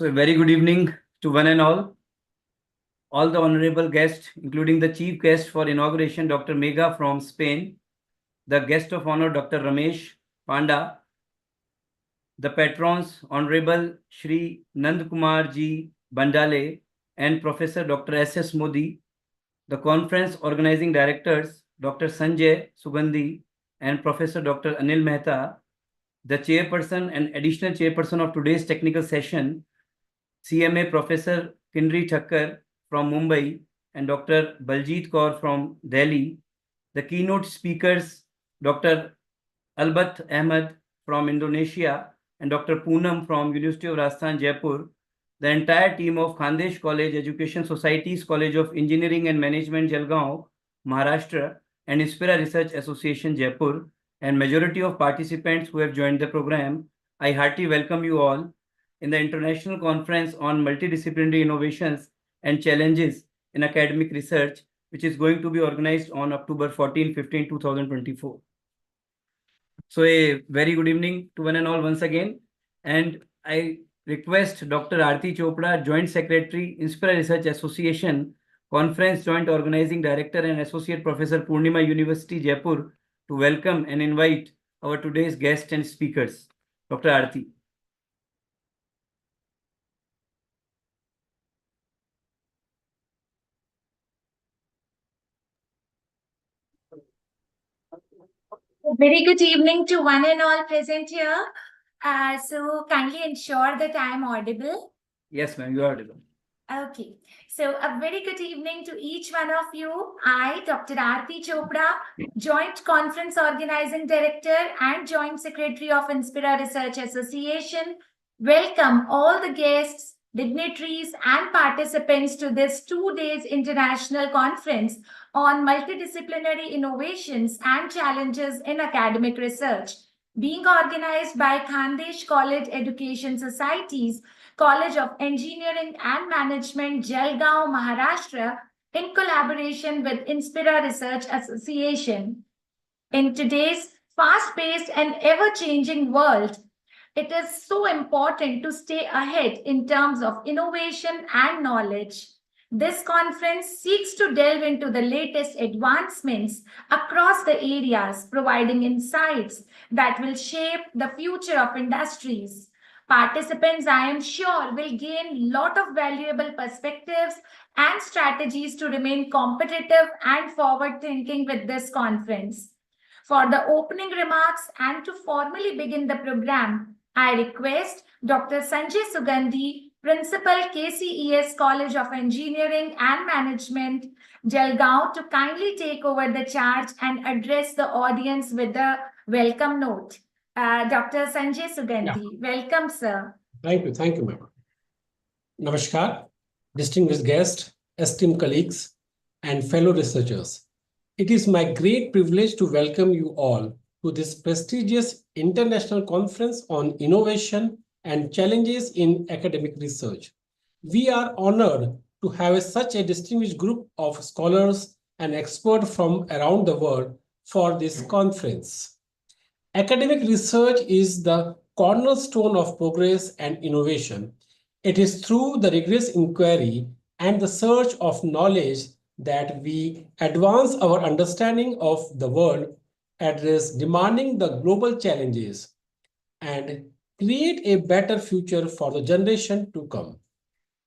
So a very good evening to one and all the honorable guests, including the chief guest for inauguration, Dr. Mega from Spain, the guest of honor, Dr. Ramesh Panda, the patrons, Honorable Shri Nand Kumar Ji Bandale and Professor Dr. S.S. Modi, the conference organizing directors, Dr. Sanjay Sugandhi and Professor Dr. Anil Mehta, the chairperson and additional chairperson of today's technical session, CMA Professor Kinri Thakkar from Mumbai and Dr. Baljit Kaur from Delhi, the keynote speakers, Dr. Albat Ahmed from Indonesia and Dr. Poonam from University of Rajasthan, Jaipur, the entire team of Khandesh College Education Society's College of Engineering and Management, Jalgaon, Maharashtra, and Inspira Research Association, Jaipur, and majority of participants who have joined the program, I heartily welcome you all in the International Conference on Multidisciplinary Innovations and Challenges in Academic Research, which is going to be organized on October 14-15, 2024. So a very good evening to one and all once again. And I request Dr. Aarti Chopra, Joint Secretary, Inspira Research Association, Conference Joint Organizing Director and Associate Professor, Purnima University, Jaipur, to welcome and invite our today's guests and speakers. Dr. Aarti. Very good evening to one and all present here. So kindly ensure that I am audible. Yes, ma'am, you are audible. Okay. So a very good evening to each one of you. I, Dr. Aarti Chopra, Joint Conference Organizing Director and Joint Secretary of Inspira Research Association, welcome all the guests, dignitaries and participants to this 2 days international conference on multidisciplinary innovations and challenges in academic research, being organized by Khandesh College Education Societies, College of Engineering and Management, Jalgaon, Maharashtra, in collaboration with Inspira Research Association. In today's fast-paced and ever-changing world, it is so important to stay ahead in terms of innovation and knowledge. This conference seeks to delve into the latest advancements across the areas, providing insights that will shape the future of industries. Participants, I am sure, will gain a lot of valuable perspectives and strategies to remain competitive and forward-thinking with this conference. For the opening remarks and to formally begin the program, I request Dr. Sanjay Sugandhi, Principal, KCES College of Engineering and Management, Jalgaon, to kindly take over the charge and address the audience with a welcome note. Dr. Sanjay Sugandhi, welcome, sir. Thank you, ma'am. Namaskar, distinguished guests, esteemed colleagues, and fellow researchers. It is my great privilege to welcome you all to this prestigious international conference on innovation and challenges in academic research. We are honored to have such a distinguished group of scholars and experts from around the world for this conference. Academic research is the cornerstone of progress and innovation. It is through the rigorous inquiry and the search of knowledge that we advance our understanding of the world, address demanding the global challenges, and create a better future for the generation to come.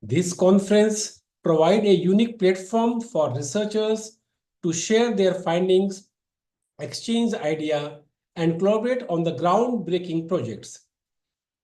This conference provides a unique platform for researchers to share their findings, exchange ideas, and collaborate on the groundbreaking projects.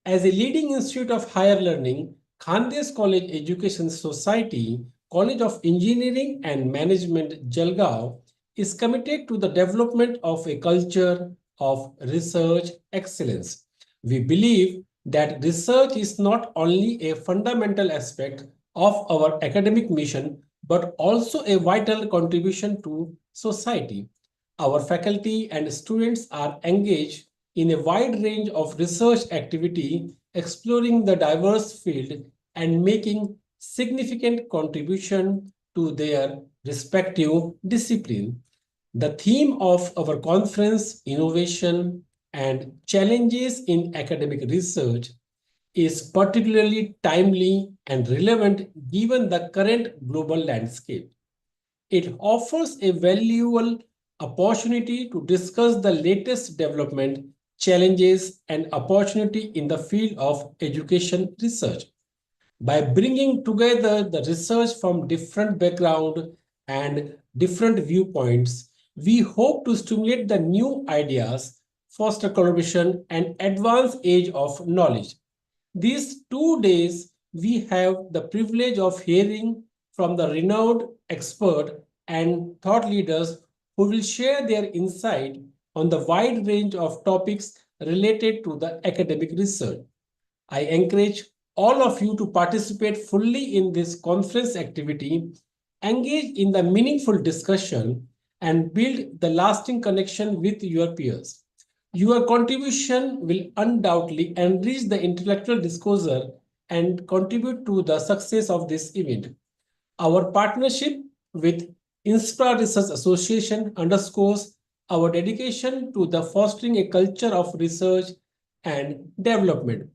As a leading institute of higher learning, Khandesh College Education Society, College of Engineering and Management, Jalgaon, is committed to the development of a culture of research excellence. We believe that research is not only a fundamental aspect of our academic mission, but also a vital contribution to society. Our faculty and students are engaged in a wide range of research activity, exploring the diverse field and making significant contribution to their respective discipline. The theme of our conference, Innovation and Challenges in Academic Research, is particularly timely and relevant given the current global landscape. It offers a valuable opportunity to discuss the latest development, challenges, and opportunity in the field of education research. By bringing together the research from different backgrounds and different viewpoints, we hope to stimulate the new ideas, foster collaboration, and advance age of knowledge. These 2 days, we have the privilege of hearing from the renowned expert and thought leaders who will share their insight on the wide range of topics related to the academic research. I encourage all of you to participate fully in this conference activity, engage in the meaningful discussion, and build the lasting connection with your peers. Your contribution will undoubtedly enrich the intellectual discourse and contribute to the success of this event. Our partnership with Inspira Research Association underscores our dedication to the fostering a culture of research and development.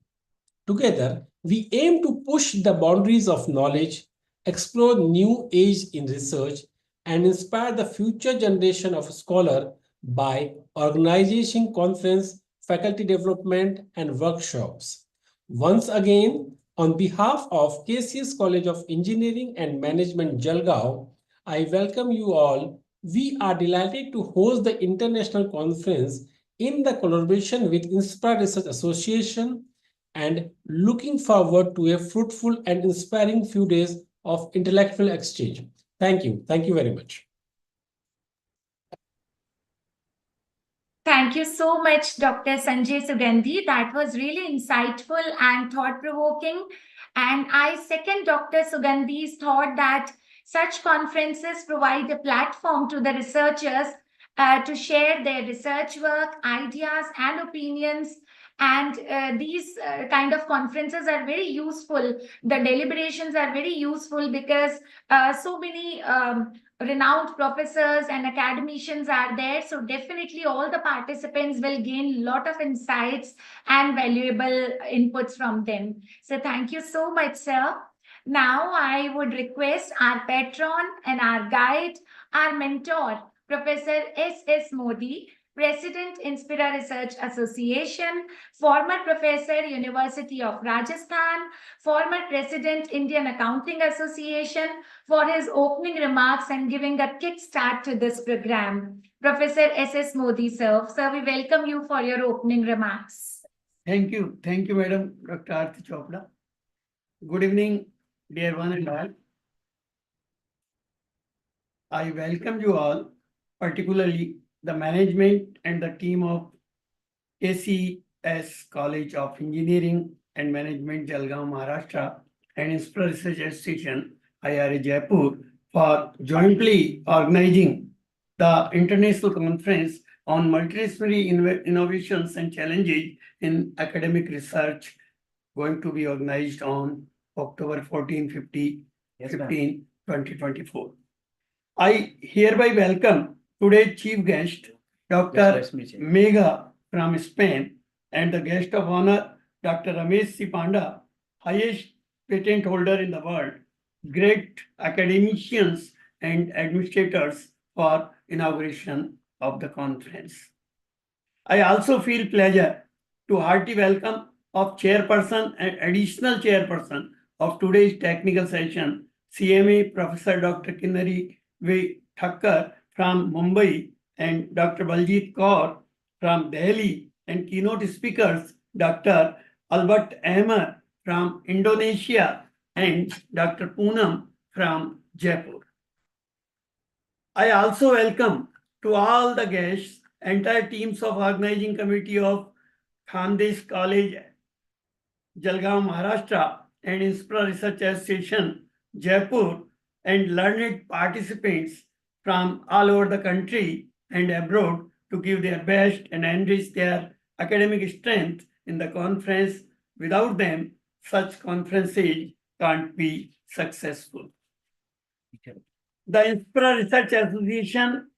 Together, we aim to push the boundaries of knowledge, explore new age in research, and inspire the future generation of scholars by organizing conference, faculty development, and workshops. Once again, on behalf of KCS College of Engineering and Management, Jalgaon, I welcome you all. We are delighted to host the international conference in the collaboration with Inspire Research Association and looking forward to a fruitful and inspiring few days of intellectual exchange. Thank you. Thank you very much. Thank you so much, Dr. Sanjay Sugandhi. That was really insightful and thought-provoking. And I second Dr. Sugandhi's thought that such conferences provide a platform to the researchers to share their research work, ideas, and opinions. And these kind of conferences are very useful. The deliberations are very useful because so many renowned professors and academicians are there. So definitely all the participants will gain a lot of insights and valuable inputs from them. So thank you so much, sir. Now I would request our patron and our guide, our mentor, Professor S.S. Modi, President, Inspira Research Association, former Professor, University of Rajasthan, former President, Indian Accounting Association, for his opening remarks and giving a kickstart to this program. Professor S.S. Modi, sir. Sir, we welcome you for your opening remarks. Thank you. Thank you, Madam Dr. Aarti Chopra. Good evening, dear one and all. I welcome you all, particularly the management and the team of KCS College of Engineering and Management, Jalgaon, Maharashtra, and Inspira Research Association, IRA Jaipur, for jointly organizing the international conference on multidisciplinary innovations and challenges in academic research, going to be organized on October 14, 15, 2024. I hereby welcome today's chief guest, Dr. Megha from Spain, and the guest of honor, Dr. Ramesh C. Panda, highest patent holder in the world, great academicians and administrators, for inauguration of the conference. I also feel pleasure to hearty welcome of chairperson and additional chairperson of today's technical session, CMA Professor Dr. Kinnari V. Thakkar from Mumbai and Dr. Baljit Kaur from Delhi, and keynote speakers Dr. Albert Ahmed from Indonesia and Dr. Poonam from Jaipur. I also welcome to all the guests, entire teams of organizing committee of Khandesh College, Jalgaon, Maharashtra, and Inspira Research Association, Jaipur, and learned participants from all over the country and abroad to give their best and enrich their academic strength in the conference. Without them, such conferences can't be successful. The Inspira Research Association,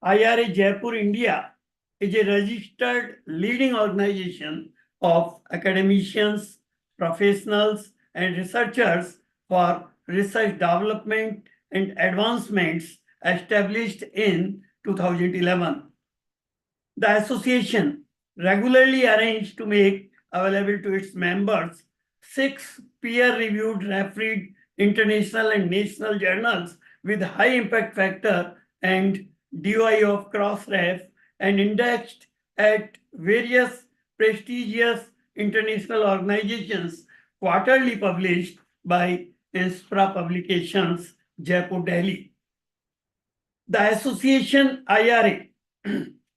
IRA Jaipur, India, is a registered leading organization of academicians, professionals, and researchers for research development and advancements established in 2011. The association regularly arranged to make available to its members 6 peer-reviewed, refereed international and national journals with high impact factor and DOI of cross-ref and indexed at various prestigious international organizations quarterly published by INSPRA Publications, Jaipur, Delhi. The Association-IRA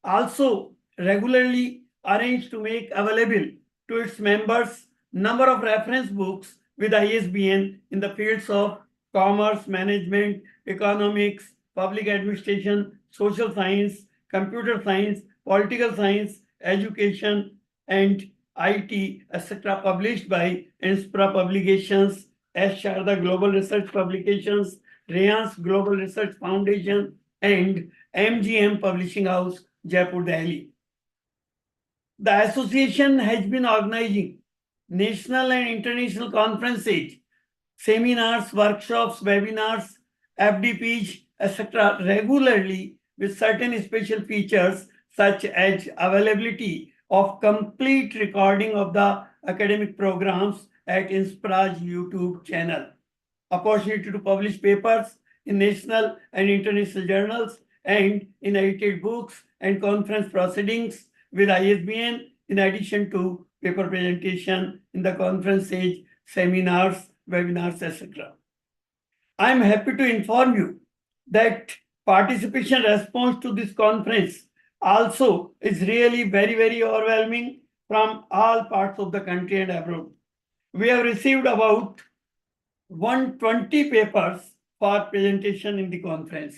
also regularly arranged to make available to its members number of reference books with ISBN in the fields of commerce, management, economics, public administration, social science, computer science, political science, education, and IT, etc., published by INSPRA Publications, S. Sharda Global Research Publications, Reliance Global Research Foundation, and MGM Publishing House, Jaipur, Delhi. The association has been organizing national and international conferences, seminars, workshops, webinars, FDPs, etc., regularly with certain special features such as availability of complete recording of the academic programs at INSPRA's YouTube channel, opportunity to publish papers in national and international journals and in edited books and conference proceedings with ISBN, in addition to paper presentation in the conferences, seminars, webinars, etc. I am happy to inform you that participation response to this conference also is really very, very overwhelming from all parts of the country and abroad. We have received about 120 papers for presentation in the conference.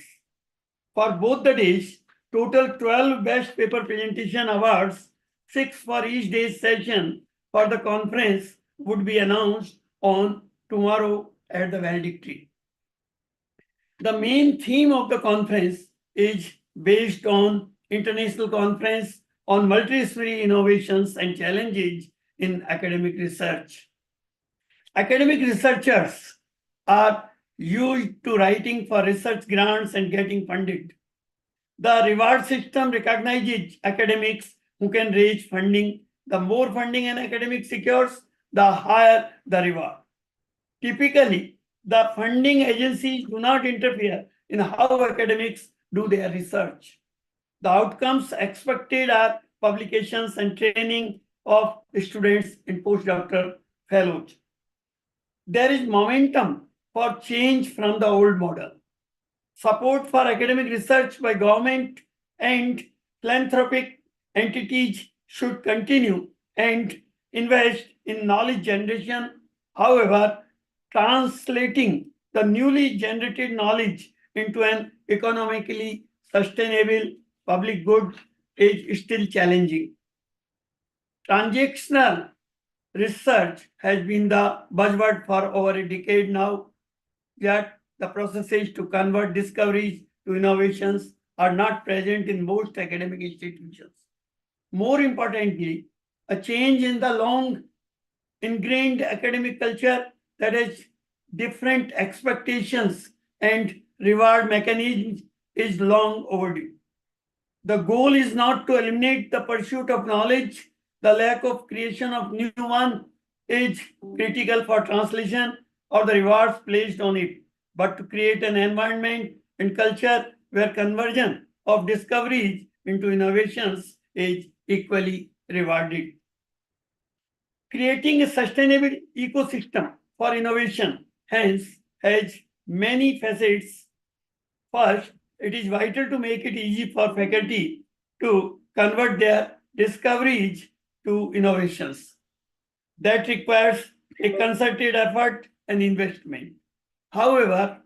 For both the days, total 12 best paper presentation awards, 6 for each day's session for the conference, would be announced on tomorrow at the valedictory. The main theme of the conference is based on International Conference on Multidisciplinary Innovations and Challenges in Academic Research. Academic researchers are used to writing for research grants and getting funded. The reward system recognizes academics who can raise funding. The more funding an academic secures, the higher the reward. Typically, the funding agencies do not interfere in how academics do their research. The outcomes expected are publications and training of students and postdoctoral fellows. There is momentum for change from the old model. Support for academic research by government and philanthropic entities should continue and invest in knowledge generation. However, translating the newly generated knowledge into an economically sustainable public good is still challenging. Transactional research has been the buzzword for over a decade now, yet the processes to convert discoveries to innovations are not present in most academic institutions. More importantly, a change in the long ingrained academic culture that has different expectations and reward mechanisms is long overdue. The goal is not to eliminate the pursuit of knowledge. The lack of creation of new one is critical for translation or the rewards placed on it, but to create an environment and culture where conversion of discoveries into innovations is equally rewarded. Creating a sustainable ecosystem for innovation, hence, has many facets. First, it is vital to make it easy for faculty to convert their discoveries to innovations. That requires a concerted effort and investment. However,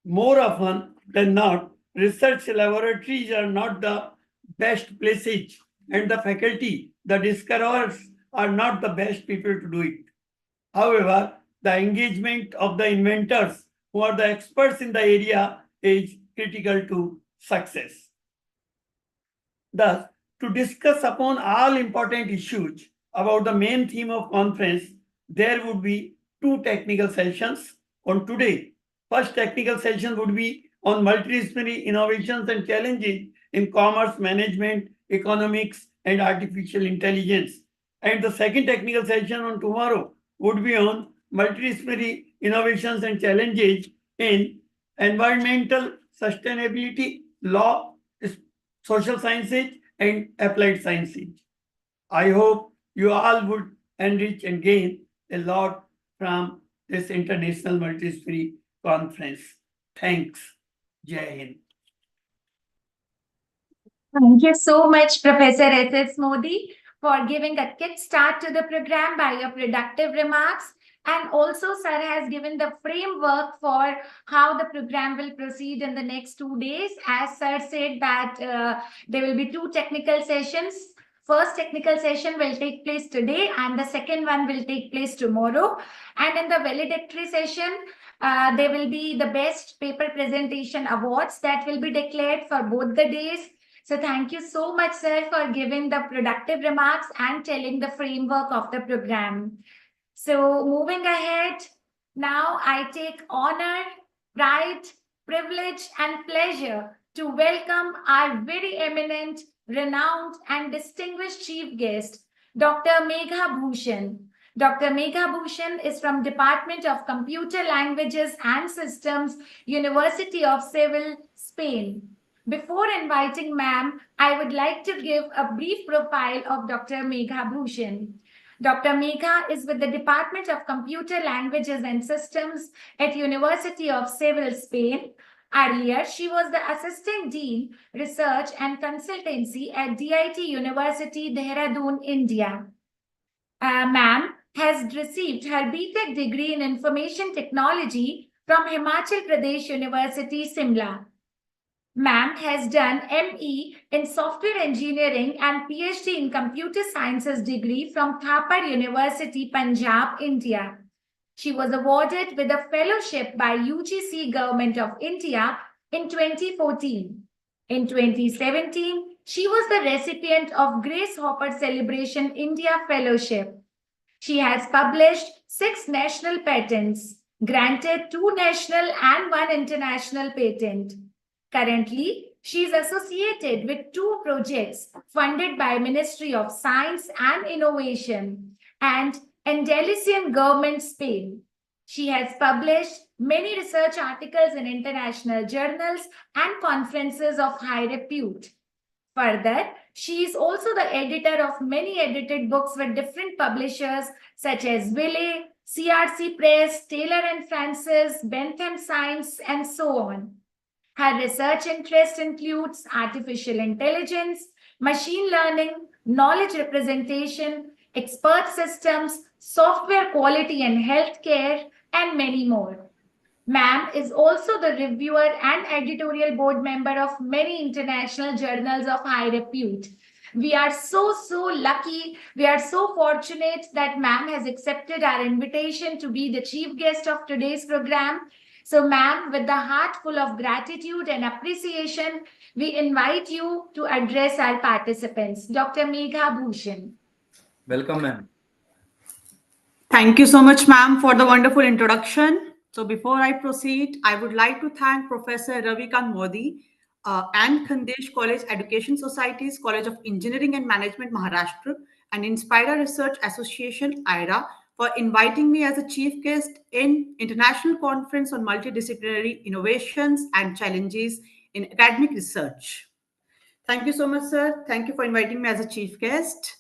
more often than not, research laboratories are not the best places, and the faculty, the discoverers, are not the best people to do it. However, the engagement of the inventors who are the experts in the area is critical to success. Thus, to discuss upon all important issues about the main theme of conference, there would be 2 technical sessions on today. First technical session would be on multidisciplinary innovations and challenges in commerce, management, economics, and artificial intelligence. And the second technical session on tomorrow would be on multidisciplinary innovations and challenges in environmental sustainability, law, social sciences, and applied sciences. I hope you all would enrich and gain a lot from this international multidisciplinary conference. Thanks. Jai Hind. Thank you so much, Professor S.S. Modi, for giving a kickstart to the program by your productive remarks. And also, sir has given the framework for how the program will proceed in the next 2 days. As sir said that there will be 2 technical sessions. First technical session will take place today and the second one will take place tomorrow. And in the valedictory session, there will be the best paper presentation awards that will be declared for both the days. So thank you so much, sir, for giving the productive remarks and telling the framework of the program. So moving ahead, now I take honor, pride, privilege, and pleasure to welcome our very eminent, renowned, and distinguished chief guest, Dr. Megha Bhushan. Dr. Megha Bhushan is from Department of Computer Languages and Systems, University of Seville, Spain. Before inviting ma'am, I would like to give a brief profile of Dr. Megha Bhushan. Dr. Megha is with the Department of Computer Languages and Systems at University of Seville, Spain. Earlier, she was the Assistant Dean, Research and Consultancy at DIT University, Dehradun, India. Ma'am has received her BTech degree in Information Technology from Himachal Pradesh University, Simla. Ma'am has done ME in Software Engineering and PhD in Computer Sciences degree from Thapar University, Punjab, India. She was awarded with a fellowship by UGC Government of India in 2014. In 2017, she was the recipient of Grace Hopper Celebration India Fellowship. She has published 6 national patents, granted 2 national and 1 international patent. Currently, she is associated with 2 projects funded by Ministry of Science and Innovation and Andalusian Government, Spain. She has published many research articles in international journals and conferences of high repute. Further, she is also the editor of many edited books with different publishers such as Wiley, CRC Press, Taylor and Francis, Bentham Science, and so on. Her research interest includes artificial intelligence, machine learning, knowledge representation, expert systems, software quality and healthcare, and many more. Ma'am is also the reviewer and editorial board member of many international journals of high repute. We are so lucky. We are so fortunate that ma'am has accepted our invitation to be the chief guest of today's program. So, ma'am, with the heart full of gratitude and appreciation, we invite you to address our participants. Dr. Megha Bhushan. Welcome, ma'am. Thank you so much, ma'am, for the wonderful introduction. So before I proceed, I would like to thank Professor Ravikant Modi and Khandesh College Education Society's College of Engineering and Management, Maharashtra, and Inspira Research Association-IRA for inviting me as a chief guest in International Conference on Multidisciplinary Innovations and Challenges in Academic Research. Thank you so much, sir. Thank you for inviting me as a chief guest.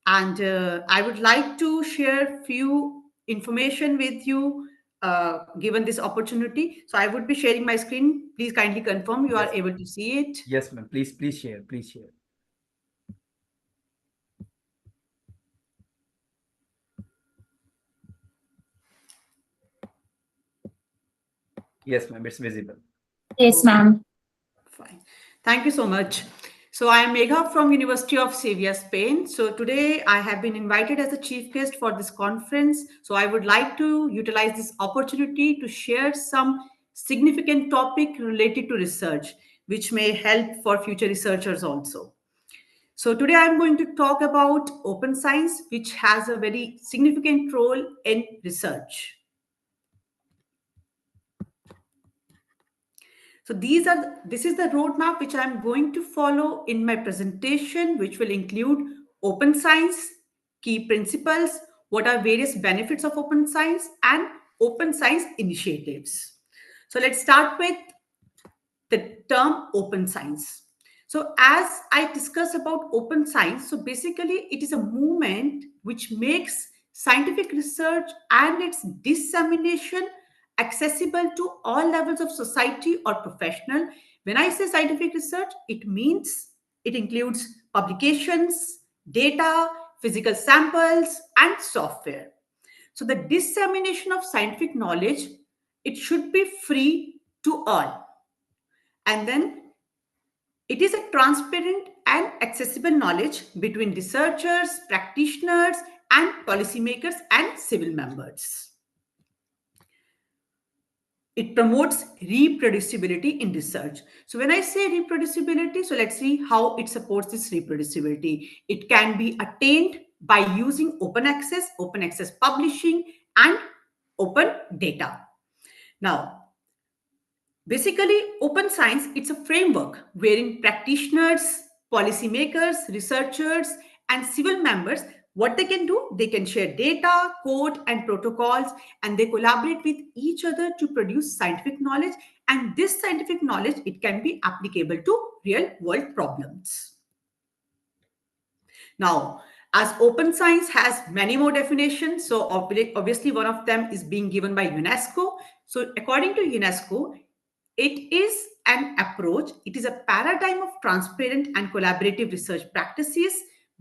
And I would like to share few information with you given this opportunity. So I would be sharing my screen. Please kindly confirm you are able to see it. Yes, ma'am. Please share. Please share. Yes, ma'am. It's visible. Yes, ma'am. Fine. Thank you so much. So I am Megha from University of Sevilla, Spain. So today I have been invited as a chief guest for this conference. So I would like to utilize this opportunity to share some significant topic related to research, which may help for future researchers also. So today I'm going to talk about open science, which has a very significant role in research. So this is the roadmap which I'm going to follow in my presentation, which will include open science, key principles, what are various benefits of open science, and open science initiatives. So let's start with the term open science. So as I discuss about open science, so basically it is a movement which makes scientific research and its dissemination accessible to all levels of society or professional. When I say scientific research, it means it includes publications, data, physical samples, and software. So the dissemination of scientific knowledge, it should be free to all. And then it is a transparent and accessible knowledge between researchers, practitioners, and policymakers and civil members. It promotes reproducibility in research. So when I say reproducibility, so let's see how it supports this reproducibility. It can be attained by using open access publishing, and open data. Now, basically, open science, it's a framework wherein practitioners, policymakers, researchers, and civil members, what they can do, they can share data, code, and protocols, and they collaborate with each other to produce scientific knowledge. And this scientific knowledge, it can be applicable to real world problems. Now, as open science has many more definitions, so obviously one of them is being given by UNESCO. So according to UNESCO, it is an approach, it is a paradigm of transparent and collaborative research practices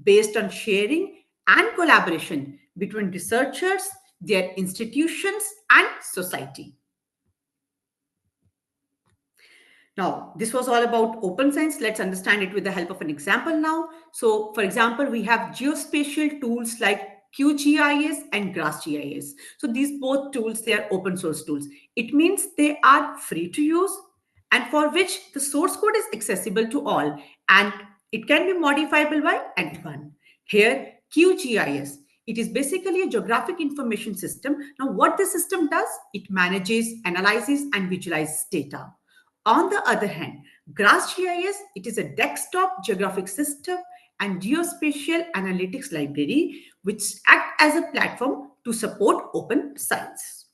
based on sharing and collaboration between researchers, their institutions, and society. Now, this was all about open science. Let's understand it with the help of an example now. So, for example, we have geospatial tools like QGIS and GrassGIS. So these both tools, they are open source tools. It means they are free to use and for which the source code is accessible to all and it can be modifiable by anyone. Here, QGIS, it is basically a geographic information system. Now, what the system does, it manages, analyzes, and visualizes data. On the other hand, GrassGIS, it is a desktop geographic system and geospatial analytics library which act as a platform to support open science.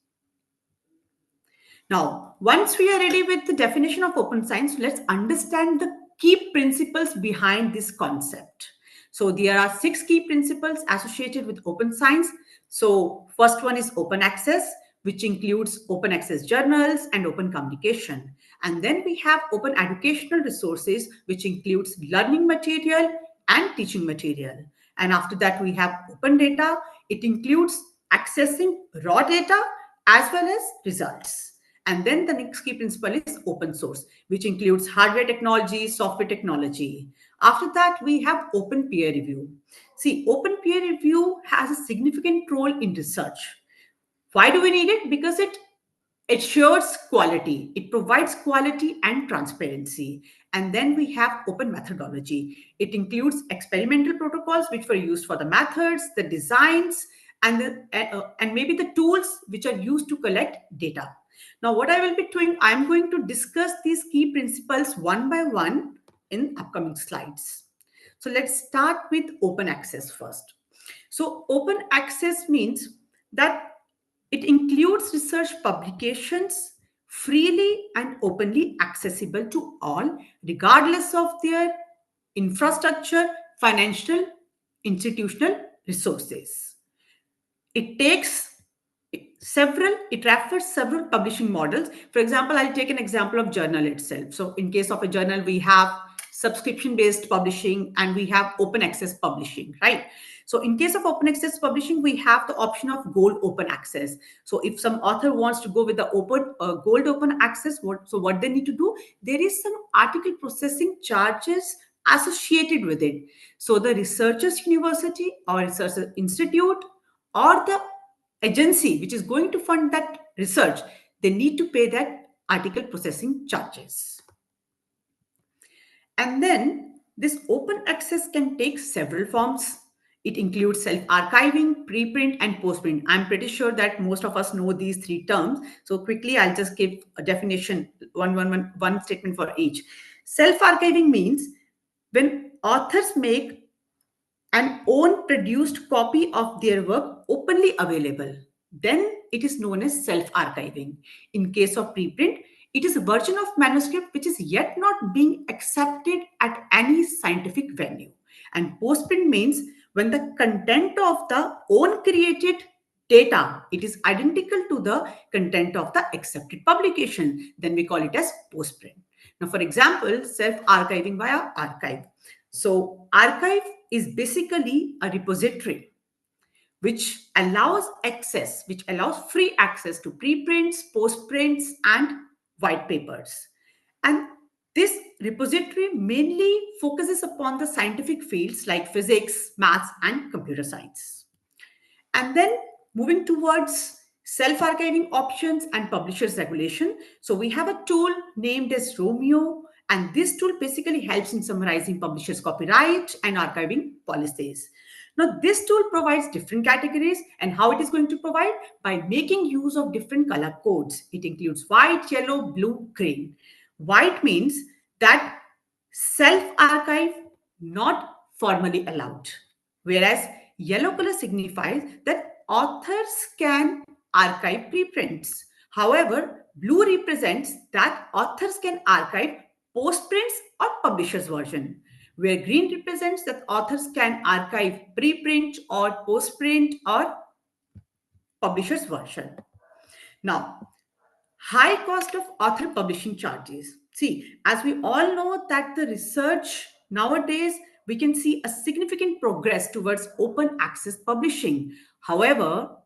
Now, once we are ready with the definition of open science, let's understand the key principles behind this concept. So there are 6 key principles associated with open science. So first one is open access, which includes open access journals and open communication. And then we have open educational resources, which includes learning material and teaching material. And after that, we have open data. It includes accessing raw data as well as results. And then the next key principle is open source, which includes hardware technology, software technology. After that, we have open peer review. See, open peer review has a significant role in research. Why do we need it? Because it ensures quality. It provides quality and transparency. And then we have open methodology. It includes experimental protocols which were used for the methods, the designs, and maybe the tools which are used to collect data. Now, what I will be doing, I'm going to discuss these key principles one by one in upcoming slides. So let's start with open access first. So open access means that it includes research publications freely and openly accessible to all, regardless of their infrastructure, financial, institutional resources. It refers several publishing models. For example, I'll take an example of journal itself. So in case of a journal, we have subscription-based publishing and we have open access publishing, right? So in case of open access publishing, we have the option of gold open access. So if some author wants to go with the gold open access, what they need to do, there is some article processing charges associated with it. So the researchers university or research institute or the agency which is going to fund that research, they need to pay that article processing charges. And then this open access can take several forms. It includes self-archiving, preprint, and postprint. I'm pretty sure that most of us know these three terms. So quickly, I'll just give a definition, one statement for each. Self-archiving means when authors make an own produced copy of their work openly available, then it is known as self-archiving. In case of preprint, it is a version of manuscript which is yet not being accepted at any scientific venue. And postprint means when the content of the own created data, it is identical to the content of the accepted publication, then we call it as postprint. Now, for example, self-archiving via archive. So archive is basically a repository which allows free access to preprints, postprints, and white papers. And this repository mainly focuses upon the scientific fields like physics, maths, and computer science. And then moving towards self-archiving options and publishers regulation. So we have a tool named as Romeo, and this tool basically helps in summarizing publishers' copyright and archiving policies. Now, this tool provides different categories, and how it is going to provide? By making use of different color codes. It includes white, yellow, blue, green. White means that self-archive not formally allowed, whereas yellow color signifies that authors can archive preprints. However, blue represents that authors can archive postprints or publisher's version, where green represents that authors can archive preprint or postprint or publisher's version. Now, high cost of author publishing charges. See, as we all know that the research nowadays, we can see a significant progress towards open access publishing. However,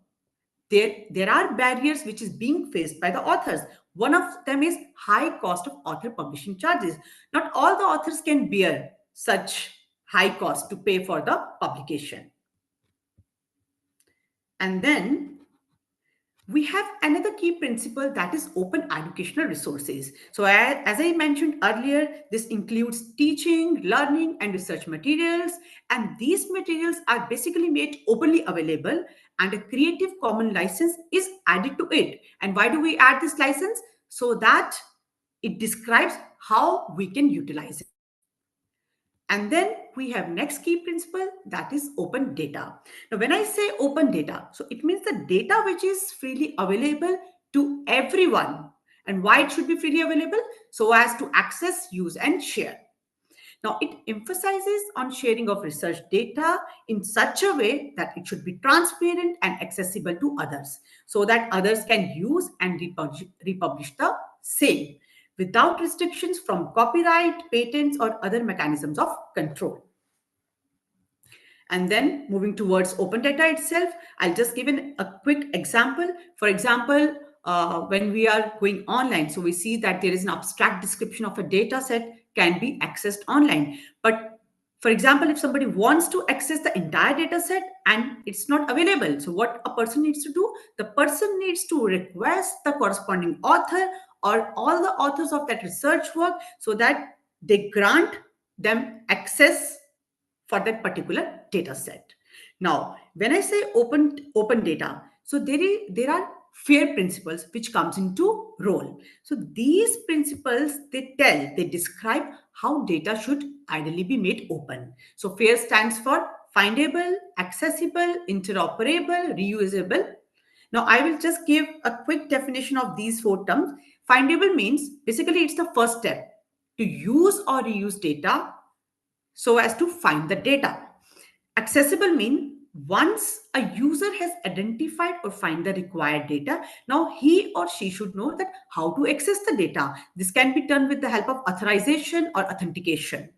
there are barriers which is being faced by the authors. One of them is high cost of author publishing charges. Not all the authors can bear such high cost to pay for the publication. And then we have another key principle, that is open educational resources. So as I mentioned earlier, this includes teaching, learning, and research materials. And these materials are basically made openly available, and a Creative Commons license is added to it. And why do we add this license? So that it describes how we can utilize it. And then we have next key principle, that is open data. Now, when I say open data, so it means the data which is freely available to everyone. And why it should be freely available? So as to access, use, and share. Now, it emphasizes on sharing of research data in such a way that it should be transparent and accessible to others, so that others can use and republish the same, without restrictions from copyright, patents, or other mechanisms of control. And then moving towards open data itself, I'll just give a quick example. For example, when we are going online, so we see that there is an abstract description of a data set can be accessed online. But for example, if somebody wants to access the entire data set and it's not available, so what a person needs to do? The person needs to request the corresponding author or all the authors of that research work so that they grant them access for that particular data set. Now, when I say open data, so there are FAIR principles which comes into role. So these principles, they describe how data should ideally be made open. So FAIR stands for findable, accessible, interoperable, reusable. Now, I will just give a quick definition of these four terms. Findable means basically it's the first step to use or reuse data so as to find the data. Accessible means once a user has identified or find the required data, now he or she should know that how to access the data. This can be done with the help of authorization or authentication.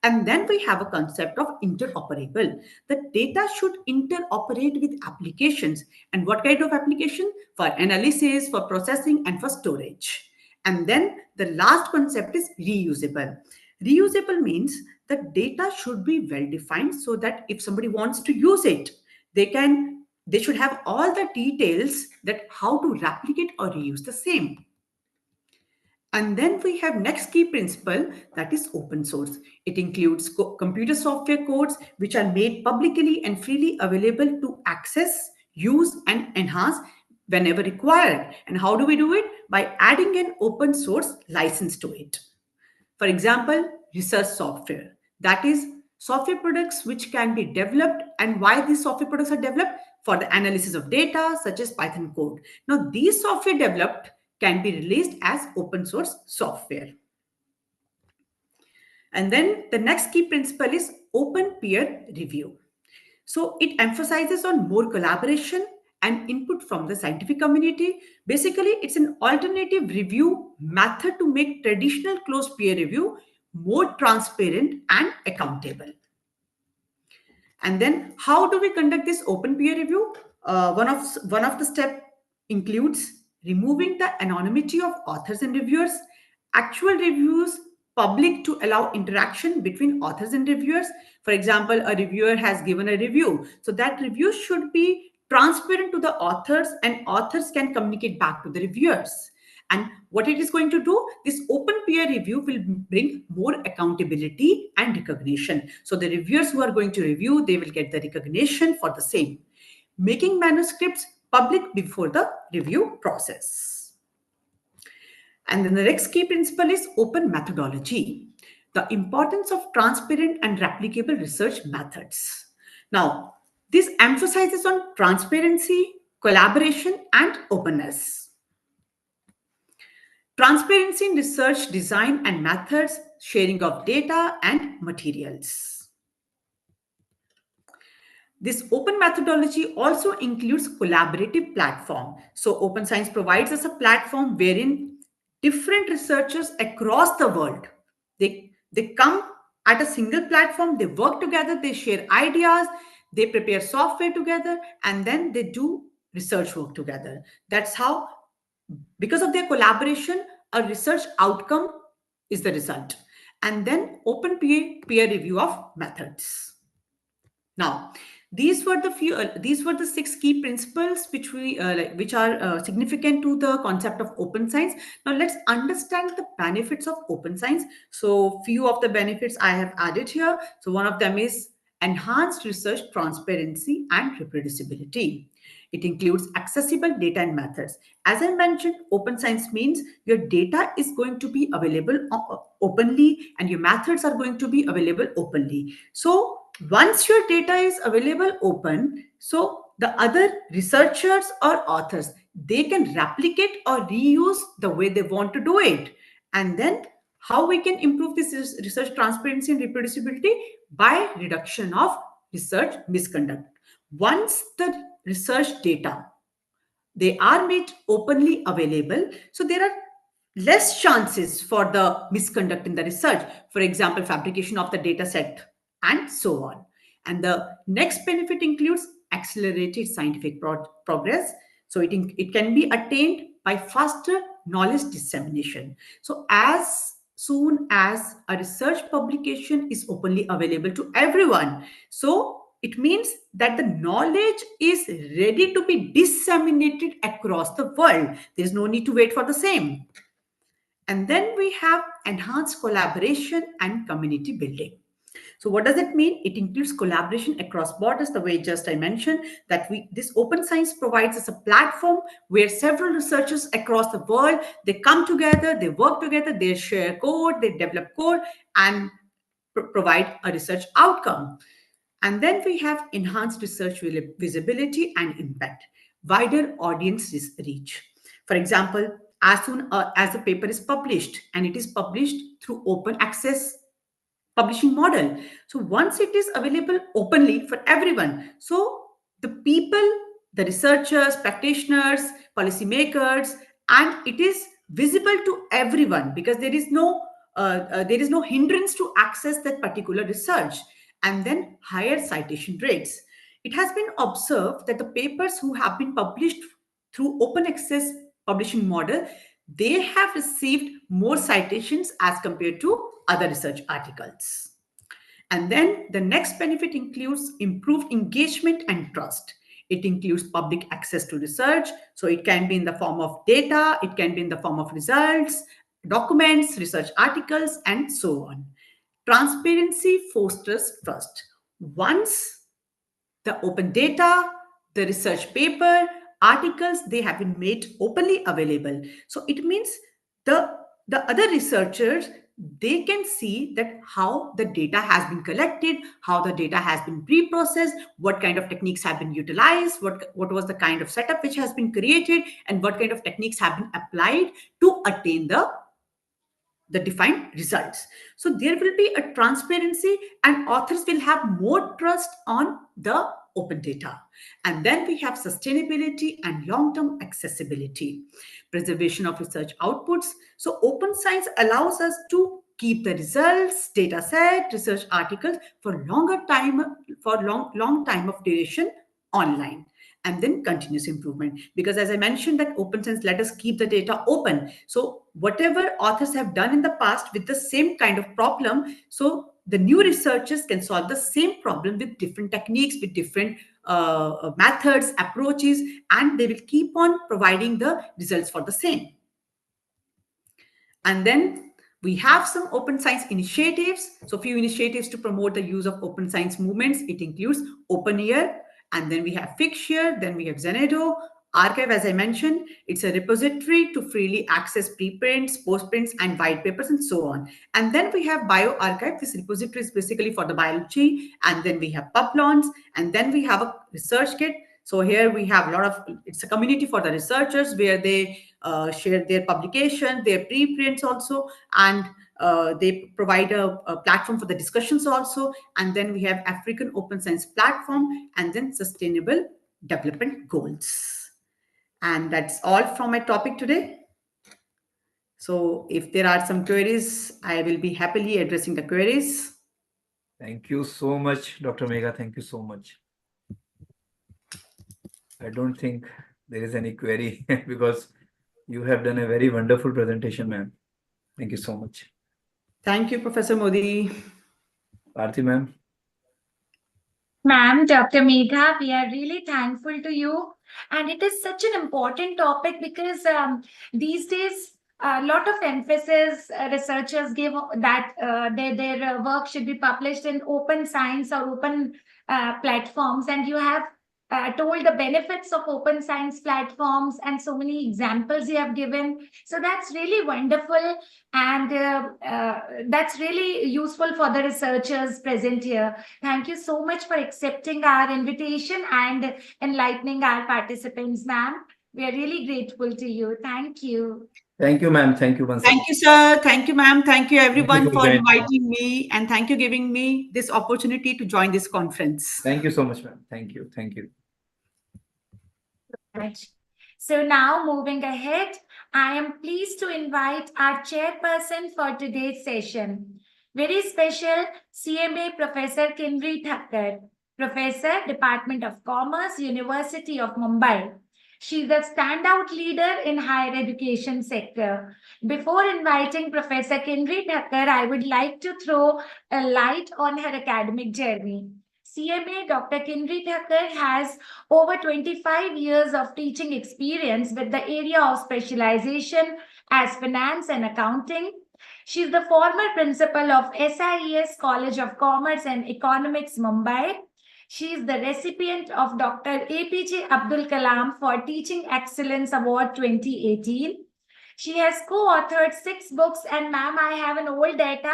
And then we have a concept of interoperable. The data should interoperate with applications. And what kind of application? For analysis, for processing, and for storage. And then the last concept is reusable. Reusable means the data should be well defined so that if somebody wants to use it, they should have all the details that how to replicate or reuse the same. And then we have next key principle, that is open source. It includes computer software codes which are made publicly and freely available to access, use and enhance whenever required. And how do we do it? By adding an open source license to it. For example, research software. That is software products which can be developed, and why these software products are developed? For the analysis of data such as Python code. Now these software developed can be released as open source software. And then the next key principle is open peer review. So it emphasizes on more collaboration and input from the scientific community. Basically, it's an alternative review method to make traditional closed peer review more transparent and accountable. And then how do we conduct this open peer review? One of the step includes removing the anonymity of authors and reviewers, actual reviews public to allow interaction between authors and reviewers. For example, a reviewer has given a review, so that review should be transparent to the authors, and authors can communicate back to the reviewers. And what it is going to do, this open peer review will bring more accountability and recognition. So the reviewers who are going to review, they will get the recognition for the same. Making manuscripts public before the review process. And then the next key principle is open methodology. The importance of transparent and replicable research methods. Now, this emphasizes on transparency, collaboration, and openness. Transparency in research design and methods, sharing of data and materials. This open methodology also includes collaborative platform. So Open Science provides us a platform wherein different researchers across the world, they come at a single platform, they work together, they share ideas, they prepare software together, and then they do research work together. That's how, because of their collaboration, a research outcome is the result. And then open peer review of methods. Now, these were the 6 key principles which are significant to the concept of open science. Now let's understand the benefits of open science. So few of the benefits I have added here. So one of them is enhanced research transparency and reproducibility. It includes accessible data and methods. As I mentioned, open science means your data is going to be available openly and your methods are going to be available openly. So once your data is available open, so the other researchers or authors, they can replicate or reuse the way they want to do it. And then how we can improve this research transparency and reproducibility? By reduction of research misconduct. Once the research data, they are made openly available, so there are less chances for the misconduct in the research. For example, fabrication of the data set and so on. And the next benefit includes accelerated scientific progress. So it can be attained by faster knowledge dissemination. So as soon as a research publication is openly available to everyone, so it means that the knowledge is ready to be disseminated across the world. There is no need to wait for the same. And then we have enhanced collaboration and community building. So what does it mean? It includes collaboration across borders, the way just I mentioned, that this open science provides us a platform where several researchers across the world, they come together, they work together, they share code, they develop code and provide a research outcome. And then we have enhanced research visibility and impact, wider audience reach. For example, as soon as a paper is published, and it is published through open access publishing model. So once it is available openly for everyone, so the people, the researchers, practitioners, policymakers, and it is visible to everyone because there is no hindrance to access that particular research. And then higher citation rates. It has been observed that the papers who have been published through open access publishing model, they have received more citations as compared to other research articles. And then the next benefit includes improved engagement and trust. It includes public access to research. So it can be in the form of data, it can be in the form of results, documents, research articles, and so on. Transparency fosters trust. Once the open data, the research paper, articles, they have been made openly available. So it means the other researchers, they can see that how the data has been collected, how the data has been pre-processed, what kind of techniques have been utilized, what was the kind of setup which has been created, and what kind of techniques have been applied to attain the defined results. So there will be a transparency and authors will have more trust on the open data. And then we have sustainability and long-term accessibility, preservation of research outputs. So open science allows us to keep the results, data set, research articles for longer time, for long time of duration online. And then continuous improvement, because as I mentioned that open science let us keep the data open. So whatever authors have done in the past with the same kind of problem, so the new researchers can solve the same problem with different techniques, with different methods, approaches, and they will keep on providing the results for the same. And then we have some open science initiatives. So few initiatives to promote the use of open science movements. It includes Open Year, and then we have Fixture, then we have Zenedo. Archive, as I mentioned, it's a repository to freely access preprints, postprints, and white papers, and so on. And then we have BioArchive. This repository is basically for the biology. And then we have Publons, and then we have a research kit. So here we have a lot of, it's a community for the researchers where they share their publication, their preprints also, and they provide a platform for the discussions also. And then we have African Open Science Platform, and then Sustainable Development Goals. And that's all from my topic today. So if there are some queries, I will be happily addressing the queries. Thank you so much, Dr. Megha. Thank you so much. I don't think there is any query because you have done a very wonderful presentation, ma'am. Thank you so much. Thank you, Professor Modi. Aarti, ma'am. Ma'am, Dr. Megha, we are really thankful to you. And it is such an important topic because these days, a lot of emphasis researchers give that their work should be published in open science or open platforms. And you have told the benefits of open science platforms and so many examples you have given. So that's really wonderful. And that's really useful for the researchers present here. Thank you so much for accepting our invitation and enlightening our participants, ma'am. We are really grateful to you. Thank you. Thank you, ma'am. Thank you once again. Thank you, sir. Thank you, ma'am. Thank you, everyone, for for joining. inviting me. And thank you giving me this opportunity to join this conference. Thank you so much, ma'am. Thank you. Thank you. So now moving ahead, I am pleased to invite our chairperson for today's session. Very special CMA Professor Kinri Thakkar, Professor, Department of Commerce, University of Mumbai. She's a standout leader in higher education sector. Before inviting Professor Kinri Thakkar, I would like to throw a light on her academic journey. CMA Dr. Kinri Thakkar has over 25 years of teaching experience with the area of specialization as finance and accounting. She is the former principal of SIES College of Commerce and Economics, Mumbai. She is the recipient of Dr. APJ Abdul Kalam for Teaching Excellence Award 2018. She has co-authored 6 books, and ma'am, I have an old data.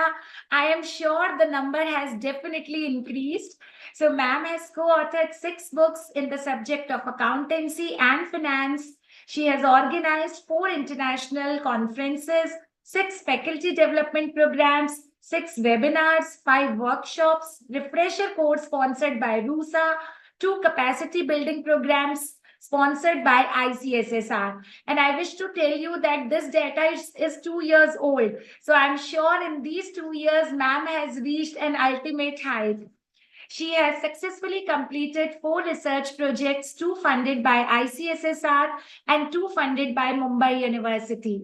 I am sure the number has definitely increased. So ma'am has co-authored 6 books in the subject of accountancy and finance. She has organized 4 international conferences, 6 faculty development programs, 6 webinars, 5 workshops, refresher course sponsored by RUSA, 2 capacity building programs sponsored by ICICAR. And I wish to tell you that this data is 2 years old. So I'm sure in these 2 years, ma'am has reached an ultimate height. She has successfully completed 4 research projects, 2 funded by ICSSR and 2 funded by Mumbai University.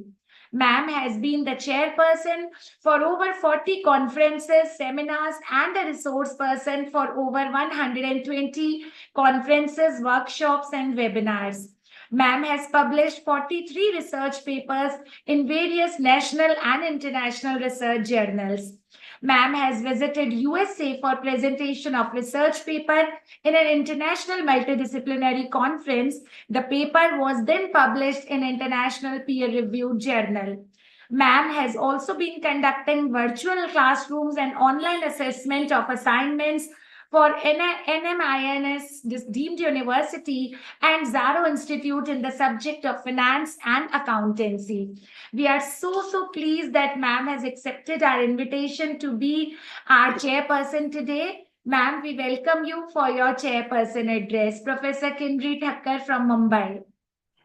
Ma'am has been the chairperson for over 40 conferences, seminars, and a resource person for over 120 conferences, workshops, and webinars. Ma'am has published 43 research papers in various national and international research journals. Ma'am has visited USA for presentation of research paper in an international multidisciplinary conference. The paper was then published in international peer-reviewed journal. Ma'am has also been conducting virtual classrooms and online assessment of assignments for NMINS deemed university and Zaro Institute in the subject of finance and accountancy. We are so pleased that ma'am has accepted our invitation to be our chairperson today. Ma'am, we welcome you for your chairperson address. Professor Kindri Thakkar from Mumbai.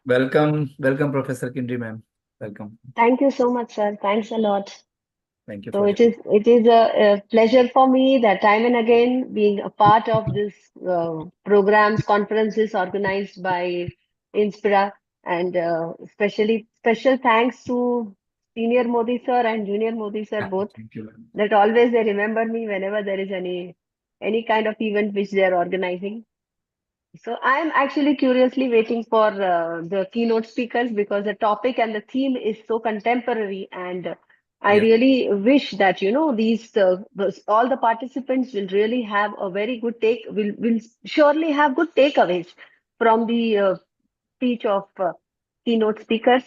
Welcome, Professor Kindri, ma'am. Welcome. Thank you so much, sir. Thanks a lot. Thank you. So it is a pleasure for me that time and again being a part of this programs, conferences organized by Inspira, and especially special thanks to Senior Modi sir and Junior Modi sir both. Thank you, ma'am. That always they remember me whenever there is any kind of event which they are organizing. So I am actually curiously waiting for the keynote speakers because the topic and the theme is so contemporary, and I Yeah. really wish that these all the participants will really have a very good will surely have good takeaways from the speech of keynote speakers.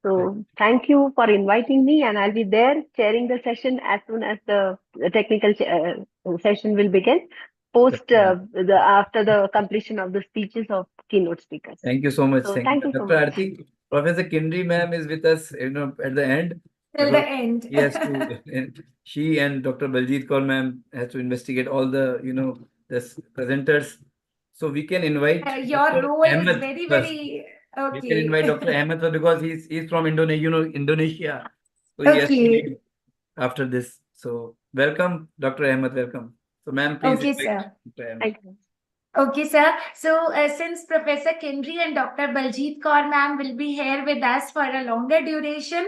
So thank you for inviting me, and I'll be there chairing the session as soon as the technical session will begin. Post after the completion of the speeches of keynote speakers. Thank you so much. So Thank thank you, you so Dr. much. Aarti. Professor Kindri, ma'am, is with us, at the end. Till the end. Yes, she and Dr. Baljit Kaur ma'am has to investigate all the, the presenters. So we can invite Your Dr. role is Ahmed very, first. very We can invite okay. Dr. Ahmed first because he's from Indonesia. So he has to Okay. leave after this. So welcome, Dr. Ahmed. Welcome. So ma'am, please Okay, invite sir. Dr. Ahmed. Thank you. Okay, sir. So since Professor Kindri and Dr. Baljit Kaur ma'am will be here with us for a longer duration,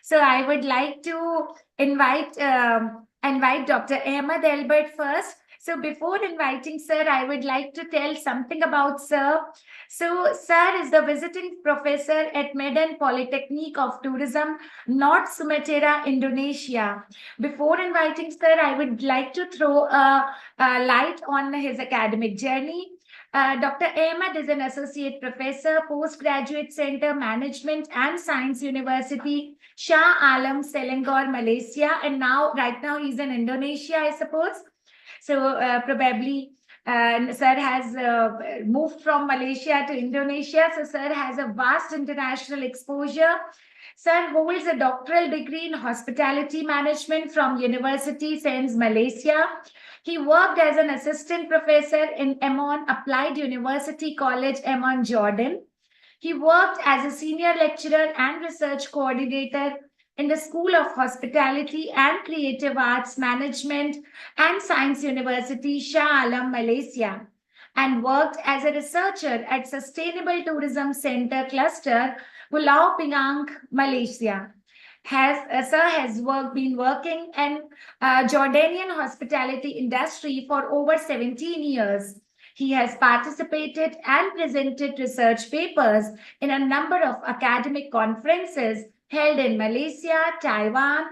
so I would like to invite Dr. Ahmed Albert first. So before inviting sir, I would like to tell something about sir. So sir is the visiting professor at Medan Polytechnic of Tourism, North Sumatra, Indonesia. Before inviting sir, I would like to throw a light on his academic journey. Dr. Ahmed is an associate professor, postgraduate center, management and science university, Shah Alam, Selangor, Malaysia, and right now he's in Indonesia, I suppose. So probably sir has moved from Malaysia to Indonesia. So sir has a vast international exposure. Sir holds a doctoral degree in hospitality management from University Sains, Malaysia. He worked as an assistant professor in Amman Applied University College, Amman, Jordan. He worked as a senior lecturer and research coordinator in the School of Hospitality and Creative Arts Management and Science University, Shah Alam, Malaysia, and worked as a researcher at Sustainable Tourism Center Cluster, Pulau Pinang, Malaysia. Sir has been working in Jordanian hospitality industry for over 17 years. He has participated and presented research papers in a number of academic conferences held in Malaysia, Taiwan,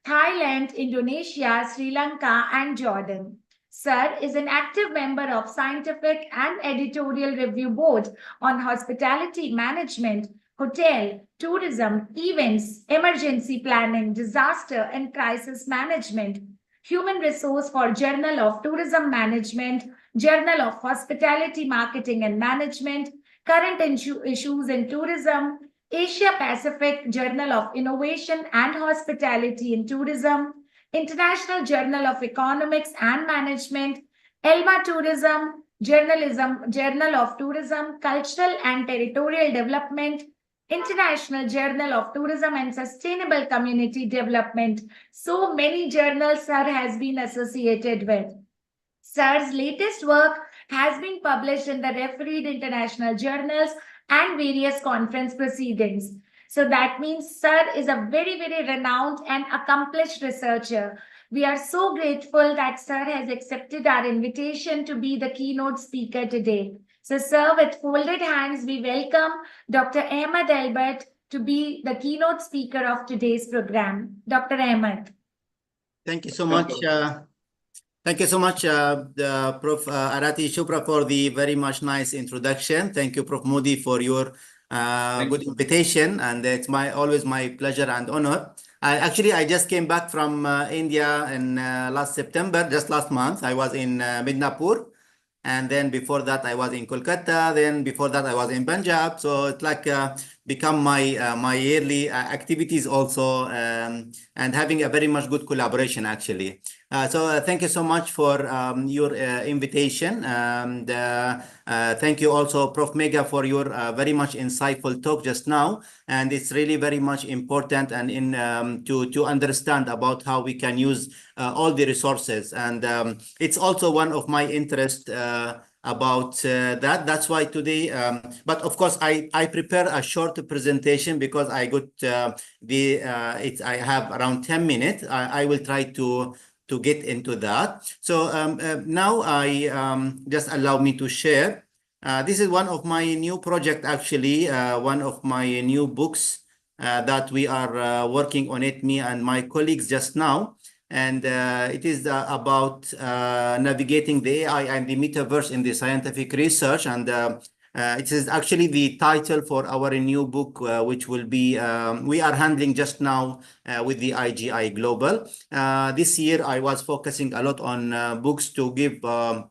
Thailand, Indonesia, Sri Lanka, and Jordan. Sir is an active member of Scientific and Editorial Review Board on Hospitality Management, Hotel, Tourism, Events, Emergency Planning, Disaster and Crisis Management, Human Resource for Journal of Tourism Management, Journal of Hospitality Marketing and Management, Current Issues in Tourism, Asia Pacific Journal of Innovation and Hospitality in Tourism, International Journal of Economics and Management, ELMA Tourism, Journal of Tourism, Cultural and Territorial Development, International Journal of Tourism and Sustainable Community Development. So many journals Sir has been associated with. Sir's latest work has been published in the refereed international journals and various conference proceedings. So that means Sir is a very, very renowned and accomplished researcher. We are so grateful that Sir has accepted our invitation to be the keynote speaker today. So, sir, with folded hands, we welcome Dr. Ahmed Albert to be the keynote speaker of today's program. Dr. Ahmed. Thank you so much. Thank you so much, Prof. Arati Chopra, for the very much nice introduction. Thank you, Prof. Modi, for your good invitation, and it's always my pleasure and honor. I just came back from India in last September, just last month. I was in Midnapur. And then before that, I was in Kolkata. Then before that, I was in Punjab. So it's like become my yearly activities also, and having a very much good collaboration actually. So thank you so much for your invitation. Thank you also, Prof. Mega, for your very much insightful talk just now. And it's really very much important and to understand about how we can use all the resources. And it's also one of my interests about that. That's why today, but of course, I prepare a short presentation because I got I have around 10 minutes. I will try to get into that. So now just allow me to share. This is one of my new project, actually, one of my new books that we are working on it, me and my colleagues just now. And it is about navigating the AI and the metaverse in the scientific research. And it is actually the title for our new book, which will be, we are handling just now with the IGI Global. This year, I was focusing a lot on books to give the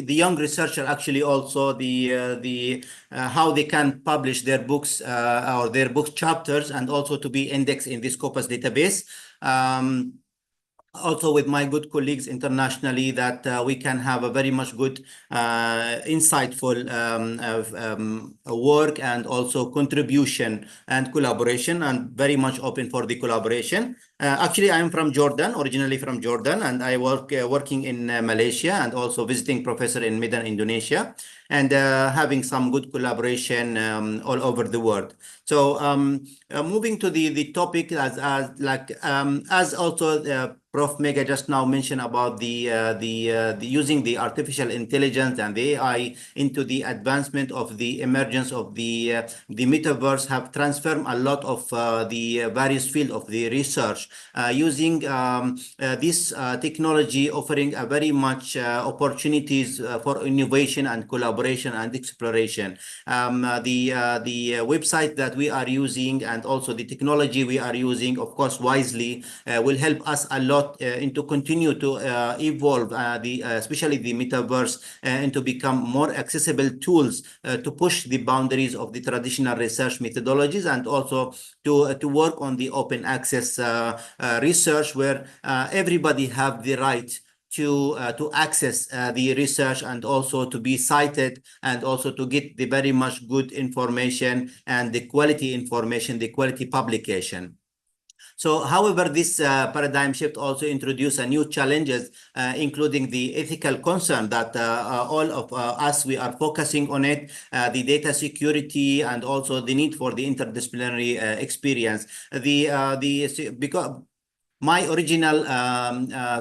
young researcher actually also the how they can publish their books or their book chapters, and also to be indexed in the Scopus database. Also with my good colleagues internationally, that we can have a very much good insightful work and also contribution and collaboration, and very much open for the collaboration. Actually, I am from Jordan, originally from Jordan, and I working in Malaysia, and also visiting professor in Medan, Indonesia, and having some good collaboration all over the world. So moving to the topic, as also Prof. Mega just now mentioned about the using the artificial intelligence and the AI into the advancement of the emergence of the metaverse, have transformed a lot of the various field of the research, using this technology, offering a very much opportunities for innovation and collaboration and exploration. The website that we are using, and also the technology we are using, of course, wisely, will help us a lot and to continue to evolve especially the metaverse, and to become more accessible tools to push the boundaries of the traditional research methodologies, and also to work on the open access research, where everybody have the right to access the research, and also to be cited, and also to get the very much good information and the quality information, the quality publication. So, however, this paradigm shift also introduced new challenges, including the ethical concern that all of us, we are focusing on it, the data security, and also the need for the interdisciplinary experience. Because my original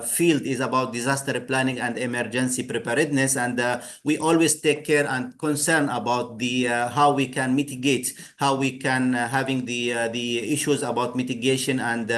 field is about disaster planning and emergency preparedness, and we always take care and concern about the how we can mitigate, how we can having the issues about mitigation and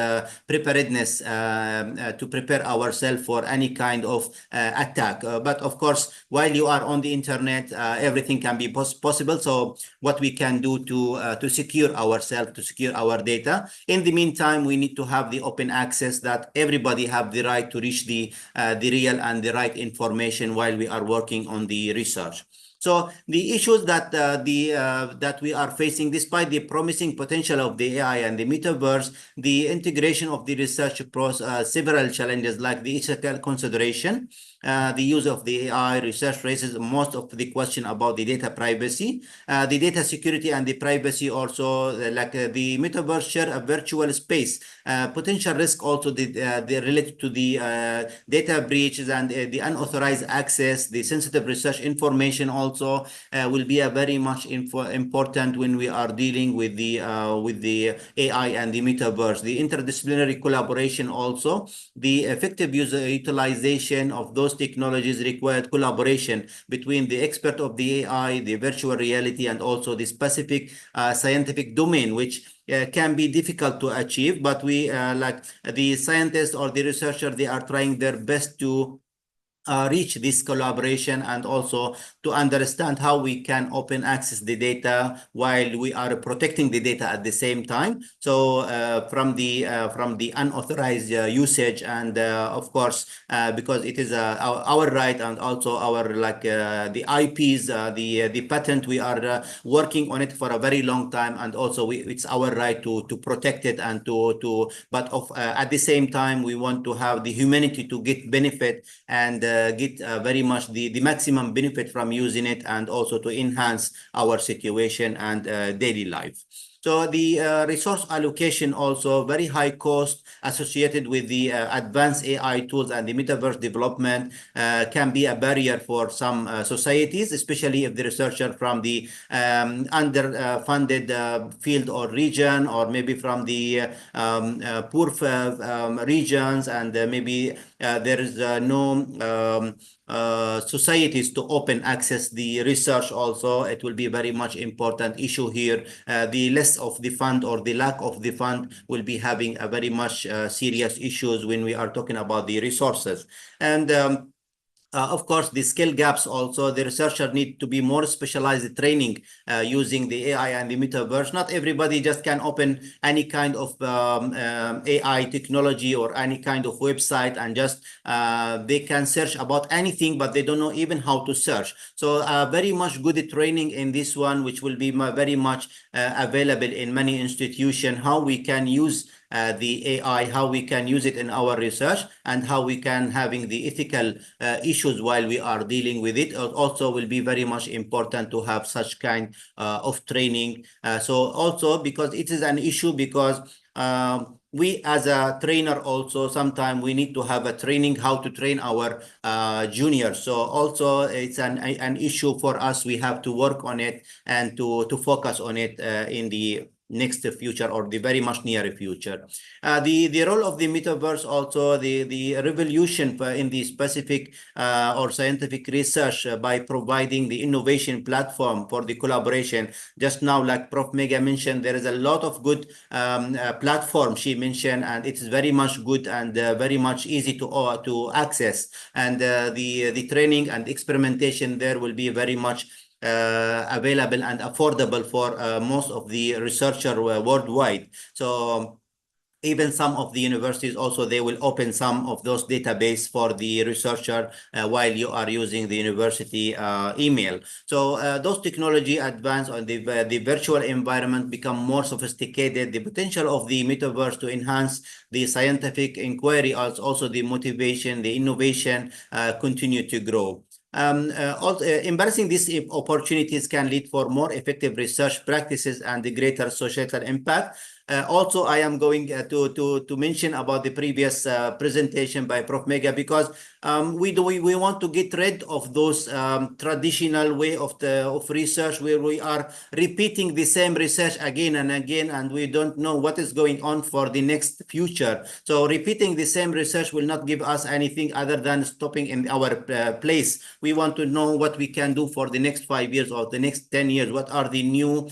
preparedness to prepare ourselves for any kind of attack. But of course, while you are on the internet, everything can be possible. So what we can do to secure ourselves, to secure our data. In the meantime, we need to have the open access, that everybody have the right to reach the real and the right information while we are working on the research. So the issues that that we are facing, despite the promising potential of the AI and the metaverse, the integration of the research across several challenges, like the ethical consideration. The use of the AI research raises most of the question about the data privacy, the data security, and the privacy also, like the metaverse share a virtual space. Potential risk also related to the data breaches and the unauthorized access, the sensitive research information also, also will be a very much important when we are dealing with the AI and the metaverse. The interdisciplinary collaboration also, the effective utilization of those technologies required collaboration between the expert of the AI, the virtual reality, and also the specific scientific domain, which can be difficult to achieve, but we like the scientists or the researcher, they are trying their best to reach this collaboration and also to understand how we can open access the data while we are protecting the data at the same time. So from the unauthorized usage, and of course because it is our right, and also our the IPs, the patent, we are working on it for a very long time, and also it's our right to protect it and but at the same time we want to have the humanity to get benefit and get very much the maximum benefit from using it, and also to enhance our situation and daily life. So the resource allocation, also very high cost associated with the advanced AI tools and the metaverse development can be a barrier for some societies, especially if the researcher from the underfunded field or region, or maybe from the poor regions, and maybe there is no societies to open access the research. Also, it will be very much important issue here. The less of the fund or the lack of the fund will be having a very much serious issues when we are talking about the resources. And of course, the skill gaps also, the researcher need to be more specialized training using the AI and the metaverse. Not everybody just can open any kind of AI technology or any kind of website and just they can search about anything, but they don't know even how to search. So very much good training in this one, which will be very much available in many institutions, how we can use the AI, how we can use it in our research, and how we can having the ethical issues while we are dealing with it. Also will be very much important to have such kind of training. So also because it is an issue, because we as a trainer also sometimes we need to have a training how to train our juniors. So also it's an issue for us. We have to work on it and to focus on it in the next future or the very much near future. The role of the metaverse, also the revolution in the specific or scientific research by providing the innovation platform for the collaboration. Just now, like Prof. Mega mentioned, there is a lot of good platform she mentioned, and it is very much good and very much easy to access. And the training and experimentation there will be very much available and affordable for most of the researcher worldwide. So even some of the universities also, they will open some of those database for the researcher while you are using the university email. So those technology advance on the virtual environment become more sophisticated. The potential of the metaverse to enhance the scientific inquiry, also the motivation, the innovation continue to grow. Also, embracing these opportunities can lead for more effective research practices and the greater societal impact. Also, I am going to mention about the previous presentation by Prof. Mega, because we want to get rid of those traditional way of research where we are repeating the same research again and again, and we don't know what is going on for the next future. So repeating the same research will not give us anything other than stopping in our place. We want to know what we can do for the next 5 years or the next 10 years. What are the new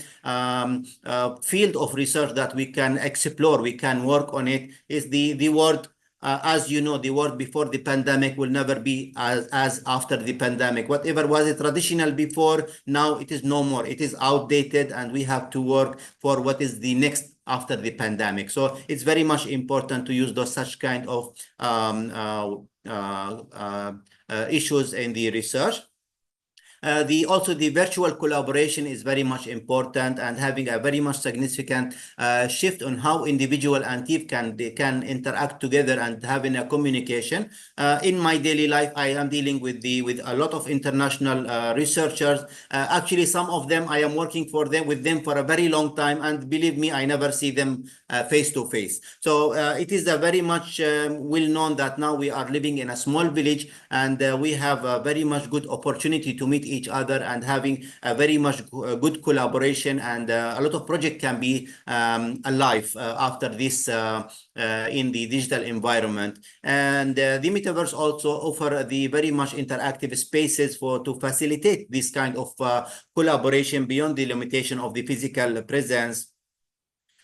field of research that we can explore, we can work on it. Is the world, as you know, the world before the pandemic will never be as after the pandemic. Whatever was traditional before, now it is no more. It is outdated, and we have to work for what is the next after the pandemic. So it's very much important to use those such kind of issues in the research. Also the virtual collaboration is very much important, and having a very much significant shift on how individual and team can interact together and having a communication. In my daily life, I am dealing with a lot of international researchers. Actually, some of them I am working with them for a very long time, and believe me, I never see them face to face. So it is a very much well known that now we are living in a small village, and we have a very much good opportunity to meet each other and having a very much good collaboration, and a lot of projects can be alive after this in the digital environment. And the metaverse also offer the very much interactive spaces to facilitate this kind of collaboration beyond the limitation of the physical presence.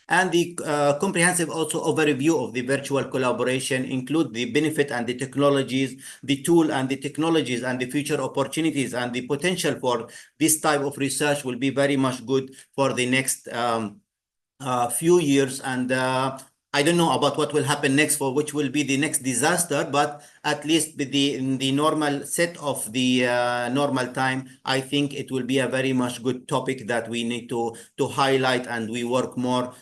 And the comprehensive also overview of the virtual collaboration include the benefit and the technologies, the tool and the technologies, and the future opportunities, and the potential for this type of research will be very much good for the next few years. And I don't know about what will happen next, for which will be the next disaster, but at least with in the normal set of the normal time, I think it will be a very much good topic that we need to highlight, and we work more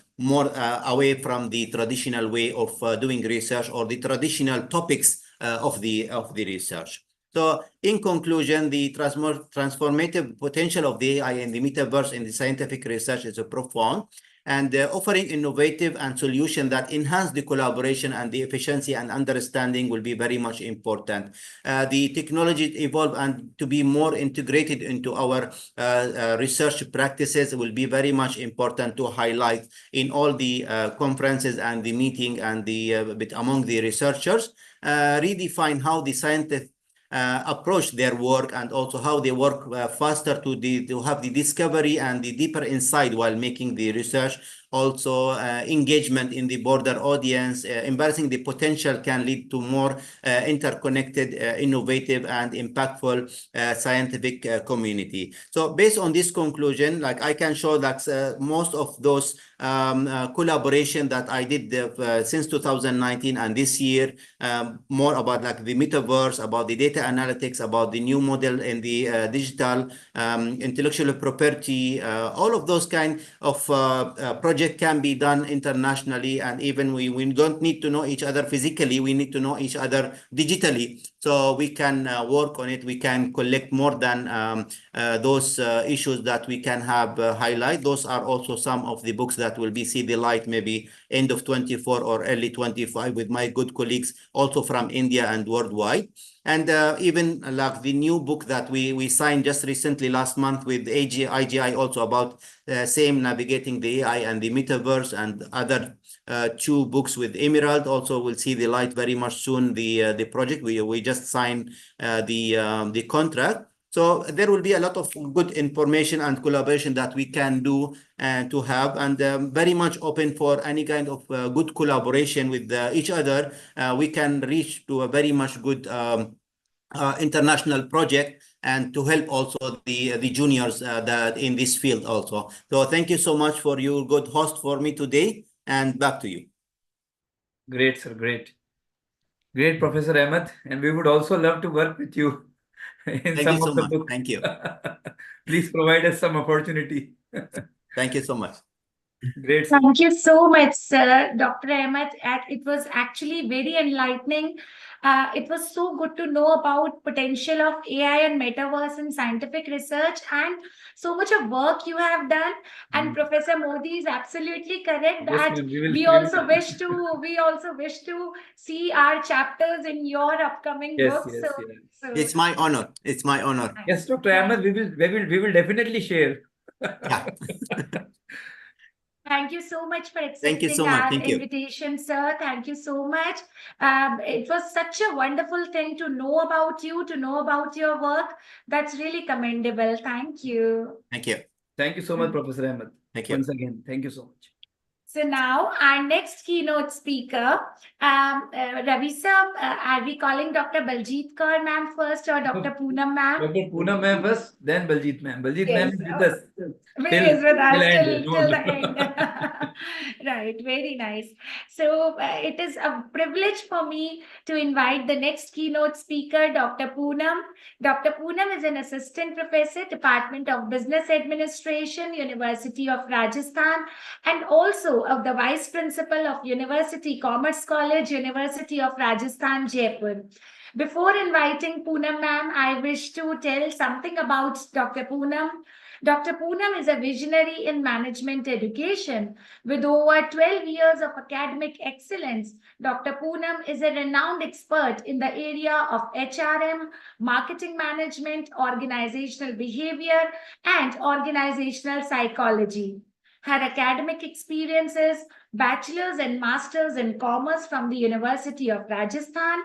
away from the traditional way of doing research, or the traditional topics of the research. So in conclusion, the transformative potential of the AI and the metaverse in the scientific research is profound, and offering innovative and solutions that enhance the collaboration and the efficiency and understanding will be very much important. The technology evolve and to be more integrated into our research practices will be very much important to highlight in all the conferences and the meeting and the among the researchers. Redefine how the scientists approach their work, and also how they work faster to have the discovery and the deeper insight while making the research. Also engagement in the broader audience, embracing the potential can lead to more interconnected, innovative, and impactful scientific community. So based on this conclusion, like I can show that most of those collaboration that I did since 2019 and this year, more about like the metaverse, about the data analytics, about the new model in the digital intellectual property, all of those kind of projects can be done internationally, and even we don't need to know each other physically, we need to know each other digitally, so we can work on it. We can collect more than those issues that we can have highlight. Those are also some of the books that will be see the light maybe end of 24 or early 25 with my good colleagues also from India and worldwide. And even like the new book that we signed just recently last month with IGI also about same navigating the AI and the metaverse, and other two books with Emerald also will see the light very much soon. The project we just signed the contract. So there will be a lot of good information and collaboration that we can do and to have, and very much open for any kind of good collaboration with each other. We can reach to a very much good international project, and to help also the juniors that in this field also. So thank you so much for your good host for me today, and back to you. Great, sir. Great. Great, Professor Ahmed. And we would also love to work with you in Thank some you so of the much. books. Thank you. Please provide us some opportunity. Thank you so much. Great, sir. Thank you so much, sir, Dr. Ahmed. It was actually very enlightening. It was so good to know about potential of AI and metaverse in scientific research, and so much of work you have done. And Professor Modi is absolutely correct Yes, that ma'am, we also wish to see our chapters in your upcoming Yes, books. yes, So, yes. so It's my honor. It's my honor. Yes, Dr. Ahmed, we will definitely share. Yeah. thank you so much for Thank you accepting so much. our Thank you. invitation, sir. Thank you so much. It was such a wonderful thing to know about you, to know about your work. That's really commendable. Thank you. Thank you. Thank you so much, Professor Ahmed. Thank you. Once again, thank you so much. So now our next keynote speaker, Ravi sir, are we calling Dr. Baljeet Kaur ma'am first, or Dr. Poonam ma'am? Dr. Poonam ma'am first, then Baljeet ma'am. Baljeet ma'am is with us. Is with us end. till the end. Right, very nice. So it is a privilege for me to invite the next keynote speaker, Dr. Poonam. Dr. Poonam is an assistant professor, Department of Business Administration, University of Rajasthan, and also of the vice principal of University Commerce College, University of Rajasthan, Jaipur. Before inviting Poonam ma'am, I wish to tell something about Dr. Poonam. Dr. Poonam is a visionary in management education. With over 12 years of academic excellence, Dr. Poonam is a renowned expert in the area of HRM, marketing management, organizational behavior, and organizational psychology. Her academic experiences, bachelor's and master's in commerce from the University of Rajasthan.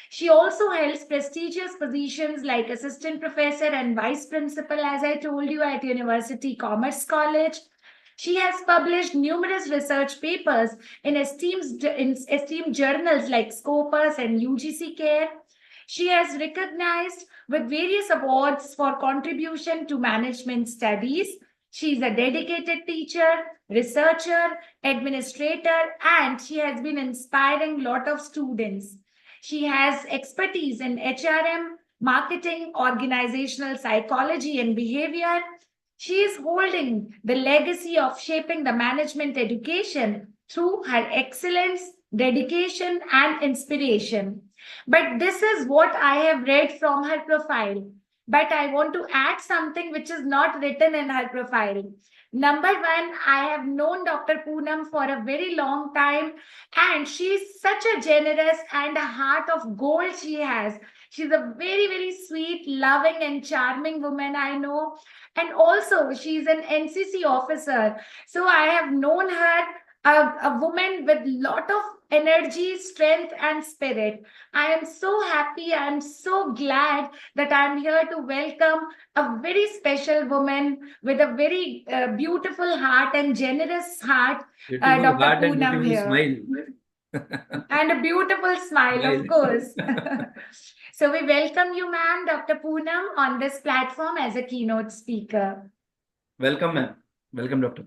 She also holds prestigious positions like assistant professor and vice principal, as I told you, at University Commerce College. She has published numerous research papers in esteemed journals like Scopus and ICICAR. She has recognized with various awards for contribution to management studies. She is a dedicated teacher, researcher, administrator, and she has been inspiring a lot of students. She has expertise in HRM, marketing, organizational psychology, and behavior. She is holding the legacy of shaping the management education through her excellence, dedication, and inspiration. But this is what I have read from her profile. But I want to add something which is not written in her profile. Number one, I have known Dr. Poonam for a very long time, and she's such a generous and a heart of gold she has. She's a very, very sweet, loving, and charming woman, I know. And also, she's an NCC officer. So I have known her, a woman with lot of energy, strength, and spirit. I am so happy. I am so glad that I'm here to welcome a very special woman with a very beautiful heart and generous heart, Beautiful Dr. heart and Poonam beautiful here. smile. And a beautiful smile, of Smile. course. So we welcome you, ma'am, Dr. Poonam, on this platform as a keynote speaker. Welcome, ma'am. Welcome, Doctor.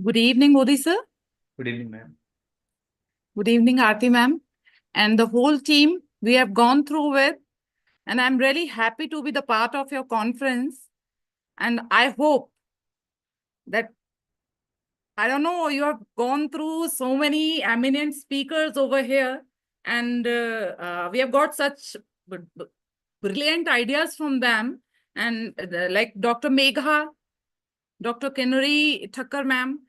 Good evening, Modi sir. Good evening, ma'am. Good evening, Aarti ma'am. And the whole team we have gone through with. And I'm really happy to be the part of your conference. And I hope that, I don't know, you have gone through so many eminent speakers over here. And we have got such brilliant ideas from them. And like Dr. Megha, Dr. Kinnari Thakkar ma'am,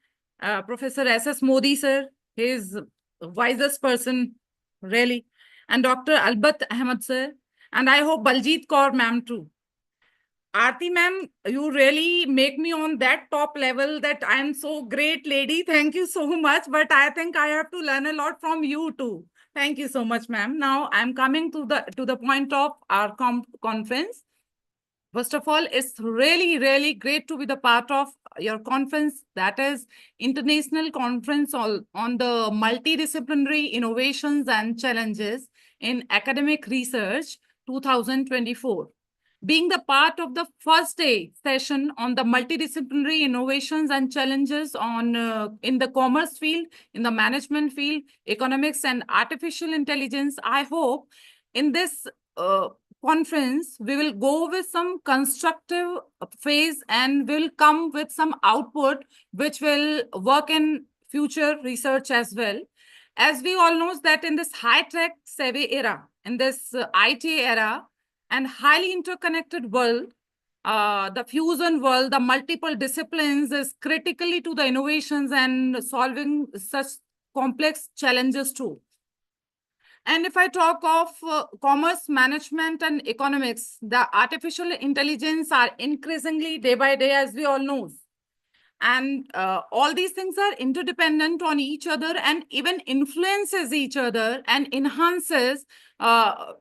Professor S.S. Modi sir, he is the wisest person, really, and Dr. Albat Ahmed sir, and I hope Baljeet Kaur ma'am too. Aarti ma'am, you really make me on that top level that I am so great lady. Thank you so much. But I think I have to learn a lot from you too. Thank you so much, ma'am. Now I'm coming to the point of our conference. First of all, it's really, really great to be the part of your conference, that is International Conference on the Multidisciplinary Innovations and Challenges in Academic Research 2024. Being the part of the first day session on the multidisciplinary innovations and challenges on in the commerce field, in the management field, economics and artificial intelligence, I hope in this conference, we will go with some constructive phase and will come with some output which will work in future research as well. As we all know that in this high-tech savvy era, in this IT era and highly interconnected world, the fusion world, the multiple disciplines is critically to the innovations and solving such complex challenges too. And if I talk of commerce, management, and economics, the artificial intelligence are increasingly day by day, as we all know. And all these things are interdependent on each other and even influences each other and enhances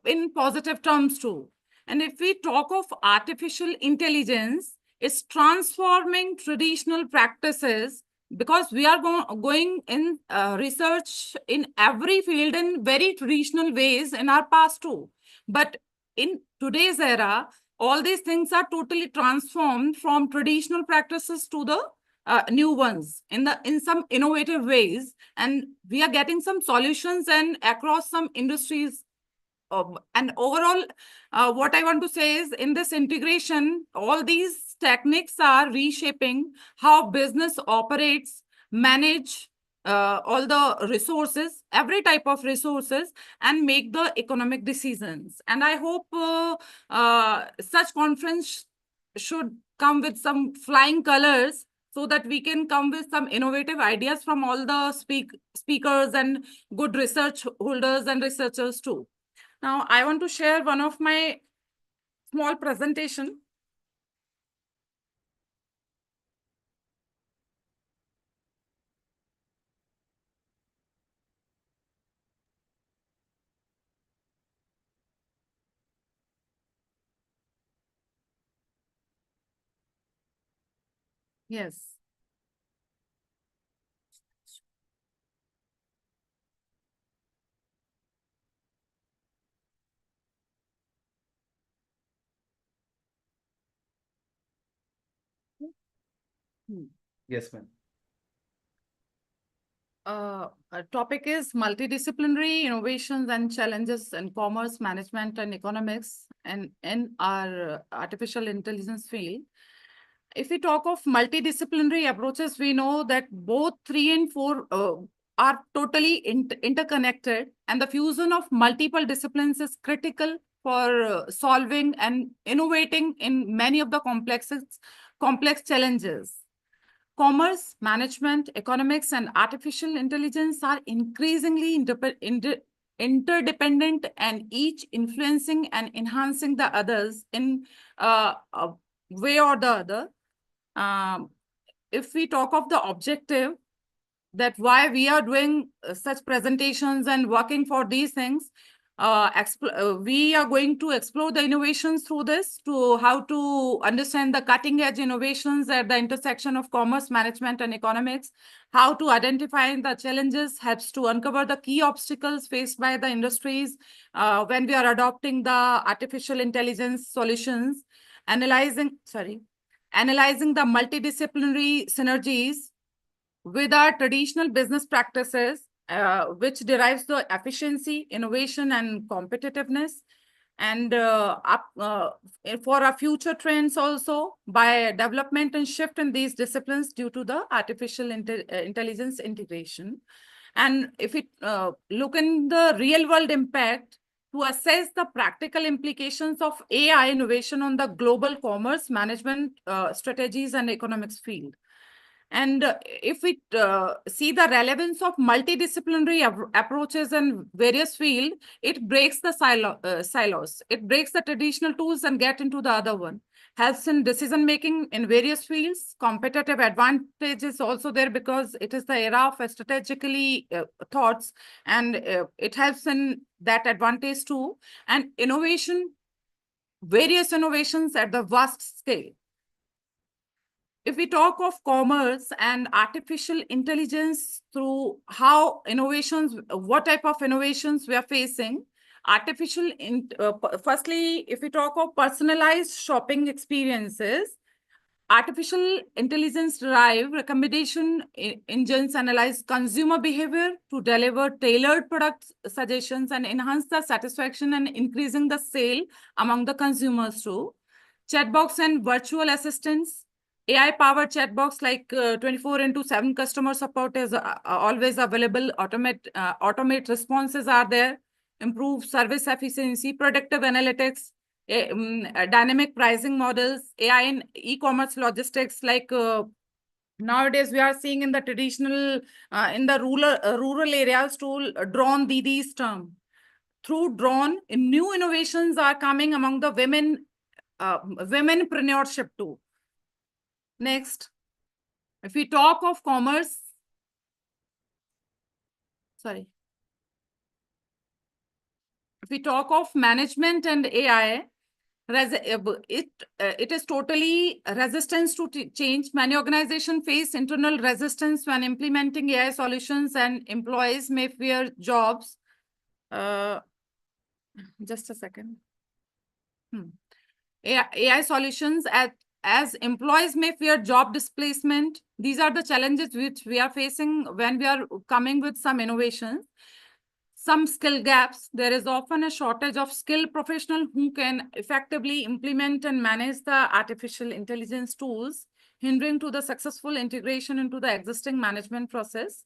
in positive terms too. And if we talk of artificial intelligence, it's transforming traditional practices, because we are going in research in every field in very traditional ways in our past too. But in today's era, all these things are totally transformed from traditional practices to the new ones in some innovative ways. And we are getting some solutions and across some industries. And overall, what I want to say is in this integration, all these techniques are reshaping how business operates, manage, all the resources, every type of resources, and make the economic decisions. And I hope such conference should come with some flying colors so that we can come with some innovative ideas from all the speakers and good research holders and researchers too. Now, I want to share one of my small presentation. Yes. Yes, ma'am. Topic is multidisciplinary innovations and challenges in commerce, management, and economics, and in our artificial intelligence field. If we talk of multidisciplinary approaches, we know that both 3 and 4 are totally interconnected, and the fusion of multiple disciplines is critical for solving and innovating in many of the complex challenges. Commerce, management, economics, and artificial intelligence are increasingly interdependent and each influencing and enhancing the others in a way or the other. If we talk of the objective, that why we are doing such presentations and working for these things, we are going to explore the innovations through this, to how to understand the cutting edge innovations at the intersection of commerce, management, and economics, how to identify the challenges, helps to uncover the key obstacles faced by the industries when we are adopting the artificial intelligence solutions, analyzing the multidisciplinary synergies with our traditional business practices, which derives the efficiency, innovation, and competitiveness. And for our future trends also, by development and shift in these disciplines due to the artificial intelligence integration. And if we look in the real world impact, to assess the practical implications of AI innovation on the global commerce, management strategies, and economics field. And if we see the relevance of multidisciplinary approaches in various fields, it breaks the silos. It breaks the traditional tools and get into the other one. Helps in decision-making in various fields. Competitive advantage is also there because it is the era of strategically thoughts, and it helps in that advantage too. And innovation, various innovations at the vast scale. If we talk of commerce and artificial intelligence, through how innovations, what type of innovations we are facing, firstly, if we talk of personalized shopping experiences, artificial intelligence derived recommendation engines analyze consumer behavior to deliver tailored product suggestions and enhance the satisfaction and increasing the sale among the consumers too. Chatbots and virtual assistants, AI-powered chatbots like 24/7 customer support is always available. Automate responses are there. Improve service efficiency, predictive analytics, dynamic pricing models, AI in e-commerce logistics. Like nowadays, we are seeing in the traditional, in the rural areas, to drone Didi's term. Through drone, new innovations are coming among the womenpreneurship too. Next, if we talk of commerce, if we talk of management and AI, it is totally resistance to change. Many organizations face internal resistance when implementing AI solutions, and employees may fear jobs. Just a second. AI solutions as employees may fear job displacement. These are the challenges which we are facing when we are coming with some innovations. Some skill gaps. There is often a shortage of skilled professionals who can effectively implement and manage the artificial intelligence tools, hindering to the successful integration into the existing management process.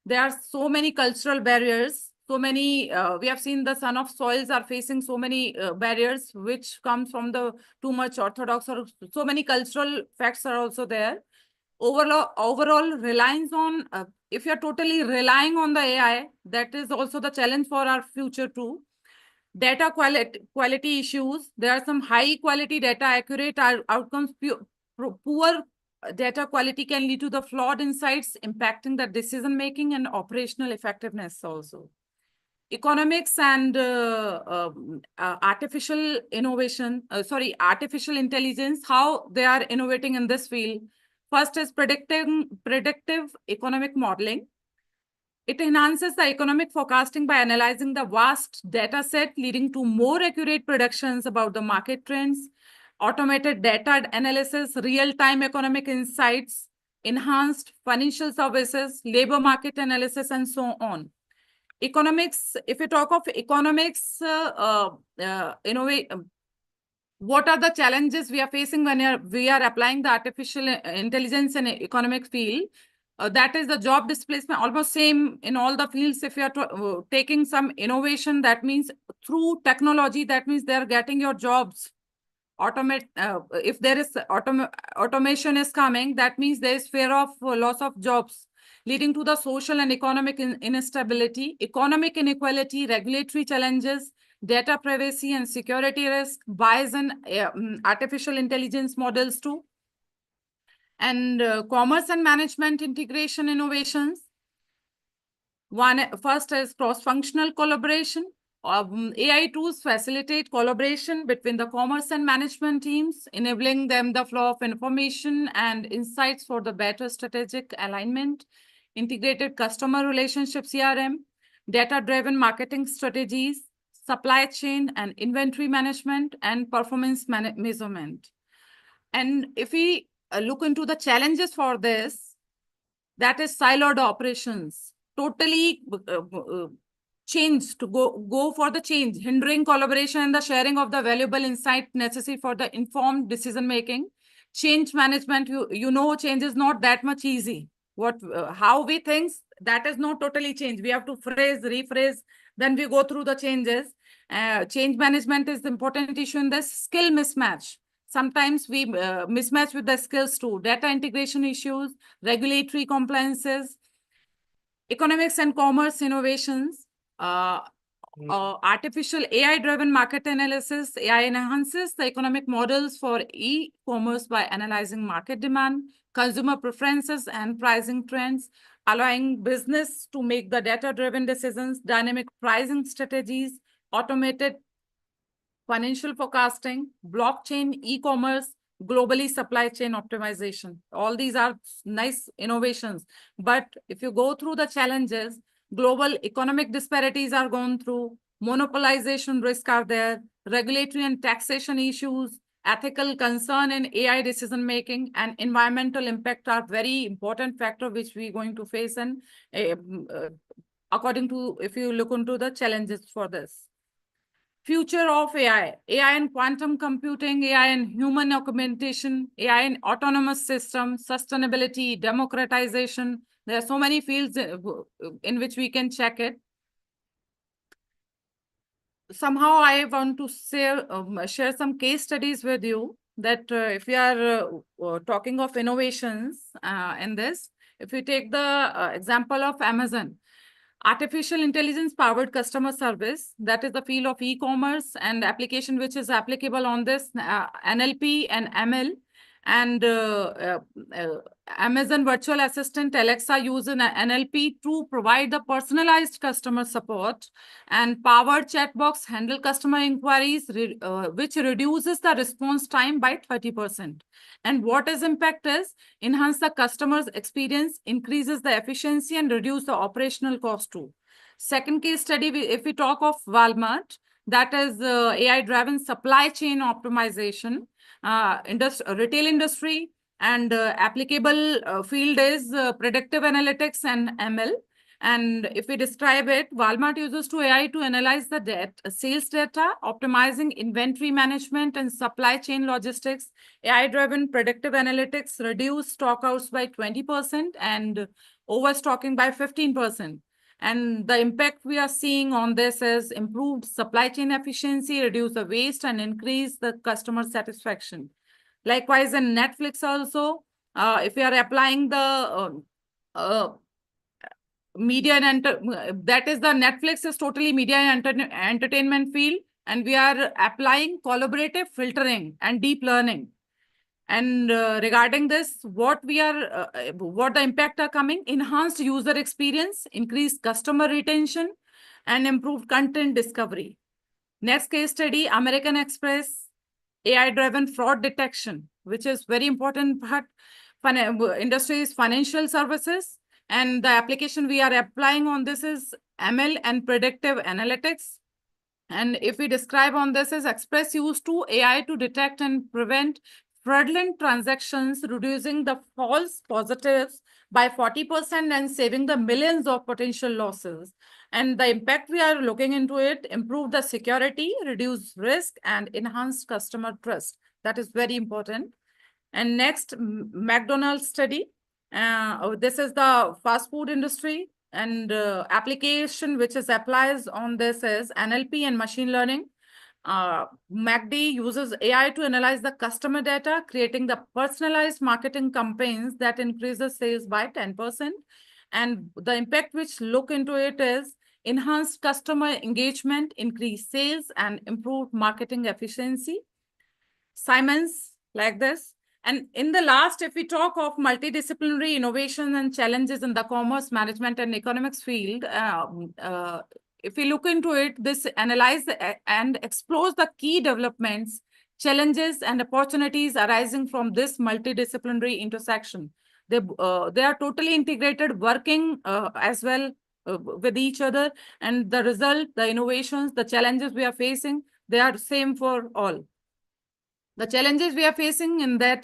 there are so many cultural barriers, so many, we have seen the son of soils are facing so many barriers, which comes from the too much orthodox, or so many cultural facts are also there. Overall reliance on, if you're totally relying on the AI, that is also the challenge for our future too. Data quality issues. There are some high quality data, accurate outcomes. Poor data quality can lead to the flawed insights, impacting the decision making and operational effectiveness also. Economics and artificial intelligence, how they are innovating in this field. First is predictive economic modeling. It enhances the economic forecasting by analyzing the vast data set, leading to more accurate predictions about the market trends, automated data analysis, real-time economic insights, enhanced financial services, labor market analysis, and so on. Economics, if you talk of economics, what are the challenges we are facing when we are applying the artificial intelligence in economic field? That is the job displacement, almost same in all the fields. If you are taking some innovation, that means through technology, that means they are getting your jobs. If there is automation is coming, that means there is fear of loss of jobs, leading to the social and economic instability, economic inequality, regulatory challenges, data privacy and security risk, bias in artificial intelligence models too. And commerce and management integration innovations. First is cross-functional collaboration. AI tools facilitate collaboration between the commerce and management teams, enabling them the flow of information and insights for the better strategic alignment, integrated customer relationship CRM, data-driven marketing strategies, supply chain and inventory management, and performance measurement. And if we look into the challenges for this, that is siloed operations, totally change to go for the change, hindering collaboration and the sharing of the valuable insight necessary for the informed decision making. Change management, you know, change is not that much easy. How we think, that is not totally change. We have to rephrase, then we go through the changes. Change management is the important issue in this. Skill mismatch. Sometimes we mismatch with the skills too. Data integration issues, regulatory compliances, economics and commerce innovations, artificial AI-driven market analysis. AI enhances the economic models for e-commerce by analyzing market demand, consumer preferences, and pricing trends, allowing business to make the data-driven decisions, dynamic pricing strategies, automated financial forecasting, blockchain, e-commerce, globally supply chain optimization. All these are nice innovations. But if you go through the challenges, global economic disparities are going through, monopolization risk are there, regulatory and taxation issues, ethical concern in AI decision-making, and environmental impact are very important factor which we're going to face. And according to, if you look into the challenges for this. Future of AI, AI and quantum computing, AI and human augmentation, AI and autonomous systems, sustainability, democratization. There are so many fields in which we can check it. Somehow I want to share some case studies with you that if we are talking of innovations in this, if we take the example of Amazon, artificial intelligence powered customer service, that is the field of e-commerce and application which is applicable on this NLP and ML. And Amazon virtual assistant Alexa uses NLP to provide the personalized customer support, and powered chatbots handle customer inquiries, which reduces the response time by 30%. And what is impact is enhance the customer's experience, increases the efficiency, and reduce the operational cost too. Second case study, if we talk of Walmart, that is AI-driven supply chain optimization, retail industry, and applicable field is predictive analytics and ML. And if we describe it, Walmart uses AI to analyze the sales data, optimizing inventory management and supply chain logistics. AI-driven predictive analytics reduce stockouts by 20% and overstocking by 15%. And the impact we are seeing on this is improved supply chain efficiency, reduce the waste, and increase the customer satisfaction. Likewise, in Netflix also, if we are applying the media and that is the Netflix is totally media and entertainment field, and we are applying collaborative filtering and deep learning. And regarding this, what the impact are coming: enhanced user experience, increased customer retention, and improved content discovery. Next case study, American Express, AI-driven fraud detection, which is very important part. Industry is financial services, and the application we are applying on this is ML and predictive analytics. And if we describe on this as Express used to AI to detect and prevent fraudulent transactions, reducing the false positives by 40% and saving the millions of potential losses. And the impact we are looking into it: improve the security, reduce risk, and enhance customer trust. That is very important. And next, McDonald's study. This is the fast food industry, and application which is applies on this is NLP and machine learning. MACD uses AI to analyze the customer data, creating the personalized marketing campaigns that increases sales by 10%. And the impact which look into it is enhanced customer engagement, increased sales, and improved marketing efficiency. Siemens, like this. And in the last, if we talk of multidisciplinary innovation and challenges in the commerce, management, and economics field, if we look into it, this analyze and explores the key developments, challenges, and opportunities arising from this multidisciplinary intersection. They are totally integrated, working as well with each other, and the result, the innovations, the challenges we are facing, they are same for all. The challenges we are facing in that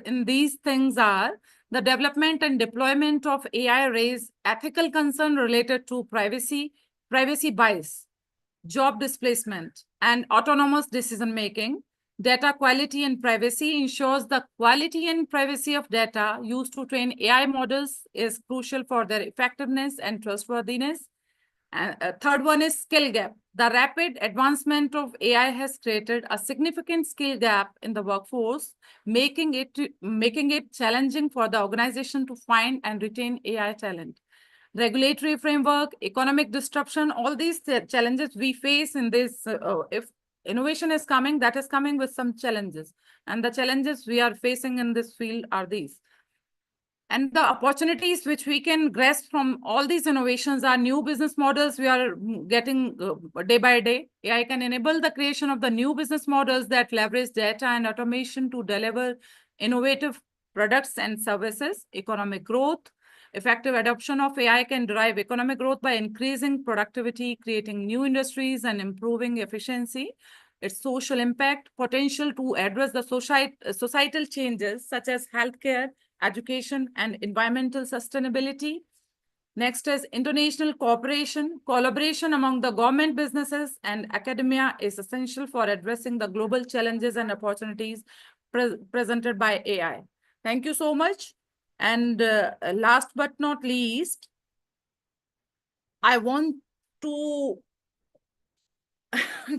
in these things are the development and deployment of AI raise ethical concern related to privacy bias, job displacement, and autonomous decision making. Data quality and privacy ensures the quality and privacy of data used to train AI models is crucial for their effectiveness and trustworthiness. Third one is skill gap. The rapid advancement of AI has created a significant skill gap in the workforce, making it challenging for the organization to find and retain AI talent. Regulatory framework, economic disruption, all these challenges we face in this, if innovation is coming, that is coming with some challenges. And the challenges we are facing in this field are these. And the opportunities which we can grasp from all these innovations are new business models we are getting day by day. AI can enable the creation of the new business models that leverage data and automation to deliver innovative products and services. Economic growth. Effective adoption of AI can drive economic growth by increasing productivity, creating new industries, and improving efficiency. Its social impact, potential to address the societal changes such as healthcare, education, and environmental sustainability. Next is international cooperation. Collaboration among the government, businesses, and academia is essential for addressing the global challenges and opportunities presented by AI. Thank you so much. And last but not least, I want to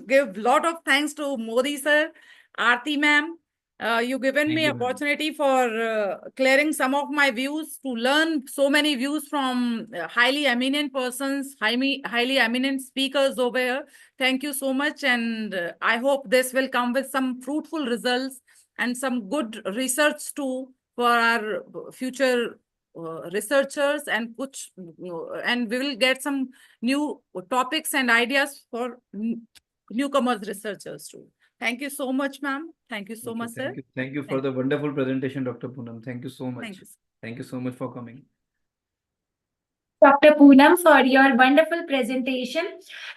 give a lot of thanks to Modi sir, Aarti ma'am. You given Thank me you, ma'am. opportunity for clearing some of my views, to learn so many views from highly eminent persons, highly eminent speakers over here. Thank you so much. And I hope this will come with some fruitful results and some good research too for our future researchers, and and we will get some new topics and ideas for newcomers researchers too. Thank you so much, ma'am. Thank you so much, sir. Thank you for Thank the wonderful presentation, Dr. Poonam. Thank you so much. Thank you. Thank you so much for coming. Dr. Poonam, for your wonderful presentation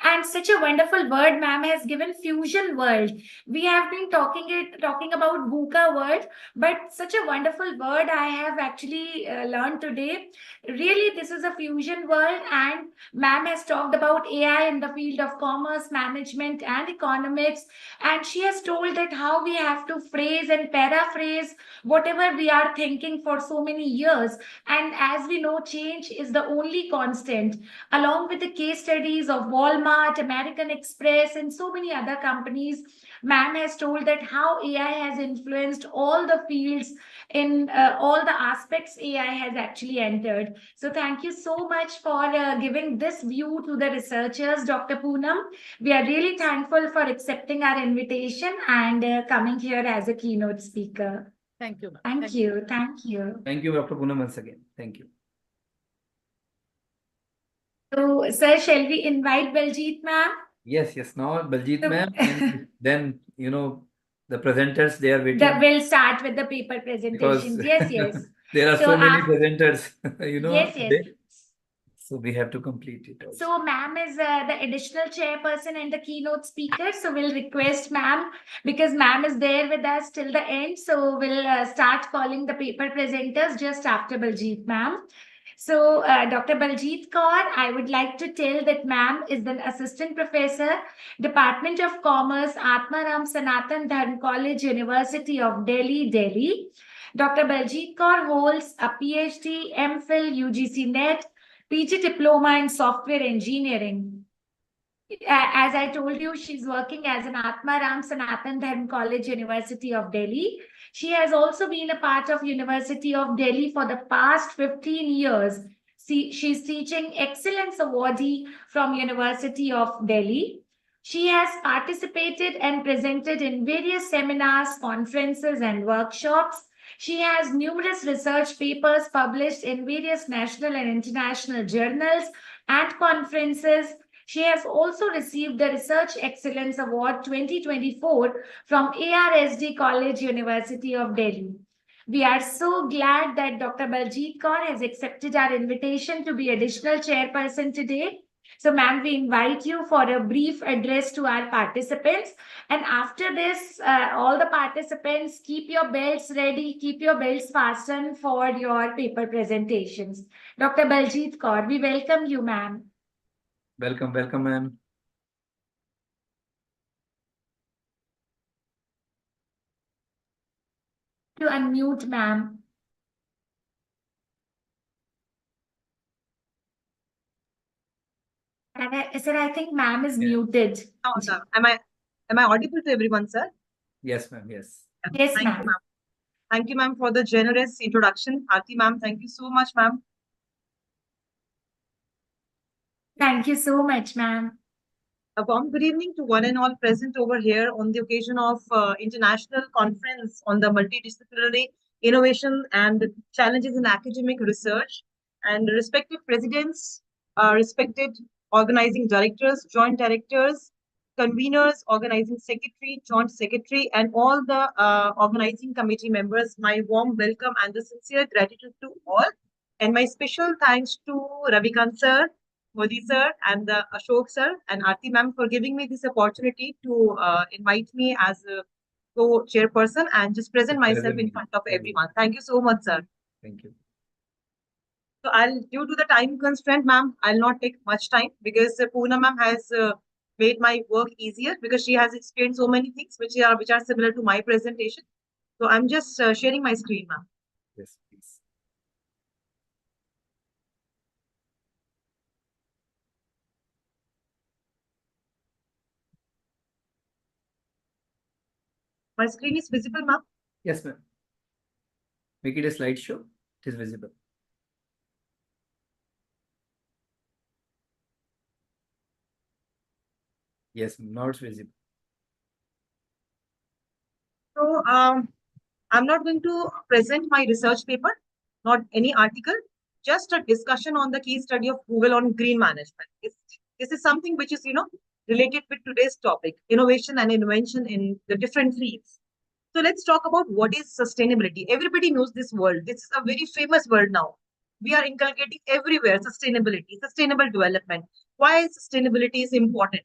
and such a wonderful word ma'am has given, fusion world. We have been talking about VUCA world, but such a wonderful word I have actually learned today. Really, this is a fusion world, and ma'am has talked about AI in the field of commerce, management, and economics, and she has told that how we have to phrase and paraphrase whatever we are thinking for so many years. And as we know, change is the only constant. Along with the case studies of Walmart, American Express, and so many other companies, ma'am has told that how AI has influenced all the fields in all the aspects AI has actually entered. So thank you so much for giving this view to the researchers, Dr. Poonam. We are really thankful for accepting our invitation and coming here as a keynote speaker. Thank you, ma'am. Thank you. Thank you. Thank you, Dr. Poonam, once again. Thank you. So, sir, shall we invite Baljit ma'am? Yes, now Baljit So- ma'am, and then, the presenters, they are waiting We'll start with the paper presentations. because Yes. there are So so many after- presenters, Yes. today. So we have to complete it also. So ma'am is the additional chairperson and the keynote speaker. So we'll request ma'am, because ma'am is there with us till the end. So we'll start calling the paper presenters just after Baljit ma'am. So Dr. Baljit Kaur, I would like to tell that ma'am is an assistant professor, Department of Commerce, Atmaram Sanatan Dharm College, University of Delhi, Delhi. Dr. Baljit Kaur holds a PhD, MPhil, UGC NET, PG diploma in software engineering. As I told you, she's working as an Atmaram Sanatan Dharm College, University of Delhi. She has also been a part of University of Delhi for the past 15 years. She's teaching Excellence Awardee from University of Delhi. She has participated and presented in various seminars, conferences, and workshops. She has numerous research papers published in various national and international journals and conferences. She has also received the Research Excellence Award 2024 from ARSD College, University of Delhi. We are so glad that Dr. Baljit Kaur has accepted our invitation to be additional chairperson today. So, ma'am, we invite you for a brief address to our participants. And after this, all the participants, keep your belts ready, keep your belts fastened for your paper presentations. Dr. Baljit Kaur, we welcome you, ma'am. Welcome, ma'am. To unmute, ma'am. Sir, I think ma'am is muted. Oh, sir. Am I audible to everyone, sir? Yes, ma'am. Yes. Yes, Thank ma'am. you, ma'am. Thank you, ma'am, for the generous introduction. Aarti, ma'am, thank you so much, ma'am. Thank you so much, ma'am. A warm good evening to one and all present over here on the occasion of International Conference on the Multidisciplinary Innovation and Challenges in Academic Research, and respective presidents, respected organizing directors, joint directors, conveners, organizing secretary, joint secretary, and all the organizing committee members, my warm welcome and the sincere gratitude to all. And my special thanks to Ravikant sir, Modi sir, and the Ashok sir, and Aarti ma'am for giving me this opportunity to invite me as a co-chairperson and just present myself in front of everyone. Thank you so much, sir. Thank you. So due to the time constraint, ma'am, I'll not take much time because Poonam ma'am has made my work easier because she has explained so many things which are similar to my presentation. So I'm just sharing my screen, ma'am. Yes, please. My screen is visible, ma'am. Yes, ma'am. Make it a slideshow. It is visible. Yes, now it's visible. So I'm not going to present my research paper, not any article, just a discussion on the case study of Google on green management. This is something which is, related with today's topic, innovation and invention in the different fields. So let's talk about what is sustainability. Everybody knows this word. This is a very famous word now. we are inculcating everywhere sustainability, sustainable development. Why sustainability is important?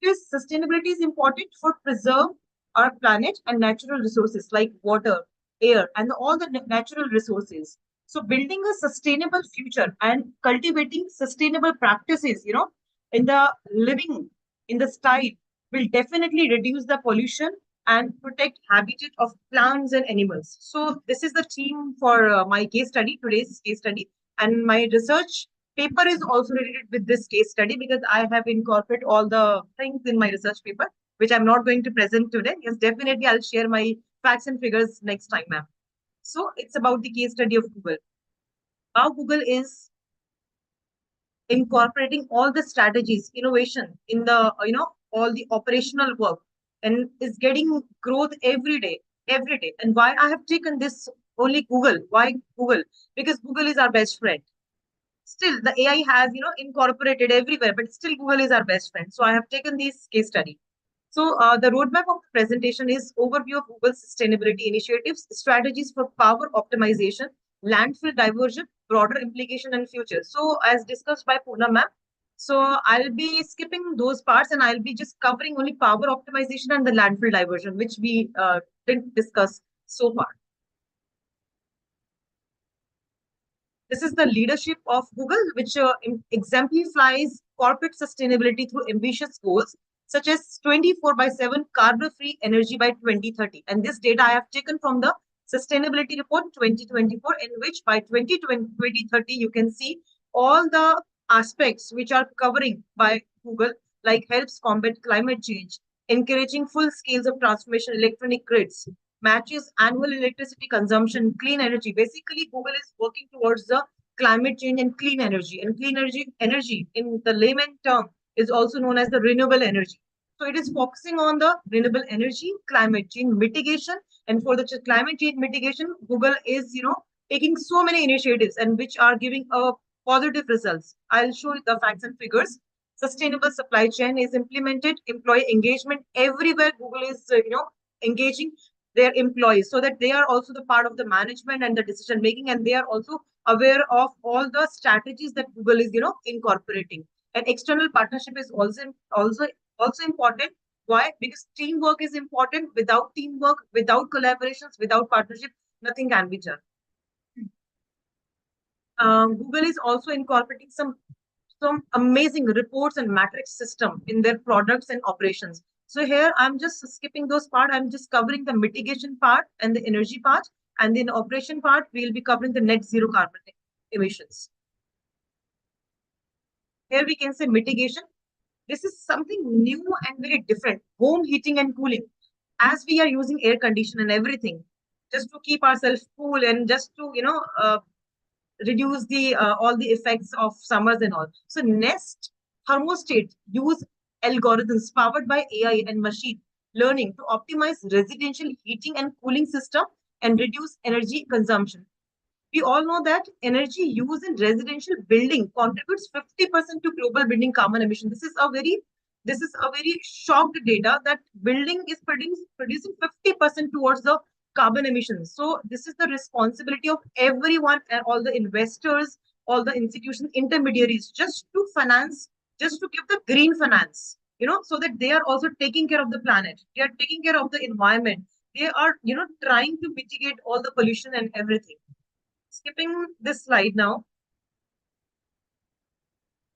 Because sustainability is important for preserve our planet and natural resources like water, air, and all the natural resources. So building a sustainable future and cultivating sustainable practices, in the living, in the style, will definitely reduce the pollution and protect habitat of plants and animals. So this is the theme for my case study, today's case study, and my research paper is also related with this case study because I have incorporated all the things in my research paper, which I'm not going to present today. Yes, definitely I'll share my facts and figures next time, ma'am. So it's about the case study of Google. How Google is incorporating all the strategies, innovation in the, all the operational work, and is getting growth every day, every day. And why I have taken this only Google? Why Google? Because Google is our best friend. Still, the AI has, incorporated everywhere, but still Google is our best friend. So I have taken this case study. So the roadmap of the presentation is overview of Google's sustainability initiatives, strategies for power optimization, landfill diversion, broader implication and future. So as discussed by Poonam ma'am, so I'll be skipping those parts and I'll be just covering only power optimization and the landfill diversion, which we didn't discuss so far. This is the leadership of Google, which exemplifies corporate sustainability through ambitious goals, such as 24/7 carbon-free energy by 2030. And this data I have taken from the Sustainability Report 2024, in which by 2030, you can see all the aspects which are covering by Google, like helps combat climate change, encouraging full scales of transformation electronic grids, matches annual electricity consumption, clean energy. Basically, Google is working towards the climate change and clean energy. And clean energy in the layman term is also known as the renewable energy. So it is focusing on the renewable energy, climate change mitigation. And for the climate change mitigation, Google is, taking so many initiatives and which are giving a positive results. I'll show you the facts and figures. Sustainable supply chain is implemented, employee engagement everywhere. Google is, engaging their employees so that they are also the part of the management and the decision making, and they are also aware of all the strategies that Google is, incorporating. And external partnership is also important. Why? Because teamwork is important. Without teamwork, without collaborations, without partnership, nothing can be done. Google is also incorporating some amazing reports and matrix system in their products and operations. So here I'm just skipping those part. I'm just covering the mitigation part and the energy part. And in the operation part, we'll be covering the net zero carbon emissions. Here we can say mitigation. This is something new and very different. Home heating and cooling. As we are using air condition and everything, just to keep ourselves cool and just to, reduce the all the effects of summers and all. So Nest thermostat use algorithms powered by AI and machine learning to optimize residential heating and cooling system and reduce energy consumption. We all know that energy used in residential building contributes 50% to global building carbon emission. This is a very shocked data that building is producing 50% towards the carbon emissions. So this is the responsibility of everyone and all the investors, all the institutions, intermediaries, just to finance, just to give the green finance, so that they are also taking care of the planet. They are taking care of the environment. They are, trying to mitigate all the pollution and everything. Skipping this slide now.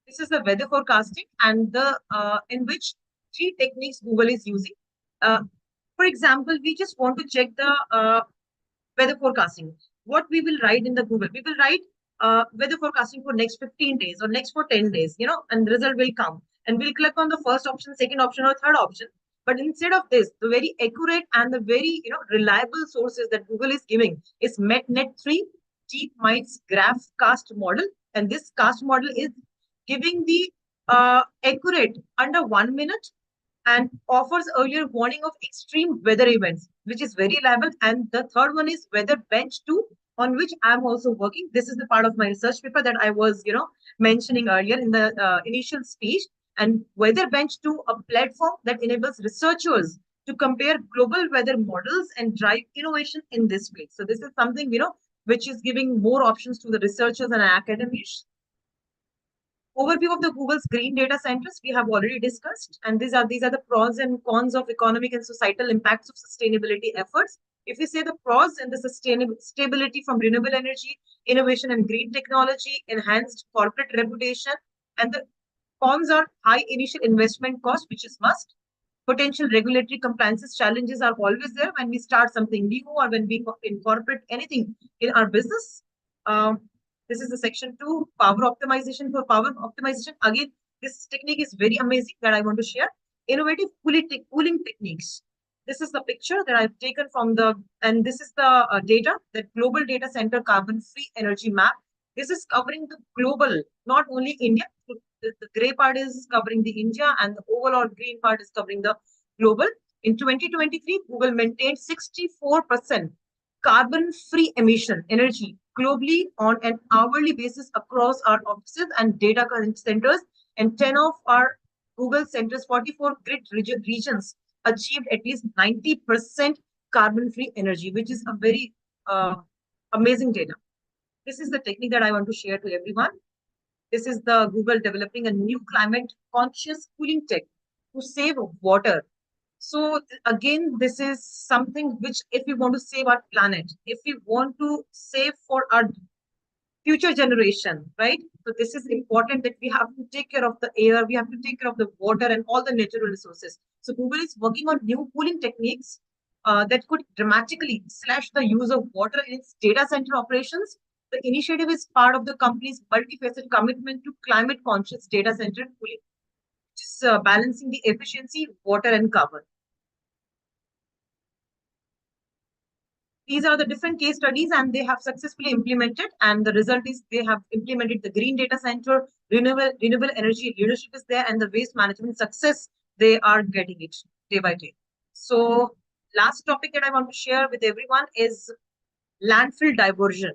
This is the weather forecasting and the in which 3 techniques Google is using. For example, we just want to check the weather forecasting. What we will write in the Google, we will write weather forecasting for next 15 days or next for 10 days, and the result will come. And we'll click on the first option, second option, or third option. But instead of this, the very accurate and the very reliable sources that Google is giving is MetNet3 Deep Minds Graph Cast model. And this cast model is giving the accurate under 1 minute and offers earlier warning of extreme weather events, which is very reliable. And the third one is Weather Bench 2, on which I'm also working. This is the part of my research paper that I was, mentioning earlier in the initial speech. And Weather Bench 2, a platform that enables researchers to compare global weather models and drive innovation in this field. So this is something, which is giving more options to the researchers and academics. Overview of the Google's green data centers we have already discussed, and these are the pros and cons of economic and societal impacts of sustainability efforts. If we say the pros and the sustainable stability from renewable energy, innovation and green technology, enhanced corporate reputation, and the cons are high initial investment cost, which is must. Potential regulatory compliances challenges are always there when we start something new or when we incorporate anything in our business. This is the section 2, power optimization. For power optimization, again, this technique is very amazing that I want to share. Innovative cooling techniques. This is the picture that I've taken from and this is the data, that global data center carbon-free energy map. This is covering the global, not only India. The gray part is covering the India and the overall green part is covering the global. In 2023, Google maintained 64% carbon-free emission energy globally on an hourly basis across our offices and data centers, and 10 of our Google centers, 44 grid regions achieved at least 90% carbon-free energy, which is a very amazing data. This is the technique that I want to share to everyone. This is the Google developing a new climate conscious cooling tech to save water. So again, this is something which, if we want to save our planet, if we want to save for our future generation, right? So this is important that we have to take care of the air, we have to take care of the water and all the natural resources. So Google is working on new cooling techniques that could dramatically slash the use of water in its data center operations. The initiative is part of the company's multifaceted commitment to climate conscious data center cooling, which is balancing the efficiency, water and carbon. These are the different case studies and they have successfully implemented, and the result is they have implemented the green data center, renewable energy leadership is there, and the waste management success, they are getting it day by day. So last topic that I want to share with everyone is landfill diversion.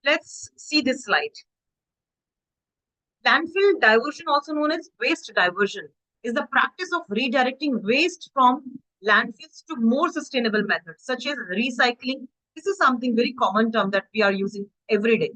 Let's see this slide. Landfill diversion, also known as waste diversion, is the practice of redirecting waste from landfills to more sustainable methods, such as recycling. This is something very common term that we are using every day.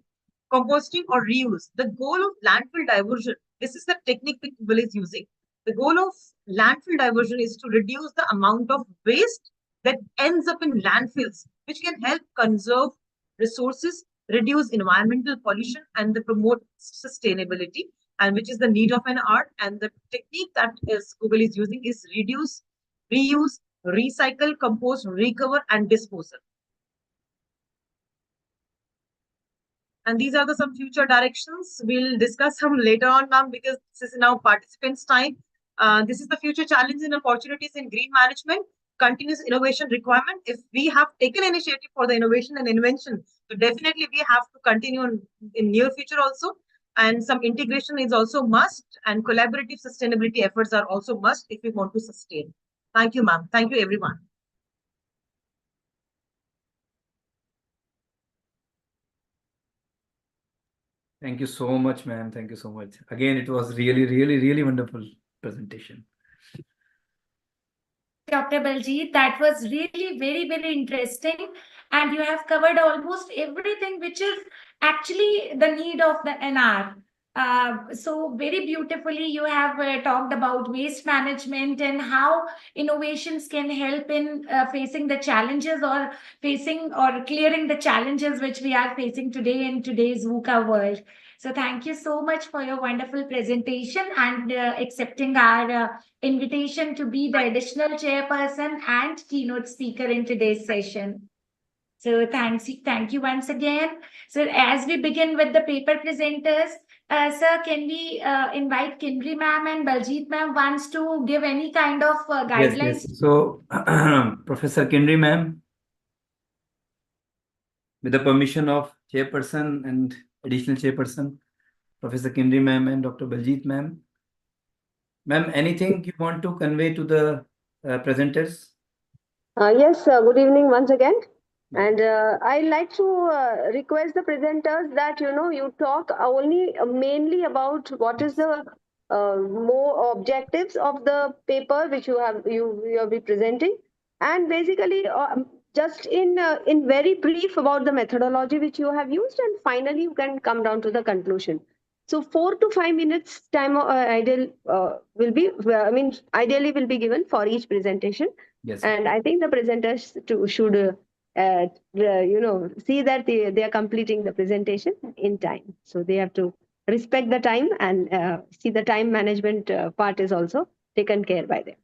Composting or reuse. The goal of landfill diversion, this is the technique that Google is using. The goal of landfill diversion is to reduce the amount of waste that ends up in landfills, which can help conserve resources, reduce environmental pollution, and promote sustainability, and which is the need of an art. And the technique that Google is using is reduce, reuse, recycle, compost, recover, and disposal. And these are some future directions. We'll discuss some later on, ma'am, because this is now participants' time. This is the future challenges and opportunities in green management. Continuous innovation requirement. If we have taken initiative for the innovation and invention, so definitely we have to continue in near future also. And some integration is also must, and collaborative sustainability efforts are also must if we want to sustain. Thank you, ma'am. Thank you, everyone. Thank you so much, ma'am. Thank you so much. Again, it was really wonderful presentation. Dr. Baljeet, that was really very interesting, and you have covered almost everything which is actually the need of the NR. So very beautifully you have talked about waste management and how innovations can help in facing the challenges or clearing the challenges which we are facing today in today's VUCA world. So thank you so much for your wonderful presentation and accepting our invitation to be the additional chairperson and keynote speaker in today's session. So thank you once again. So as we begin with the paper presenters, sir, can we invite Kindri ma'am and Baljeet ma'am wants to give any kind of guidelines? Yes. So Professor Kindri ma'am, with the permission of chairperson and additional chairperson, Professor Kindri ma'am and Dr. Baljeet ma'am. Ma'am, anything you want to convey to the presenters? Yes, good evening once again. And I'd like to request the presenters that, you talk only mainly about what is the more objectives of the paper which you will be presenting. And basically, just in very brief about the methodology which you have used, and finally you can come down to the conclusion. So 4 to 5 minutes time ideally will be given for each presentation. Yes. And I think the presenters should see that they are completing the presentation in time. So they have to respect the time, and see the time management part is also taken care by them.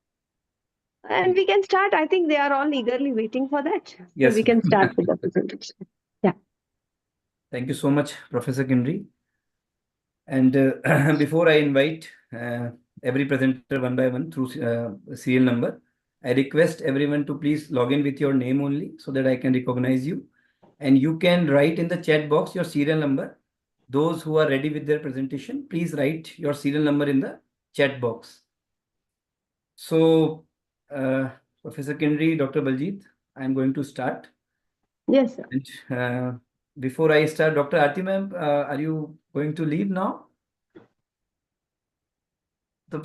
And we can start. I think they are all eagerly waiting for that. So Yes. we can start with the presentation. Yeah. Thank you so much, Professor Kinri. And before I invite every presenter one by one through serial number, I request everyone to please log in with your name only so that I can recognize you. And you can write in the chat box your serial number. Those who are ready with their presentation, please write your serial number in the chat box. So, Professor Kinri, Dr. Baljit, I am going to start. Yes, sir. And before I start, Dr. Aarti ma'am, are you going to leave now?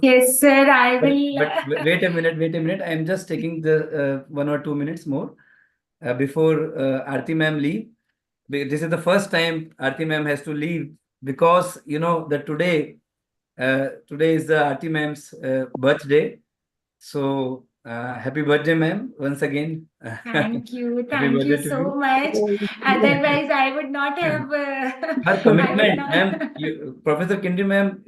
Yes, sir, I will. But wait a minute. I am just taking the 1 or 2 minutes more before Aarti ma'am leave. This is the first time Aarti ma'am has to leave, because that today is the Aarti ma'am's birthday. So happy birthday, ma'am, once again. Thank you. Happy Thank you birthday to so you. much. Otherwise, I would not have. Her commitment, ma'am, Professor Kinri ma'am,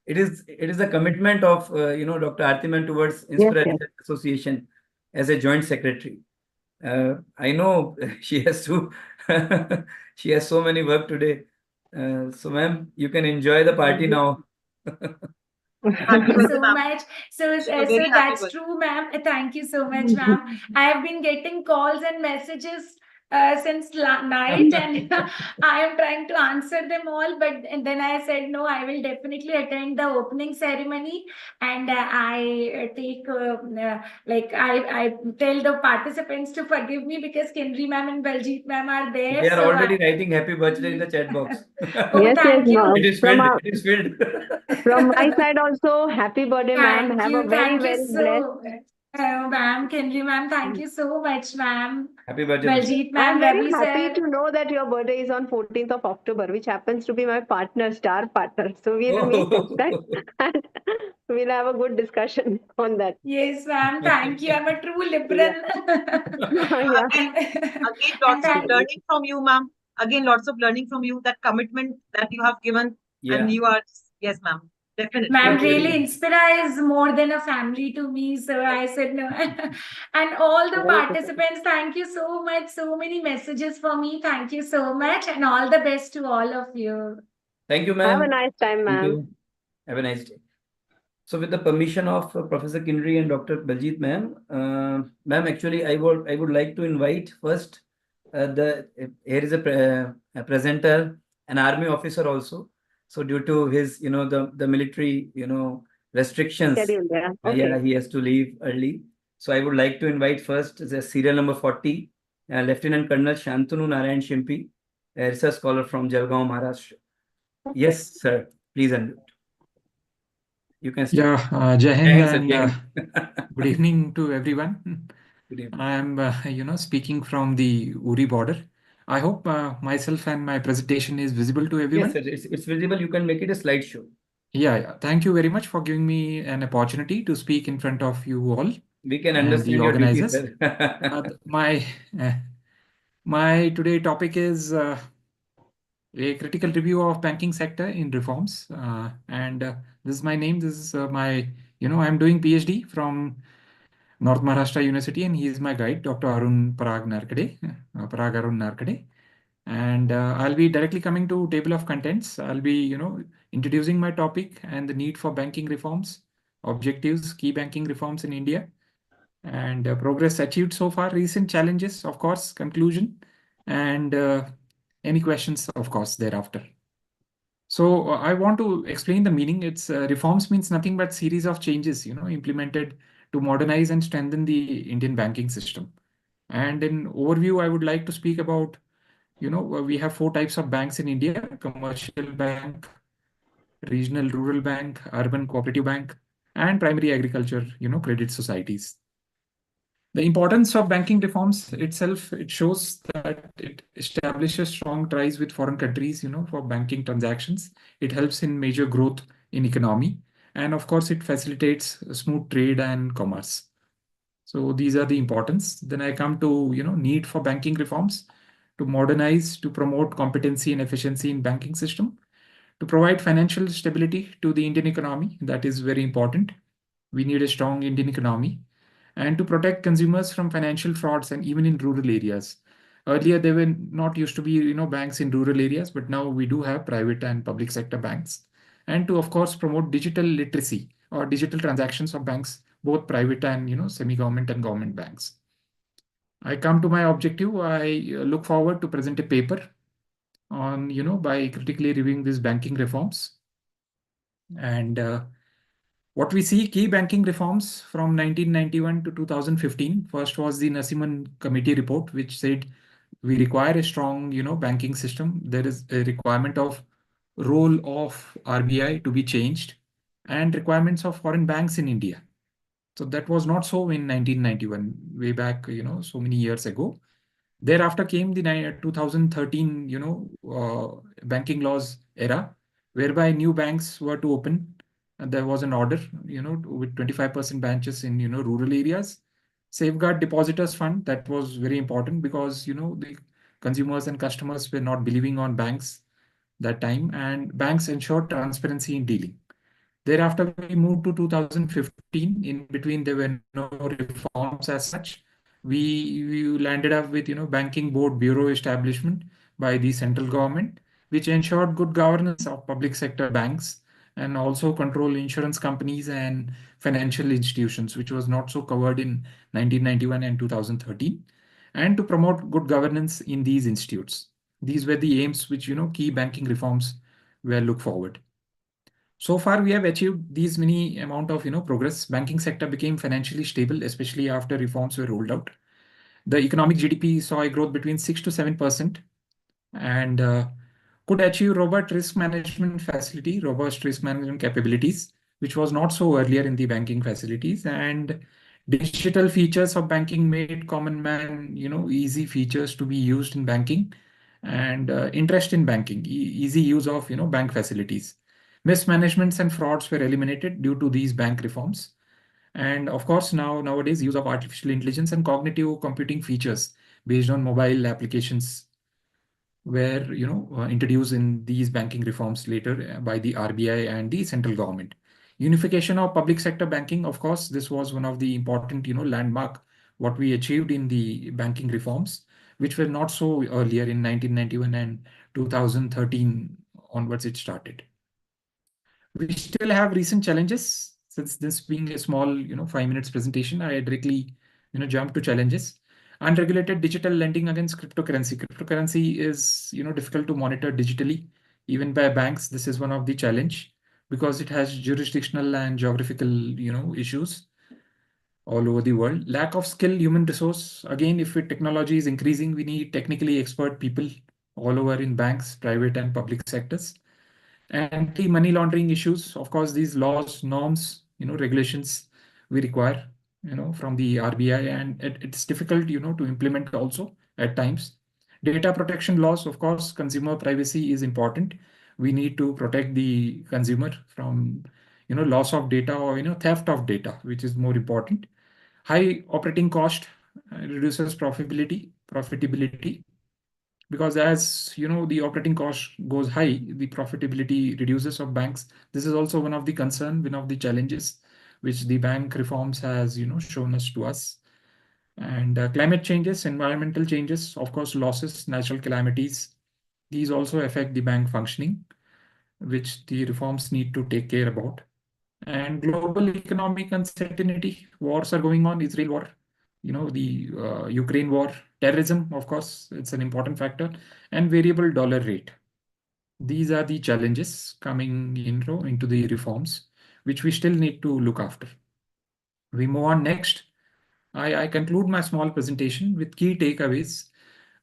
it is a commitment of Dr. Aarti ma'am towards Inspira Research Association as a joint secretary. I know she has to she has so many work today. So ma'am, you can enjoy the party now. Thank you so much. So, Very so happy that's birthday. true, ma'am. Thank you so much, ma'am. I have been getting calls and messages since night, and I am trying to answer them all. But and then I said, no, I will definitely attend the opening ceremony, and I take I tell the participants to forgive me because Kinri ma'am and Baljit ma'am are there. They are so already writing happy birthday in the chat box. Oh, Yes, thank you. It is filled. It is filled. From my side also, happy birthday, ma'am. Thank Have you. a very, Thank very you blessed. so, ma'am, Kinri ma'am, thank you so much, ma'am. Happy birthday. Baljit I am ma'am, very Ravi happy sir. to know that your birthday is on 14th of October, which happens to be my partner, star partner. So we'll meet next time and we'll have a good discussion on that. Yes, ma'am. Thank you. I'm a true liberal. Yeah. Again, lots of learning from you, ma'am. Again, lots of learning from you. That commitment that you have given, Yeah. and you are, yes, ma'am. Definitely. Ma'am, really, Inspira is more than a family to me. So I said no. And all the participants, thank you so much. So many messages for me. Thank you so much. And all the best to all of you. Thank you, ma'am. Have a nice time, Thank ma'am. you. Have a nice day. So with the permission of Professor Kinri and Dr. Baljit ma'am, ma'am, actually I would like to invite first here is a presenter, an army officer also. So due to his the military restrictions, Schedule, yeah. Okay. yeah, he has to leave early. So I would like to invite first the serial number 40, Lieutenant Colonel Shantanu Narayan Shimpi, a research scholar from Jalgaon, Maharashtra. Yes, sir. Please unmute. You can start. Yeah, Jai Hind Thanks and again. good evening to everyone. Good evening. I am, speaking from the Uri border. I hope myself and my presentation is visible to everyone. Yes, sir. It's visible. You can make it a slideshow. Yeah. Thank you very much for giving me an opportunity to speak in front of you all. We can and understand the your duty, organizers. sir. My today topic is a critical review of banking sector in reforms. And this is my name. This is my, I'm doing PhD from North Maharashtra University, and he is my guide, Dr. Parag Arun Narkade. And I'll be directly coming to table of contents. I'll be, introducing my topic and the need for banking reforms, objectives, key banking reforms in India, and progress achieved so far, recent challenges, of course, conclusion, and any questions, of course, thereafter. So I want to explain the meaning. It's reforms means nothing but series of changes, implemented to modernize and strengthen the Indian banking system. And in overview, I would like to speak about, we have 4 types of banks in India: commercial bank, regional rural bank, urban cooperative bank, and primary agriculture, credit societies. The importance of banking reforms itself, it shows that it establishes strong ties with foreign countries, for banking transactions. It helps in major growth in economy. And of course, it facilitates smooth trade and commerce. So these are the importance. Then I come to, need for banking reforms to modernize, to promote competency and efficiency in banking system, to provide financial stability to the Indian economy. That is very important. We need a strong Indian economy, and to protect consumers from financial frauds and even in rural areas. Earlier, there were not used to be, banks in rural areas, but now we do have private and public sector banks. And to, of course, promote digital literacy or digital transactions of banks, both private and, semi-government and government banks. I come to my objective. I look forward to present a paper on, by critically reviewing these banking reforms. And what we see, key banking reforms from 1991 to 2015. First was the Narasimhan Committee report, which said we require a strong, banking system. There is a requirement of role of RBI to be changed and requirements of foreign banks in India. So that was not so in 1991, way back, so many years ago. Thereafter came the 2013, banking laws era, whereby new banks were to open. And there was an order, with 25% branches in, rural areas. Safeguard Depositors Fund, that was very important because, the consumers and customers were not believing on banks that time, and banks ensured transparency in dealing. Thereafter, we moved to 2015. In between, there were no reforms as such. We landed up with, Banking Board Bureau establishment by the central government, which ensured good governance of public sector banks and also control insurance companies and financial institutions, which was not so covered in 1991 and 2013, and to promote good governance in these institutes. These were the aims which, key banking reforms were looked forward. So far, we have achieved these many amount of, progress. Banking sector became financially stable, especially after reforms were rolled out. The economic GDP saw a growth between 6 to 7%, and could achieve robust risk management capabilities, which was not so earlier in the banking facilities. And digital features of banking made common man, easy features to be used in banking, and interest in banking, easy use of, bank facilities. Mismanagements and frauds were eliminated due to these bank reforms. And of course, nowadays, use of artificial intelligence and cognitive computing features based on mobile applications were, introduced in these banking reforms later by the RBI and the central government. Unification of public sector banking, of course, this was one of the important, landmark what we achieved in the banking reforms, which were not so earlier in 1991 and 2013 onwards it started. We still have recent challenges. Since this being a small, 5 minutes presentation, I directly, jump to challenges. Unregulated digital lending against cryptocurrency. Cryptocurrency is, difficult to monitor digitally, even by banks. This is one of the challenge because it has jurisdictional and geographical, issues all over the world. Lack of skill, human resource. Again, if technology is increasing, we need technically expert people all over in banks, private and public sectors. Anti-money laundering issues, of course, these laws, norms, regulations we require, from the RBI, and it's difficult, to implement also at times. Data protection laws, of course, consumer privacy is important. We need to protect the consumer from, loss of data or, theft of data, which is more important. High operating cost reduces profitability. Because as the operating cost goes high, the profitability reduces of banks. This is also one of the concern, one of the challenges which the bank reforms has shown us to us. And climate changes, environmental changes, of course, losses, natural calamities, these also affect the bank functioning, which the reforms need to take care about. And global economic uncertainty, wars are going on, Israel war, the Ukraine war, terrorism, of course, it's an important factor, and variable dollar rate. These are the challenges coming into the reforms, which we still need to look after. We move on next. I conclude my small presentation with key takeaways.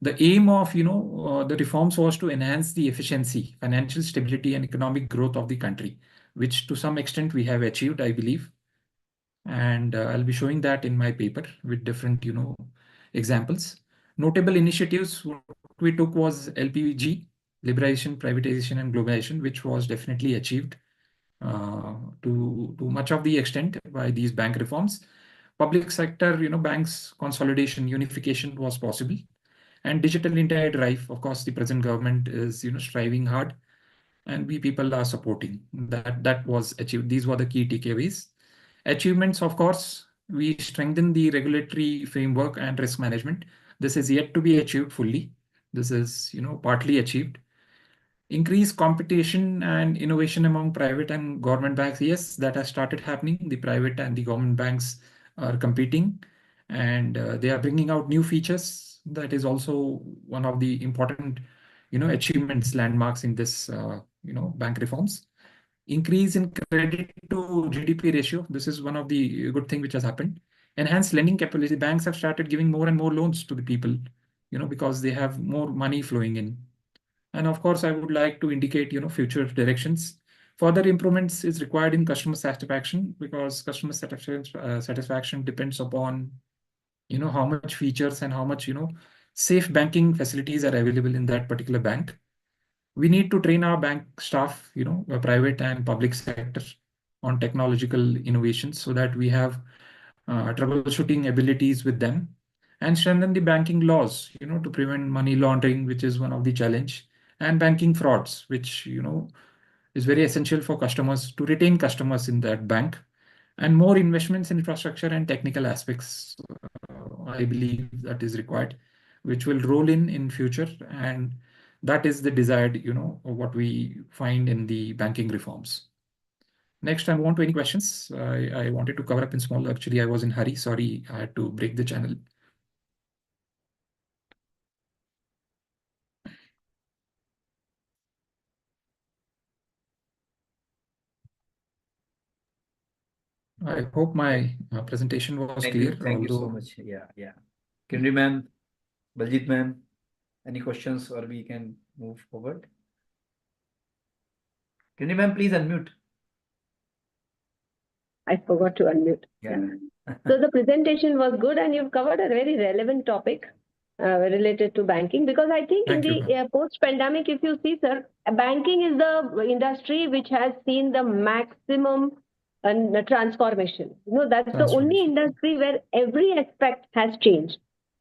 The aim of the reforms was to enhance the efficiency, financial stability, and economic growth of the country, which to some extent we have achieved, I believe. And I'll be showing that in my paper with different, examples. Notable initiatives what we took was LPG, liberalization, privatization, and globalization, which was definitely achieved to much of the extent by these bank reforms. Public sector, banks consolidation, unification was possible. And digital India drive, of course, the present government is, striving hard, and we people are supporting that. That was achieved. These were the key takeaways. Achievements, of course, we strengthen the regulatory framework and risk management. This is yet to be achieved fully. This is, partly achieved. Increase competition and innovation among private and government banks. Yes, that has started happening. The private and the government banks are competing, and they are bringing out new features. That is also one of the important, achievements, landmarks in this, bank reforms. Increase in credit to GDP ratio. This is one of the good thing which has happened. Enhanced lending capability. Banks have started giving more and more loans to the people, because they have more money flowing in. And of course, I would like to indicate, future directions. Further improvements is required in customer satisfaction, because customer satisfaction depends upon, how much features and how much, safe banking facilities are available in that particular bank. We need to train our bank staff, private and public sector, on technological innovations, so that we have troubleshooting abilities with them, and strengthen the banking laws, to prevent money laundering, which is one of the challenge, and banking frauds, which, is very essential for customers to retain customers in that bank. And more investments in infrastructure and technical aspects, I believe that is required, which will roll in future. And that is the desired, what we find in the banking reforms. Next, I move on to any questions. I wanted to cover up in small. Actually, I was in hurry. Sorry, I had to break the channel. I hope my presentation was clear. Thank you so much. Yeah. Kinri ma'am, Baljit ma'am, any questions, or we can move forward? Kinri ma'am, please unmute. I forgot to unmute. Yeah. So the presentation was good, and you've covered a very relevant topic related to banking, because I think Thank you, ma'am. post-pandemic, if you see, sir, banking is the industry which has seen the maximum transformation. That's the only Transformation. industry where every aspect has changed.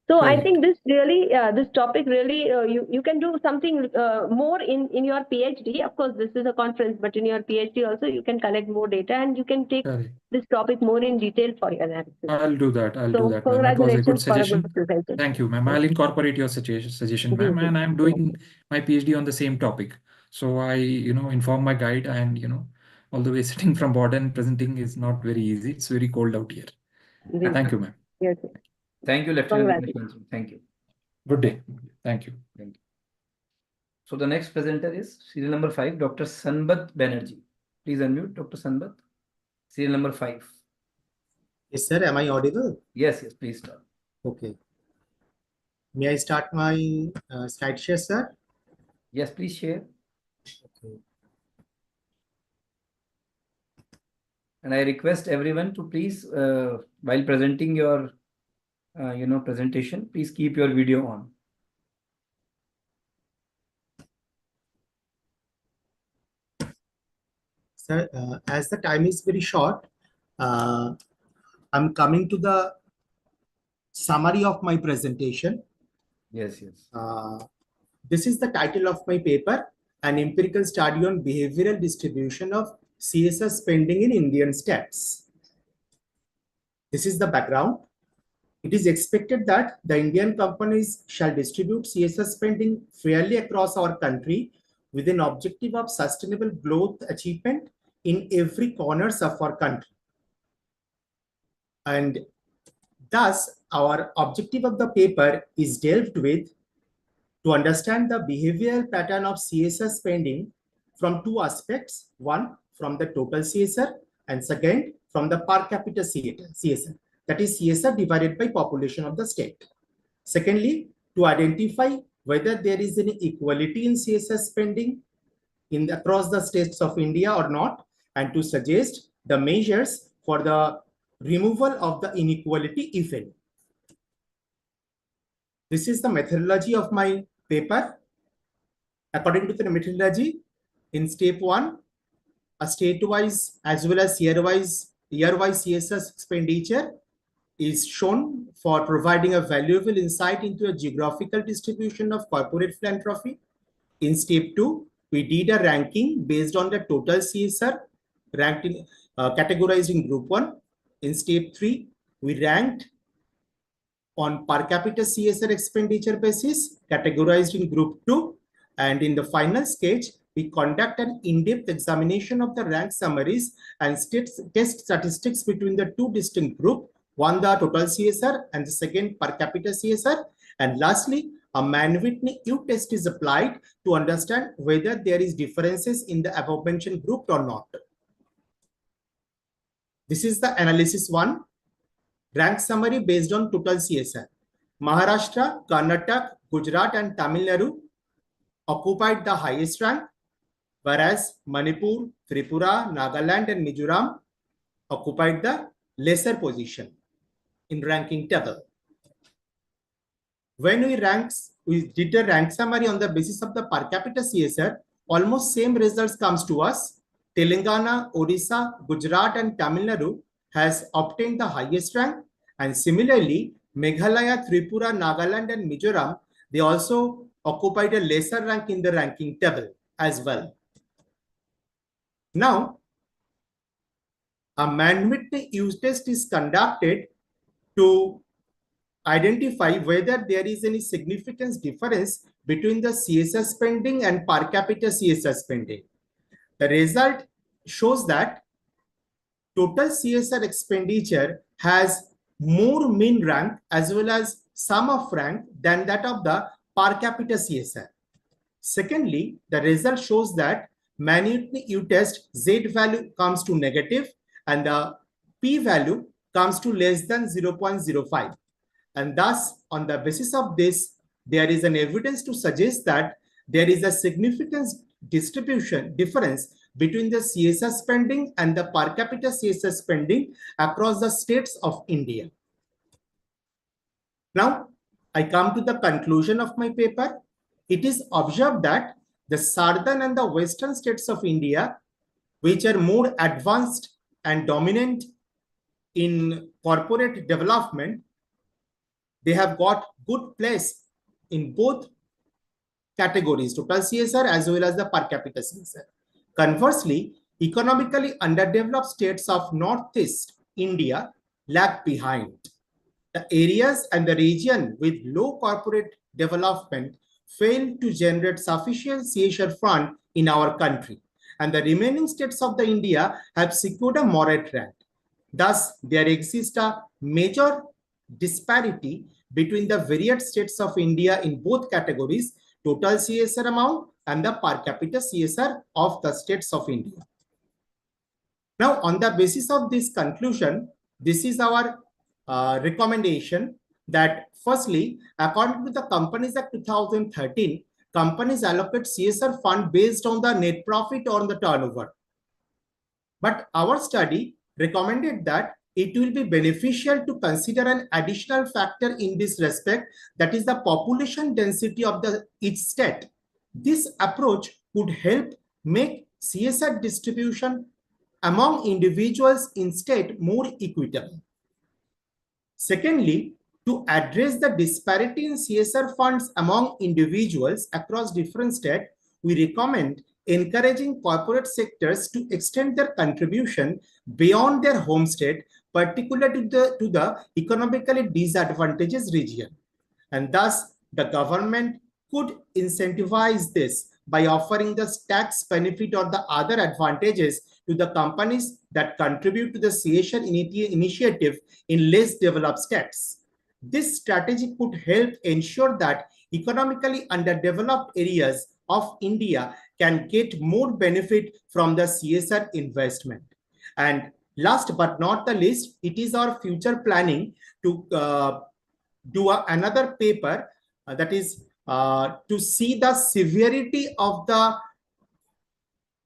So I Correct. think this really, this topic really, you can do something more in your PhD. Of course, this is a conference, but in your PhD also, you can collect more data, and you can take Correct. this topic more in detail for your analysis. I'll do that. I'll So do that, ma'am. That was a good congratulations for a suggestion. good presentation. Thank you, ma'am. I'll incorporate your suggestion, ma'am. And I'm doing my PhD on the same topic. So I, inform my guide, and, all the way sitting from border and presenting is not very easy. It's very cold out here. Thank you, ma'am. Yes. Thank you, Lieutenant. Congratulations. Thank you. Good day. Thank you. Thank you. So the next presenter is serial number 5, Dr. Sanbat Banerjee. Please unmute, Dr. Sanbat. Serial number 5. Yes, sir. Am I audible? Yes, please start. Okay. May I start my slide share, sir? Yes, please share. Okay. And I request everyone to please, while presenting your, presentation, please keep your video on. Sir, as the time is very short, I'm coming to the summary of my presentation. Yes. This is the title of my paper, An Empirical Study on Behavioral Distribution of CSR Spending in Indian States. This is the background. It is expected that the Indian companies shall distribute CSR spending fairly across our country with an objective of sustainable growth achievement in every corners of our country. And thus, our objective of the paper is delved with to understand the behavioral pattern of CSR spending from two aspects. One, from the total CSR, and second, from the per capita CSR. That is CSR divided by population of the state. Secondly, to identify whether there is any equality in CSR spending across the states of India or not, and to suggest the measures for the removal of the inequality, if any. This is the methodology of my paper. According to the methodology, in step 1, a state-wise as well as year-wise CSS expenditure is shown for providing a valuable insight into a geographical distribution of corporate philanthropy. In step 2, we did a ranking based on the total CSR, ranked in, categorized in group 1. In step 3, we ranked on per capita CSR expenditure basis, categorized in group 2. And in the final sketch, we conduct an in-depth examination of the rank summaries and test statistics between the two distinct groups, one the total CSR and the second per capita CSR. And lastly, a Mann-Whitney U test is applied to understand whether there is differences in the above-mentioned group or not. This is the analysis 1. Rank summary based on total CSR. Maharashtra, Karnataka, Gujarat, and Tamil Nadu occupied the highest rank, whereas Manipur, Tripura, Nagaland, and Mizoram occupied the lesser position in ranking table. When we did a rank summary on the basis of the per capita CSR, almost same results comes to us. Telangana, Odisha, Gujarat, and Tamil Nadu has obtained the highest rank, and similarly, Meghalaya, Tripura, Nagaland, and Mizoram, they also occupied a lesser rank in the ranking table as well. Now, a Mann-Whitney U test is conducted to identify whether there is any significant difference between the CSR spending and per capita CSR spending. The result shows that total CSR expenditure has more mean rank as well as sum of rank than that of the per capita CSR. Secondly, the result shows that Mann-Whitney U test Z value comes to negative and the P value comes to less than 0.05. And thus, on the basis of this, there is an evidence to suggest that there is a significant difference between the CSR spending and the per capita CSR spending across the states of India. Now, I come to the conclusion of my paper. It is observed that the southern and the western states of India, which are more advanced and dominant in corporate development, they have got good place in both categories, total CSR as well as the per capita CSR. Conversely, economically underdeveloped states of Northeast India lag behind. The areas and the region with low corporate development fail to generate sufficient CSR fund in our country, and the remaining states of the India have secured a moderate rank. Thus, there exists a major disparity between the various states of India in both categories, total CSR amount and the per capita CSR of the states of India. Now, on the basis of this conclusion, this is our recommendation that firstly, according to the Companies Act 2013, companies allocate CSR fund based on the net profit or the turnover. But our study recommended that it will be beneficial to consider an additional factor in this respect, that is the population density of each state. This approach could help make CSR distribution among individuals in state more equitable. Secondly, to address the disparity in CSR funds among individuals across different states, we recommend encouraging corporate sectors to extend their contribution beyond their home state, particularly to the economically disadvantaged region. And thus, the government could incentivize this by offering the tax benefit or the other advantages to the companies that contribute to the CSR initiative in less developed states. This strategy could help ensure that economically underdeveloped areas of India can get more benefit from the CSR investment. And last but not the least, it is our future planning to do another paper that is to see the severity of the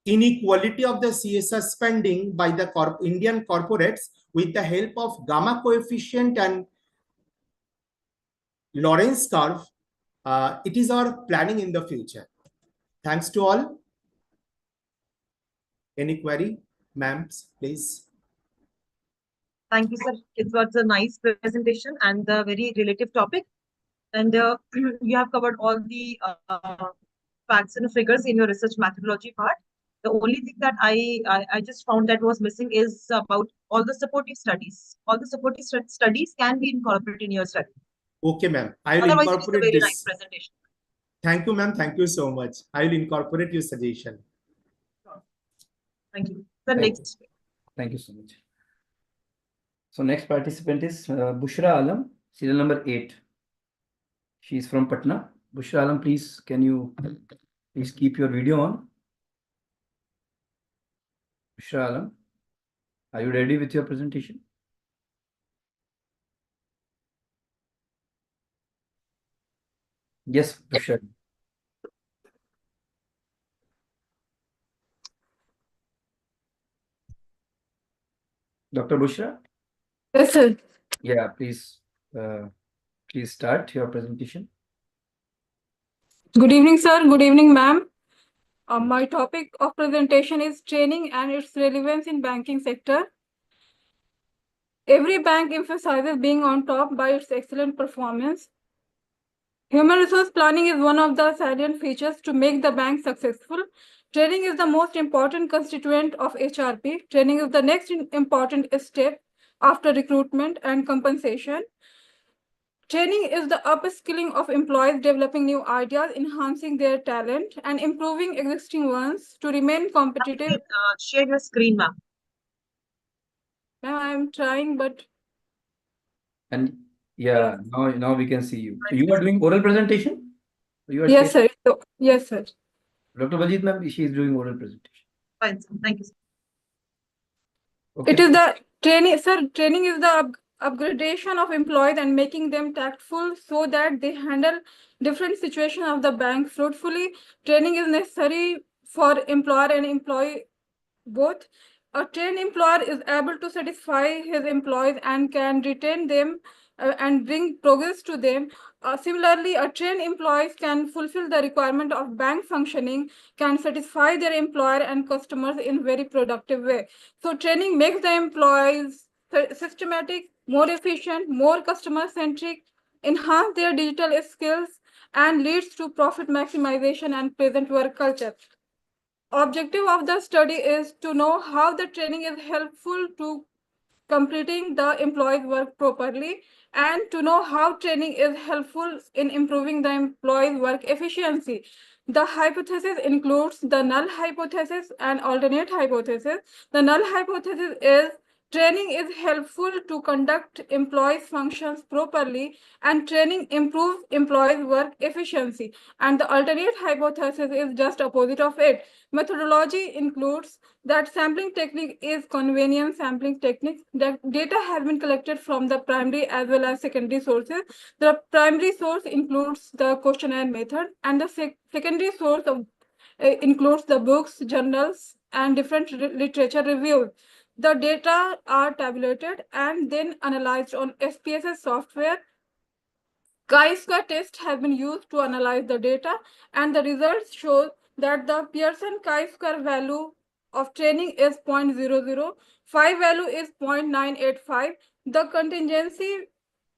inequality of the CSR spending by the Indian corporates with the help of gamma coefficient and Lorentz curve. It is our planning in the future. Thanks to all. Any query, ma'am, please? Thank you, sir. It was a nice presentation and a very relative topic. And you have covered all the facts and figures in your research methodology part. The only thing that I just found that was missing is about all the supportive studies. All the supportive studies can be incorporated in your study. Okay, ma'am. I will Otherwise, incorporate it is a very this. nice presentation. Thank you, ma'am. Thank you so much. I will incorporate your suggestion. Thank you. The Thank next. Thank you so much. So next participant is Bushra Alam, serial number 8. She is from Patna. Bushra Alam, please, can you please keep your video on? Bushra Alam, are you ready with your presentation? Yes, Bushra. Dr. Bushra? Yes, sir. Yeah, please start your presentation. Good evening, sir. Good evening, ma'am. My topic of presentation is training and its relevance in banking sector. Every bank emphasizes being on top by its excellent performance. Human resource planning is one of the salient features to make the bank successful. Training is the most important constituent of HRP. Training is the next important step after recruitment and compensation. Training is the upskilling of employees, developing new ideas, enhancing their talent, and improving existing ones to remain competitive. Share your screen, ma'am. I'm trying, but And yeah, now we can see you. So you are doing oral presentation? You are yes, sir. Yes, sir. Dr. Baljeet ma'am, she is doing oral presentation. Fine, sir. Thank you, sir. Okay. It is the training, sir. Training is the upgradation of employees and making them tactful so that they handle different situations of the bank fruitfully. Training is necessary for employer and employee both. A trained employer is able to satisfy his employees and can retain them and bring progress to them. Similarly, a trained employee can fulfill the requirement of bank functioning, can satisfy their employer and customers in very productive way. So training makes the employees systematic, more efficient, more customer-centric, enhance their digital skills, and leads to profit maximization and pleasant work culture. Objective of the study is to know how the training is helpful to completing the employee's work properly and to know how training is helpful in improving the employee's work efficiency. The hypothesis includes the null hypothesis and alternate hypothesis. The null hypothesis is training is helpful to conduct employees' functions properly and training improves employees' work efficiency. And the alternate hypothesis is just opposite of it. Methodology includes that sampling technique is convenient sampling technique. The data has been collected from the primary as well as secondary sources. The primary source includes the questionnaire method and the secondary source includes the books, journals, and different literature reviews. The data are tabulated and then analyzed on SPSS software. ICICAR test has been used to analyze the data, and the results show that the Pearson chi-square value of training is 0.00, phi value is 0.985, the contingency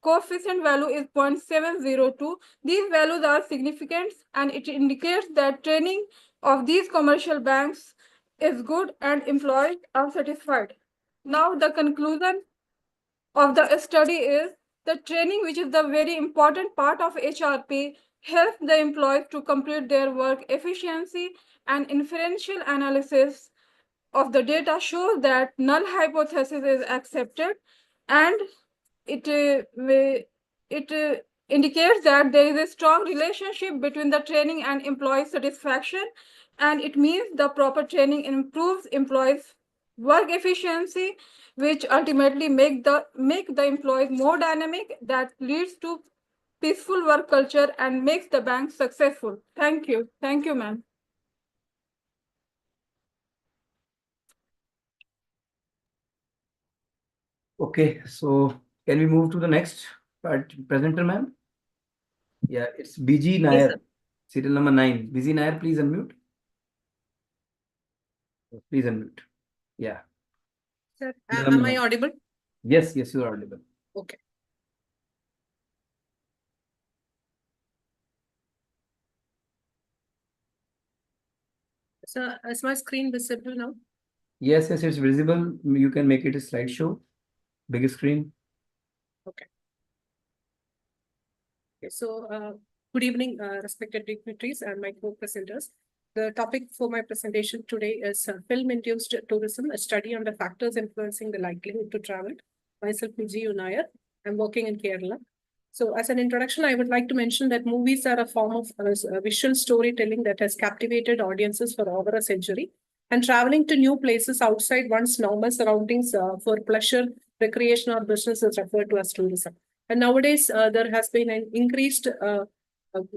coefficient value is 0.702. These values are significant, and it indicates that training of these commercial banks is good and employees are satisfied. Now, the conclusion of the study is the training, which is the very important part of HRP, helps the employees to complete their work efficiency, and inferential analysis of the data shows that null hypothesis is accepted, and it indicates that there is a strong relationship between the training and employee satisfaction, and it means the proper training improves employees' work efficiency, which ultimately make the employees more dynamic, that leads to peaceful work culture and makes the bank successful. Thank you. Thank you, ma'am. Okay, so can we move to the next presenter, ma'am? Yeah, it's BG Nair, sir. serial number 9. BG Nair, please unmute. Please unmute. Yeah. Sir, Serial am number I 9. audible? Yes, yes, you are audible. Okay. So is my screen visible now? Yes, yes, it's visible. You can make it a slideshow, big screen. Okay. Okay, so good evening, respected dignitaries and my co-presenters. The topic for my presentation today is film-induced tourism, a study on the factors influencing the likelihood to travel. Myself, Vijay Unayar. I'm working in Kerala. So as an introduction, I would like to mention that movies are a form of visual storytelling that has captivated audiences for over a century. And traveling to new places outside one's normal surroundings for pleasure, recreation, or business is referred to as tourism. And nowadays, there has been an increased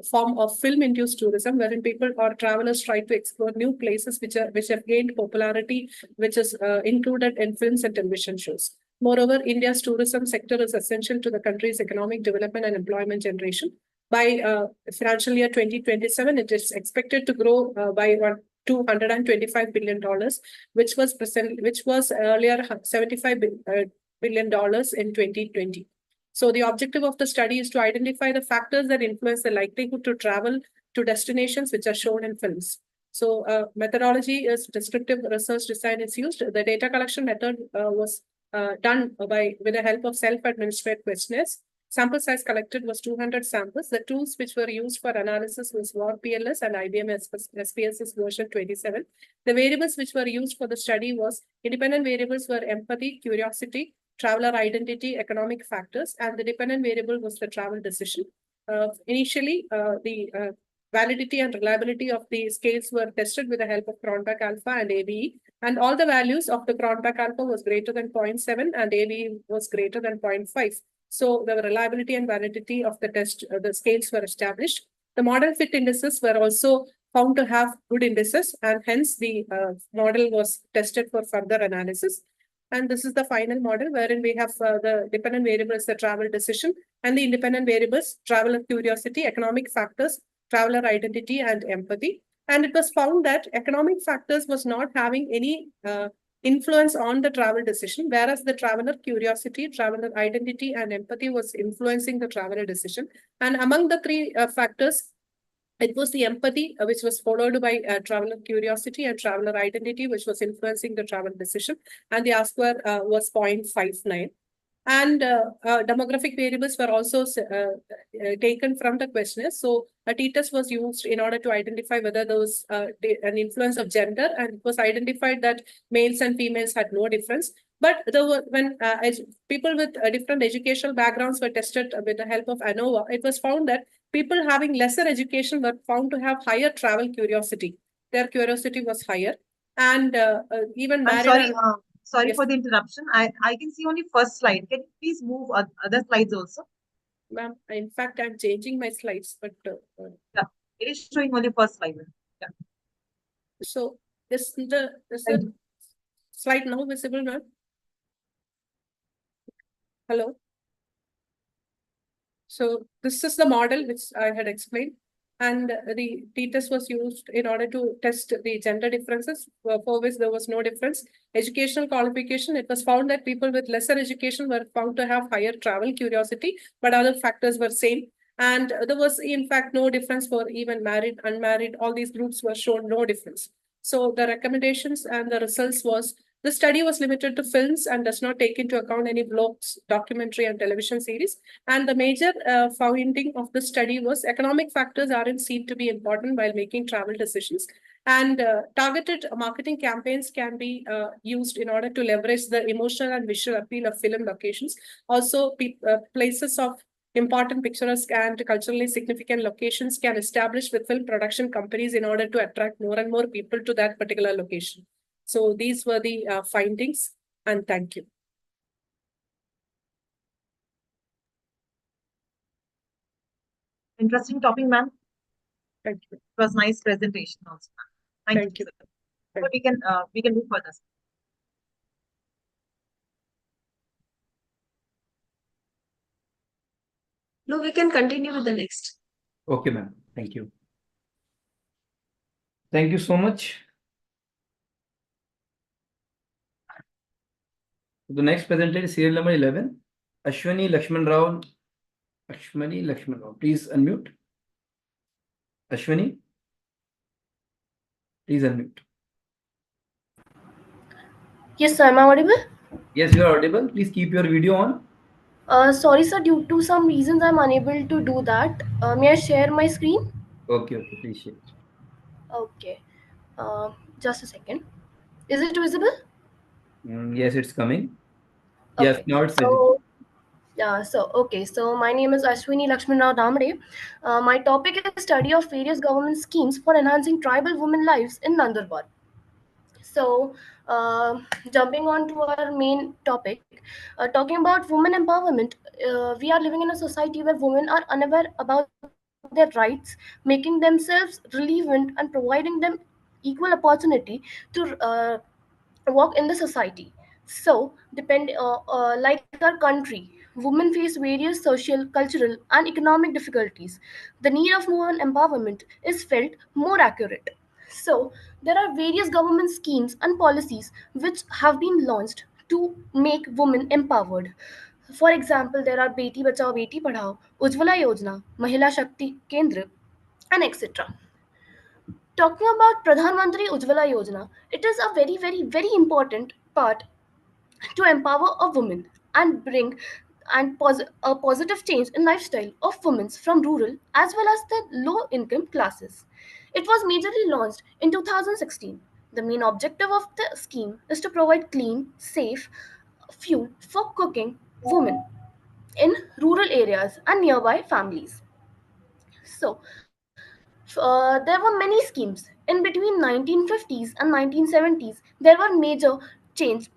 form of film-induced tourism, wherein people or travelers try to explore new places which have gained popularity, which is included in films and television shows. Moreover, India's tourism sector is essential to the country's economic development and employment generation. By financial year 2027, it is expected to grow by $225 billion, which was earlier $75 billion in 2020. So the objective of the study is to identify the factors that influence the likelihood to travel to destinations which are shown in films. So methodology is descriptive research design is used. The data collection method was done with the help of self-administered questionnaires. Sample size collected was 200 samples. The tools which were used for analysis was WAR-PLS and IBM SPSS version 27. The variables which were used for the study was independent variables were empathy, curiosity, traveler identity, economic factors, and the dependent variable was the travel decision. Initially, the validity and reliability of the scales were tested with the help of Cronbach alpha and ABE, and all the values of the Cronbach alpha was greater than 0.7 and ABE was greater than 0.5. So the reliability and validity of the test, the scales were established. The model fit indices were also found to have good indices, and hence the model was tested for further analysis. And this is the final model wherein we have the dependent variables, the travel decision, and the independent variables, traveler curiosity, economic factors, traveler identity, and empathy. And it was found that economic factors was not having any influence on the travel decision, whereas the traveler curiosity, traveler identity, and empathy was influencing the traveler decision. And among the three factors, it was the empathy, which was followed by traveler curiosity and traveler identity, which was influencing the travel decision. And the R-square was 0.59. And demographic variables were also taken from the questionnaire. So a t-test was used in order to identify whether there was an influence of gender, and it was identified that males and females had no difference. But when people with different educational backgrounds were tested with the help of ANOVA, it was found that people having lesser education were found to have higher travel curiosity. Their curiosity was higher. And even married. I'm sorry, sorry Yes. for the interruption. I can see only first slide. Can you please move other slides also? Ma'am, in fact, I'm changing my slides, but yeah, it is showing only first slide. Yeah. So is the slide now visible, ma'am? Hello. So this is the model which I had explained, and the t-test was used in order to test the gender differences, for which there was no difference. Educational qualification, it was found that people with lesser education were found to have higher travel curiosity, but other factors were same. And there was, in fact, no difference for even married, unmarried. All these groups were shown no difference. So the recommendations and the results was, the study was limited to films and does not take into account any blogs, documentary, and television series. And the major finding of the study was economic factors aren't seen to be important while making travel decisions. And targeted marketing campaigns can be used in order to leverage the emotional and visual appeal of film locations. Also, places of important picturesque and culturally significant locations can establish with film production companies in order to attract more and more people to that particular location. So these were the findings, and thank you. Interesting topic, ma'am. Thank you. It was nice presentation also. Thank you. So we can move further. No, we can continue with the next. Okay, ma'am. Thank you. Thank you so much. The next presenter is serial number 11, Ashwani Lakshman Rao. Ashwani Lakshman Rao, please unmute. Ashwani, please unmute. Yes, sir. Am I audible? Yes, you are audible. Please keep your video on. Sorry, sir. Due to some reasons, I'm unable to do that. May I share my screen? Okay, please share. Okay. Just a second. Is it visible? Yes, it's coming. Yes, Okay. now it's visible. Okay. So my name is Ashwini Lakshman Rao Damre. My topic is study of various government schemes for enhancing tribal women lives in Nandurbar. So, jumping on to our main topic, talking about women empowerment, we are living in a society where women are unaware about their rights, making themselves relevant and providing them equal opportunity to walk in the society. So, like our country, women face various social, cultural, and economic difficulties. The need of women empowerment is felt more accurate. So, there are various government schemes and policies which have been launched to make women empowered. For example, there are Beti Bachao Beti Padhao, Ujjwala Yojana, Mahila Shakti Kendra, and etc. Talking about Pradhan Mantri Ujjwala Yojana, it is a very important part to empower a woman and bring a positive change in lifestyle of women from rural as well as the low income classes. It was majorly launched in 2016. The main objective of the scheme is to provide clean, safe fuel for cooking women in rural areas and nearby families. So, there were many schemes. In between 1950s and 1970s, there were major change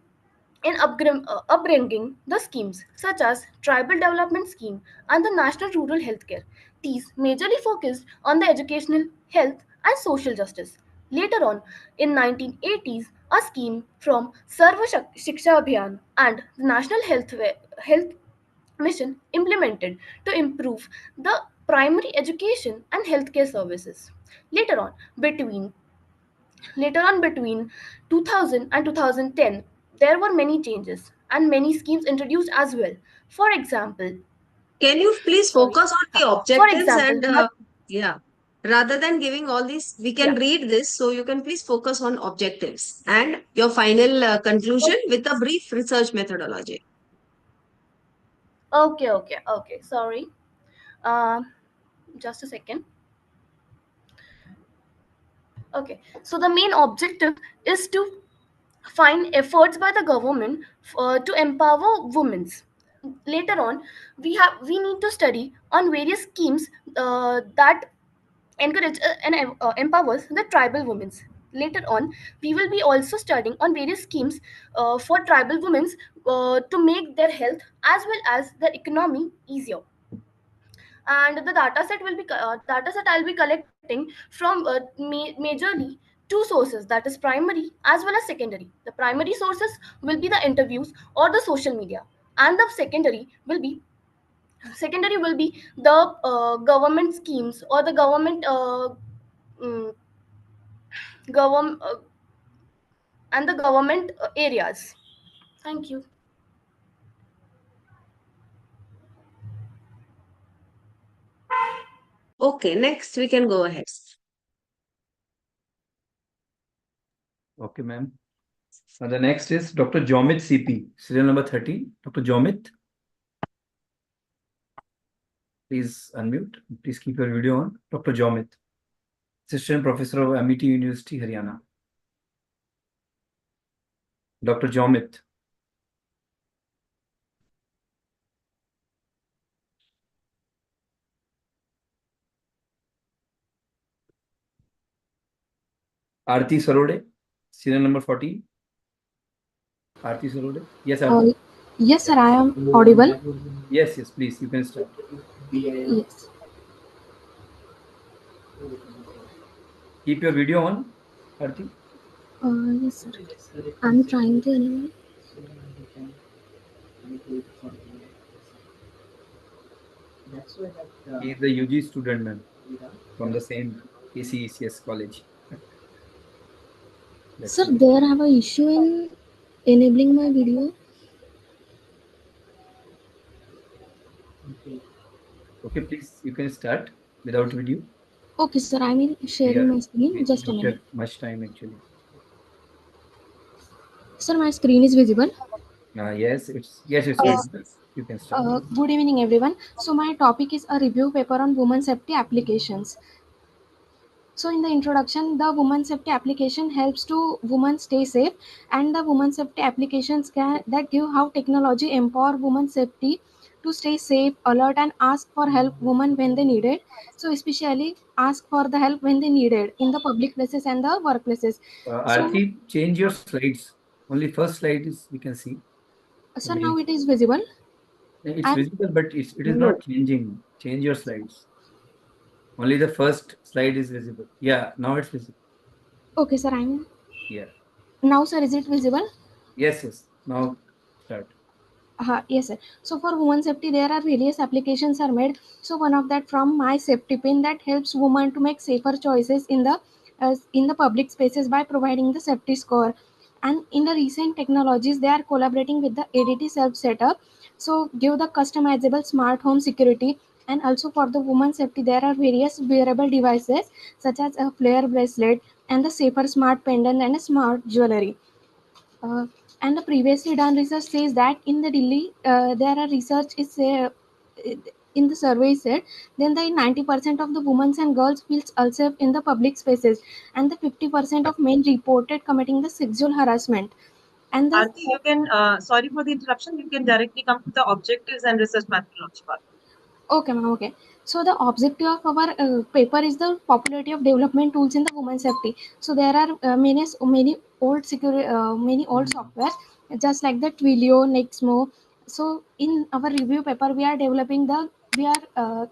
in upbringing the schemes such as Tribal Development Scheme and the National Rural Healthcare. These majorly focused on the educational, health, and social justice. Later on, in 1980s, a scheme from Sarva Shiksha Abhiyan and the National Health Mission implemented to improve the primary education and healthcare services. Later on, between between 2000 and 2010, there were many changes and many schemes introduced as well. For example, Can you please sorry, focus on the for objectives example, and yeah, rather than giving all these, we can read this. So you can please focus on objectives and your final conclusion with a brief research methodology. okay. Sorry, uh, just a second. Okay, so the main objective is to find efforts by the government to empower women. Later on, we need to study on various schemes that encourage and empowers the tribal women. Later on, we will be also studying on various schemes for tribal women to make their health as well as their economy easier. And the data set I'll be collecting from majorly two sources, that is primary as well as secondary. The primary sources will be the interviews or the social media, and the secondary will be the government schemes or the mm, government and the government areas. Thank you. Okay, next we can go ahead. Okay, ma'am. The next is Dr. Jomit CP, serial number 30. Dr. Jomit, please unmute. Please keep your video on. Dr. Jomit, Assistant Professor of MET University, Haryana. Dr. Jomit. Aarti Sarode, serial number 14. Aarti Sarode. Yes, Aarti. Yes, sir, I am audible. Yes, please, you can start. Yes. Keep your video on, Aarti. Yes, sir. I'm trying to anyway. He is the UG student, ma'am, from the same ACECS college. That's Sir, why. there have a issue in enabling my video. Okay, please, you can start without video. Okay, sir, I will sharing Yeah, my screen. we Just a don't minute. have much time actually. Sir, my screen is visible. Yes, it's Uh, visible. You can start. Good evening, everyone. So my topic is a review paper on women safety applications. So in the introduction, the women safety application helps to women stay safe, and the women safety applications that give how technology empower women safety to stay safe, alert, and ask for help women when they need it. So especially ask for the help when they need it in the public places and the workplaces. So Aarti, change your slides. Only first slide is we can see. sir, now it is visible. It's And visible, but it is No. not changing. Change your slides. Only the first slide is visible. Yeah, now it's visible. okay, sir, I'm Yeah. now, sir, is it visible? Yes. Now start. Yes, sir. So for women safety, there are various applications are made. So one of that from my safety pin that helps women to make safer choices in the public spaces by providing the safety score. And in the recent technologies, they are collaborating with the ADT self setup. So give the customizable smart home security. And also for the women safety, there are various wearable devices such as a flare bracelet and the safer smart pendant and a smart jewelry. Uh, and the previously done research says that in the Delhi, there are research is in the survey said then the 90% of the women and girls feels unsafe in the public spaces, and the 50% of men reported committing the sexual harassment. And the Aarti, you can, sorry for the interruption, you can directly come to the objectives and research methodology part. Okay, ma'am. Okay. So the objective of our paper is the popularity of development tools in the women safety. So there are many old many old software just like the Twilio, Nexmo. So in our review paper, we are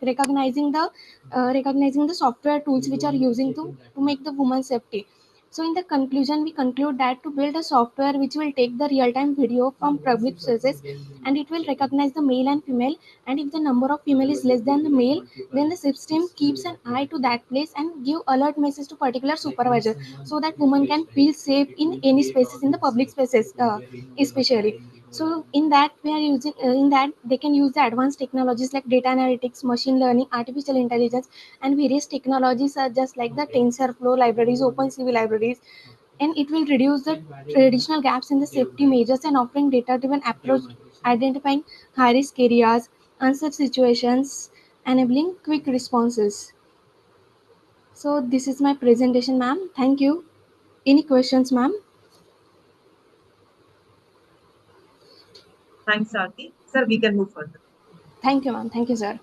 recognizing the software tools which are using to make the women safety. So in the conclusion, we conclude that to build a software which will take the real-time video from public sources, and it will recognize the male and female, and if the number of female is less than the male, then the system keeps an eye to that place and give alert message to particular supervisor so that women can feel safe in any spaces in the public spaces, especially. So in that we are using in that they can use the advanced technologies like data analytics, machine learning, artificial intelligence, and various technologies are just like the TensorFlow libraries, OpenCV libraries, and it will reduce the traditional gaps in the safety measures and offering data-driven approach, identifying high-risk areas, unsafe situations, enabling quick responses. So this is my presentation, ma'am. Thank you. Any questions, ma'am? Thanks, Aarti. Sir, we can move further. Thank you, ma'am. Thank you, sir.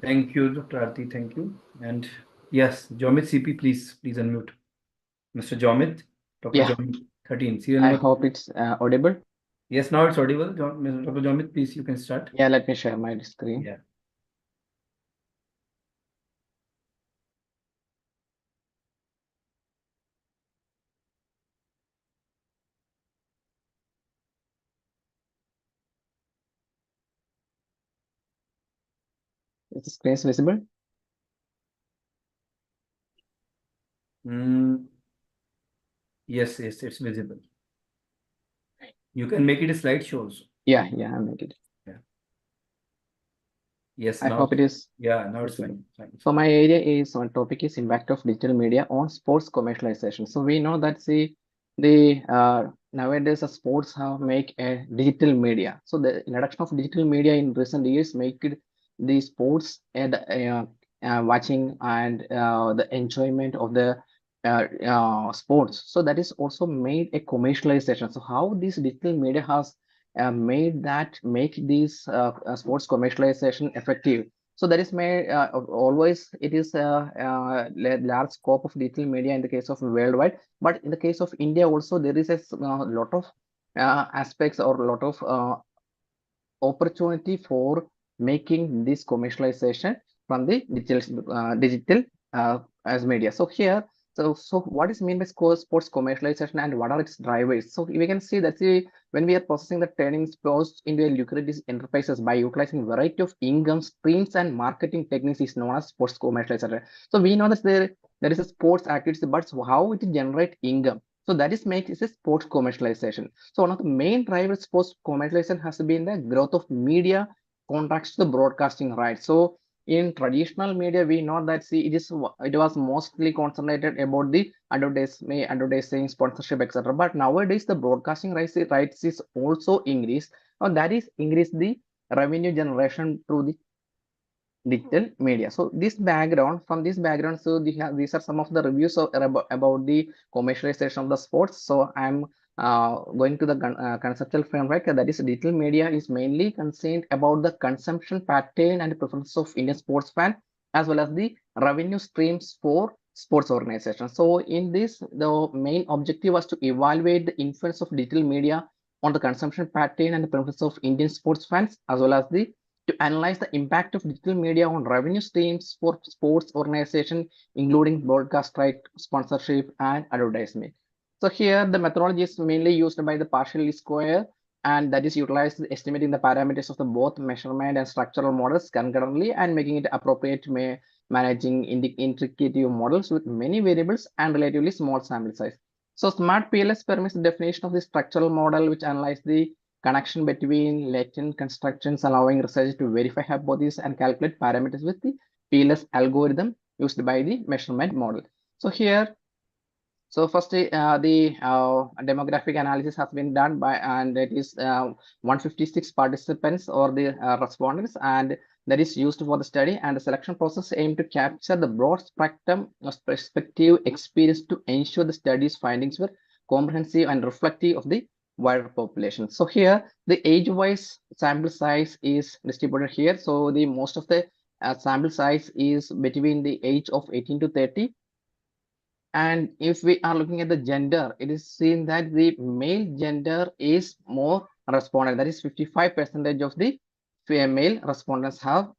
Thank you, Dr. Aarti. Thank you. And yes, Jomit CP, please unmute. Mr. Jomit, Dr. Yeah, Jomit 13, serial I number. hope it's audible. Yes, now it's audible. Dr. Jomit, please, you can start. Yeah, let me share my screen. Yeah. Is the screen visible? Yes, it's visible. You can make it a slideshow also. Yeah, I make it. Yeah. Yes, I now hope it is. Yeah, now it's visible. fine. So my area is one topic is impact of digital media on sports commercialization. So we know that the nowadays the sports have make a digital media. So the introduction of digital media in recent years make it the sports and watching and the enjoyment of the sports. So that is also made a commercialization. So how this digital media has make these sports commercialization effective. So that is made always it is a large scope of digital media in the case of worldwide, but in the case of India also there is a lot of aspects or a lot of opportunity for making this commercialization from the digital as media. So here So what is mean by sports commercialization and what are its drivers? So we can see that when we are processing the turning sports into a lucrative enterprises by utilizing variety of income streams and marketing techniques is known as sports commercialization. So we know that there is a sports activity, but how it generate income. So that is make is a sports commercialization. So one of the main drivers sports commercialization has been the growth of media contracts to the broadcasting rights. So in traditional media, we know that it was mostly concentrated about the advertising, sponsorship, etc. But nowadays, the broadcasting rights is also increased. Now that is increase the revenue generation through the digital media. So from this background, so these are some of the reviews about the commercialization of the sports. So I'm going to the conceptual framework, that is digital media is mainly concerned about the consumption pattern and preferences of Indian sports fan, as well as the revenue streams for sports organizations. So in this, the main objective was to evaluate the influence of digital media on the consumption pattern and preferences of Indian sports fans, as well as to analyze the impact of digital media on revenue streams for sports organization, including broadcast right, sponsorship, and advertisement. So here the methodology is mainly used by the partial least square, and that is utilized in estimating the parameters of the both measurement and structural models concurrently and making it appropriate managing intricate models with many variables and relatively small sample size. So smart PLS permits the definition of the structural model which analyzes the connection between latent constructions, allowing researchers to verify hypotheses and calculate parameters with the PLS algorithm used by the measurement model. So here, so first the demographic analysis has been done by, and it is 156 participants or the respondents, and that is used for the study, and the selection process aimed to capture the broad spectrum of perspective experience to ensure the study's findings were comprehensive and reflective of the wider population. So here the age-wise sample size is distributed here. So the most of the sample size is between the age of 18 to 30. And if we are looking at the gender, it is seen that the male gender is more respondent. That is 55% of the female respondents have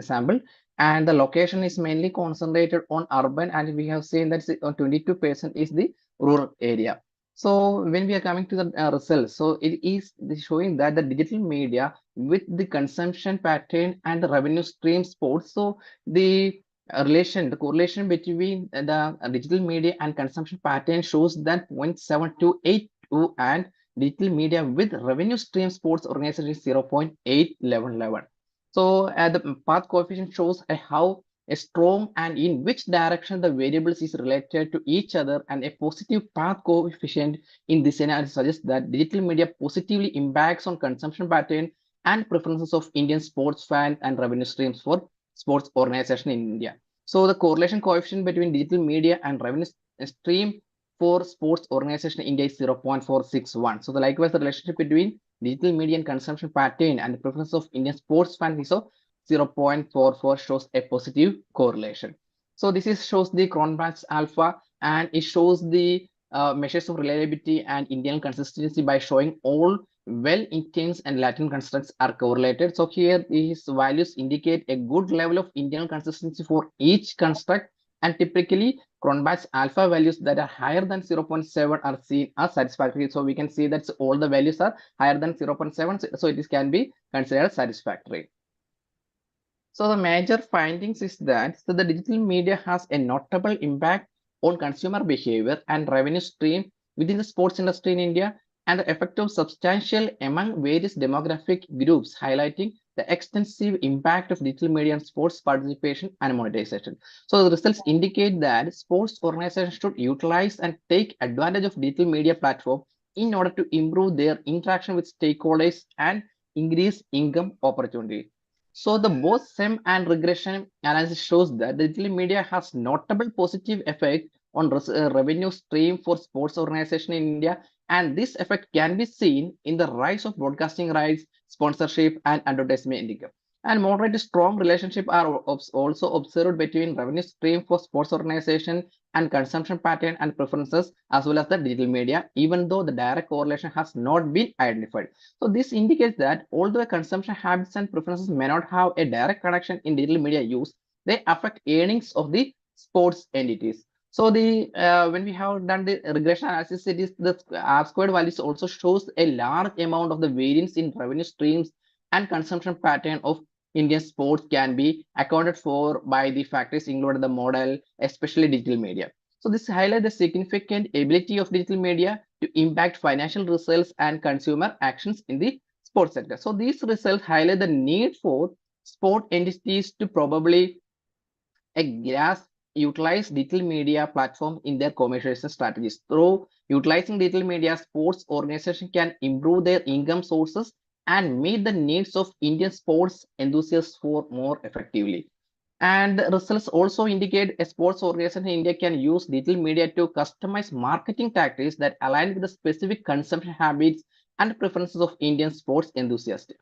sampled. And the location is mainly concentrated on urban, and we have seen that 22% is the rural area. So when we are coming to the results, so it is showing that the digital media with the consumption pattern and the revenue stream sports. So the correlation between the digital media and consumption pattern shows that 0.7282 and digital media with revenue stream sports organization is 0.811. So the path coefficient shows how a strong and in which direction the variables is related to each other, and a positive path coefficient in this analysis suggests that digital media positively impacts on consumption pattern and preferences of Indian sports fans and revenue streams for sports organization in India. So the correlation coefficient between digital media and revenue stream for sports organization in India is 0.461. So the likewise the relationship between digital media and consumption pattern and the preference of Indian sports fans is 0.44 shows a positive correlation. So this shows the Cronbach's alpha, and it shows the measures of reliability and Indian consistency by showing all well-intense and latent constructs are correlated. So here these values indicate a good level of Indian consistency for each construct, and typically Cronbach's alpha values that are higher than 0.7 are seen as satisfactory. So we can see that all the values are higher than 0.7, so it can be considered satisfactory. So the major findings is that the digital media has a notable impact on consumer behavior and revenue stream within the sports industry in India, and the effect of substantial among various demographic groups, highlighting the extensive impact of digital media on sports participation and monetization. So the results indicate that sports organizations should utilize and take advantage of digital media platform in order to improve their interaction with stakeholders and increase income opportunity. So the both SEM and regression analysis shows that digital media has notable positive effect on revenue stream for sports organization in India, and this effect can be seen in the rise of broadcasting rights, sponsorship, and advertisement income. And moderate strong relationship are also observed between revenue stream for sports organization and consumption pattern and preferences, as well as the digital media, even though the direct correlation has not been identified. So this indicates that although consumption habits and preferences may not have a direct connection in digital media use, they affect earnings of the sports entities. So the when we have done the regression analysis, it is the R squared values also shows a large amount of the variance in revenue streams and consumption pattern of Indian sports can be accounted for by the factors included in the model, especially digital media. So this highlights the significant ability of digital media to impact financial results and consumer actions in the sports sector. So these results highlight the need for sport entities to probably utilize digital media platform in their commercialization strategies. Through utilizing digital media, sports organizations can improve their income sources and meet the needs of Indian sports enthusiasts for more effectively. And the results also indicate a sports organization in India can use digital media to customize marketing tactics that align with the specific consumption habits and preferences of Indian sports enthusiasts.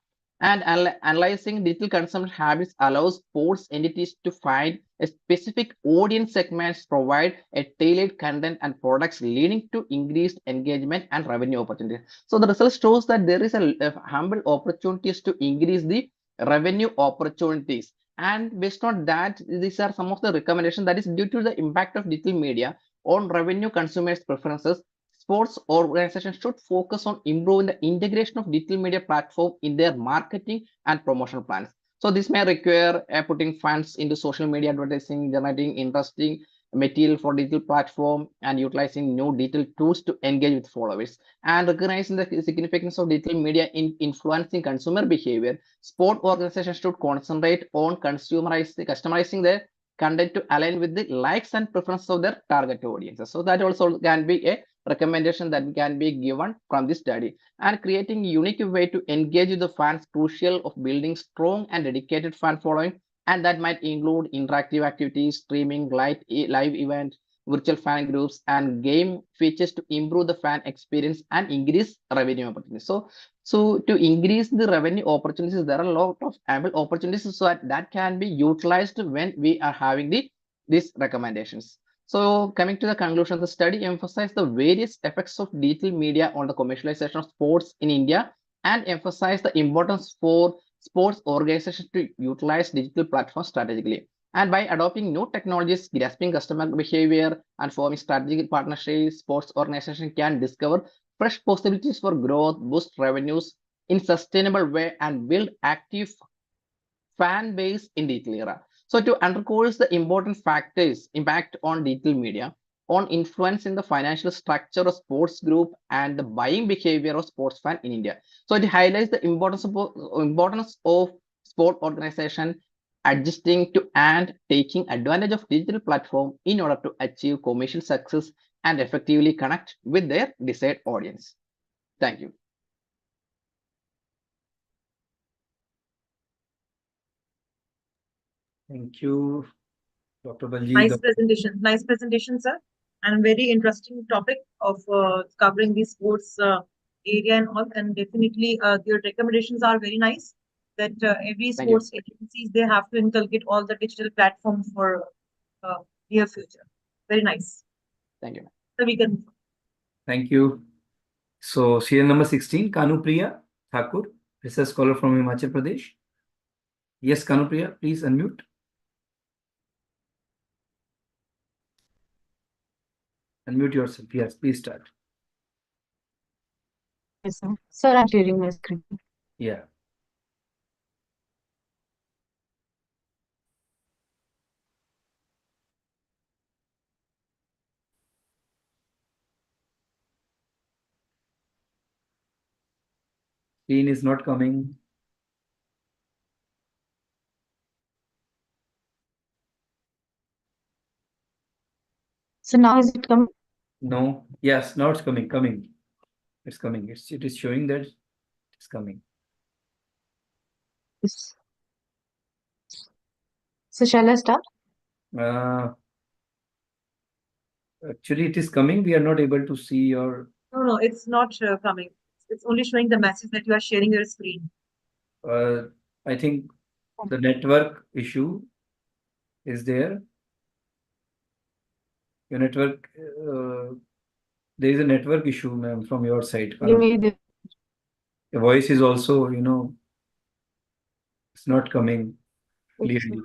And analyzing digital consumption habits allows sports entities to find a specific audience segments, provide a tailored content and products leading to increased engagement and revenue opportunities. So the result shows that there is a humble opportunities to increase the revenue opportunities. And based on that, these are some of the recommendations that is due to the impact of digital media on revenue consumers' preferences. Sports organizations should focus on improving the integration of digital media platform in their marketing and promotional plans. So this may require putting funds into social media advertising, generating interesting material for digital platform, and utilizing new digital tools to engage with followers. And recognizing the significance of digital media in influencing consumer behavior, sport organizations should concentrate on customizing their content to align with the likes and preferences of their target audiences. So that also can be a recommendation that can be given from this study. And creating a unique way to engage with the fans crucial of building strong and dedicated fan following, and that might include interactive activities, streaming, live events, virtual fan groups, and game features to improve the fan experience and increase revenue opportunities. So to increase the revenue opportunities, there are a lot of ample opportunities so that can be utilized when we are having these recommendations. So coming to the conclusion, the study emphasized the various effects of digital media on the commercialization of sports in India and emphasized the importance for sports organizations to utilize digital platforms strategically. And by adopting new technologies, grasping customer behavior, and forming strategic partnerships, sports organizations can discover fresh possibilities for growth, boost revenues in sustainable way, and build active fan base in digital era. So to underscore the important factors impact on digital media on influence in the financial structure of sports group and the buying behavior of sports fan in India. So it highlights the importance of sport organization adjusting to and taking advantage of digital platform in order to achieve commercial success and effectively connect with their desired audience. Thank you. Thank you, Dr. Baljeet. Nice presentation, sir. And very interesting topic of covering the sports area and all. And definitely your recommendations are very nice. That every sports agencies, they have to inculcate all the digital platforms for near future. Very nice. Thank you. So we can. Thank you. So serial number 16, Kanupriya Thakur, research scholar from Himachal Pradesh. Yes, Kanupriya, please unmute. Unmute yourself. Yes, please start. Yes, sir. Sir, I'm sharing my screen. Yeah. Screen is not coming. So now is it coming? No. Yes, now it's coming. It's coming. It is showing that it's coming. Yes. So shall I start? Actually, it is coming. We are not able to see your. No, it's not coming. It's only showing the message that you are sharing your screen. I think the network issue is there. Your network, there is a network issue, ma'am, from your side. The voice is also, it's not coming clearly.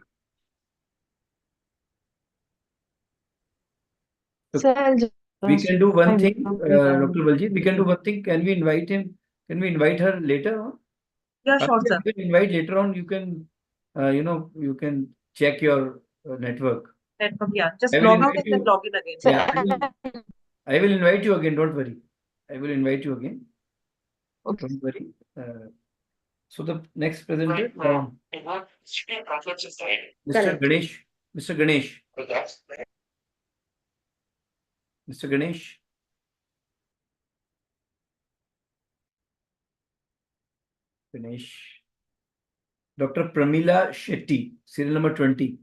Sir, I'll just We can do one thing, my Dr. Baljit. We can do one thing. Can we invite him? Can we invite her later on? Yeah, sure, sir. You can invite later on. You can, you can check your network. Network, yeah. Just I will log out invite and then you. log in again. Yeah, I will invite you again. Don't worry. I will invite you again. Okay. Don't worry. So the next presenter, Mr. Ganesh. Mr. Ganesh. Mr. Ganesh. Ganesh. Dr. Pramila Shetty, serial number 20.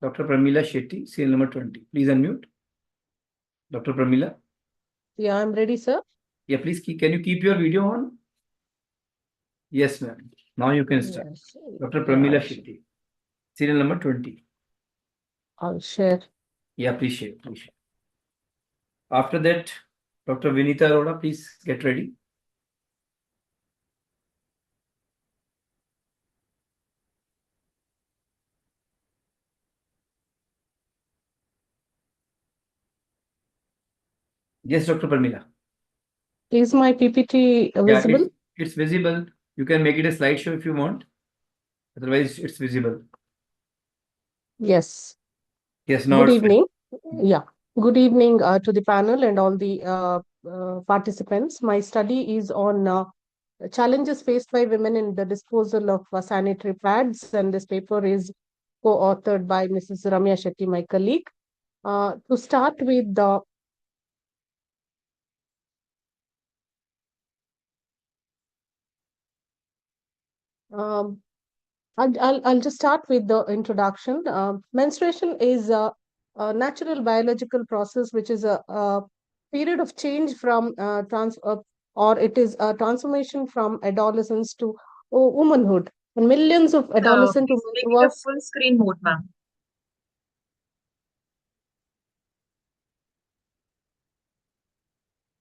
Dr. Pramila Shetty, serial number 20. Please unmute. Dr. Pramila. Yeah, I'm ready, sir. Yeah, please can you keep your video on? Yes, ma'am. Now you can start. Yes. Dr. Yeah, Pramila Shetty, serial number 20. I'll share. Yeah, please share. Please share. After that, Dr. Vinita Arora, please get ready. Yes, Dr. Pramila. Is my PPT visible? Yeah, it's visible. You can make it a slideshow if you want. Otherwise, it's visible. Yes. Yes, now Good it's evening. Yeah. Good evening to the panel and all the participants. My study is on challenges faced by women in the disposal of sanitary pads, and this paper is co-authored by Mrs. Ramya Shetty, my colleague. To start with the I'll just start with the introduction. Menstruation is a natural biological process, which is a period of change from or it is a transformation from adolescence to womanhood. And millions of adolescent Please women make it a work. full screen mode, ma'am.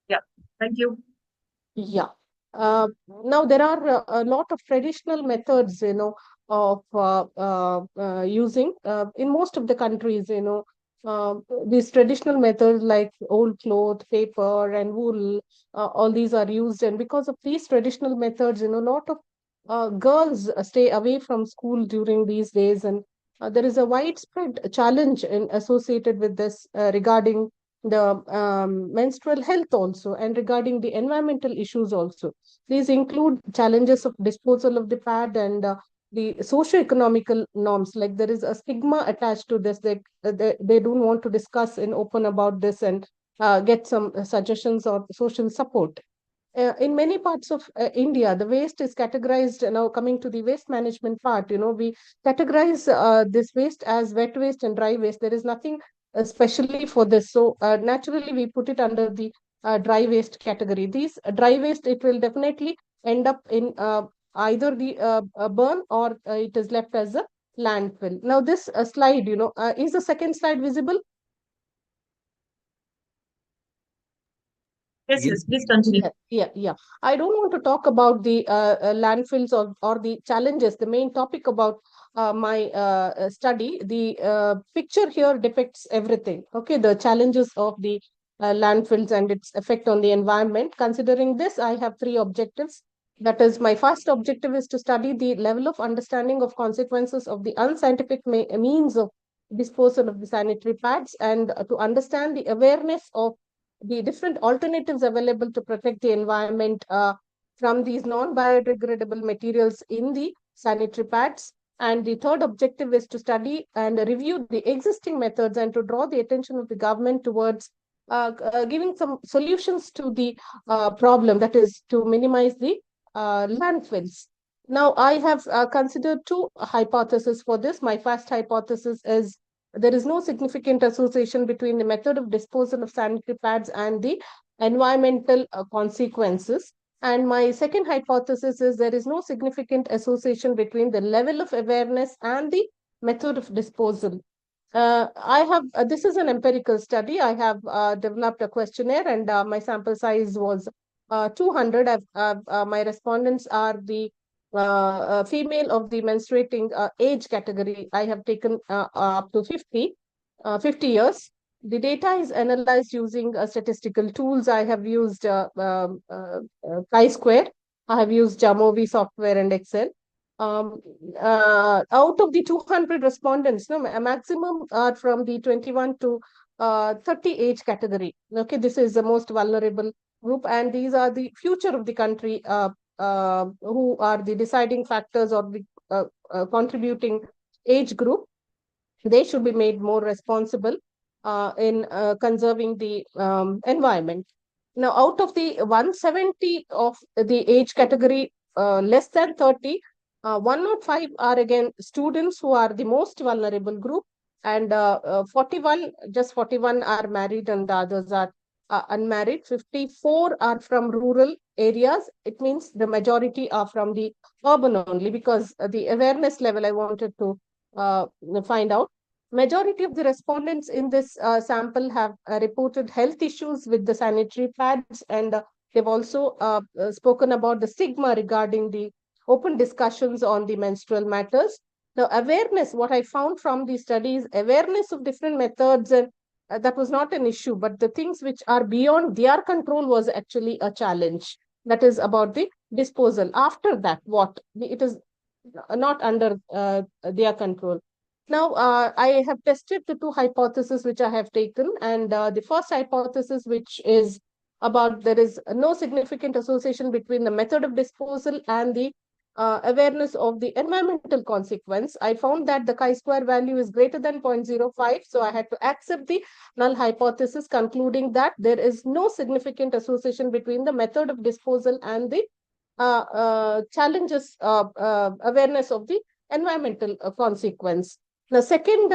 Yeah, thank you. Yeah. Now there are a lot of traditional methods, of using in most of the countries, these traditional methods like old cloth, paper, and wool, all these are used. And because of these traditional methods, a lot of girls stay away from school during these days, and there is a widespread challenge associated with this regarding the menstrual health also, and regarding the environmental issues also. These include challenges of disposal of the pad and the socio-economical norms. Like there is a stigma attached to this. They don't want to discuss and open about this and get some suggestions or social support. In many parts of India, the waste is categorized. Now, coming to the waste management part, we categorize this waste as wet waste and dry waste. There is nothing especially for this. So, naturally, we put it under the dry waste category. These dry waste, it will definitely end up in either the burn or it is left as a landfill. Now, this slide, is the second slide visible? Yes, please continue. Yeah. I don't want to talk about the landfills or the challenges. The main topic about my study, the picture here depicts everything. Okay, the challenges of the landfills and its effect on the environment. Considering this, I have three objectives. That is, my first objective is to study the level of understanding of consequences of the unscientific means of disposal of the sanitary pads, and to understand the awareness of the different alternatives available to protect the environment from these non-biodegradable materials in the sanitary pads. And the third objective is to study and review the existing methods and to draw the attention of the government towards giving some solutions to the problem, that is to minimize the landfills. Now, I have considered two hypotheses for this. My first hypothesis is there is no significant association between the method of disposal of sanitary pads and the environmental consequences. And my second hypothesis is there is no significant association between the level of awareness and the method of disposal. This is an empirical study. I have developed a questionnaire, and my sample size was 200. My respondents are the female of the menstruating age category, I have taken up to 50 years. The data is analyzed using statistical tools. I have used chi-square. I have used Jamovi software and Excel. Out of the 200 respondents, no, a maximum are from the 21 to 30 age category. Okay, this is the most vulnerable group, and these are the future of the country, who are the deciding factors or the contributing age group. They should be made more responsible in conserving the environment. Now, out of the 170 of the age category less than 30, 105 are again students who are the most vulnerable group, and 41 are married and the others are unmarried. 54 are from rural areas. It means the majority are from the urban only, because the awareness level I wanted to find out. Majority of the respondents in this sample have reported health issues with the sanitary pads, and they've also spoken about the stigma regarding the open discussions on the menstrual matters. Now, awareness, what I found from the studies, awareness of different methods, and that was not an issue, but the things which are beyond their control was actually a challenge. That is about the disposal. After that, what? It is not under their control. Now, I have tested the two hypotheses which I have taken, and the first hypothesis, which is about there is no significant association between the method of disposal and the awareness of the environmental consequence. I found that the chi-square value is greater than 0.05, so I had to accept the null hypothesis, concluding that there is no significant association between the method of disposal and the challenges, awareness of the environmental consequence. The second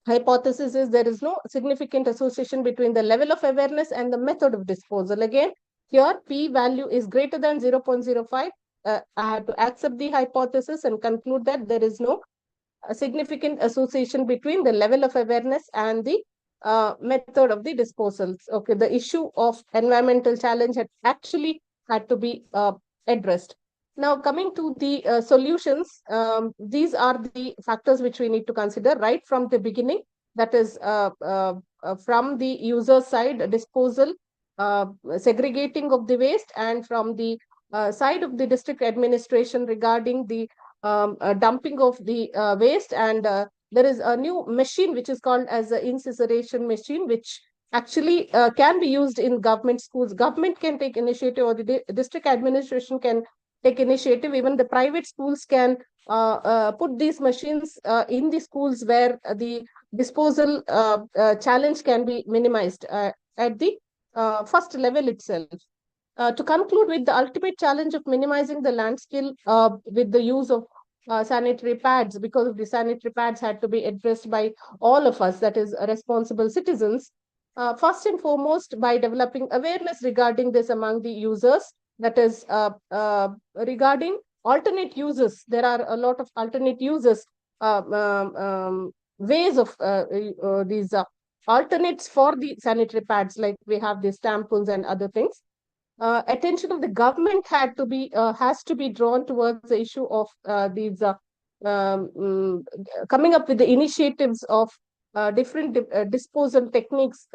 hypothesis is there is no significant association between the level of awareness and the method of disposal. Again, here p value is greater than 0.05. I have to accept the hypothesis and conclude that there is no significant association between the level of awareness and the method of the disposals. Okay, the issue of environmental challenge had actually had to be addressed. Now, coming to the solutions, these are the factors which we need to consider right from the beginning. That is from the user side, disposal, segregating of the waste, and from the side of the district administration regarding the dumping of the waste. And there is a new machine which is called as the incineration machine, which actually can be used in government schools. Government can take initiative, or the district administration can take initiative. Even the private schools can put these machines in the schools where the disposal challenge can be minimized at the first level itself. To conclude with the ultimate challenge of minimizing the landfill with the use of sanitary pads, because of the sanitary pads had to be addressed by all of us, that is responsible citizens. First and foremost, by developing awareness regarding this among the users, that is regarding alternate uses. There are a lot of alternate uses, ways of these alternates for the sanitary pads, like we have these tampons and other things. Attention of the government has to be drawn towards the issue of these coming up with the initiatives of different disposal techniques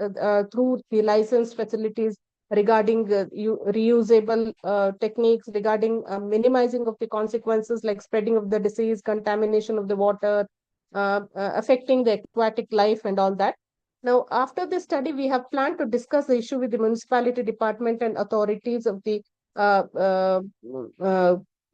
through the licensed facilities, regarding reusable techniques, regarding minimizing of the consequences like spreading of the disease, contamination of the water, affecting the aquatic life and all that. Now, after this study, we have planned to discuss the issue with the municipality department and authorities of the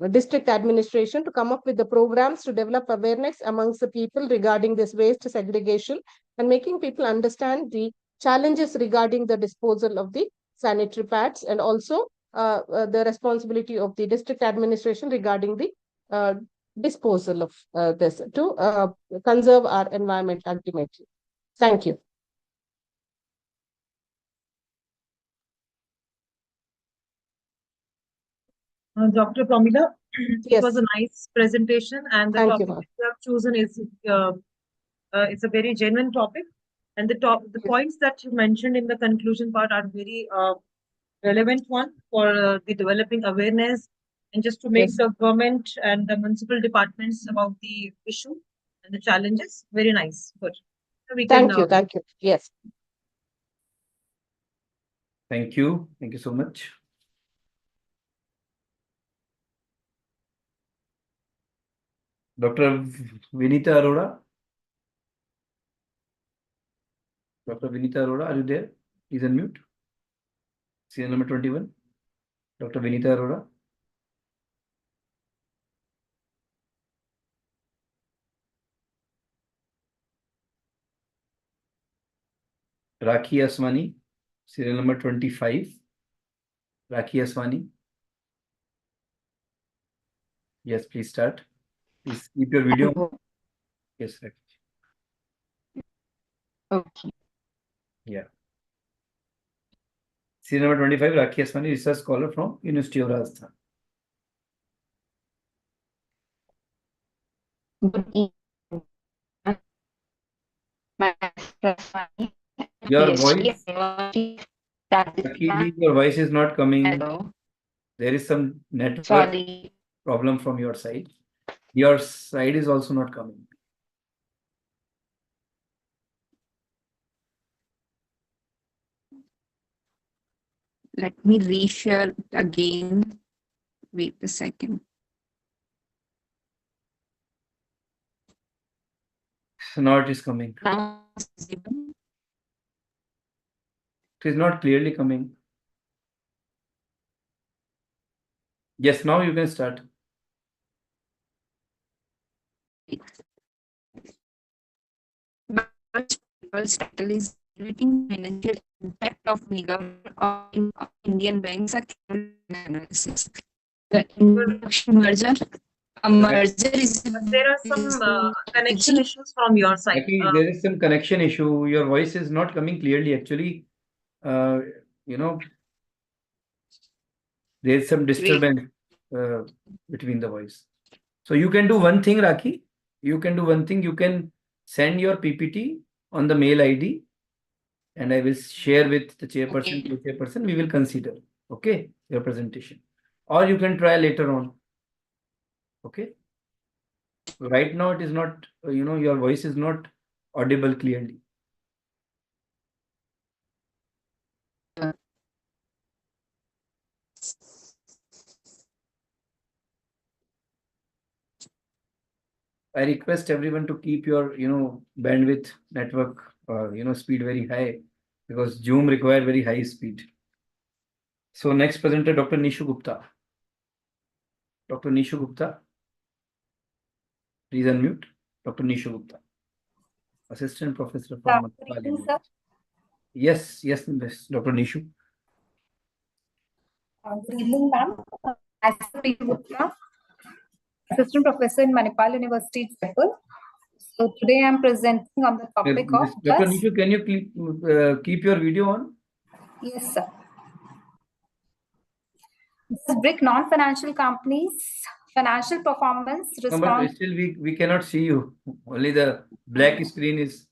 district administration to come up with the programs to develop awareness amongst the people regarding this waste segregation, and making people understand the challenges regarding the disposal of the sanitary pads, and also the responsibility of the district administration regarding the disposal of this to conserve our environment ultimately. Thank you. Dr. Pramila, Yes. it was a nice presentation, and the Thank topic you, that you have chosen is it's a very genuine topic, and the points that you mentioned in the conclusion part are very relevant one for the developing awareness and just to make Yes. the government and the municipal departments about the issue and the challenges. Very nice. Good. So we can Thank you. Thank you. Yes. Thank you. Thank you so much. Dr. Vinita Arora. Dr. Vinita Arora, are you there? Please unmute. Serial number 21. Dr. Vinita Arora. Rakhi Aswani, serial number 25. Rakhi Aswani. Yes, please start. Please keep your video on. Yes, Rakhi. Okay. Yeah. Serial number 25, Rakhi Aswani, research scholar from University of Rajasthan. Good evening. Your voice, Rakhi, your voice is not coming. Hello. There is some network Sorry. problem from your side. Your side is also not coming. Let me reshare again. Wait a second. So now it is coming. Now, It is not clearly coming. Yes, now you can start. People's title is Evaluating Financial Impact of Mega on Indian Banks Analysis. The introduction merger. A merger is. There are some connection issues from your side. Rakhi, there is some connection issue. Your voice is not coming clearly. Actually, you know, there is some disturbance between the voice. So you can do one thing, Rakhi. You can do one thing. You can send your PPT on the mail ID, and I will share with the chairperson. To the chairperson, we will consider. Okay, your presentation, or you can try later on. Okay. Right now, it is not. Your voice is not audible clearly. I request everyone to keep your, bandwidth network, speed very high, because Zoom require very high speed. So next presenter, Dr. Nishu Gupta. Dr. Nishu Gupta. Please unmute. Dr. Nishu Gupta. Assistant Professor from Yes, Dr. Nishu. Good evening, ma'am. Nishu Gupta, Assistant Professor in Manipal University, Jaipur. So today I'm presenting on the topic of Dr. Nishu, can you keep your video on? Yes, sir. This BRIC non-financial companies, financial performance response. No, but still we cannot see you. Only the black screen is.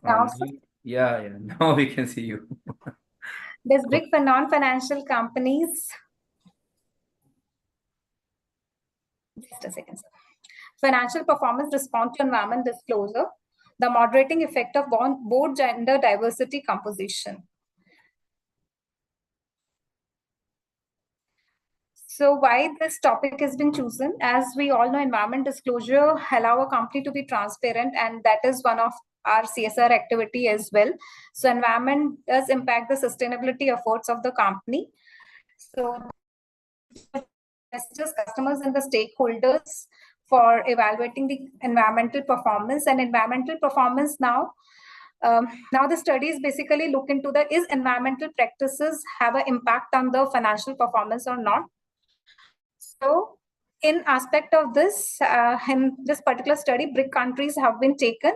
Now, yeah, now we can see you. This BRIC for non-financial companies. Just a second, sir. Financial performance response to environment disclosure, the moderating effect of board gender diversity composition. So why this topic has been chosen? As we all know, environment disclosure allow a company to be transparent, and that is one of our CSR activity as well. So environment does impact the sustainability efforts of the company. So messages customers and the stakeholders for evaluating the environmental performance and environmental performance now. Now the studies basically look into is environmental practices have an impact on the financial performance or not. So in aspect of this, in this particular study, BRIC countries have been taken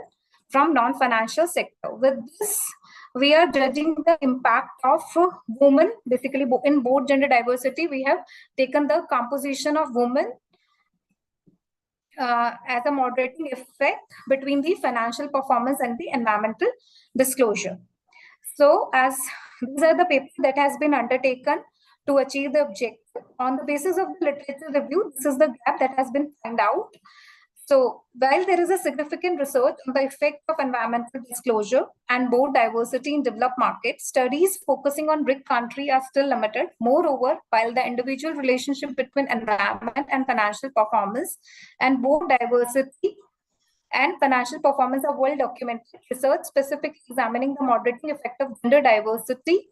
from non-financial sector. With this, we are judging the impact of women. Basically, in board gender diversity, we have taken the composition of women as a moderating effect between the financial performance and the environmental disclosure. So as these are the papers that has been undertaken to achieve the objective. On the basis of the literature review, this is the gap that has been found out. So while there is a significant research on the effect of environmental disclosure and board diversity in developed markets, studies focusing on BRIC country are still limited. Moreover, while the individual relationship between environment and financial performance and board diversity and financial performance are well documented, research specifically examining the moderating effect of gender diversity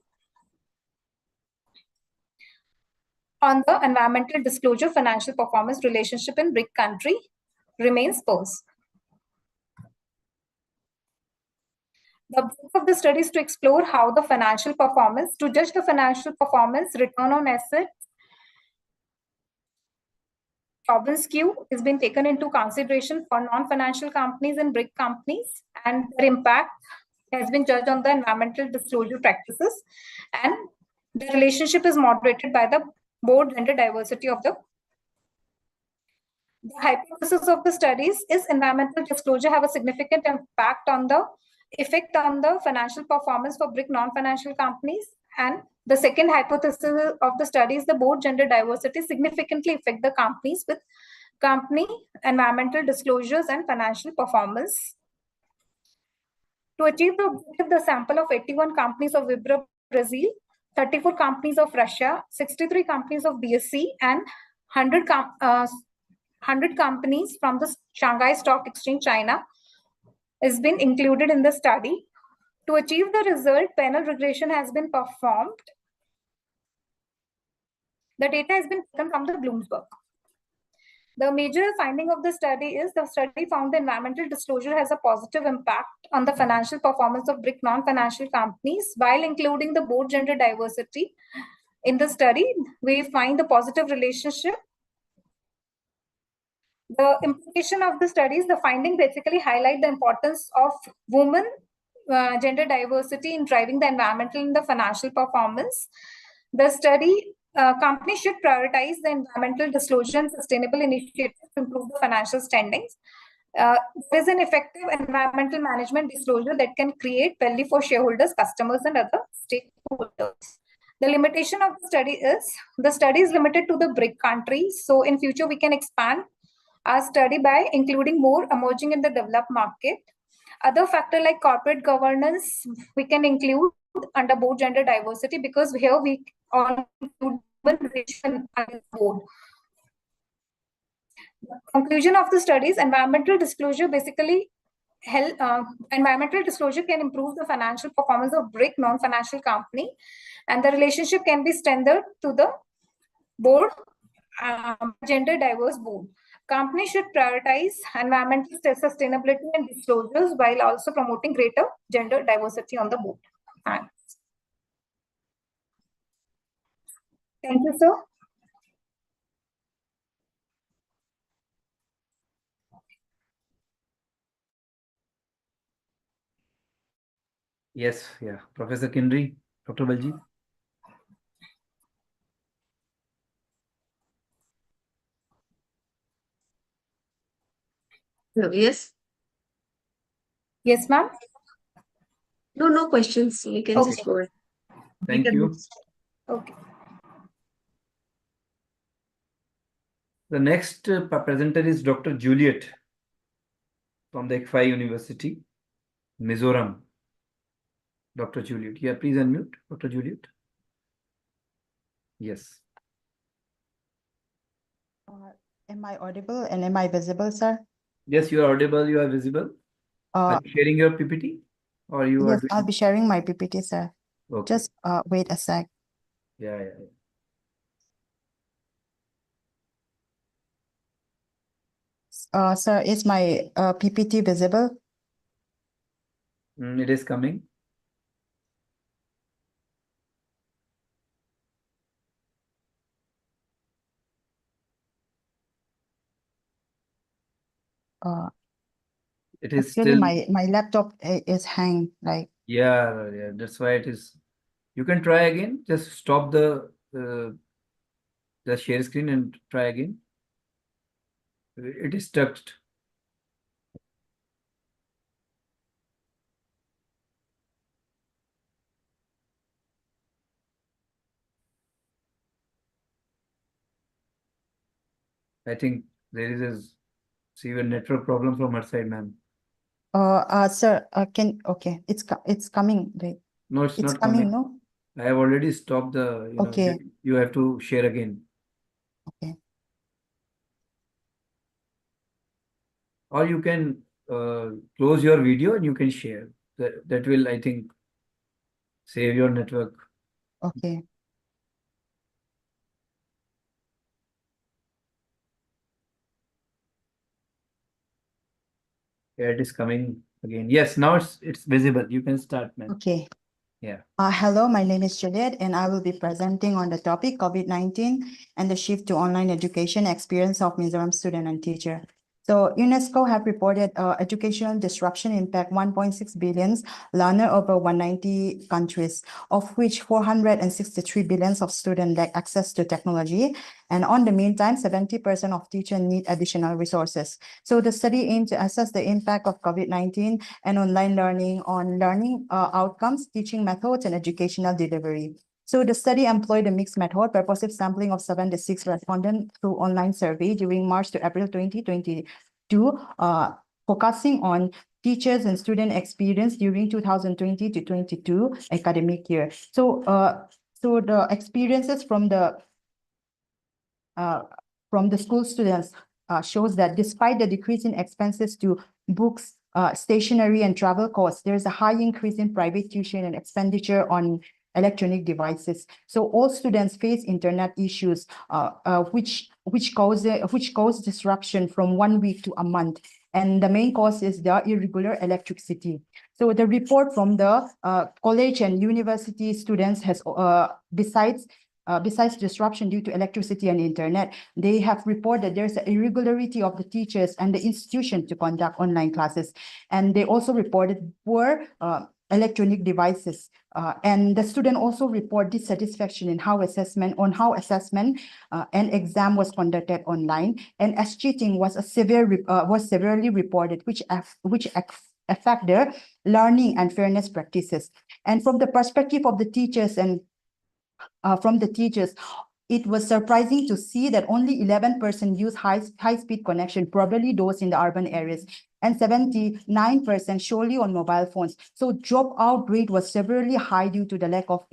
on the environmental disclosure financial performance relationship in BRIC country remains posed. The objective of the study is to explore how the financial performance, to judge the financial performance, return on assets, Tobin's skew has been taken into consideration for non-financial companies and BRIC companies, and their impact has been judged on the environmental disclosure practices, and the relationship is moderated by the board gender diversity of the hypothesis of the studies is environmental disclosure have a significant impact on the effect on the financial performance for BRIC non-financial companies. And the second hypothesis of the study is the board gender diversity significantly affect the companies with company environmental disclosures and financial performance. To achieve the objective, the sample of 81 companies of Vibra Brazil, 34 companies of Russia, 63 companies of BSC, and 100 companies from the Shanghai Stock Exchange, China, has been included in the study. To achieve the result, panel regression has been performed. The data has been taken from the Bloomberg. The major finding of the study is the study found the environmental disclosure has a positive impact on the financial performance of BRIC non-financial companies. While including the board gender diversity in the study, we find the positive relationship. The implication of the studies, the finding basically highlight the importance of women gender diversity in driving the environmental and the financial performance. The study companies should prioritize the environmental disclosure and sustainable initiatives to improve the financial standings. There is an effective environmental management disclosure that can create value for shareholders, customers, and other stakeholders. The limitation of the study is limited to the BRIC countries. So in future, we can expand our study by including more emerging in the developed market. Other factor like corporate governance, we can include under board gender diversity because here we all include women on board. The conclusion of the studies, environmental disclosure basically environmental disclosure can improve the financial performance of BRIC non-financial company, and the relationship can be standard to the board gender diverse board. Companies should prioritize environmental sustainability and disclosures while also promoting greater gender diversity on the board. Thanks. Thank you, sir. Yes, yeah. Professor Kinry, Dr. Baljeet. Hello, yes. Yes, ma'am. No questions. You can just go ahead. Thank you. Okay. The next presenter is Dr. Juliet from the ICICAR University, Mizoram. Dr. Juliet. Yeah, please unmute, Dr. Juliet. Yes. Am I audible and am I visible, sir? Yes, you are audible, you are visible. Are you sharing your PPT? Or you Yes, are I'll be sharing my PPT, sir. Okay. Just wait a sec. Yeah. Sir, is my PPT visible? It is coming. It is Actually, still. my laptop is hang like. Yeah, that's why it is. You can try again. Just stop the share screen and try again. It is stuck. I think there is a severe network problem from her side, ma'am. Sir, okay, it's coming, right? No, it's It's not coming, coming. no? I have already stopped the, Okay. you have to share again. Okay. Or you can close your video and you can share. That will, I think, save your network. Okay. Yeah, it is coming again. Yes, now it's visible. You can start, ma'am. Okay. Yeah. Hello, my name is Juliet, and I will be presenting on the topic COVID-19 and the shift to online education experience of Mizoram student and teacher. So UNESCO have reported educational disruption impact 1.6 billion learner over 190 countries, of which 463 billions of students lack access to technology. And on the meantime, 70% of teachers need additional resources. So the study aimed to assess the impact of COVID-19 and online learning on learning outcomes, teaching methods, and educational delivery. So the study employed a mixed method, purposive sampling of 76 respondents through online survey during March to April 2022, focusing on teachers and student experience during 2020 to 22 academic year. So, so the experiences from the school students shows that despite the decrease in expenses to books, stationery, and travel costs, there's a high increase in private tuition and expenditure on electronic devices. So all students face internet issues, which cause disruption from 1 week to a month. And the main cause is the irregular electricity. So the report from the college and university students has, besides disruption due to electricity and internet, they have reported there's an irregularity of the teachers and the institution to conduct online classes. And they also reported poor electronic devices. And the student also report dissatisfaction in how assessment and exam was conducted online, and as cheating was severely reported, which affect their learning and fairness practices. And from the perspective of the teachers it was surprising to see that only 11% use high-speed connection, probably those in the urban areas, and 79% solely on mobile phones. So dropout rate was severely high due to the lack of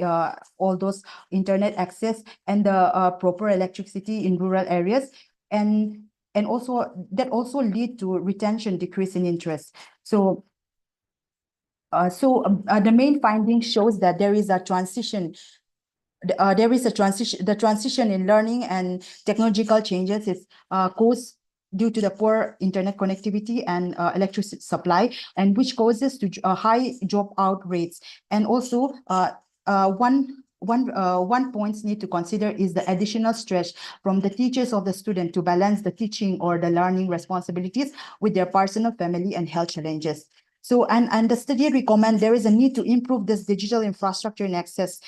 all those internet access and the proper electricity in rural areas. And also that also lead to retention decrease in interest. So the main finding shows that there is a transition. The transition in learning and technological changes is caused due to the poor internet connectivity and electricity supply, and which causes to high dropout rates. And also one point need to consider is the additional stress from the teachers of the student to balance the teaching or the learning responsibilities with their personal, family, and health challenges. So, and the study recommend there is a need to improve this digital infrastructure and access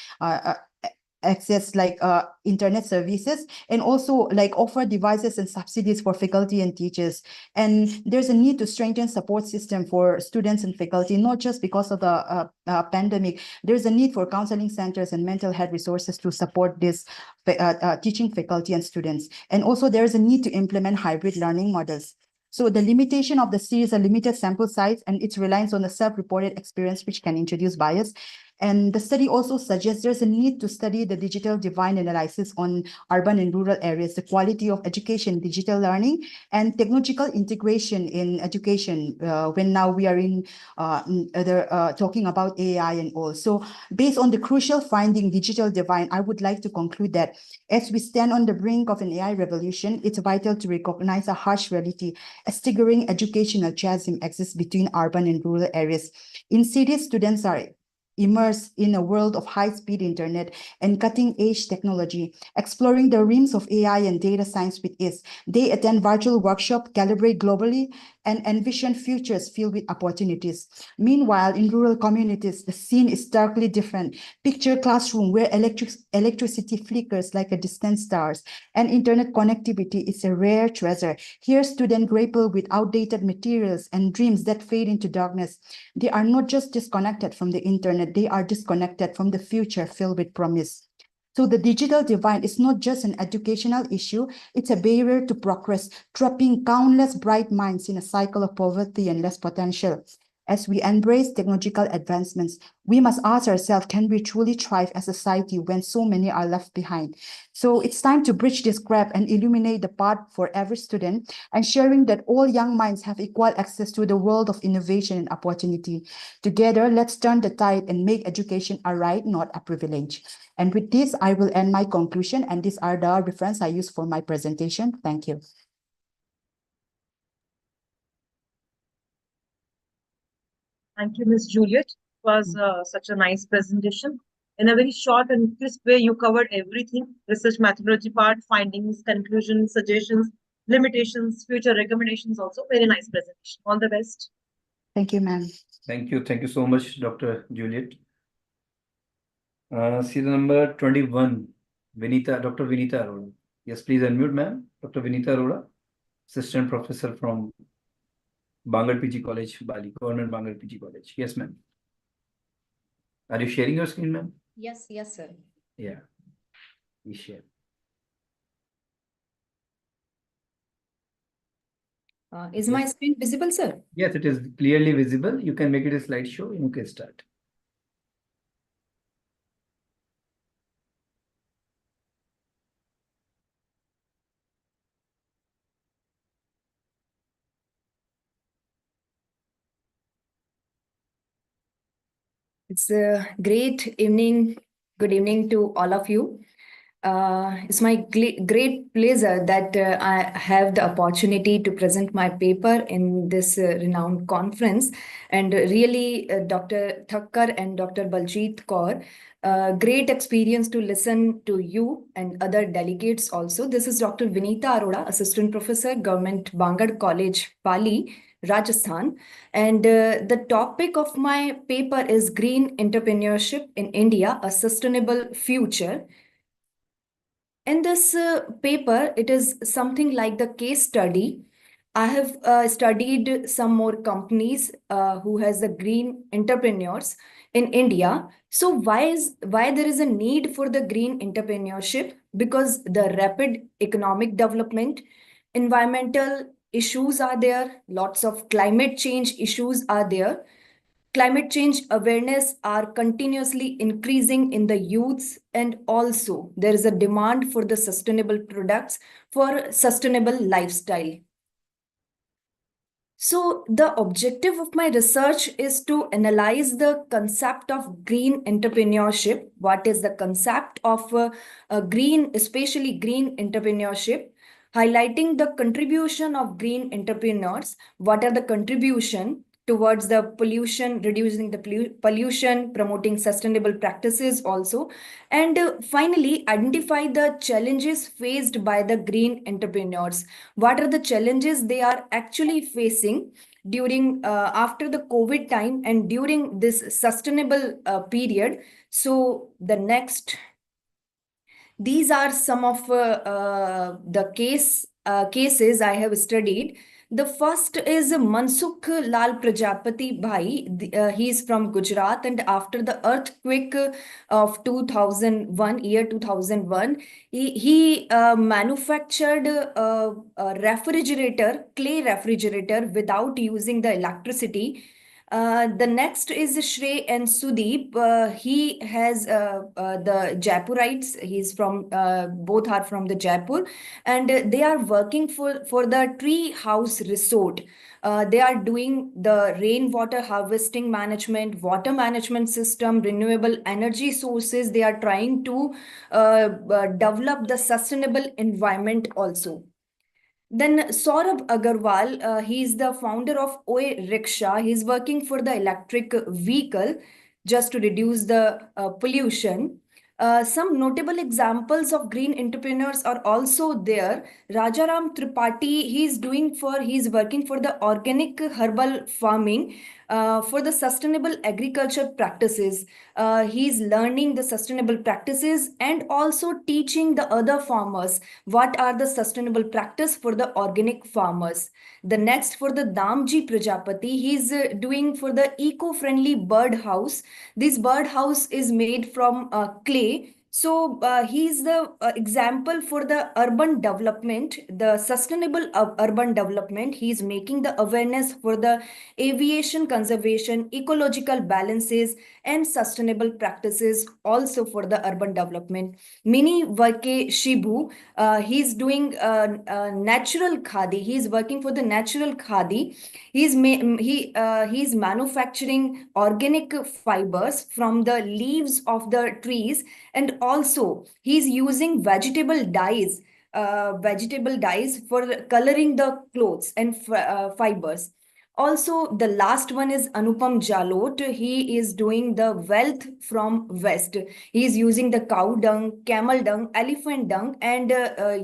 like internet services, and also like offer devices and subsidies for faculty and teachers. And there's a need to strengthen support system for students and faculty, not just because of the pandemic. There's a need for counseling centers and mental health resources to support this teaching faculty and students. And also there's a need to implement hybrid learning models. So the limitation of the series, a limited sample size, and its reliance on the self-reported experience, which can introduce bias. And the study also suggests there's a need to study the digital divide analysis on urban and rural areas, the quality of education, digital learning, and technological integration in education, when now we are talking about AI and all. So based on the crucial finding, digital divide, I would like to conclude that as we stand on the brink of an AI revolution, it's vital to recognize a harsh reality. A staggering educational chasm exists between urban and rural areas. In cities, students are immersed in a world of high-speed internet and cutting-edge technology, exploring the realms of AI and data science with ease. They attend virtual workshops, calibrate globally, and envision futures filled with opportunities. Meanwhile, in rural communities, the scene is starkly different. Picture classroom where electricity flickers like a distant stars, and internet connectivity is a rare treasure. Here, students grapple with outdated materials and dreams that fade into darkness. They are not just disconnected from the internet, they are disconnected from the future filled with promise. So the digital divide is not just an educational issue, it's a barrier to progress, trapping countless bright minds in a cycle of poverty and less potential. As we embrace technological advancements, we must ask ourselves, can we truly thrive as a society when so many are left behind? So it's time to bridge this gap and illuminate the path for every student, ensuring that all young minds have equal access to the world of innovation and opportunity. Together, let's turn the tide and make education a right, not a privilege. And with this, I will end my conclusion, and these are the references I use for my presentation. Thank you. Thank you, Ms. Juliet. It was such a nice presentation. In a very short and crisp way, you covered everything: research methodology part, findings, conclusions, suggestions, limitations, future recommendations also. Very nice presentation. All the best. Thank you, ma'am. Thank you. Thank you so much, Dr. Juliet. Serial number 21, Dr. Vinita Arora. Yes, please unmute, ma'am. Dr. Vinita Arora, Assistant Professor from Bangalore PG College, Bali, Government Bangalore PG College. Yes, ma'am. Are you sharing your screen, ma'am? Yes, sir. Yeah. Please share. Is my screen visible, sir? Yes, it is clearly visible. You can make it a slideshow. You can start. It's a great evening. Good evening to all of you. It's my great pleasure that I have the opportunity to present my paper in this renowned conference. And really, Dr. Thakkar and Dr. Baljit Kaur, great experience to listen to you and other delegates also. This is Dr. Vinita Arora, Assistant Professor, Government Bangalore College, Pali, Rajasthan. And the topic of my paper is Green Entrepreneurship in India, a Sustainable Future. In this paper, it is something like the case study. I have studied some more companies who has the green entrepreneurs in India. So why there is a need for the green entrepreneurship? Because the rapid economic development, environmental issues are there, lots of climate change issues are there. Climate change awareness are continuously increasing in the youths, and also there is a demand for the sustainable products for sustainable lifestyle. So the objective of my research is to analyze the concept of green entrepreneurship. What is the concept of green, especially green entrepreneurship? Highlighting the contribution of green entrepreneurs. What are the contribution towards the pollution, reducing the pollution, promoting sustainable practices also. And finally, identify the challenges faced by the green entrepreneurs. What are the challenges they are actually facing during after the COVID time and during this sustainable period. So the next, these are some of the cases I have studied. The first is Mansukh Lal Prajapati Bhai. He is from Gujarat, and after the earthquake of 2001, year 2001, he manufactured a refrigerator, clay refrigerator, without using the electricity. The next is Shrey and Sudeep. He has the Jaipurites. He's from both are from the Jaipur, and they are working for the Tree House Resort. They are doing the rainwater harvesting management, water management system, renewable energy sources. They are trying to develop the sustainable environment also. Then Saurabh Agarwal, he's the founder of OE Rickshaw. He's working for the electric vehicle just to reduce the pollution. Some notable examples of green entrepreneurs are also there. Rajaram Tripathi, he's working for the organic herbal farming for the sustainable agriculture practices. He's learning the sustainable practices and also teaching the other farmers what are the sustainable practice for the organic farmers. The next, for the Damji Prajapati, he's doing for the eco-friendly bird house. This bird house is made from clay. So he's the example for the urban development, the sustainable urban development. He's making the awareness for the aviation conservation, ecological balances, and sustainable practices also for the urban development. Mini Vake Shibu, he's doing natural khadi. He's working for the natural khadi. He's manufacturing organic fibers from the leaves of the trees, and also he's using vegetable dyes for coloring the clothes and fibers. Also, the last one is Anupam Jalot. He is doing the wealth from West. He is using the cow dung, camel dung, elephant dung, and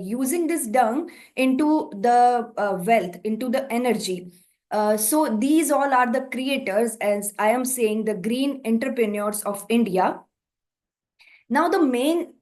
using this dung into the wealth, into the energy. So these all are the creators, as I am saying, the green entrepreneurs of India. Now, the main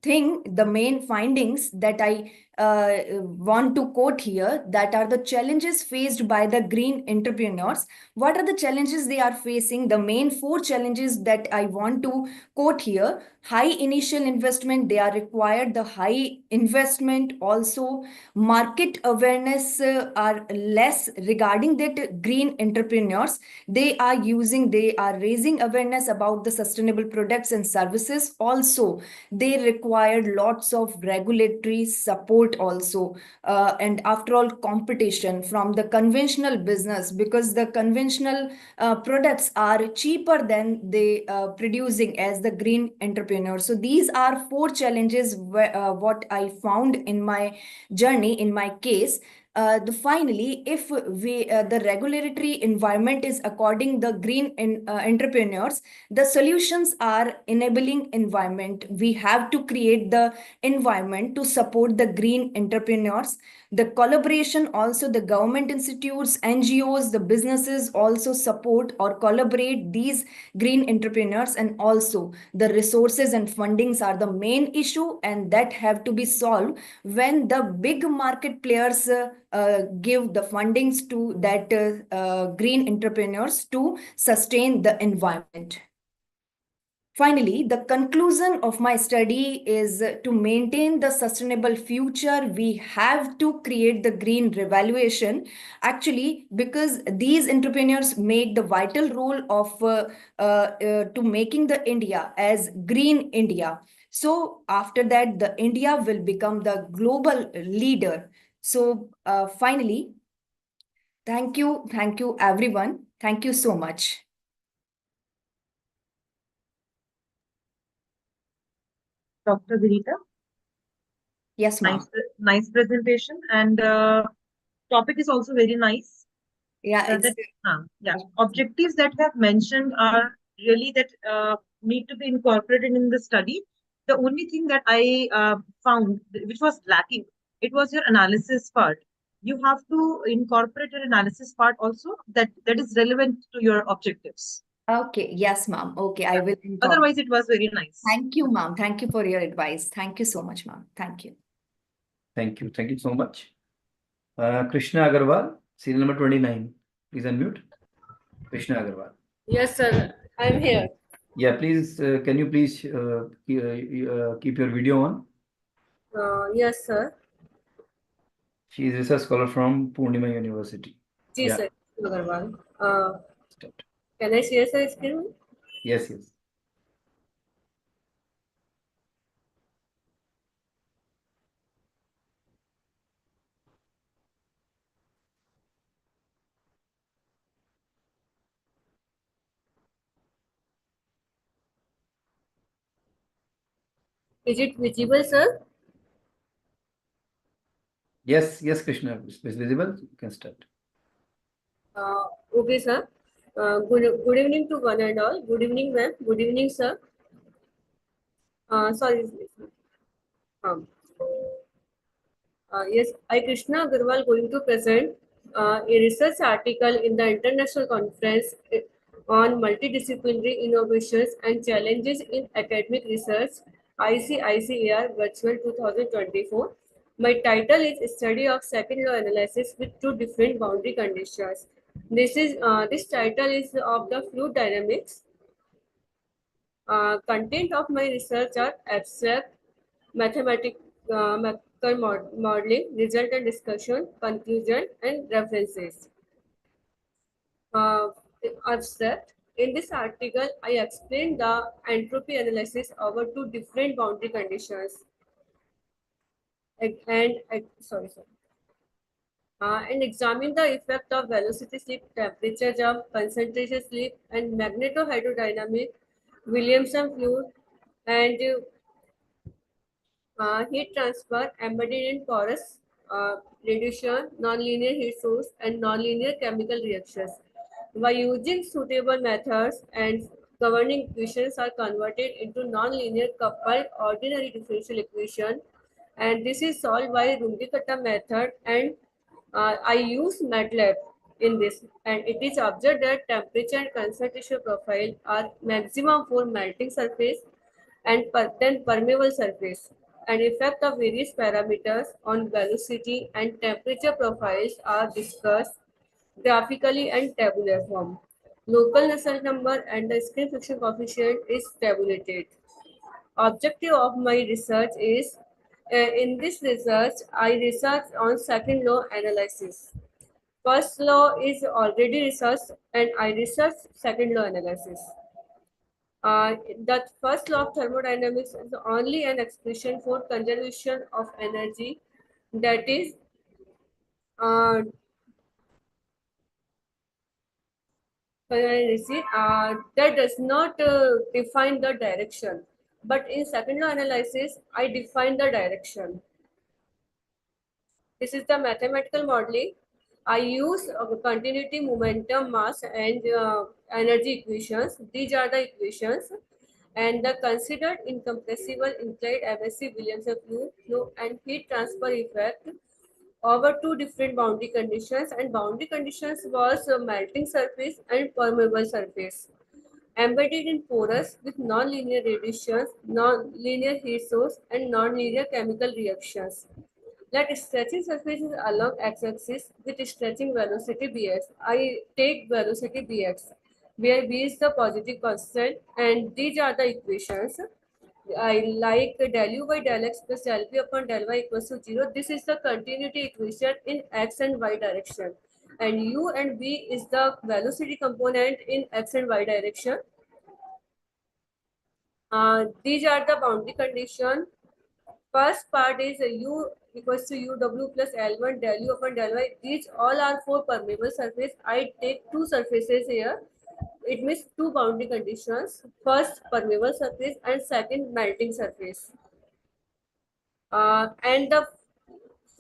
findings that I want to quote here, that are the challenges faced by the green entrepreneurs. What are the challenges they are facing? The main 4 challenges that I want to quote here: high initial investment, they are required, the high investment, also market awareness are less regarding that green entrepreneurs. They are raising awareness about the sustainable products and services. Also, they required lots of regulatory support also, and after all, competition from the conventional business, because the conventional products are cheaper than they producing as the green entrepreneurs. So these are 4 challenges what I found in my journey, in my case. Finally, if the regulatory environment is according the green entrepreneurs, the solutions are enabling environment. We have to create the environment to support the green entrepreneurs. The collaboration, also the government institutes, NGOs, the businesses also support or collaborate these green entrepreneurs, and also the resources and fundings are the main issue, and that have to be solved when the big market players give the fundings to that green entrepreneurs to sustain the environment. Finally, the conclusion of my study is to maintain the sustainable future, we have to create the green revaluation. Actually, because these entrepreneurs make the vital role of to making the India as green India. So after that, the India will become the global leader. So finally, thank you everyone. Thank you so much. Dr. Virita? Yes, ma'am. Nice presentation, and topic is also very nice. Yeah, Objectives that you have mentioned are really that need to be incorporated in the study. The only thing that I found which was lacking, it was your analysis part. You have to incorporate your analysis part also, that is relevant to your objectives. Okay, yes, ma'am. Okay, I will. Otherwise, it was very nice. Thank you, ma'am. Thank you for your advice. Thank you so much, ma'am. Thank you. Thank you. Thank you so much. Krishna Agarwal, serial number 29. Please unmute. Krishna Agarwal. Yes, sir. I'm here. Yeah, please, can you please keep your video on? Yes, sir. She is a research scholar from Purnima University. Ji, Yeah. sir. Agarwal. Can I share the screen? Yes, yes. Is it visible, sir? Yes, yes, Krishna. It's visible. You can start. Okay, sir. Good evening to one and all. Good evening, ma'am. Good evening, sir. Sorry. Yes, I, Krishna Agarwal, going to present a research article in the International Conference on Multidisciplinary Innovations and Challenges in Academic Research, ICICAR Virtual 2024. My title is Study of Second Law Analysis with Two Different Boundary Conditions. This title is of the fluid dynamics. Content of my research are abstract, mathematical modeling, result and discussion, conclusion, and references. Abstract. In this article, I explained the entropy analysis over two different boundary conditions and examine the effect of velocity slip, temperature jump, concentration slip, and magnetohydrodynamic, Williamson fluid, and heat transfer embedded in porous reduction, nonlinear heat source, and nonlinear chemical reactions. By using suitable methods and governing equations are converted into nonlinear coupled ordinary differential equation, and this is solved by Runge-Kutta method, and I use MATLAB in this, and it is observed that temperature and concentration profile are maximum for melting surface and then permeable surface, and effect of various parameters on velocity and temperature profiles are discussed graphically and tabular form. Local Nusselt number and the screen friction coefficient is tabulated. Objective of my research is, in this research, I researched on second law analysis. First law is already researched and I researched second law analysis. That first law of thermodynamics is only an expression for conservation of energy, that is that does not define the direction, but in second law analysis I define the direction. This is the mathematical modeling. I use continuity, momentum, mass, and energy equations. These are the equations, and the considered incompressible implied MSc Williamson fluid flow and heat transfer effect over two different boundary conditions, and boundary conditions was melting surface and permeable surface embedded in porous with non-linear radiations, non-linear heat source, and non-linear chemical reactions. Let stretching surfaces along x-axis with stretching velocity bx. I take velocity bx, where b is the positive constant, and these are the equations. I like del u by del x plus del p upon del y equals to 0. This is the continuity equation in x and y direction. And u and v is the velocity component in x and y direction. These are the boundary condition. First part is u equals to uw plus L1 del u upon del y. These all are for permeable surface. I take two surfaces here. It means two boundary conditions. First permeable surface and second melting surface. And the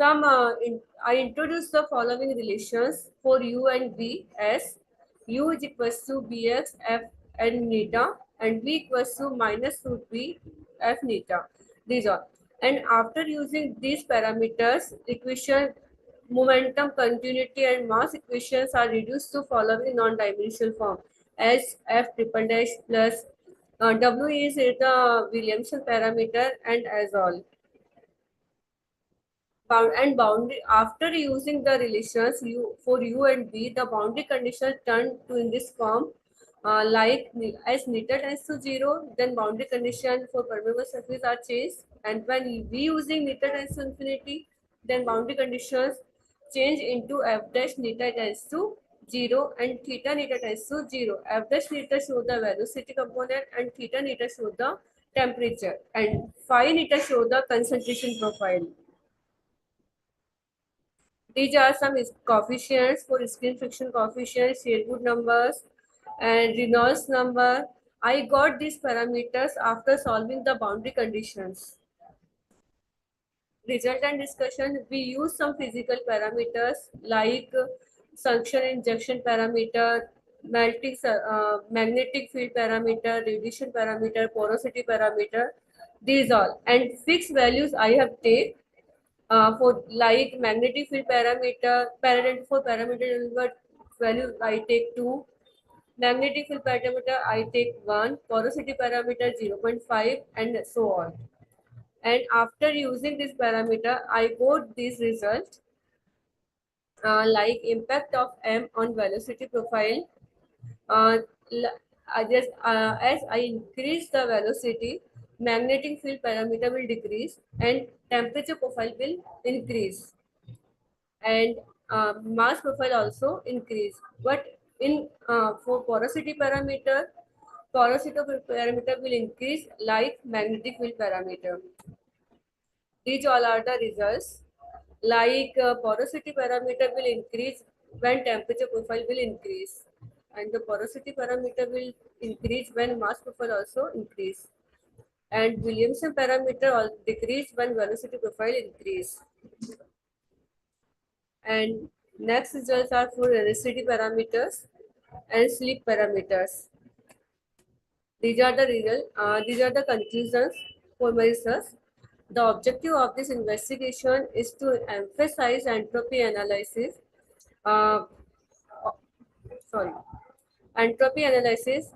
I introduce the following relations for u and v as u is equals to bx f and neta, and v equals to minus root v f neta. These are. And after using these parameters, equation, momentum, continuity, and mass equations are reduced to following non-dimensional form as f triple dash plus w is the Williamson parameter, and as all. Boundary after using the relations for u and v, the boundary condition turned to in this form, like as neta tends to 0, then boundary condition for permeable surface are changed, and when v using neta tends to infinity, then boundary conditions change into f dash neta tends to 0 and theta neta tends to 0. F dash neta show the velocity component and theta neta show the temperature, and phi neta show the concentration profile. These are some coefficients for screen friction coefficient, Sherwood numbers, and Reynolds number. I got these parameters after solving the boundary conditions. Result and discussion, we use some physical parameters like suction injection parameter, magnetic field parameter, radiation parameter, porosity parameter, these all. And fixed values I have taken. For like magnetic field parameter, for parameter value I take 2, magnetic field parameter I take 1, porosity parameter 0.5, and so on. And after using this parameter, I got this result, like impact of m on velocity profile. As I increase the velocity, magnetic field parameter will decrease and temperature profile will increase, and mass profile also increase. But in for porosity parameter will increase like magnetic field parameter. These all are the results. Like porosity parameter will increase when temperature profile will increase, and the porosity parameter will increase when mass profile also increase, and Williamson parameter will decrease when velocity profile increase. And next results are for velocity parameters and sleep parameters. These are the results. These are the conclusions for my research. The objective of this investigation is to emphasize entropy analysis. Sorry, entropy analysis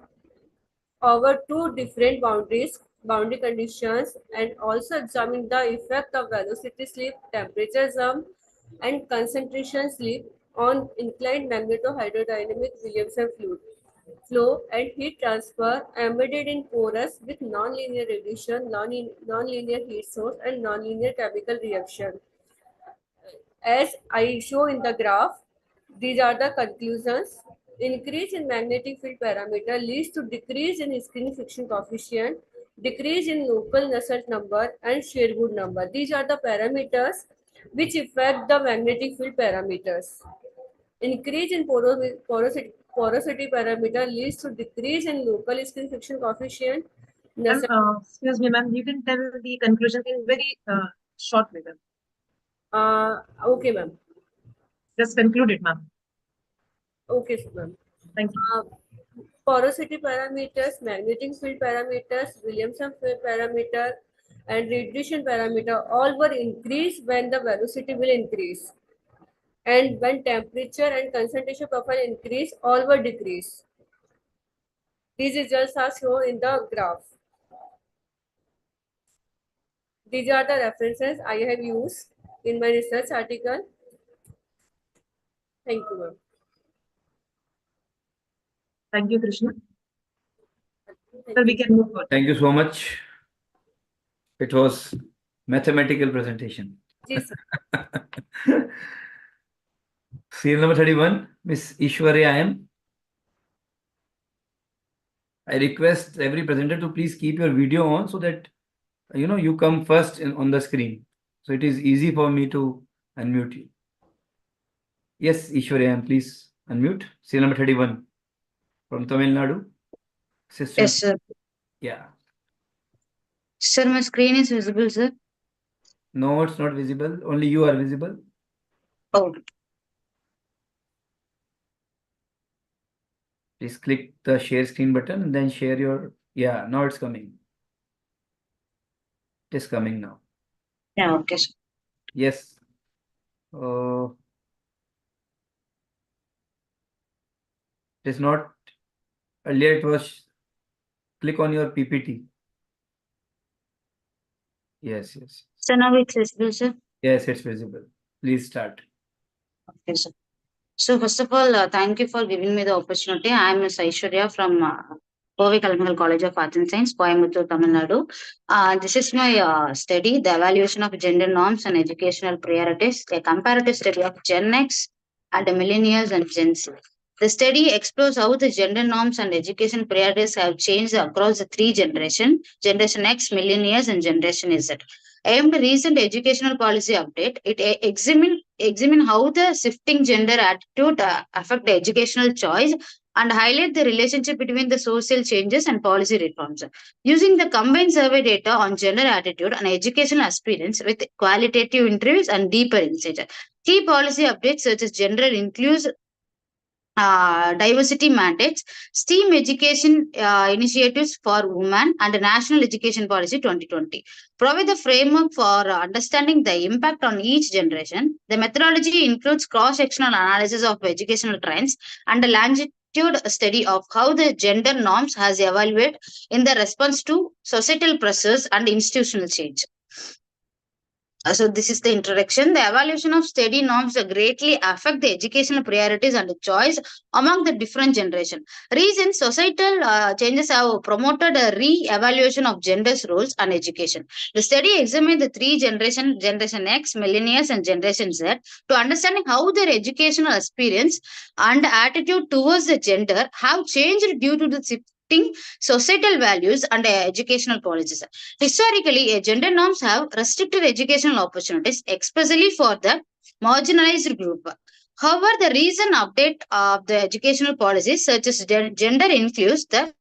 over two different boundary conditions, and also examine the effect of velocity slip, temperature jump, and concentration slip on inclined magnetohydrodynamic Williamson fluid flow and heat transfer embedded in porous with nonlinear radiation, nonlinear heat source, and nonlinear chemical reaction. As I show in the graph, these are the conclusions. Increase in magnetic field parameter leads to decrease in screen friction coefficient, decrease in local Nusselt number, and Sherwood number. These are the parameters which affect the magnetic field parameters. Increase in porosity parameter leads to decrease in local screen friction coefficient. Excuse me, ma'am. You can tell the conclusion in very short way, ma'am. Okay, ma'am. Just conclude it, ma'am. Okay, ma'am. Thank you. Porosity parameters, magnetic field parameters, Williamson field parameter, and radiation parameter all were increased when the velocity will increase. And when temperature and concentration profile increase, all were decreased. These results are shown in the graph. These are the references I have used in my research article. Thank you, ma'am. Thank you, Krishna. So we can move on. Thank you so much. It was mathematical presentation. Yes. Serial number 31, Miss Ishwarya IM. I request every presenter to please keep your video on so that you come first on the screen. So it is easy for me to unmute you. Yes, Ishwarya, please unmute. Serial number 31 from Tamil Nadu. Assistant. Yes, sir. Yeah. Sir, my screen is visible, sir. No, it's not visible. Only you are visible. Oh. Please click the share screen button and then share your. Yeah, now it's coming. It is coming now. Yeah, okay, sir. Yes. It is not. Earlier it was click on your PPT. Yes. So now it's visible, sir. Yes, it's visible. Please start. Okay, sir. So first of all, thank you for giving me the opportunity. I am Ms. Aishwarya from Kovi Kalmangal College of Arts and Science, Coimbatore, Tamil Nadu. This is my study, the evaluation of gender norms and educational priorities, a comparative study of Gen X and the millennials and Gen Z. The study explores how the gender norms and education priorities have changed across the three generations, Generation X, Millennials, and Generation Z. Aimed recent educational policy update, it examine how the shifting gender attitude affect the educational choice and highlight the relationship between the social changes and policy reforms. Using the combined survey data on gender attitude and educational experience with qualitative interviews and deeper insight. Key policy updates such as gender inclusive diversity mandates, STEAM education initiatives for women, and National Education Policy 2020 provide the framework for understanding the impact on each generation. The methodology includes cross-sectional analysis of educational trends and a longitudinal study of how the gender norms has evaluated in the response to societal pressures and institutional change. So this is the introduction. The evaluation of study norms greatly affect the educational priorities and choice among the different generation. Reasons: societal changes have promoted a re-evaluation of gender's roles and education. The study examined the three generations, Generation X, Millennials, and Generation Z, to understanding how their educational experience and attitude towards the gender have changed due to the shifting societal values and educational policies. Historically, gender norms have restricted educational opportunities, especially for the marginalized group. However, the recent update of the educational policies, such as gender includes the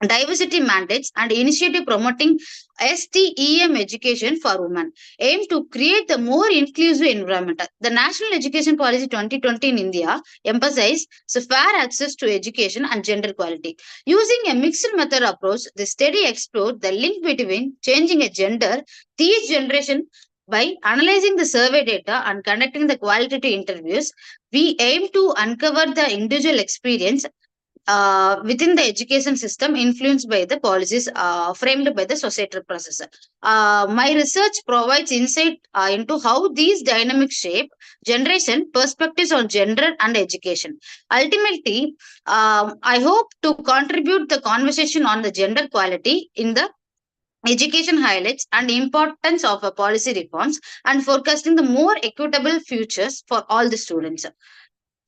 diversity mandates and initiative promoting STEM education for women, aim to create the more inclusive environment. The National Education Policy 2020 in India emphasizes fair access to education and gender equality. Using a mixed method approach, the study explored the link between changing a gender each generation. By analyzing the survey data and conducting the qualitative interviews, we aim to uncover the individual experience within the education system influenced by the policies framed by the societal process. My research provides insight into how these dynamics shape generation perspectives on gender and education. Ultimately, I hope to contribute the conversation on the gender equality in the education highlights and the importance of policy reforms and forecasting the more equitable futures for all the students.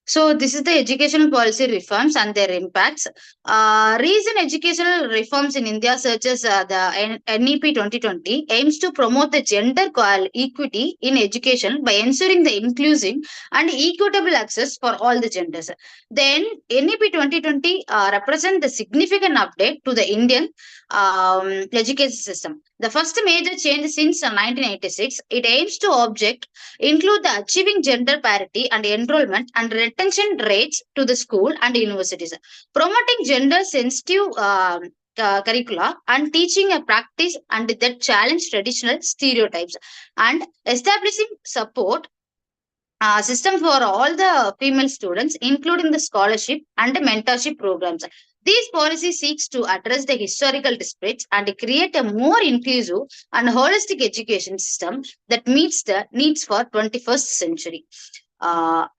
So this is the educational policy reforms and their impacts. Recent educational reforms in India, such as the NEP 2020, aims to promote the gender equity in education by ensuring the inclusive and equitable access for all the genders. Then NEP 2020 represents the significant update to the Indian education system. The first major change since 1986, it aims to include the achieving gender parity and enrollment and retention rates to the school and universities, promoting gender sensitive curricula and teaching a practice and that challenge traditional stereotypes, and establishing support system for all the female students, including the scholarship and the mentorship programs. These policies seeks to address the historical disparities and create a more inclusive and holistic education system that meets the needs for 21st century.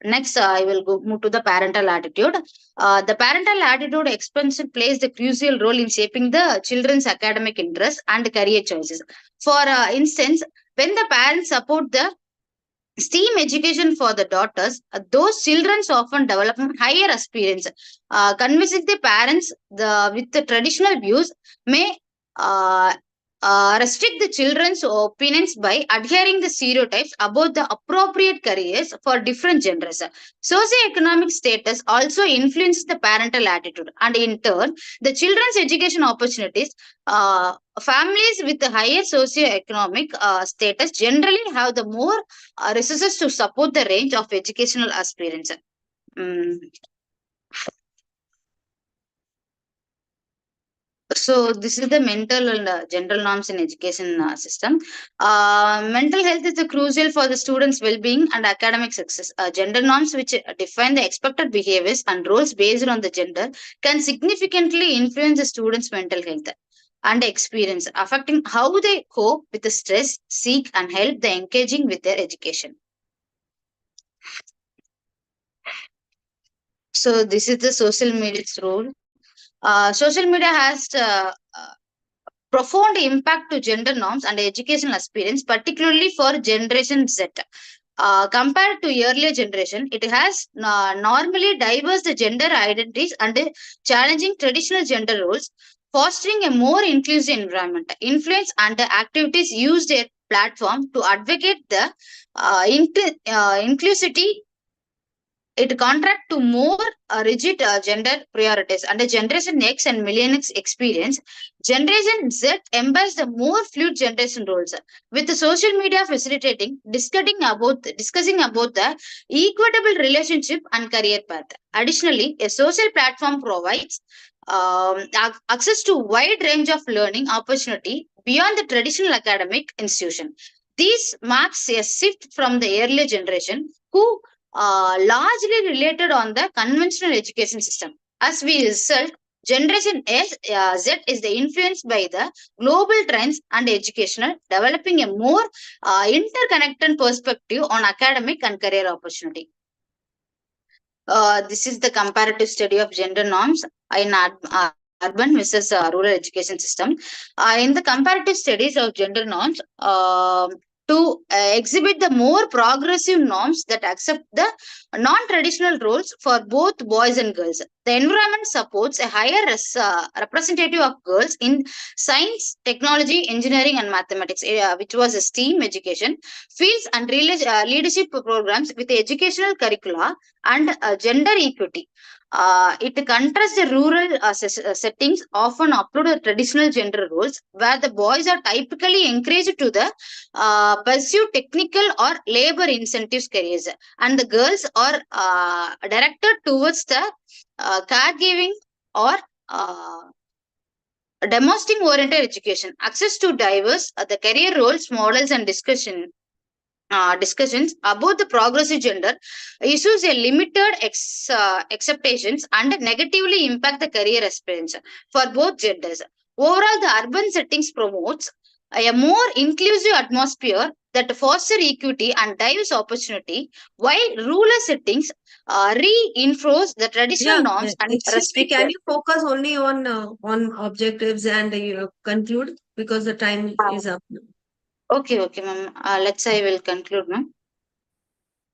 Next, I will move to the parental attitude. The parental attitude expansion plays the crucial role in shaping the children's academic interests and career choices. For instance, when the parents support the STEAM education for the daughters, those children often develop higher experience. Convincing the parents with the traditional views may uh, restrict the children's opinions by adhering the stereotypes about the appropriate careers for different genders. Socioeconomic status also influences the parental attitude, and in turn, the children's education opportunities. Families with a higher socioeconomic status generally have the more resources to support the range of educational aspirants. So this is the mental and general norms in education system. Mental health is crucial for the students' well-being and academic success. Gender norms, which define the expected behaviors and roles based on the gender, can significantly influence the students' mental health and experience, affecting how they cope with the stress, seek, and help the engaging with their education. So this is the social media's role. Social media has profound impact to gender norms and educational experience, particularly for Generation Z. Compared to earlier generation, it has normally diverse the gender identities and challenging traditional gender roles, fostering a more inclusive environment. Influence and activities used a platform to advocate the inclusivity. It contract to more rigid gender priorities, and the Generation X and Millennials experience. Generation Z embeds the more fluid generation roles, with the social media facilitating discussing about the equitable relationship and career path. Additionally, a social platform provides access to wide range of learning opportunity beyond the traditional academic institution. This marks a shift from the earlier generation who largely related on the conventional education system. As we result, Generation Z is the influenced by the global trends and educational, developing a more interconnected perspective on academic and career opportunity. This is the comparative study of gender norms in urban versus rural education system. In the comparative studies of gender norms, to exhibit the more progressive norms that accept the non-traditional roles for both boys and girls. The environment supports a higher representative of girls in science, technology, engineering, and mathematics, which was a STEAM education, fields and leadership programs with educational curricula and gender equity. It contrasts the rural settings often upload traditional gender roles where the boys are typically encouraged to pursue technical or labor incentives careers, and the girls are directed towards the caregiving or domestic oriented education. Access to diverse the career roles, models, and discussions about the progressive gender issues a limited acceptations and negatively impact the career aspirants for both genders. Overall, the urban settings promotes a more inclusive atmosphere that foster equity and diverse opportunity, while rural settings reinforce the traditional norms and Excuse me, respect. can you focus only on objectives and conclude because the time is up now. Okay, ma'am. I will conclude, ma'am.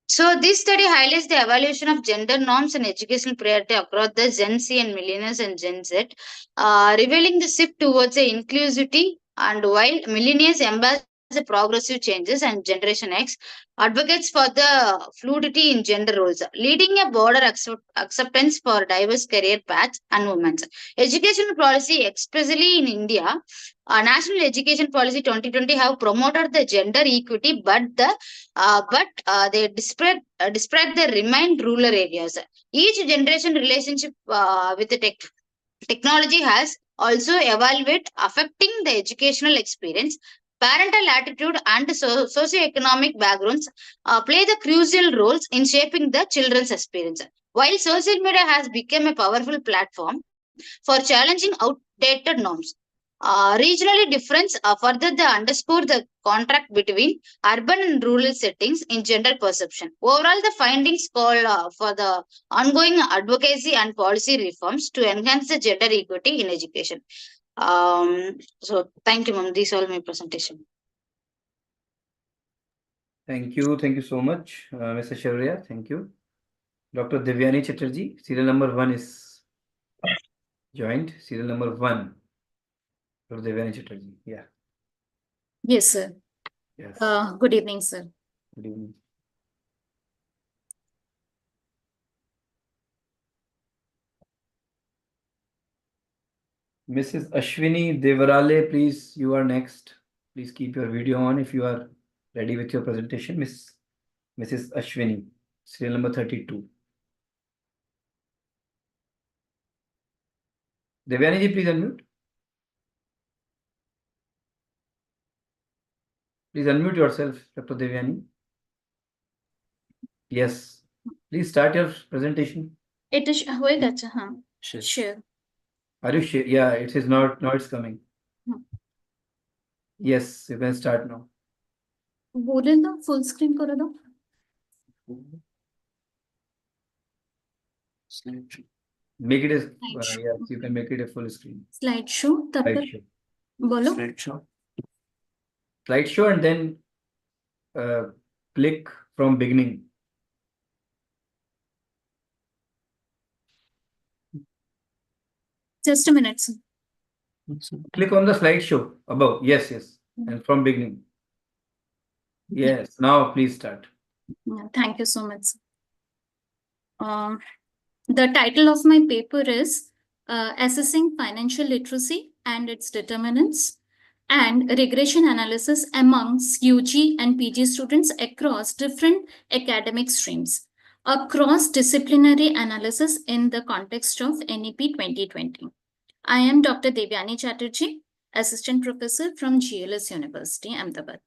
So this study highlights the evaluation of gender norms and educational priority across the Gen Z and millennials and Gen Z, revealing the shift towards the inclusivity. And while millennials embrace the progressive changes and Generation X advocates for the fluidity in gender roles, leading a broader acceptance for diverse career paths and movements. Education policy, especially in India, National Education Policy 2020 have promoted the gender equity, but they disparate the remain rural areas. Each generation relationship with the technology has also evaluated, affecting the educational experience. Parental attitude and socioeconomic backgrounds play the crucial roles in shaping the children's experience. While social media has become a powerful platform for challenging outdated norms, regionally difference further the underscore the contract between urban and rural settings in gender perception. Overall, the findings call for the ongoing advocacy and policy reforms to enhance the gender equity in education. So thank you, ma'am. This is all my presentation. Thank you so much, Mr. Shaurya. Thank you. Dr. Devyani Chatterjee, serial number 1 is joined. Serial number 1. Dr. Devyani Chatterjee. Yeah. Yes, sir. Yes. Good evening, sir. Good evening. Mrs. Ashwini Devarale, please, you are next. Please keep your video on if you are ready with your presentation. Mrs. Ashwini, serial number 32. Devyani ji, please unmute. Please unmute yourself, Dr. Devyani. Yes. Please start your presentation. It is sure. Are you sure? Yeah, it is not. Now it's coming. Yes, you can start now. बोले दो full screen करो दो. Make it a yes, you can make it a full screen. Slideshow. तब तक Slideshow. बोलो. Slideshow and then click from beginning. Just a minute, sir. Click on the slideshow above. Yes. And from beginning. Yes. Now please start. Thank you so much, sir. The title of my paper is Assessing Financial Literacy and Its Determinants and Regression Analysis Amongst UG and PG Students Across Different Academic Streams. A cross-disciplinary analysis in the context of NEP 2020. I am Dr. Devyani Chatterjee, Assistant Professor from GLS University, Ahmedabad.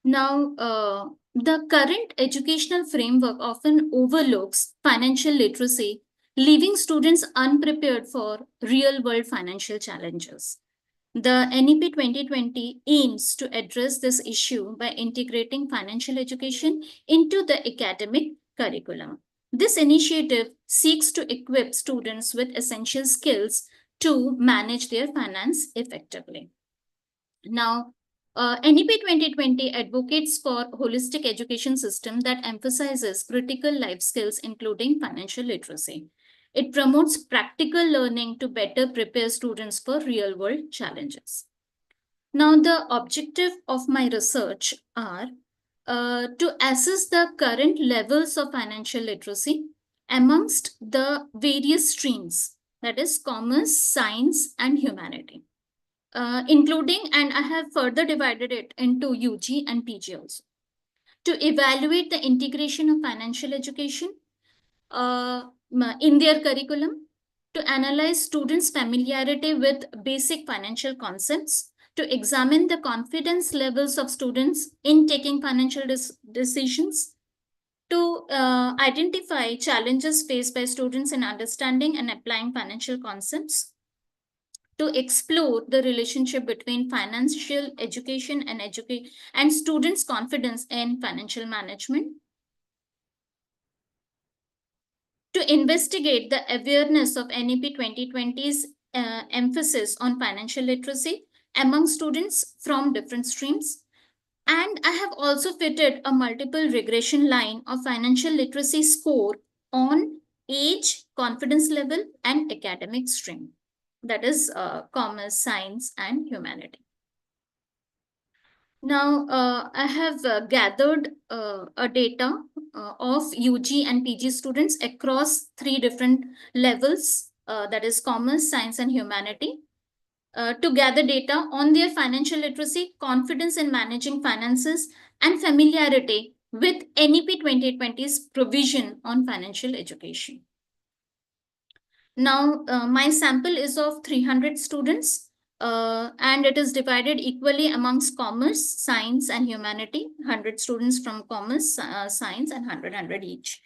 Now, the current educational framework often overlooks financial literacy leaving students unprepared for real-world financial challenges. The NEP 2020 aims to address this issue by integrating financial education into the academic curriculum. This initiative seeks to equip students with essential skills to manage their finance effectively. Now, NEP 2020 advocates for holistic education system that emphasizes critical life skills, including financial literacy. It promotes practical learning to better prepare students for real-world challenges. Now, the objective of my research are to assess the current levels of financial literacy amongst the various streams, that is commerce, science, and humanity. Including, and I have further divided it into UG and PG also. To evaluate the integration of financial education in their curriculum, to analyze students' familiarity with basic financial concepts, to examine the confidence levels of students in taking financial decisions, to identify challenges faced by students in understanding and applying financial concepts, to explore the relationship between financial education and students' confidence in financial management, to investigate the awareness of NEP 2020's emphasis on financial literacy among students from different streams. And I have also fitted a multiple regression line of financial literacy score on age, confidence level, and academic stream. That is commerce, science, and humanity. Now, I have gathered a data of UG and PG students across 3 different levels, that is commerce, science, and humanity, to gather data on their financial literacy, confidence in managing finances, and familiarity with NEP 2020's provision on financial education. Now, my sample is of 300 students, and it is divided equally amongst commerce, science, and humanity. 100 students from commerce, science, and 100 each.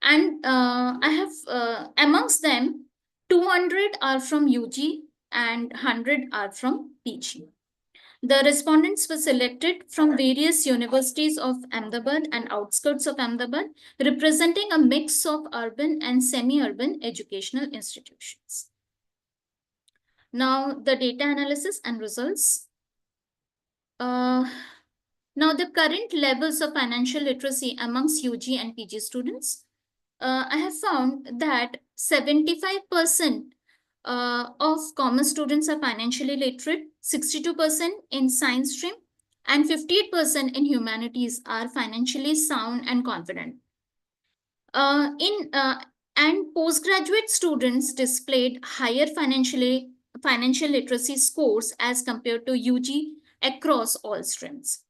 And I have, amongst them, 200 are from UG and 100 are from PG. The respondents were selected from various universities of Ahmedabad and outskirts of Ahmedabad, representing a mix of urban and semi-urban educational institutions. Now, the data analysis and results. Now, the current levels of financial literacy amongst UG and PG students. I have found that 75% of commerce students are financially literate, 62% in science stream, and 58% in humanities are financially sound and confident. And postgraduate students displayed higher financial literacy scores as compared to UG across all streams.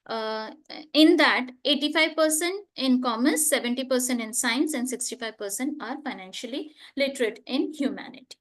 In that, 85% in commerce, 70% in science, and 65% are financially literate in humanity.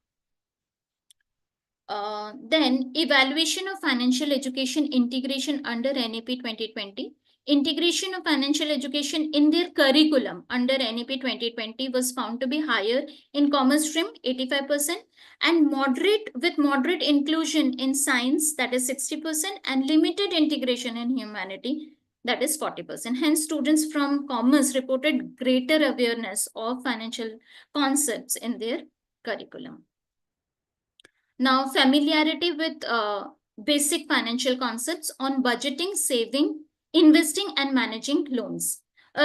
Then, evaluation of financial education integration under NEP 2020. Integration of financial education in their curriculum under NEP 2020 was found to be higher in commerce stream, 85%, and moderate inclusion in science, that is 60%, and limited integration in humanity, that is 40%. Hence, students from commerce reported greater awareness of financial concepts in their curriculum. Now, familiarity with basic financial concepts on budgeting, saving, investing, and managing loans.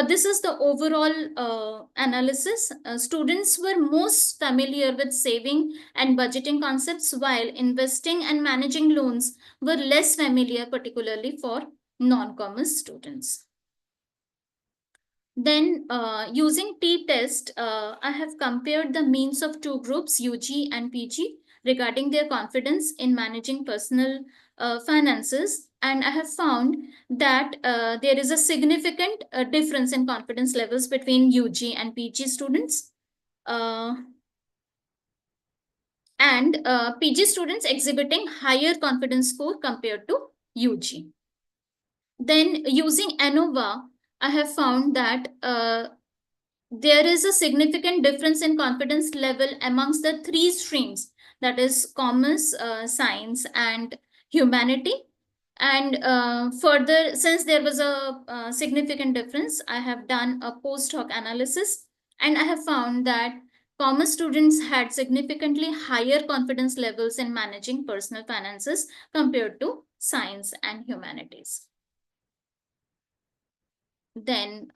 This is the overall analysis. Students were most familiar with saving and budgeting concepts, while investing and managing loans were less familiar, particularly for non-commerce students. Then, using t-test, I have compared the means of 2 groups, UG and PG, regarding their confidence in managing personal finances. And I have found that there is a significant difference in confidence levels between UG and PG students. And PG students exhibiting higher confidence score compared to UG. Then, using ANOVA, I have found that there is a significant difference in confidence level amongst the three streams, that is commerce, science, and humanity. And further, since there was a significant difference, I have done a post hoc analysis, and I have found that commerce students had significantly higher confidence levels in managing personal finances compared to science and humanities. Then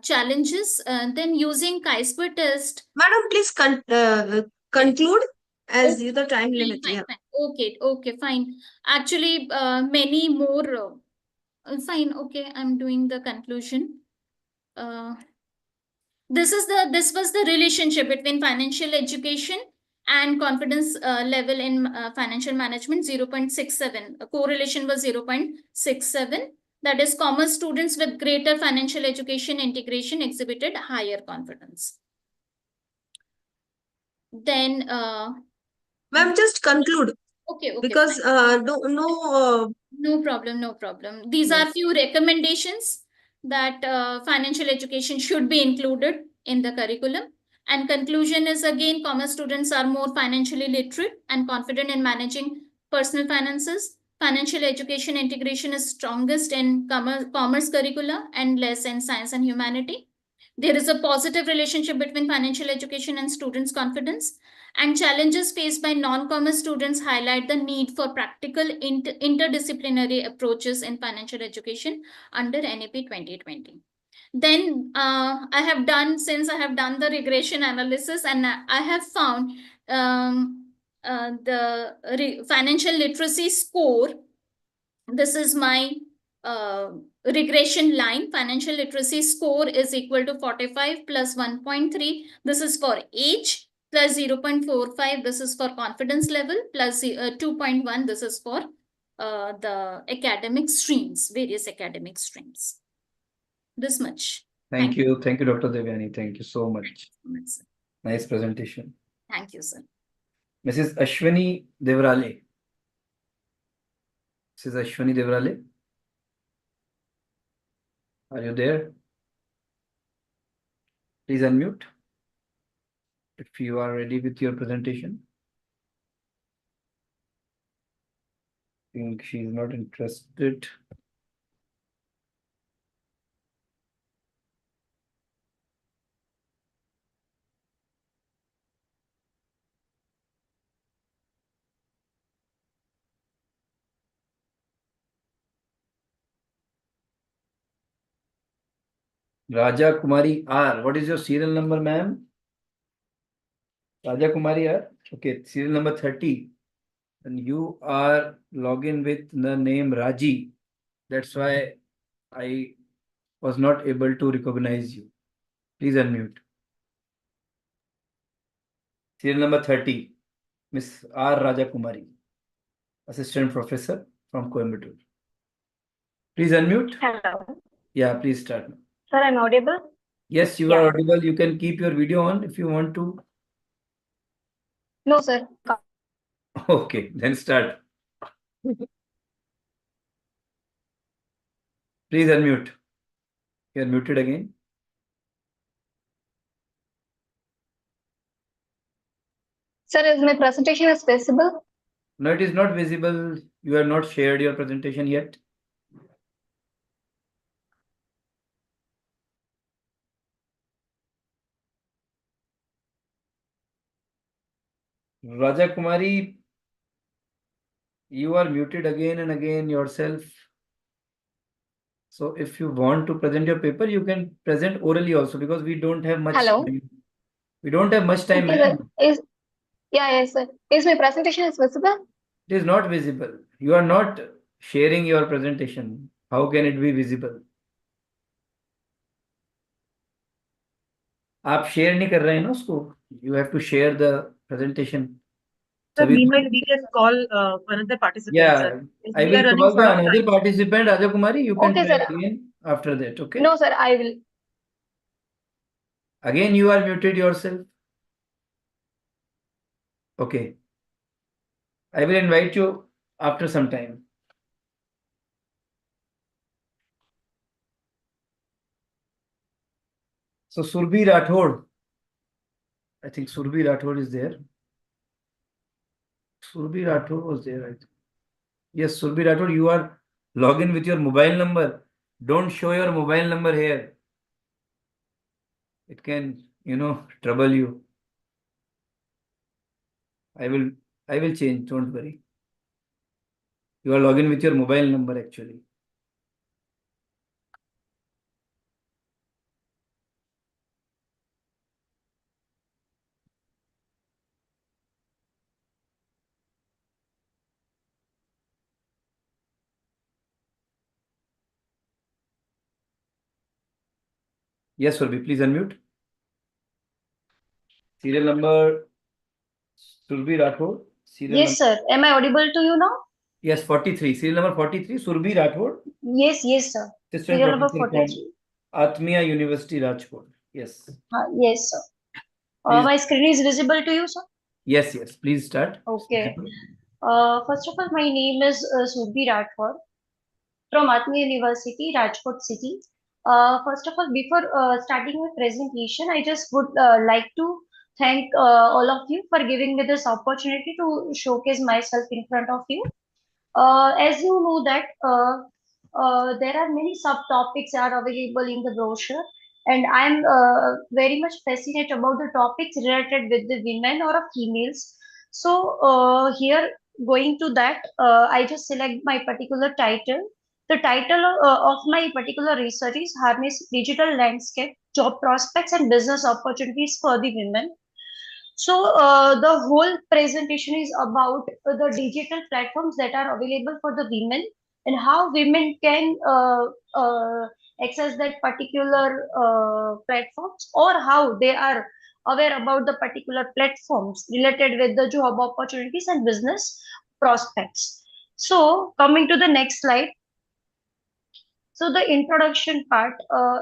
challenges, then using chi-square test. Madam, please conclude as you the time limit. Fine, Yeah. fine. Okay, fine. Actually, many more. Fine. Okay, I'm doing the conclusion. This was the relationship between financial education and confidence level in financial management, 0.67. A correlation was 0.67. That is, commerce students with greater financial education integration exhibited higher confidence. Then, Ma'am, just conclude. Okay. Because no problem. These are few recommendations that financial education should be included in the curriculum. And conclusion is, again, commerce students are more financially literate and confident in managing personal finances. Financial education integration is strongest in commerce curricula and less in science and humanity. There is a positive relationship between financial education and students' confidence. And challenges faced by non-commerce students highlight the need for practical interdisciplinary approaches in financial education under NAP 2020. Then since I have done the regression analysis, and I have found the financial literacy score. This is my regression line. Financial literacy score is equal to 45 plus 1.3. This is for age, plus 0.45. This is for confidence level, plus 2.1. This is for the academic streams, various academic streams. This much. Thank you, Dr. Devyani. Thank you so much. Nice presentation. Thank you, sir. Mrs. Ashwini Devrale. Mrs. Ashwini Devrale. Are you there? Please unmute if you are ready with your presentation. I think she's not interested. Raja Kumari R. What is your serial number, ma'am? Raja Kumari R. Okay, serial number 30. And you are logged with the name Raji. That's why I was not able to recognize you. Please unmute. Serial number 30. Miss R. Raja Kumari, Assistant Professor from Coimbatore. Please unmute. Hello. Yeah, please start. Sir, I'm audible? Yes, you are audible. You can keep your video on if you want to. No, sir. Okay, then start. Please unmute. You are muted again. Sir, is my presentation is visible? No, it is not visible. You have not shared your presentation yet. Raja Kumari, you are muted again and again yourself. So if you want to present your paper, you can present orally also, because we don't have much time. We don't have much time. Okay, sir. Yes, sir. Is my presentation is visible? It is not visible. You are not sharing your presentation. How can it be visible? आप share नहीं कर रहे हैं ना उसको. You have to share the presentation. Sir, meanwhile, we can call another participant. Yeah, Sir. I We will are running call the short of another time. participant, Raja Kumari. You can Okay, try sir. again after that. Okay. No, sir, I will. Again, you are muted yourself. Okay. I will invite you after some time. So Surbhi Rathod. I think Surbhi Rathod is there. Surbhi Rathod was there, I think. Yes, Surbhi Rathod, you are log in with your mobile number. Don't show your mobile number here. It can, trouble you. I will change, don't worry. You are logging with your mobile number actually. Yes, Surbhi, please unmute. Serial number Surbhi Rathod. Yes, sir. Am I audible to you now? Yes, 43. Serial number 43, Surbhi Rathod. Yes, sir. Assistant Serial number Professor 43. from Atmiya University, Rajkot. Yes. Yes, sir. Please. My screen is visible to you, sir? Yes. Please start. Okay. First of all, my name is Surbhi Rathod from Atmiya University, Rajkot City. First of all, before starting my presentation, I just would like to thank all of you for giving me this opportunity to showcase myself in front of you. As you know that there are many subtopics are available in the brochure, and I'm very much passionate about the topics related with the women or females. So here, going to that, I just select my particular title. The title of my particular research is Harness Digital Landscape, Job Prospects and Business Opportunities for the Women. So the whole presentation is about the digital platforms that are available for the women and how women can access that particular platforms, or how they are aware about the particular platforms related with the job opportunities and business prospects. So coming to the next slide. So the introduction part,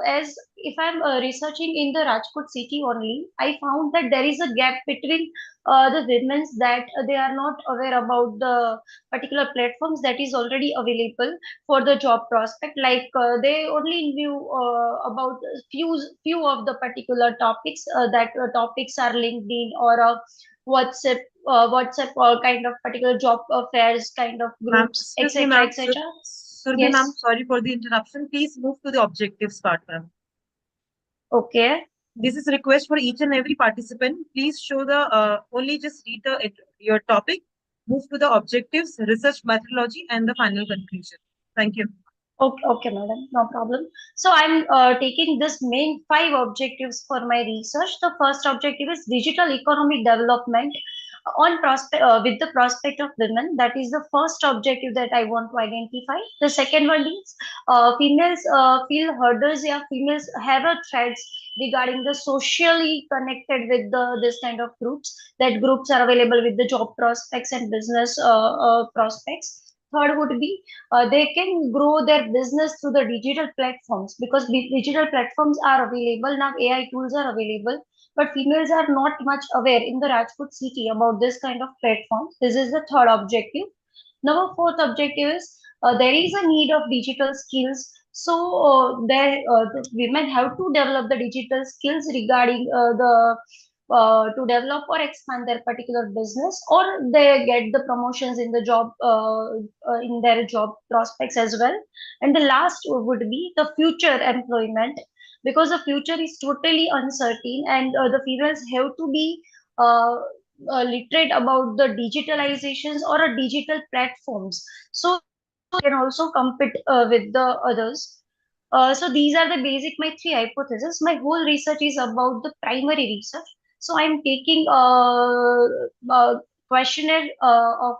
as if I'm researching in the Rajkot city only, I found that there is a gap between the women's that they are not aware about the particular platforms that is already available for the job prospect. Like they only knew about few of the particular topics. That topics are LinkedIn or WhatsApp. WhatsApp or kind of particular job fairs kind of groups, etc., etc. Surbhi ma'am, sorry for the interruption. Please move to the objectives part, ma'am. Okay. This is a request for each and every participant. Please show the only just read your topic. Move to the objectives, research methodology, and the final conclusion. Thank you. Okay, madam, no problem. So I'm taking this main 5 objectives for my research. The first objective is digital economic development with the prospect of women. That is the first objective that I want to identify. The second one is females feel hurdles. Yeah, females have a threats regarding the socially connected with this kind of groups. That groups are available with the job prospects and business prospects. Third would be they can grow their business through the digital platforms, because digital platforms are available now. AI tools are available, but females are not much aware in the Rajkot city about this kind of platforms. This is the third objective. Now, fourth objective is there is a need of digital skills. So the women have to develop the digital skills regarding to develop or expand their particular business, or they get the promotions in the job in their job prospects as well. And the last would be the future employment, because the future is totally uncertain, and the females have to be literate about the digitalizations or digital platforms, so they can also compete with the others. So these are the basic my 3 hypotheses. My whole research is about the primary research. So I'm taking a questionnaire of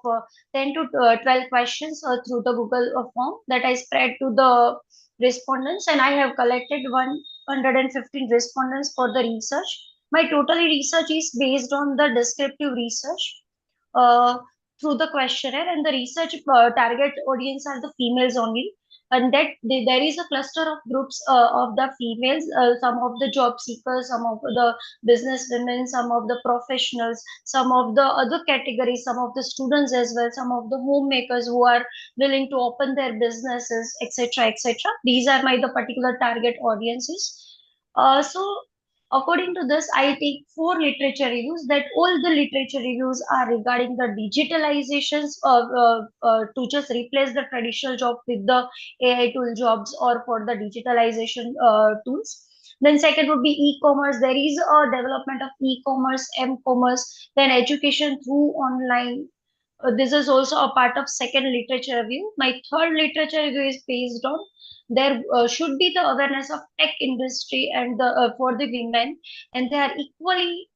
10 to 12 questions through the Google form that I spread to the respondents, and I have collected 115 respondents for the research. My total research is based on the descriptive research uh, through the questionnaire, and the research target audience are the females only, and that there is a cluster of groups of the females, some of the job seekers, some of the business women, some of the professionals, some of the other categories, some of the students as well, some of the homemakers who are willing to open their businesses, etc., etc. These are my the particular target audiences. So According to this, I take 4 literature reviews. That all the literature reviews are regarding the digitalizations to just replace the traditional job with the AI tool jobs or for the digitalization tools. Then second would be e-commerce. There is a development of e-commerce, m-commerce, then education through online. This is also a part of second literature review. My third literature review is based on there should be the awareness of tech industry and the for the women, and they are equally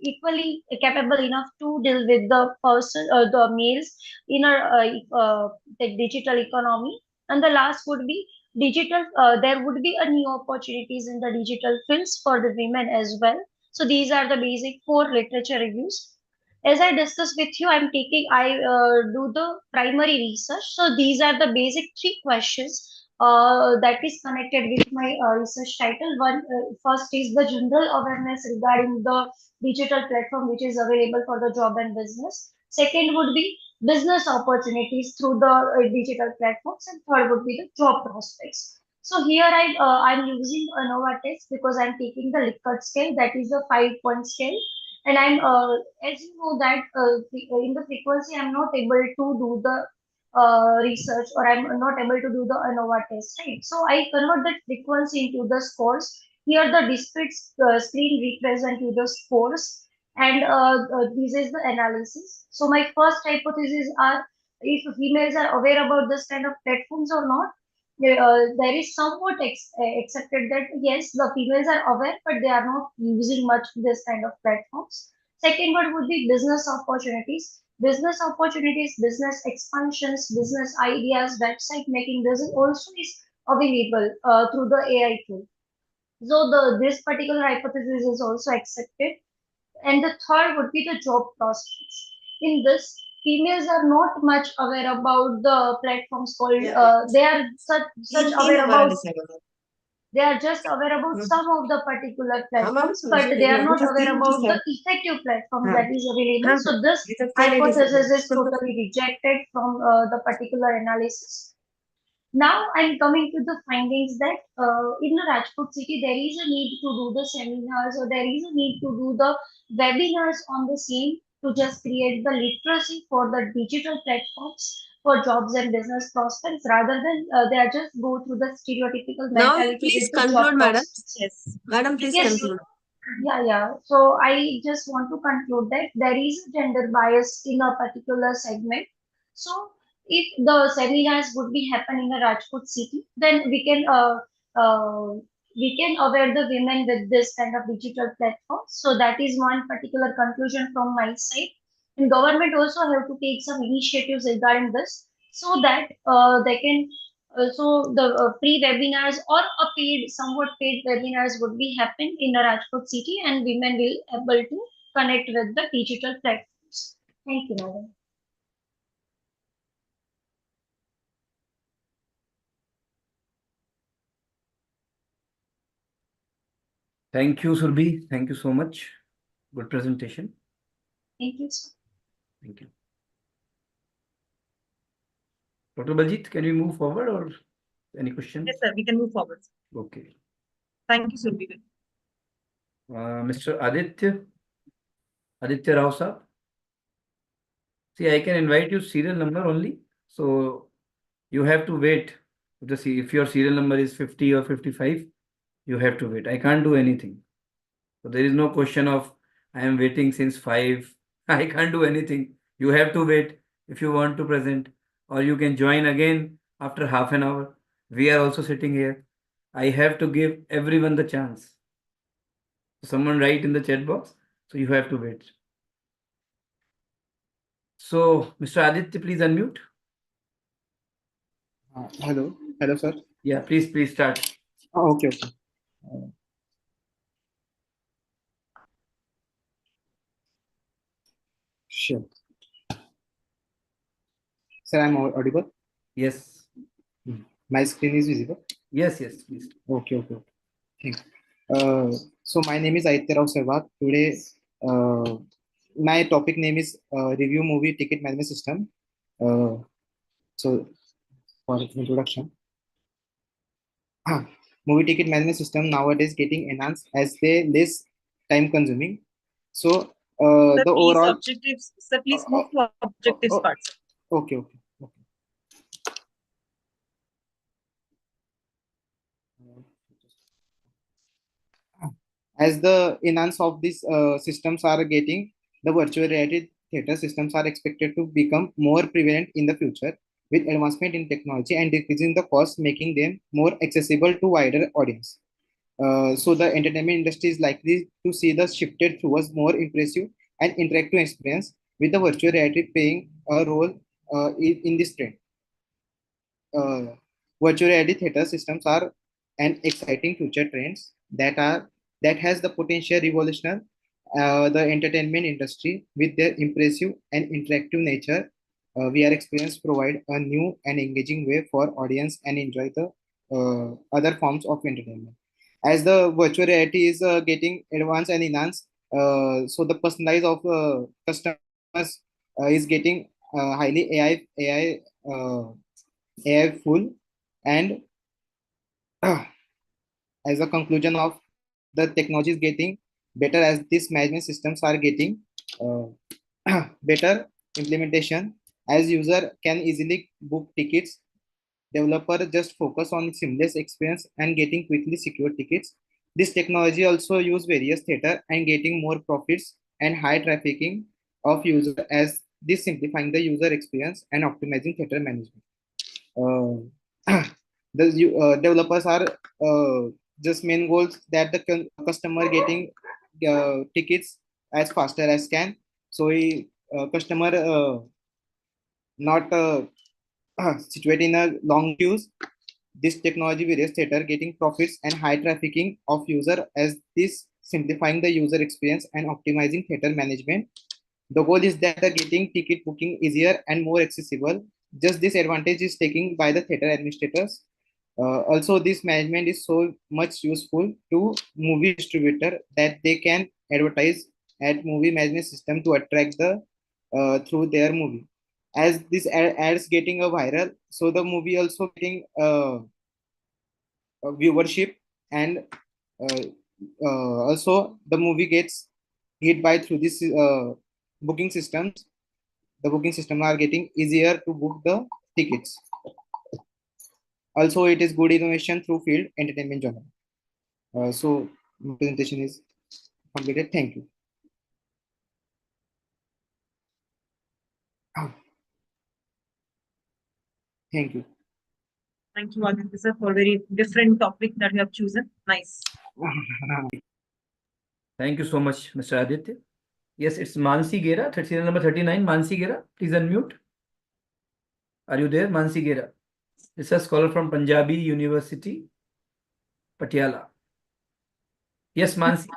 equally capable enough to deal with the person, the males in the digital economy. And the last would be digital. There would be a new opportunities in the digital fields for the women as well. So these are the basic 4 literature reviews. As I discussed with you, I do the primary research. So these are the basic 3 questions that is connected with my research title. First is the general awareness regarding the digital platform which is available for the job and business. Second would be business opportunities through the digital platforms, and third would be the job prospects. So here I'm using a Nova test because I'm taking the Likert scale, that is a 5-point scale, and I'm as you know that in the frequency I'm not able to do the research, or I'm not able to do the ANOVA test, right? So I convert that frequency into the scores. Here the discrete screen represent you the scores, and this is the analysis. So my first hypothesis are if females are aware about this kind of platforms or not. There is somewhat accepted that yes, the females are aware, but they are not using much this kind of platforms. Second one would be business opportunities. Business opportunities, business expansions, business ideas, website making. This is also is available through the AI tool. So this particular hypothesis is also accepted. And the third would be the job prospects. In this, females are not much aware about the platforms called. They are such aware about. They are just aware about some of the particular platforms, but they are not aware about the effective platform that is available. So this hypothesis is totally rejected from the particular analysis. Now I'm coming to the findings that in the Rajkot city there is a need to do the seminars, or there is a need to do the webinars on the same to just create the literacy for the digital platforms for jobs and business prospects, rather than they are just go through the stereotypical Now, mentality please with the job conclude, madam. prospects. Yes, madam, please Yes. conclude. Yeah. So I just want to conclude that there is a gender bias in a particular segment. So if the seminars would be happen in a Rajkot city, then we can aware the women with this kind of digital platform. So that is one particular conclusion from my side. And government also have to take some initiatives regarding this, so that they can so the free webinars or a paid, somewhat paid webinars would be happen in the Rajkot city, and women will able to connect with the digital platforms. Thank you, madam. Thank you, Surbhi. Thank you so much. Good presentation. Thank you, sir. Thank you. Dr. Baljit, can we move forward or any questions? Yes, sir, we can move forward. Okay. Thank you, Surbhi. Mr. Aditya Rao sir. See, I can invite you serial number only. So you have to wait to see if your serial number is 50 or 55. You have to wait. I can't do anything. So there is no question of I am waiting since 5. I can't do anything. You have to wait if you want to present, or you can join again after half an hour. We are also sitting here. I have to give everyone the chance. Someone write in the chat box. So you have to wait. So, Mr. Aditya, please unmute. Hello, sir. Yeah, please start. Okay. Sure. Sir, I'm audible? Yes. My screen is visible? Yes, please. Okay. Thank you. So my name is Aditya Rao Sehwag. Today, my topic name is Review Movie Ticket Management System. So, for introduction. movie ticket management system nowadays getting enhanced as they less time consuming. So Sir, the please overall objectives. Sir, please move to objectives part. okay. As the enhance of these systems are getting, the virtual reality theater systems are expected to become more prevalent in the future with advancement in technology and decreasing the cost, making them more accessible to wider audience. So the entertainment industry is likely to see the shifted towards more impressive and interactive experience with the virtual reality playing a role in this trend. Virtual reality theater systems are an exciting future trends that has the potential revolutionary the entertainment industry with their impressive and interactive nature. VR experience provide a new and engaging way for audience and enjoy the other forms of entertainment. As the virtual reality is getting advanced and enhanced, so the personalized of customers is getting highly AI full, and as a conclusion of the technology is getting better as these management systems are getting better implementation, as user can easily book tickets, developer just focus on seamless experience and getting quickly secure tickets. This technology also use various theater and getting more profits and high trafficking of user, as this simplifying the user experience and optimizing theater management. The developers are just main goals that the customer getting tickets as faster as can, so he customer not situated in a long queues. This technology various theater getting profits and high trafficking of user, as this simplifying the user experience and optimizing theater management. The goal is that the getting ticket booking easier and more accessible. Just this advantage is taken by the theater administrators. Also, this management is so much useful to movie distributor that they can advertise at movie management system to attract the through their movie. As this ads getting a viral, so the movie also getting viewership, and also the movie gets hit by through this booking systems. The booking system are getting easier to book the tickets. Also, it is good innovation through field entertainment genre. So my presentation is completed. Thank you. Thank you. Thank you, Aditya sir, for very different topic that you have chosen. Nice. Thank you so much, Mr. Aditya. Yes, it's Mansi Gera, serial number 39. Mansi Gera, please unmute. Are you there, Mansi Gera? Research scholar from Punjabi University, Patiala. Yes, Mansi.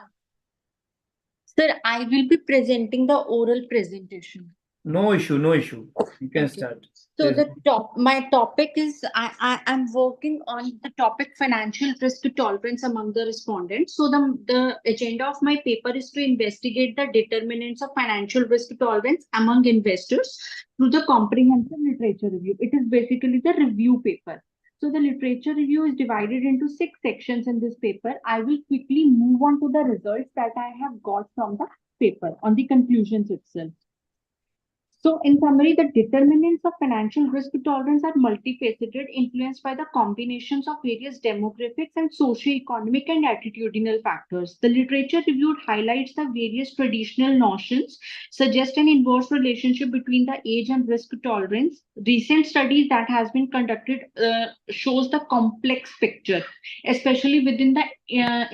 Sir, I will be presenting the oral presentation. No issue, no issue. You can start. So my topic is I am working on the topic financial risk tolerance among the respondents. So the agenda of my paper is to investigate the determinants of financial risk tolerance among investors through the comprehensive literature review. It is basically the review paper. So the literature review is divided into 6 sections in this paper. I will quickly move on to the results that I have got from the paper on the conclusions itself. So in summary, the determinants of financial risk tolerance are multifaceted, influenced by the combinations of various demographics and socio-economic and attitudinal factors. The literature reviewed highlights the various traditional notions, suggest an inverse relationship between the age and risk tolerance. Recent studies that has been conducted shows the complex picture, especially within the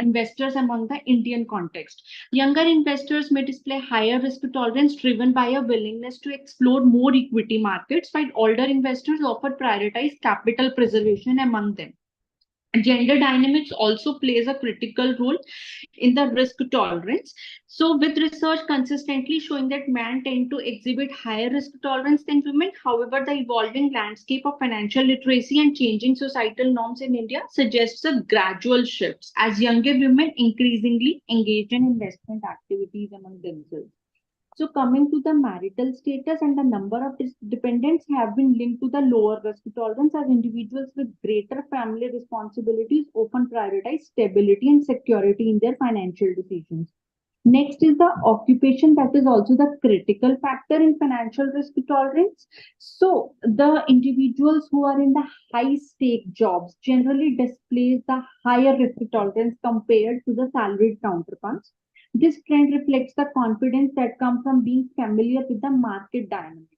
investors among the Indian context. Younger investors may display higher risk tolerance driven by a willingness to explore more equity markets, while older investors often prioritize capital preservation among them. Gender dynamics also plays a critical role in the risk tolerance. So with research consistently showing that men tend to exhibit higher risk tolerance than women, however, the evolving landscape of financial literacy and changing societal norms in India suggests a gradual shift as younger women increasingly engage in investment activities among themselves. So coming to the marital status and the number of dependents have been linked to the lower risk tolerance, as individuals with greater family responsibilities often prioritize stability and security in their financial decisions. Next is the occupation, that is also the critical factor in financial risk tolerance. So the individuals who are in the high stake jobs generally displays the higher risk tolerance compared to the salaried counterparts. This trend reflects the confidence that comes from being familiar with the market dynamics.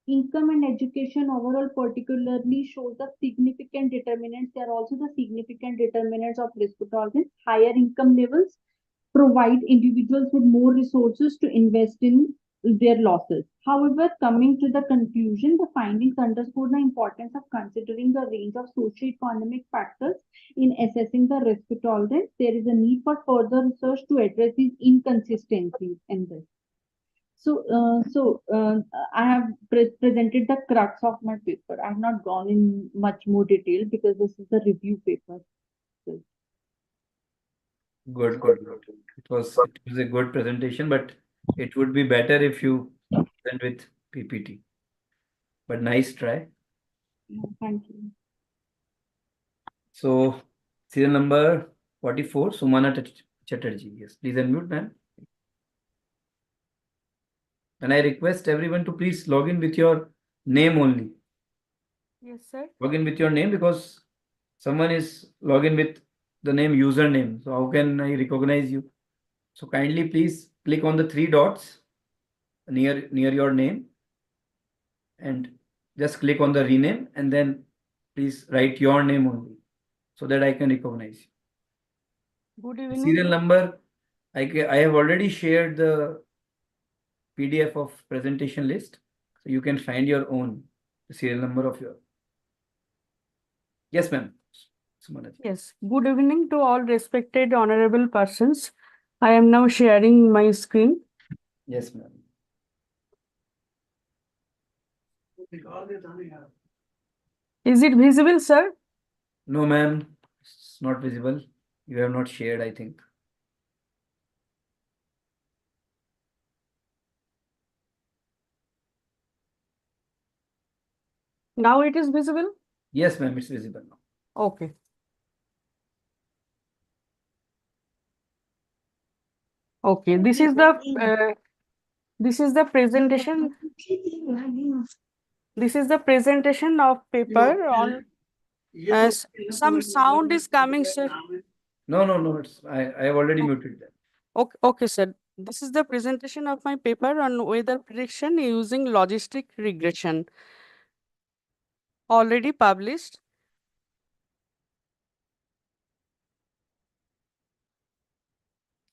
Income and education overall particularly shows the significant determinants. They are also the significant determinants of risk tolerance. Higher income levels provide individuals with more resources to invest in their losses. However, coming to the conclusion, the findings underscore the importance of considering the range of socio-economic factors in assessing the risk tolerance. There is a need for further research to address these inconsistencies in this. I have presented the crux of my paper. I have not gone in much more detail because this is the review paper. So, Good, good, good. It was a good presentation, but it would be better if you present with PPT. But nice try. thank you. So, serial number 44, Sumana Chatterjee. Yes, please unmute, ma'am. And I request everyone to please log in with your name only. Yes, sir. Log in with your name, because someone is login with the name username. So how can I recognize you? So kindly please click on the three dots near your name and just click on the rename, and then please write your name only so that I can recognize you. Good evening. Serial number, I have already shared the PDF of presentation list, so you can find your own serial number of your. Yes, ma'am. Yes, good evening to all respected honorable persons. I am now sharing my screen. Yes, ma'am. Is it visible, sir? No, ma'am, it's not visible. You have not shared, I think. Now it is visible? Yes, ma'am, it's visible now. Okay. Okay, this is the presentation. This is the presentation of paper on some sound is coming, sir. No, it's I have already muted that. Okay, sir. This is the presentation of my paper on weather prediction using logistic regression. Already published.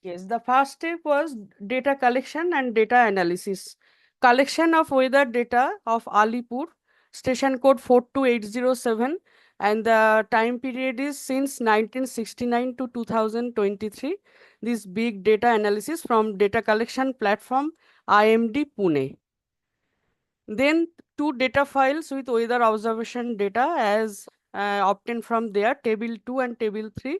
Yes, the first step was data collection and data analysis. Collection of weather data of Alipur, station code 42807, and the time period is since 1969 to 2023. This big data analysis from data collection platform IMD Pune. Then two data files with weather observation data as obtained from there, table 2 and table 3.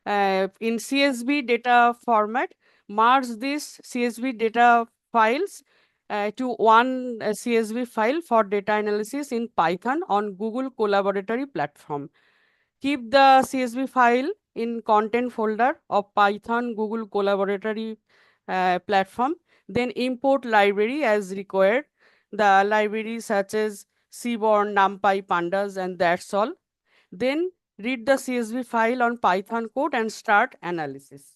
In CSV data format, merge these CSV data files to one CSV file for data analysis in Python on Google Collaboratory platform. Keep the CSV file in content folder of Python Google Collaboratory platform. Then import library as required. The libraries such as Seaborn, NumPy, Pandas, and that's all. Then read the CSV file on Python code and start analysis.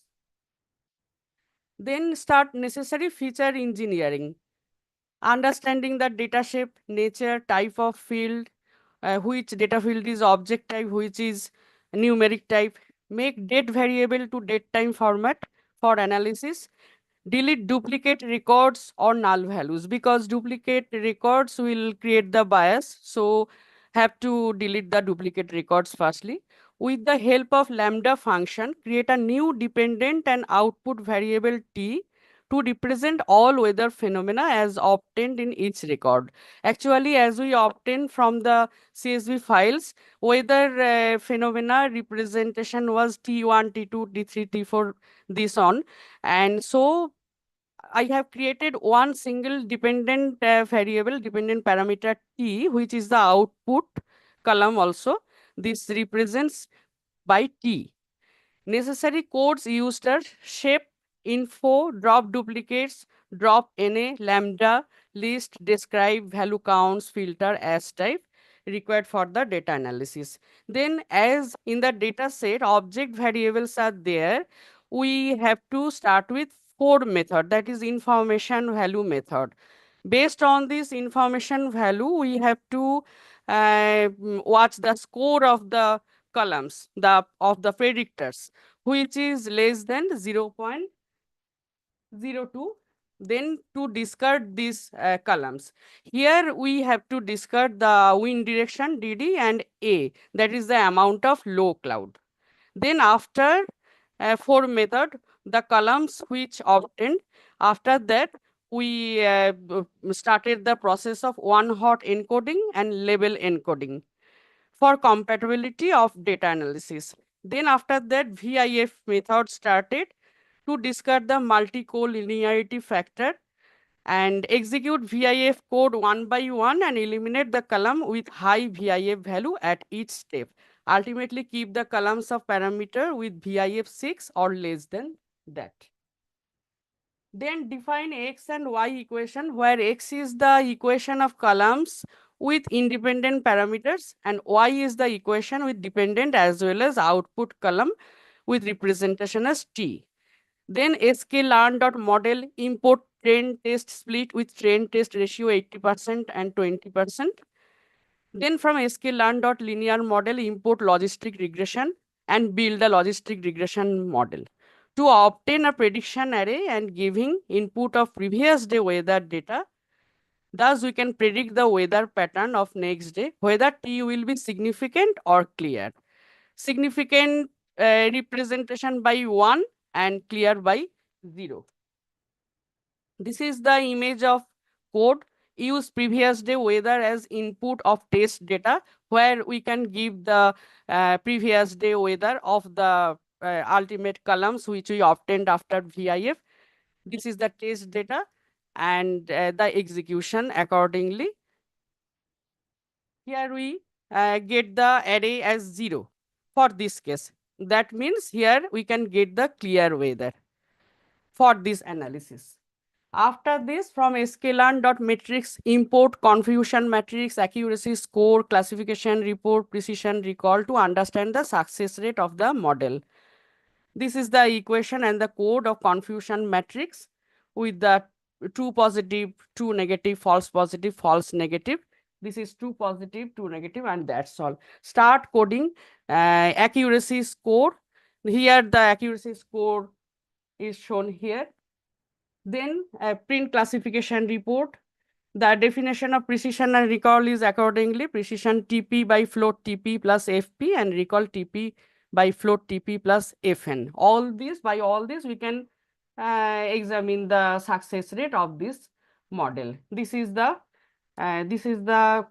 Then start necessary feature engineering. Understanding the data shape, nature, type of field, which data field is object type, which is numeric type. Make date variable to date time format for analysis. Delete duplicate records or null values, because duplicate records will create the bias. So have to delete the duplicate records firstly. With the help of lambda function, create a new dependent and output variable t to represent all weather phenomena as obtained in each record. Actually, as we obtain from the CSV files, weather phenomena representation was T1, T2, T3, T4, this on. And so I have created one single dependent variable, dependent parameter t, which is the output column also. This represents by t. Necessary codes used are shape, info, drop duplicates, drop na, lambda, list, describe, value counts, filter, as type required for the data analysis. Then as in the data set, object variables are there, we have to start with 4 method, that is information value method. Based on this information value, we have to watch the score of the columns of the predictors, which is less than 0.02. Then to discard these columns, here we have to discard the wind direction dd and a, that is the amount of low cloud. Then after 4 method, the columns which obtained, after that we started the process of one hot encoding and label encoding for compatibility of data analysis. Then after that, VIF method started to discard the multi-collinearity factor and execute VIF code one by one and eliminate the column with high VIF value at each step. Ultimately, keep the columns of parameter with VIF 6 or less than that. Then define x and y equation, where x is the equation of columns with independent parameters and y is the equation with dependent as well as output column with representation as t. Then sklearn.model import train test split with train test ratio 80% and 20%. Then from sklearn.linear model import logistic regression and build a logistic regression model to obtain a prediction array and giving input of previous day weather data. Thus, we can predict the weather pattern of next day, whether T will be significant or clear. Significant representation by 1 and clear by 0. This is the image of code. Use previous day weather as input of test data, where we can give the previous day weather of the ultimate columns which we obtained after VIF. This is the test data and the execution accordingly. Here we get the array as 0 for this case. That means here we can get the clear weather for this analysis. After this, from sklearn.metrics, import confusion matrix, accuracy score, classification report, precision recall to understand the success rate of the model. This is the equation and the code of confusion matrix with the true positive, true negative, false positive, false negative. This is true positive, true negative, and that's all. Start coding accuracy score. Here the accuracy score is shown here. Then print classification report. The definition of precision and recall is accordingly precision TP by float TP plus FP and recall TP by float TP plus FN. By all this we can examine the success rate of this model. This is the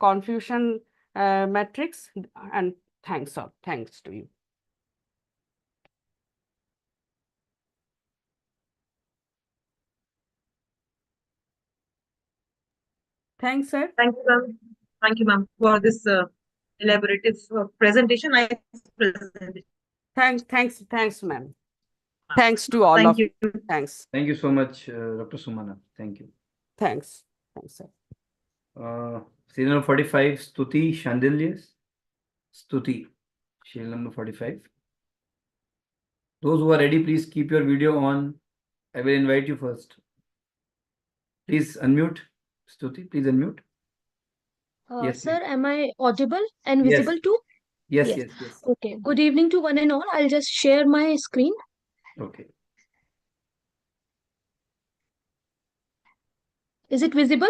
confusion matrix, and thanks to you. Thanks, sir. Thank you, ma'am. Thank you, ma'am, for this elaborative presentation. Thanks, ma'am. Thanks to all of you. Thanks. Thank you so much, Dr. Sumana. Thank you. Thanks, sir. Serial number 45, Stuti Shandilya. Stuti, serial number 45. Those who are ready, please keep your video on. I will invite you first. Please unmute. Stuti, please unmute. Yes, Sir, am I audible and Yes. visible too? Yes, yes, yes. Okay. Good evening to one and all. I'll just share my screen. Okay. Is it visible?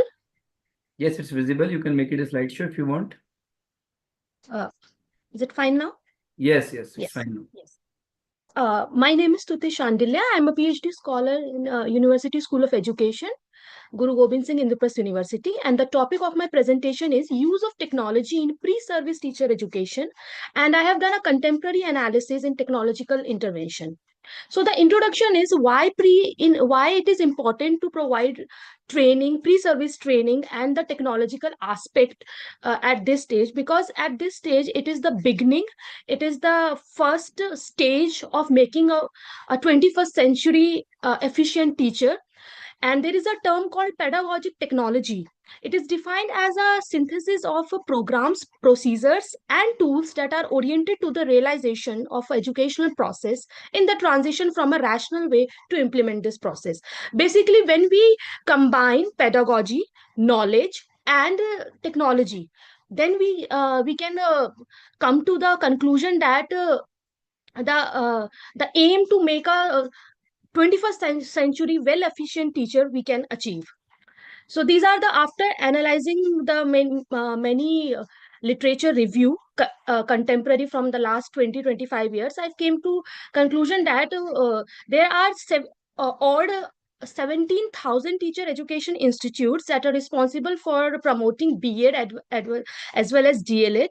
Yes, it's visible. You can make it a slideshow if you want. Is it fine now? Yes, yes, it's Yes. fine now. Yes. My name is Stuti Shandilya. I'm a PhD scholar in University School of Education, Guru Gobind Singh Indraprasth University. And the topic of my presentation is use of technology in pre-service teacher education. And I have done a contemporary analysis in technological intervention. So the introduction is why it is important to provide training, pre-service training, and the technological aspect at this stage, because at this stage it is the beginning, it is the first stage of making a 21st century efficient teacher. And there is a term called pedagogic technology. It is defined as a synthesis of programs, procedures, and tools that are oriented to the realization of educational process in the transition from a rational way to implement this process. Basically, when we combine pedagogy, knowledge, and technology, then we can come to the conclusion that the aim to make a 21st century well efficient teacher we can achieve. So these are the, after analyzing the many literature review contemporary from the last 20-25 years, I came to conclusion that there are odd 17,000 teacher education institutes that are responsible for promoting B.Ed as well as D.El.Ed.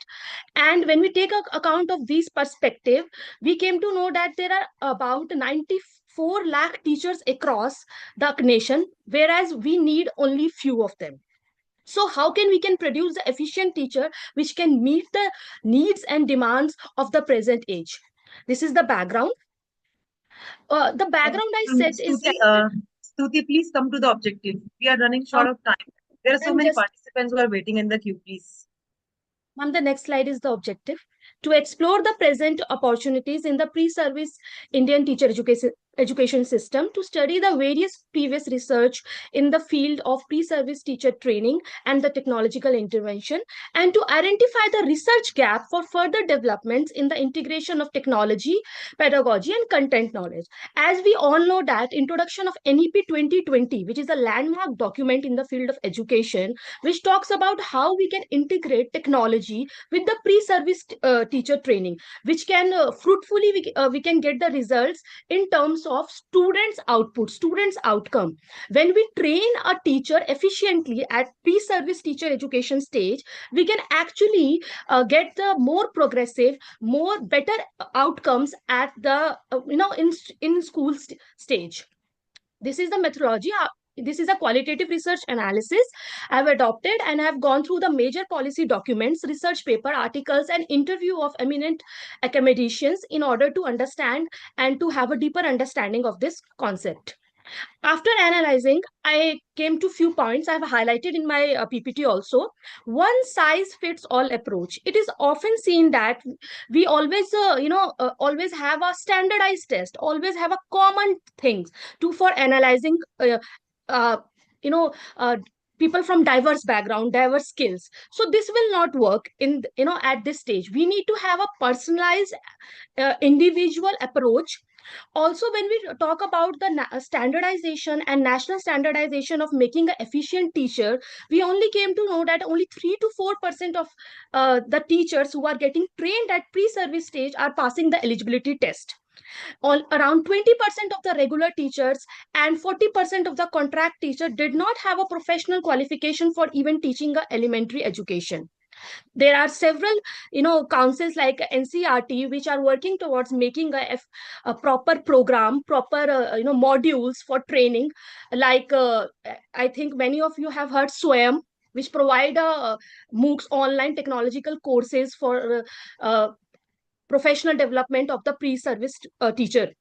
And when we take account of these perspective, we came to know that there are about 94 lakh teachers across the nation, whereas we need only few of them. So how can we produce the efficient teacher which can meet the needs and demands of the present age? This is the background. The background I said is that... Stuti, please come to the objective. We are running short of time. There are so many participants who are waiting in the queue, please. Ma'am, the next slide is the objective. To explore the present opportunities in the pre-service Indian teacher education system, to study the various previous research in the field of pre-service teacher training and the technological intervention, and to identify the research gap for further developments in the integration of technology, pedagogy, and content knowledge. As we all know that introduction of NEP 2020, which is a landmark document in the field of education, which talks about how we can integrate technology with the pre-service teacher training, which can fruitfully we can get the results in terms of students output, students outcome. When we train a teacher efficiently at pre-service teacher education stage, we can actually get the more progressive, more better outcomes at the in school stage. This is the methodology. This is a qualitative research analysis I've adopted, and I've gone through the major policy documents, research paper, articles, and interview of eminent academicians in order to understand and to have a deeper understanding of this concept. After analyzing, I came to few points I've highlighted in my PPT also. One size fits all approach. It is often seen that we always, always have a standardized test, always have a common things for analyzing, people from diverse background, diverse skills. So this will not work in, at this stage. We need to have a personalized, individual approach. Also, when we talk about the standardization and national standardization of making an efficient teacher, we only came to know that only 3 to 4% of the teachers who are getting trained at pre-service stage are passing the eligibility test. Around 20% of the regular teachers and 40% of the contract teacher did not have a professional qualification for even teaching elementary education. There are several councils like NCRT which are working towards making a proper program, proper modules for training, like I think many of you have heard SWAYAM, which provide MOOCs, online technological courses for professional development of the pre-service teacher.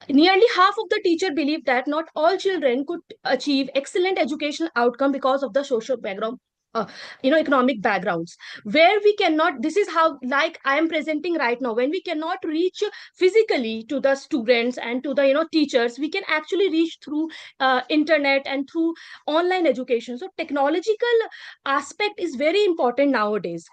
Nearly half of the teacher believe that not all children could achieve excellent educational outcome because of the social background, economic backgrounds, where we cannot, this is how, like I am presenting right now, when we cannot reach physically to the students and to the teachers, we can actually reach through internet and through online education. So technological aspect is very important nowadays.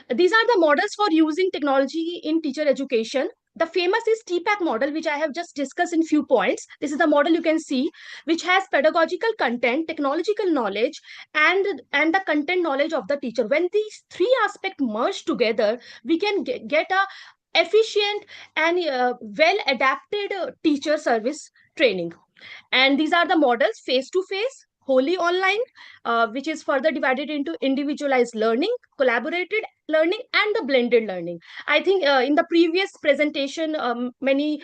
These are the models for using technology in teacher education. The famous is TPAC model, which I have just discussed in few points. This is the model you can see, which has pedagogical content, technological knowledge, and the content knowledge of the teacher. When these three aspects merge together, we can get a efficient and well-adapted teacher service training. And these are the models: face-to-face, wholly online, which is further divided into individualized learning, collaborated learning and the blended learning. I think in the previous presentation, many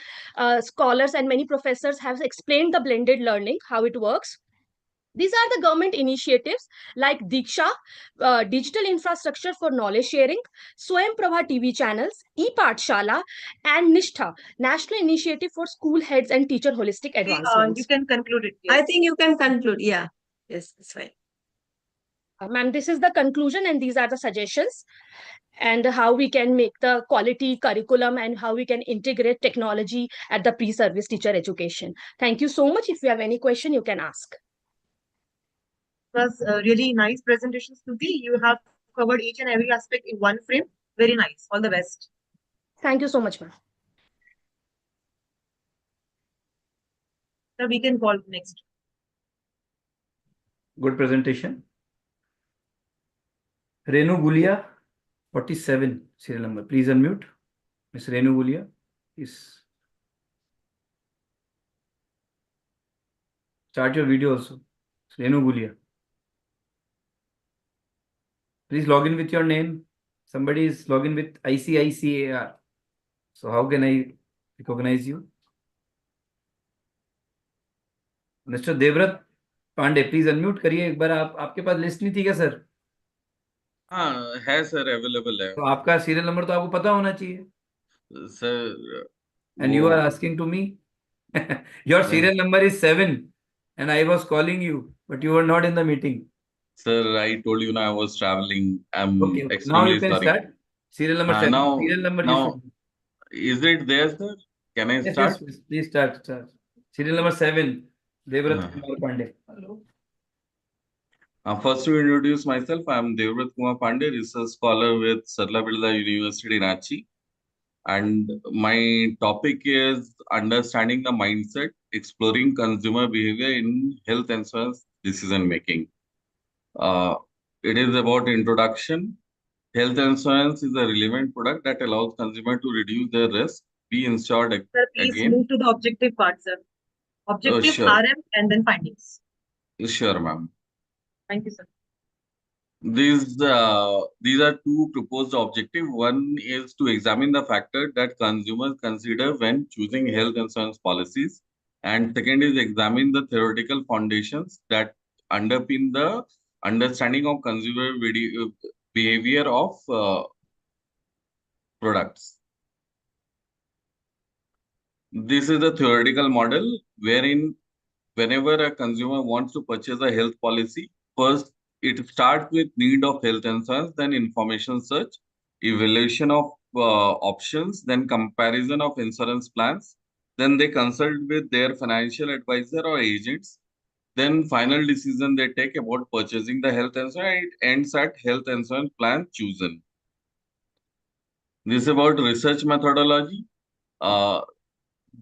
scholars and many professors have explained the blended learning, how it works. These are the government initiatives like Diksha, digital infrastructure for knowledge sharing, Swayam Prabha TV channels, ePathshala, and Nishtha, national initiative for school heads and teacher holistic advancements. You can conclude it. I think you can conclude. Yeah. Yes, that's fine. Ma'am, this is the conclusion and these are the suggestions and how we can make the quality curriculum and how we can integrate technology at the pre-service teacher education. Thank you so much. If you have any question, you can ask. It was a really nice presentation, Stuti. You have covered each and every aspect in one frame. Very nice. All the best. Thank you so much, ma'am. So we can call next. Good presentation. Renu Gulia, 47 serial number. Please unmute. Ms. Renu Gulia, please. Start your video also. Renu Gulia. Please log in with your name. Somebody is logging with ICICAR. So how can I recognize you? Mr. Devrat Pandey, please unmute करिए एक बार. आपके पास list नहीं थी क्या sir? हाँ है sir, available है. तो आपका सीरियल नंबर तो आपको पता होना चाहिए sir. And you are asking to me. Your serial number is 7 and I was calling you, but you were not in the meeting. Sir, I told you now I was traveling. I'm Okay. Now extremely you can sorry. start. Serial number 7. Serial number Now, you should. is it there, sir? Can I Yes, start? yes, please start. Serial number 7. Devrat Kumar Pandey. Hello. First to introduce myself, I'm Devrat Kumar Pandey, research scholar with Sarla Birla University, Ranchi. And my topic is understanding the mindset, exploring consumer behavior in health insurance decision making. It is about introduction. Health insurance is a relevant product that allows consumer to reduce their risk, be insured Sir, please again. move to the objective part, sir. Objective, Sure. RM, and then findings. Sure, ma'am. Thank you, sir. These are two proposed objectives. One is to examine the factors that consumers consider when choosing health insurance policies, and second is examine the theoretical foundations that underpin the understanding of consumer behavior of products. This is a theoretical model wherein whenever a consumer wants to purchase a health policy, first it starts with need of health insurance, then information search, evaluation of options, then comparison of insurance plans, then they consult with their financial advisor or agents, then final decision they take about purchasing the health insurance. It ends at health insurance plan chosen. This is about research methodology.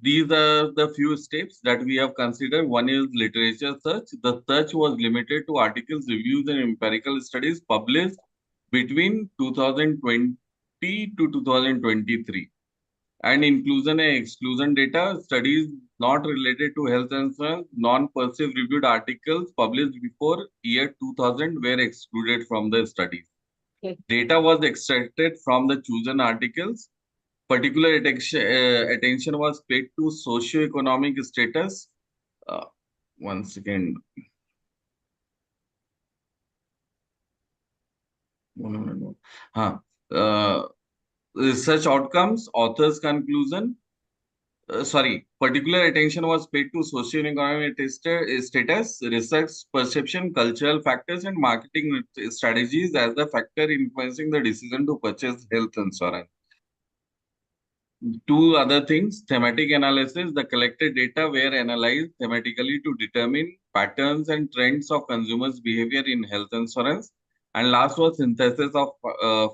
These are the few steps that we have considered. One is literature search. The search was limited to articles, reviews, and empirical studies published between 2020 to 2023. And inclusion and exclusion data, studies not related to health insurance, non-perceived reviewed articles published before year 2000 were excluded from the studies. Okay. Data was extracted from the chosen articles. Particular attention was paid to socio-economic status. One second. Research outcomes, author's conclusion. Particular attention was paid to socio-economic status, research perception, cultural factors, and marketing strategies as the factor influencing the decision to purchase health insurance. Two other things, thematic analysis. The collected data were analyzed thematically to determine patterns and trends of consumers' behavior in health insurance. And last was synthesis of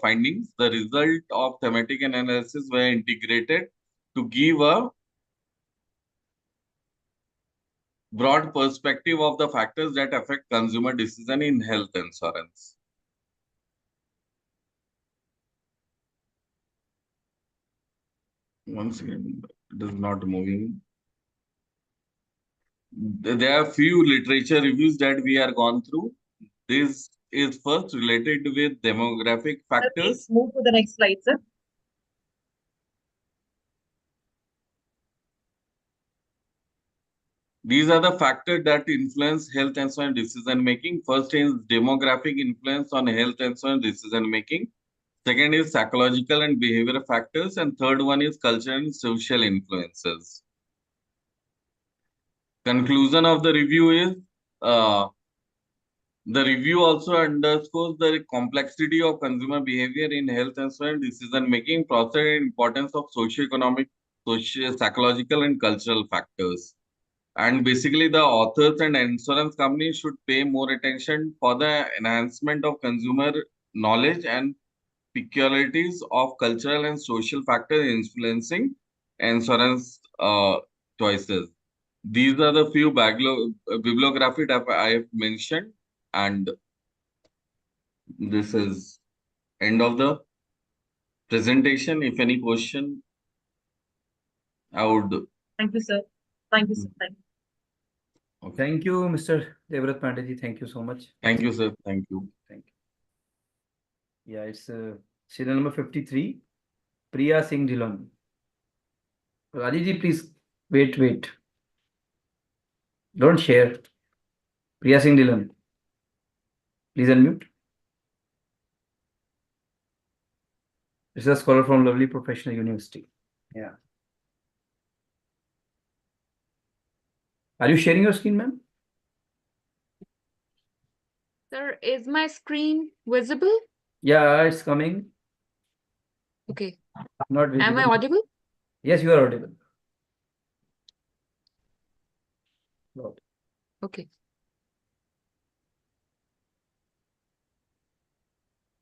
findings. The result of thematic analysis were integrated to give a broad perspective of the factors that affect consumer decision in health insurance. Once again, it is not moving. There are few literature reviews that we are gone through. This is first related with demographic Sir, factors. please move to the next slide, sir. These are the factors that influence health and social decision making. First is demographic influence on health and social decision making. Second is psychological and behavioral factors. And third one is cultural and social influences. Conclusion of the review is the review also underscores the complexity of consumer behavior in health and social decision making process and importance of socio-economic, psychological, and cultural factors. And basically, the authors and insurance companies should pay more attention for the enhancement of consumer knowledge and peculiarities of cultural and social factors influencing insurance choices. These are the few bibliography that I have mentioned, and this is end of the presentation. If any question, I would. Thank you, sir. Thank you, sir. Thank you. Okay. Thank you, Mr. Devrat Pandey. Thank you so much. Thank you, sir. Thank you. Thank you. Yeah, it's serial number 53, Priya Singh Dhillon. Raji, please wait. Don't share. Priya Singh Dhillon. Please unmute. This is a scholar from Lovely Professional University. Yeah. Are you sharing your screen, ma'am? Sir, is my screen visible? Yeah, it's coming. Okay. Not visible. Am I audible? Yes, you are audible. Lord. Okay.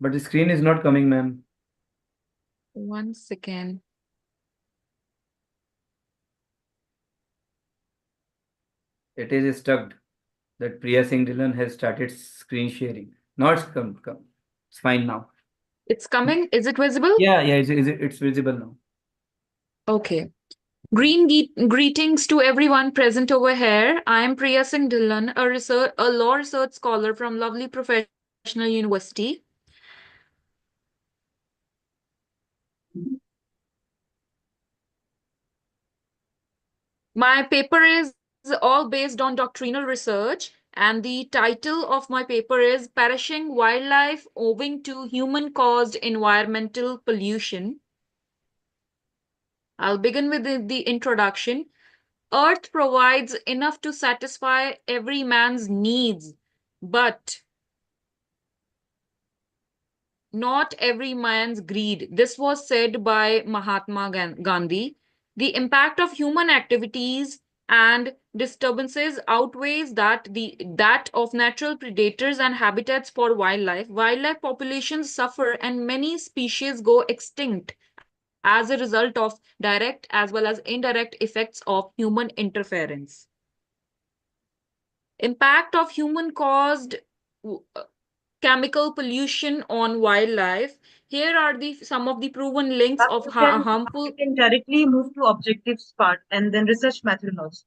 But the screen is not coming, ma'am. 1 second. It is stuck that Priya Singh Dhillon has started screen sharing. Now it's come. It's fine now. It's coming. Is it visible? Yeah, it's visible now. Okay. Greetings to everyone present over here. I am Priya Singh Dhillon, a law research scholar from Lovely Professional University. My paper is all based on doctrinal research, and the title of my paper is Perishing Wildlife Owing to Human-Caused Environmental Pollution. I'll begin with the introduction. Earth provides enough to satisfy every man's needs, but not every man's greed. This was said by Mahatma Gandhi. The impact of human activities and disturbances outweighs that of natural predators and habitats for wildlife. Wildlife populations suffer and many species go extinct as a result of direct as well as indirect effects of human interference. Impact of human-caused chemical pollution on wildlife. Here are some of the proven links of harmful. You can directly move to objectives part and then research methodology.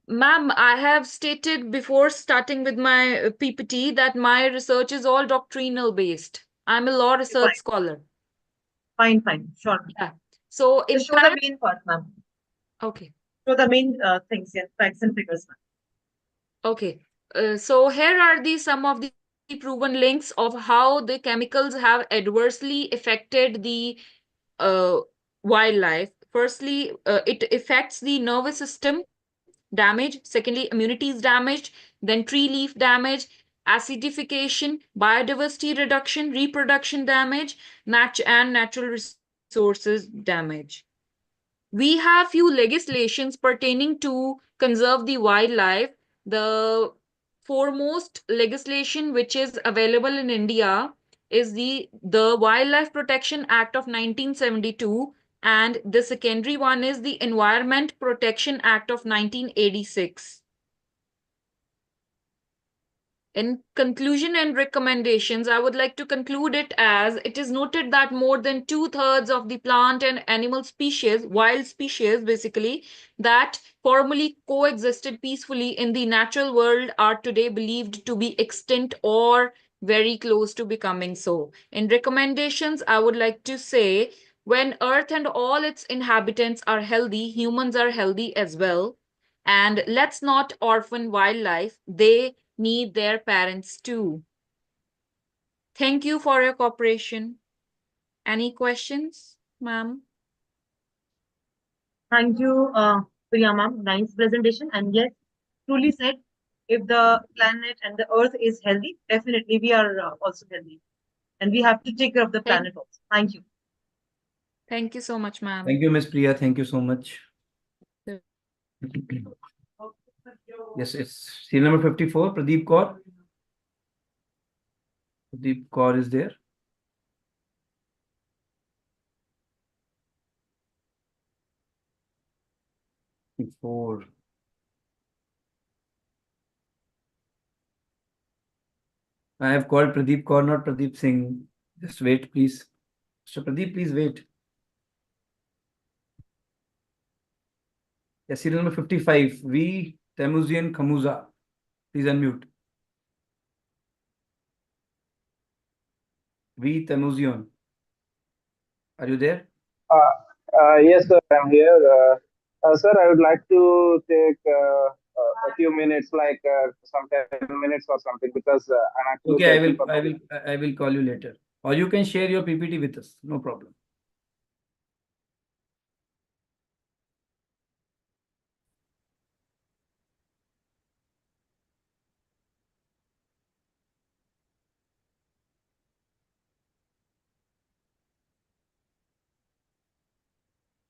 Ma'am, I have stated before starting with my PPT that my research is all doctrinal based. I'm a law research scholar. Fine, sure. Yeah. So just show the main part, ma'am. Okay. Show the main things, yes, facts and figures, ma'am. Okay. So here are some of the proven links of how the chemicals have adversely affected the wildlife. Firstly, it affects the nervous system damage. Secondly, immunity is damaged. Then tree leaf damage, acidification, biodiversity reduction, reproduction damage, and natural resources damage. We have few legislations pertaining to conserve the wildlife. The foremost legislation which is available in India is the Wildlife Protection Act of 1972, and the secondary one is the Environment Protection Act of 1986. In conclusion and recommendations, I would like to conclude it as it is noted that more than 2/3 of the plant and animal species, wild species basically, that formerly coexisted peacefully in the natural world are today believed to be extinct or very close to becoming so. In recommendations, I would like to say when Earth and all its inhabitants are healthy, humans are healthy as well. And let's not orphan wildlife. They need their parents too. Thank you for your cooperation. Any questions, ma'am? Thank you, Priya ma'am. Nice presentation. And yes, truly said, if the planet and the earth is healthy, definitely we are also healthy. And we have to take care of the planet also. Thank you. Thank you so much, ma'am. Thank you, Ms. Priya. Thank you so much. Yes, it's serial number 54, Pradeep Kaur. Pradeep Kaur is there. Four. I have called Pradeep Kaur, not Pradeep Singh. Just wait, please. So Pradeep, please wait. Yes, serial number 55, V. Temuzian Khamuza. Please unmute. V. Temuzian. Are you there? Yes, sir, I'm here. Sir, I would like to take a few minutes, like some 10 minutes or something, because I'm actually Okay, I will call you later. Or you can share your PPT with us. No problem.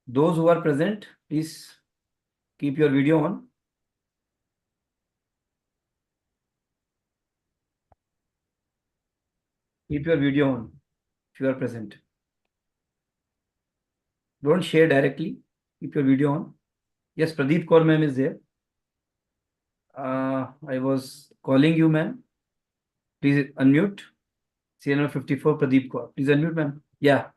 Those who are present, please keep your video on. Keep your video on if you are present. Don't share directly. Keep your video on. Yes, Pradeep Kaur ma'am is there. I was calling you, ma'am. Please unmute. Serial number 54, Pradeep Kaur. Please unmute, ma'am. Yeah.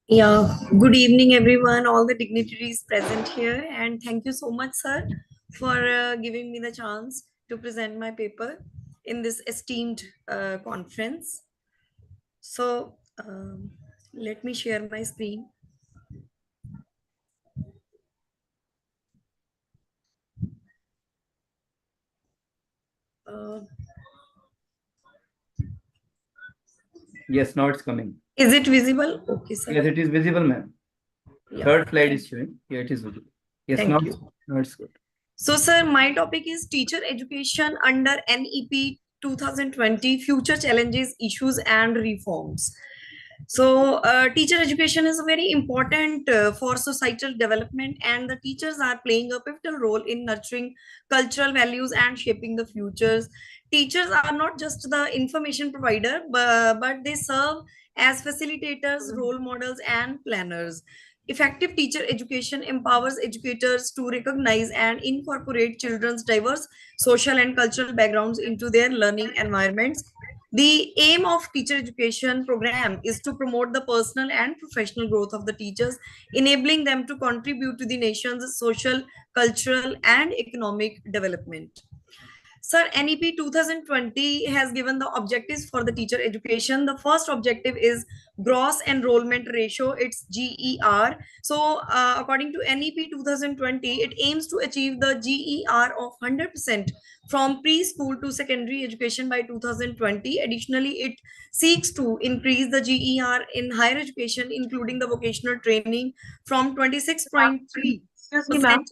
Yeah, good evening, everyone, all the dignitaries present here, and thank you so much, sir, for giving me the chance to present my paper in this esteemed conference. So, let me share my screen. Yes, now it's coming. Is it visible? Okay, sir. Yes, it is visible, ma'am. Yeah. Third slide is showing. Here it is visible. Yes, Thank now, you. now it's good. So, sir, my topic is teacher education under NEP 2020, future challenges, issues, and reforms. So, teacher education is very important for societal development, and the teachers are playing a pivotal role in nurturing cultural values and shaping the futures. Teachers are not just the information provider, but they serve as facilitators, role models, and planners. Effective teacher education empowers educators to recognize and incorporate children's diverse social and cultural backgrounds into their learning environments. The aim of teacher education program is to promote the personal and professional growth of the teachers, enabling them to contribute to the nation's social, cultural, and economic development. Sir, NEP 2020 has given the objectives for the teacher education. The first objective is gross enrollment ratio, it's GER. So, according to NEP 2020, it aims to achieve the GER of 100% from preschool to secondary education by 2020. Additionally, it seeks to increase the GER in higher education, including the vocational training, from 26.3%. Excuse me, ma'am.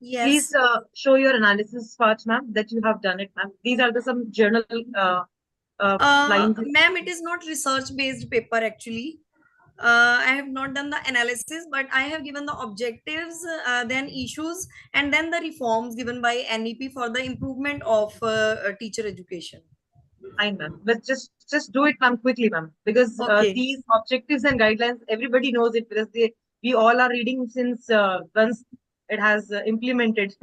Yes. Please show your analysis part, ma'am, that you have done it, ma'am. These are some journal lines. Ma'am, it is not research-based paper actually. I have not done the analysis, but I have given the objectives, then issues, and then the reforms given by NEP for the improvement of teacher education. Fine, ma'am. But just do it, ma'am, quickly, ma'am, because Okay. these objectives and guidelines, everybody knows it because we all are reading since once it has implemented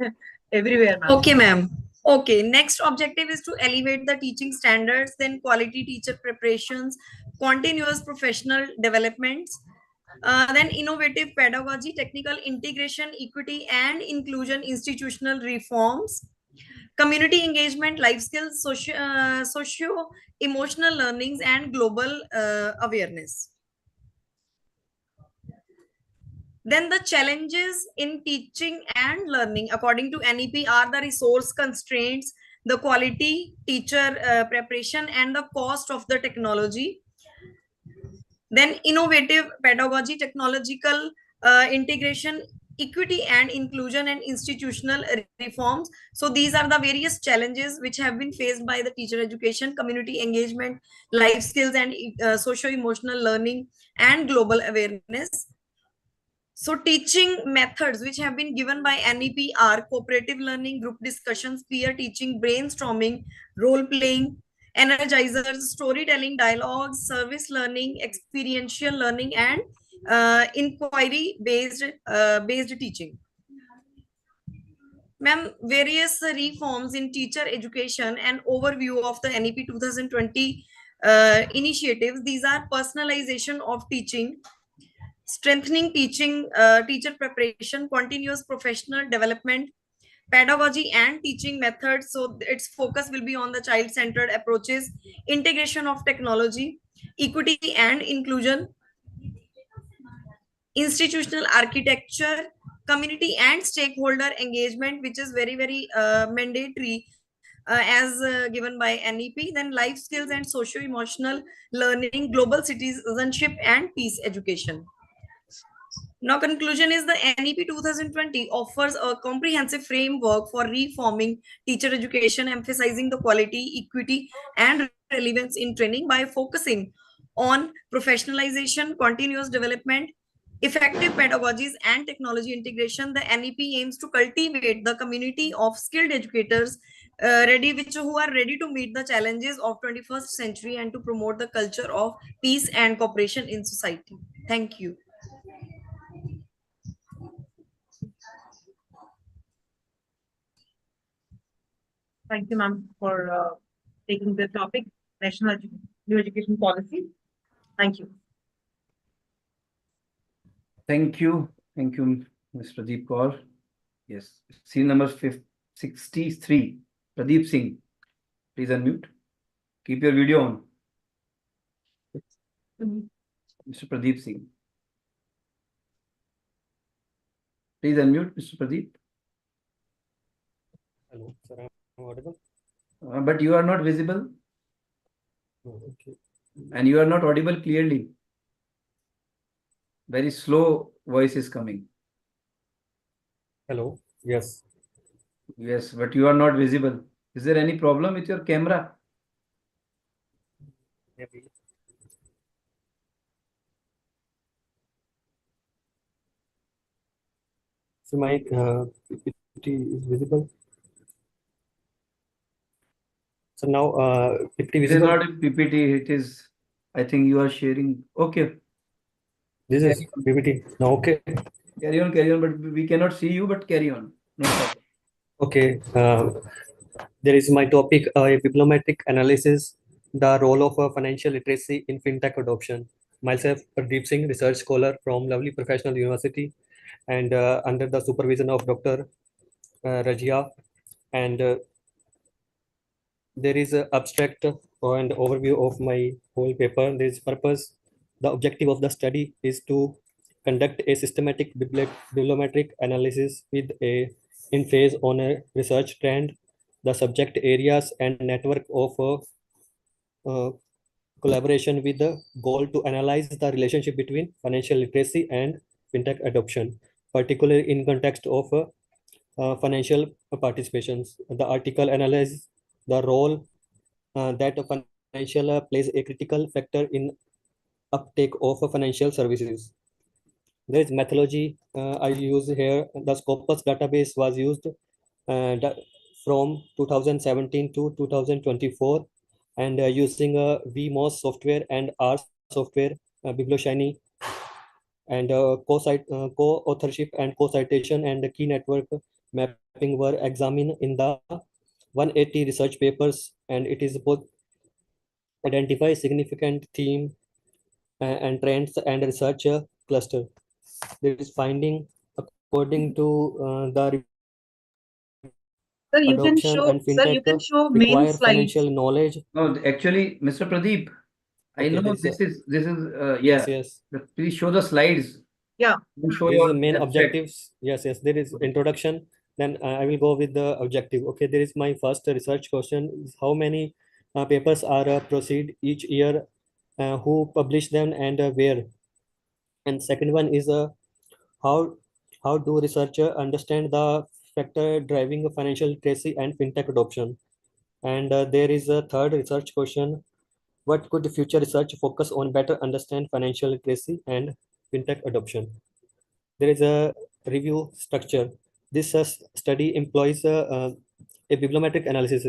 everywhere, ma'am. Okay, ma'am. Okay, next objective is to elevate the teaching standards, then quality teacher preparations, continuous professional developments, then innovative pedagogy, technical integration, equity and inclusion, institutional reforms, community engagement, life skills, socio-emotional learnings, and global awareness. Then the challenges in teaching and learning according to NEP are the resource constraints, the quality teacher preparation, and the cost of the technology. Then innovative pedagogy, technological integration, equity and inclusion, and institutional reforms. So these are the various challenges which have been faced by the teacher education, community engagement, life skills, and socio-emotional learning, and global awareness. So teaching methods which have been given by NEP are cooperative learning, group discussions, peer teaching, brainstorming, role playing, energizers, storytelling, dialogues, service learning, experiential learning, and inquiry based teaching. Ma'am, various reforms in teacher education and overview of the NEP 2020 initiatives. These are personalization of teaching, strengthening teacher preparation, continuous professional development, pedagogy and teaching methods. So its focus will be on the child-centered approaches, integration of technology, equity and inclusion, institutional architecture, community and stakeholder engagement, which is very mandatory as given by NEP. Then life skills and socio-emotional learning, global citizenship, and peace education. Now, conclusion is the NEP 2020 offers a comprehensive framework for reforming teacher education, emphasizing the quality, equity, and relevance in training by focusing on professionalization, continuous development, effective pedagogies, and technology integration. The NEP aims to cultivate the community of skilled educators who are ready to meet the challenges of 21st century and to promote the culture of peace and cooperation in society. Thank you. Thank you, ma'am, for taking the topic, National New Education Policy. Thank you. Thank you. Thank you, Ms. Pradeep Kaur. Yes, scene number 63. Pradeep Singh, please unmute. Keep your video on. Mr. Pradeep Singh. Please unmute, Mr. Pradeep. Hello, sir, I'm audible? But you are not visible. Oh, okay. And you are not audible clearly. Very slow voice is coming. Hello, yes. Yes, but you are not visible. Is there any problem with your camera? Maybe. So my PPT is visible. So now PPT It is visible. not a PPT. It is, I think you are sharing. Okay. This is PPT. Now, okay. Carry on, but we cannot see you, but carry on. No problem. Okay. There is my topic, bibliometric analysis, the role of financial literacy in fintech adoption. Myself, Pradeep Singh, research scholar from Lovely Professional University, and under the supervision of Dr. Rajia. And there is an abstract and overview of my whole paper. There is purpose. The objective of the study is to conduct a systematic bibliometric analysis with a in phase on a research trend, the subject areas and network of collaboration with the goal to analyze the relationship between financial literacy and fintech adoption, particularly in context of financial participations. The article analyzes the role that financial plays a critical factor in uptake of financial services. There is methodology I use here. The Scopus database was used from 2017 to 2024, and using VMOS software and R software, BiblioShiny, and co-authorship and co-citation and key network mapping were examined in the 180 research papers, and it is both identify significant theme and trends and research cluster. There is finding according to the Sir, you can adoption show, and sir, fintech you can show main require slides. financial knowledge. No, actually, Mr. Pradeep, I Okay, know there is this a- is yeah. yes. But please show the slides. Yeah. You show These are your the main abstract. objectives. Yes, there is introduction. Then I will go with the objective. Okay, there is my first research question. Is how many papers are proceed each year, who publish them, and where? And second one is how how do researcher understand the factor driving financial literacy and fintech adoption? And there is a third research question. What could future research focus on better understand financial literacy and fintech adoption? There is a review structure. This study employs a bibliometric analysis,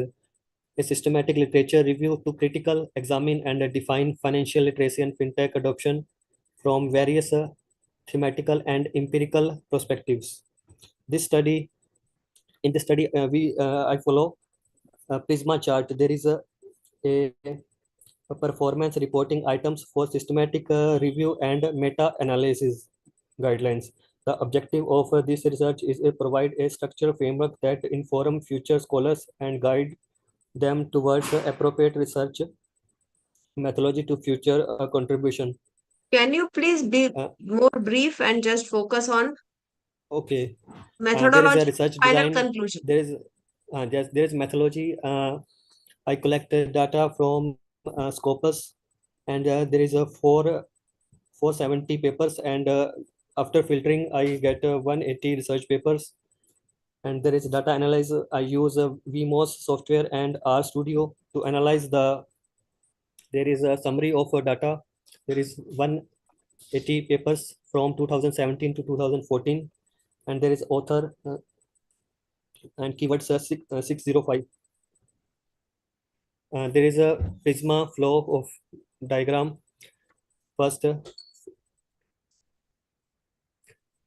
a systematic literature review to critical examine and define financial literacy and fintech adoption from various thematical and empirical perspectives. This study, in the study, I follow a Prisma chart. There is a performance reporting items for systematic review and meta-analysis guidelines. The objective of this research is to provide a structured framework that inform future scholars and guide them towards appropriate research methodology to future contribution. Can you please be more brief and just focus on Okay. There is a methodology, research final design. conclusion? There is methodology. I collected data from Scopus, and there is a 470 papers, and after filtering, I get 180 research papers. And there is data analyzer. I use VMOS software and RStudio to analyze the. There is a summary of data. There is 180 papers from 2017 to 2014, and there is author and keywords 605. There is a Prisma flow of diagram. First,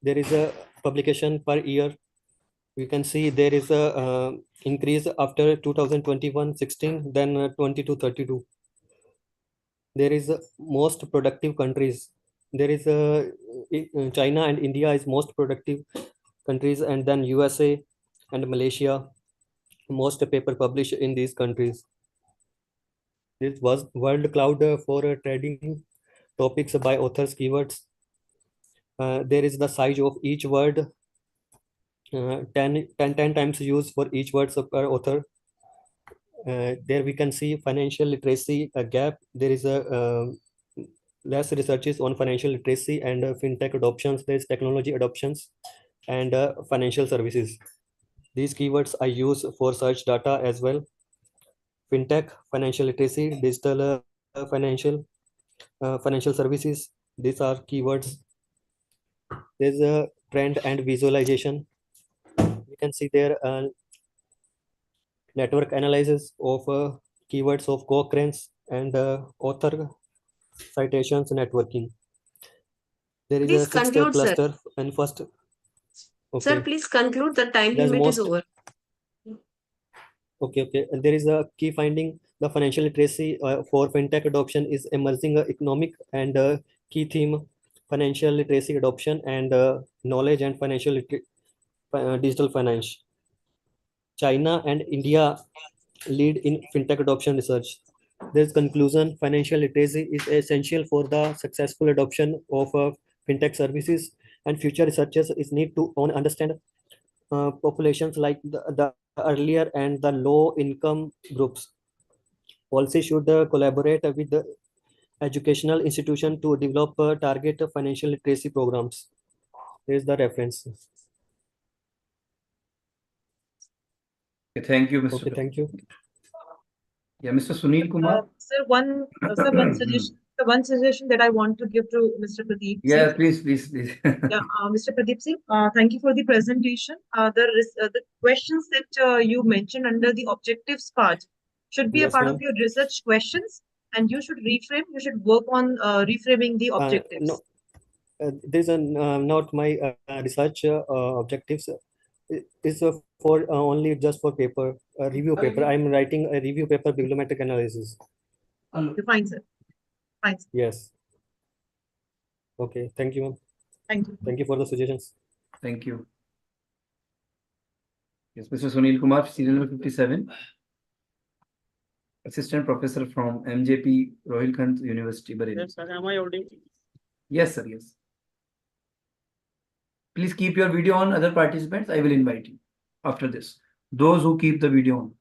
there is a publication per year. You can see there is a increase after 2021-16, then 22-32. There is most productive countries. There is China and India is most productive countries, and then USA and Malaysia. Most paper published in these countries. This was World Cloud for trading topics by authors keywords. There is the size of each word, 10 times used for each word per author. There we can see financial literacy gap. There is a less researches on financial literacy and fintech adoptions. There is technology adoptions and financial services. These keywords I use for search data as well. Fintech, financial literacy, digital financial services. These are keywords. There's a trend and visualization. You can see there network analysis of keywords of co-occurrence and author citations networking. There is Please a sixth conclude, sir. cluster and first. Okay. Sir, please conclude. The time There's limit is most. over. Okay. And there is a key finding. The financial literacy for fintech adoption is emerging economic and key theme. Financial literacy adoption and knowledge and financial digital finance. China and India lead in fintech adoption research. This conclusion, financial literacy is essential for the successful adoption of fintech services, and future researchers is need to understand populations like the earlier and the low income groups. Policy should collaborate with the educational institution to develop target financial literacy programs. Here is the reference. Okay, thank you, Mr. Okay, thank you. Yeah, Mr. Sunil Kumar. Sir, one suggestion. One suggestion that I want to give to Mr. Pradeep. Yeah, Singh. please. Yeah, Mr. Pradeep Singh, thank you for the presentation. The questions that you mentioned under the objectives part should be a Yes, part of ma'am. your research questions, and you should reframe. You should work on reframing the objectives. No, there's a not my research objectives. Is for only just for paper, review paper. I'm writing a review paper, bibliometric analysis. Okay, fine, sir. Fine. Sir. Yes. Okay, thank you, ma'am. Thank you. Thank you for the suggestions. Thank you. Yes, Mr. Sunil Kumar, serial number 57. Assistant Professor from MJP Rohilkhand University, Bareilly. Yes, sir. Am I audible? Yes, sir. Yes. Please keep your video on. Other participants, I will invite you after this. Those who keep the video on.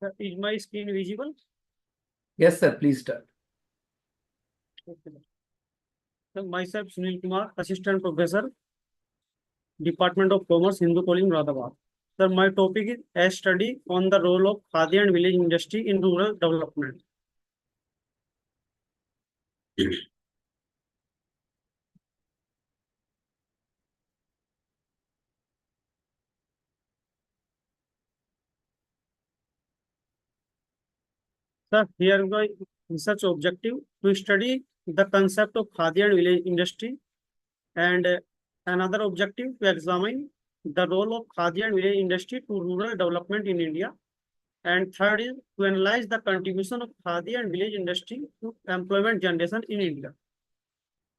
Sir, is my screen visible? Yes, sir. Please start. Okay. So myself, Sunil Kumar, Assistant Professor, Department of Commerce, Hindu College, Moradabad. Sir, my topic is a study on the role of khadi and village industry in rural development. Sir, here is my research objective to study the concept of khadi and village industry, and another objective to examine the role of khadi and village industry to rural development in India. And third is to analyze the contribution of khadi and village industry to employment generation in India.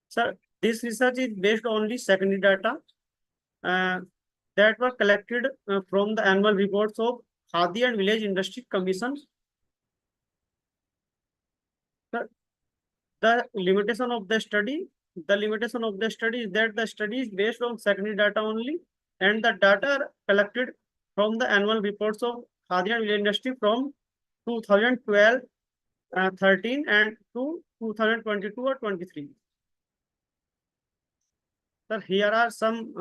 Sir, this research is based on the secondary data that were collected from the annual reports of Khadi and Village Industry Commission. Sir, the limitation of the study is that the study is based on secondary data only, and the data are collected from the annual reports of Khadi and Village Industry from 2012, 13 and to 2022 or 23. Sir, here are some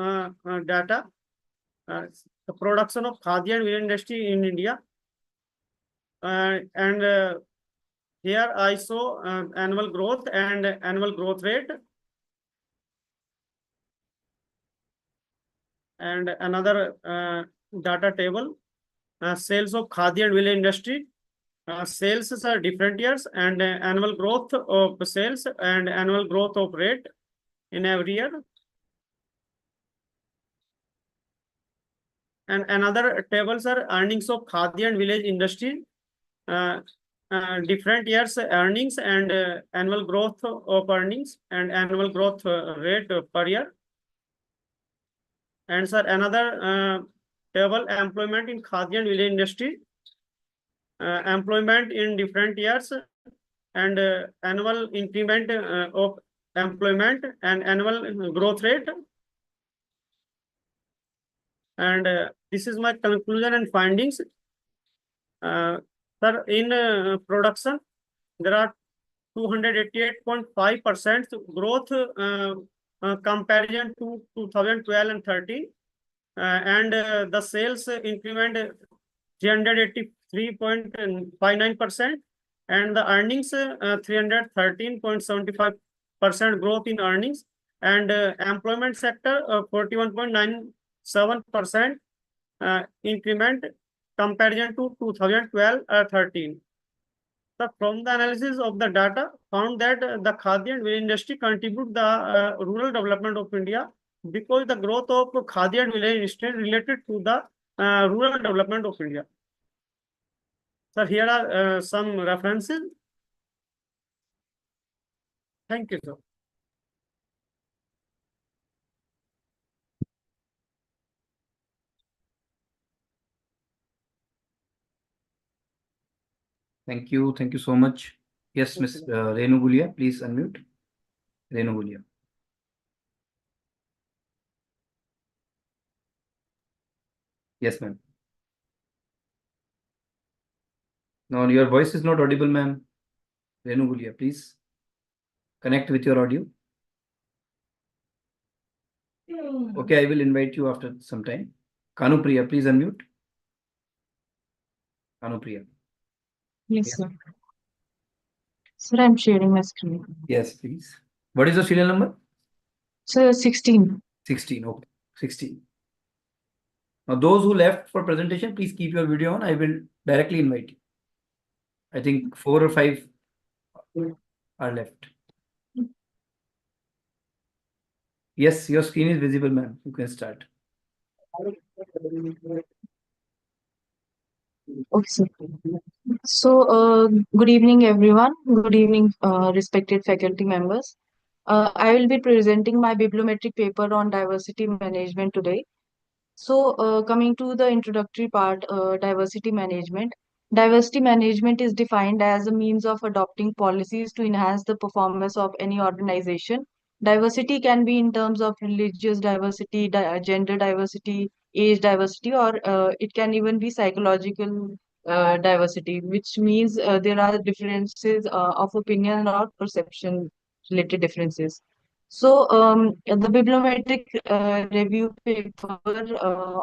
data. The production of khadi and village industry in India, and here I show annual growth and annual growth rate, and another data table, sales of khadi and village industry. Sales are different years, and annual growth of sales and annual growth of rate in every year. And another tables are earnings of khadi and village industry, different years earnings and annual growth of earnings and annual growth rate per year. And sir, another table, employment in khadi and village industry, employment in different years and annual increment of employment and annual growth rate. And this is my conclusion and findings. Sir, in production, there are 288.5% growth comparison to 2012 and 13, and the sales increment 383.59%, and the earnings 313.75% growth in earnings, and employment sector 41.97% increment comparison to 2012 13. So from the analysis of the data, found that the khadi and village industry contribute the rural development of India, because the growth of khadi and village industry related to the rural development of India. So here are some references. Thank you, sir. Thank you. Thank you so much. Yes, Ms. Renu Gulia, please unmute. Renu Gulia. Yes, ma'am. No, your voice is not audible, ma'am. Renu Gulia, please connect with your audio. Okay, I will invite you after some time. Kanupriya, please unmute. Kanupriya. Yes, sir. Sir, I'm sharing my screen. Yes, please. What is the serial number? Sir, 16. 16. Okay, 16. Now, those who left for presentation, please keep your video on. I will directly invite you. I think 4 or 5 are left. Yes, your screen is visible, ma'am. You can start. Okay, sir. So, good evening, everyone. Good evening, respected faculty members. I will be presenting my bibliometric paper on diversity management today. So, coming to the introductory part, diversity management. Diversity management is defined as a means of adopting policies to enhance the performance of any organization. Diversity can be in terms of religious diversity, gender diversity, age diversity, or it can even be psychological diversity, which means there are differences of opinion or perception related differences. So, the bibliometric review paper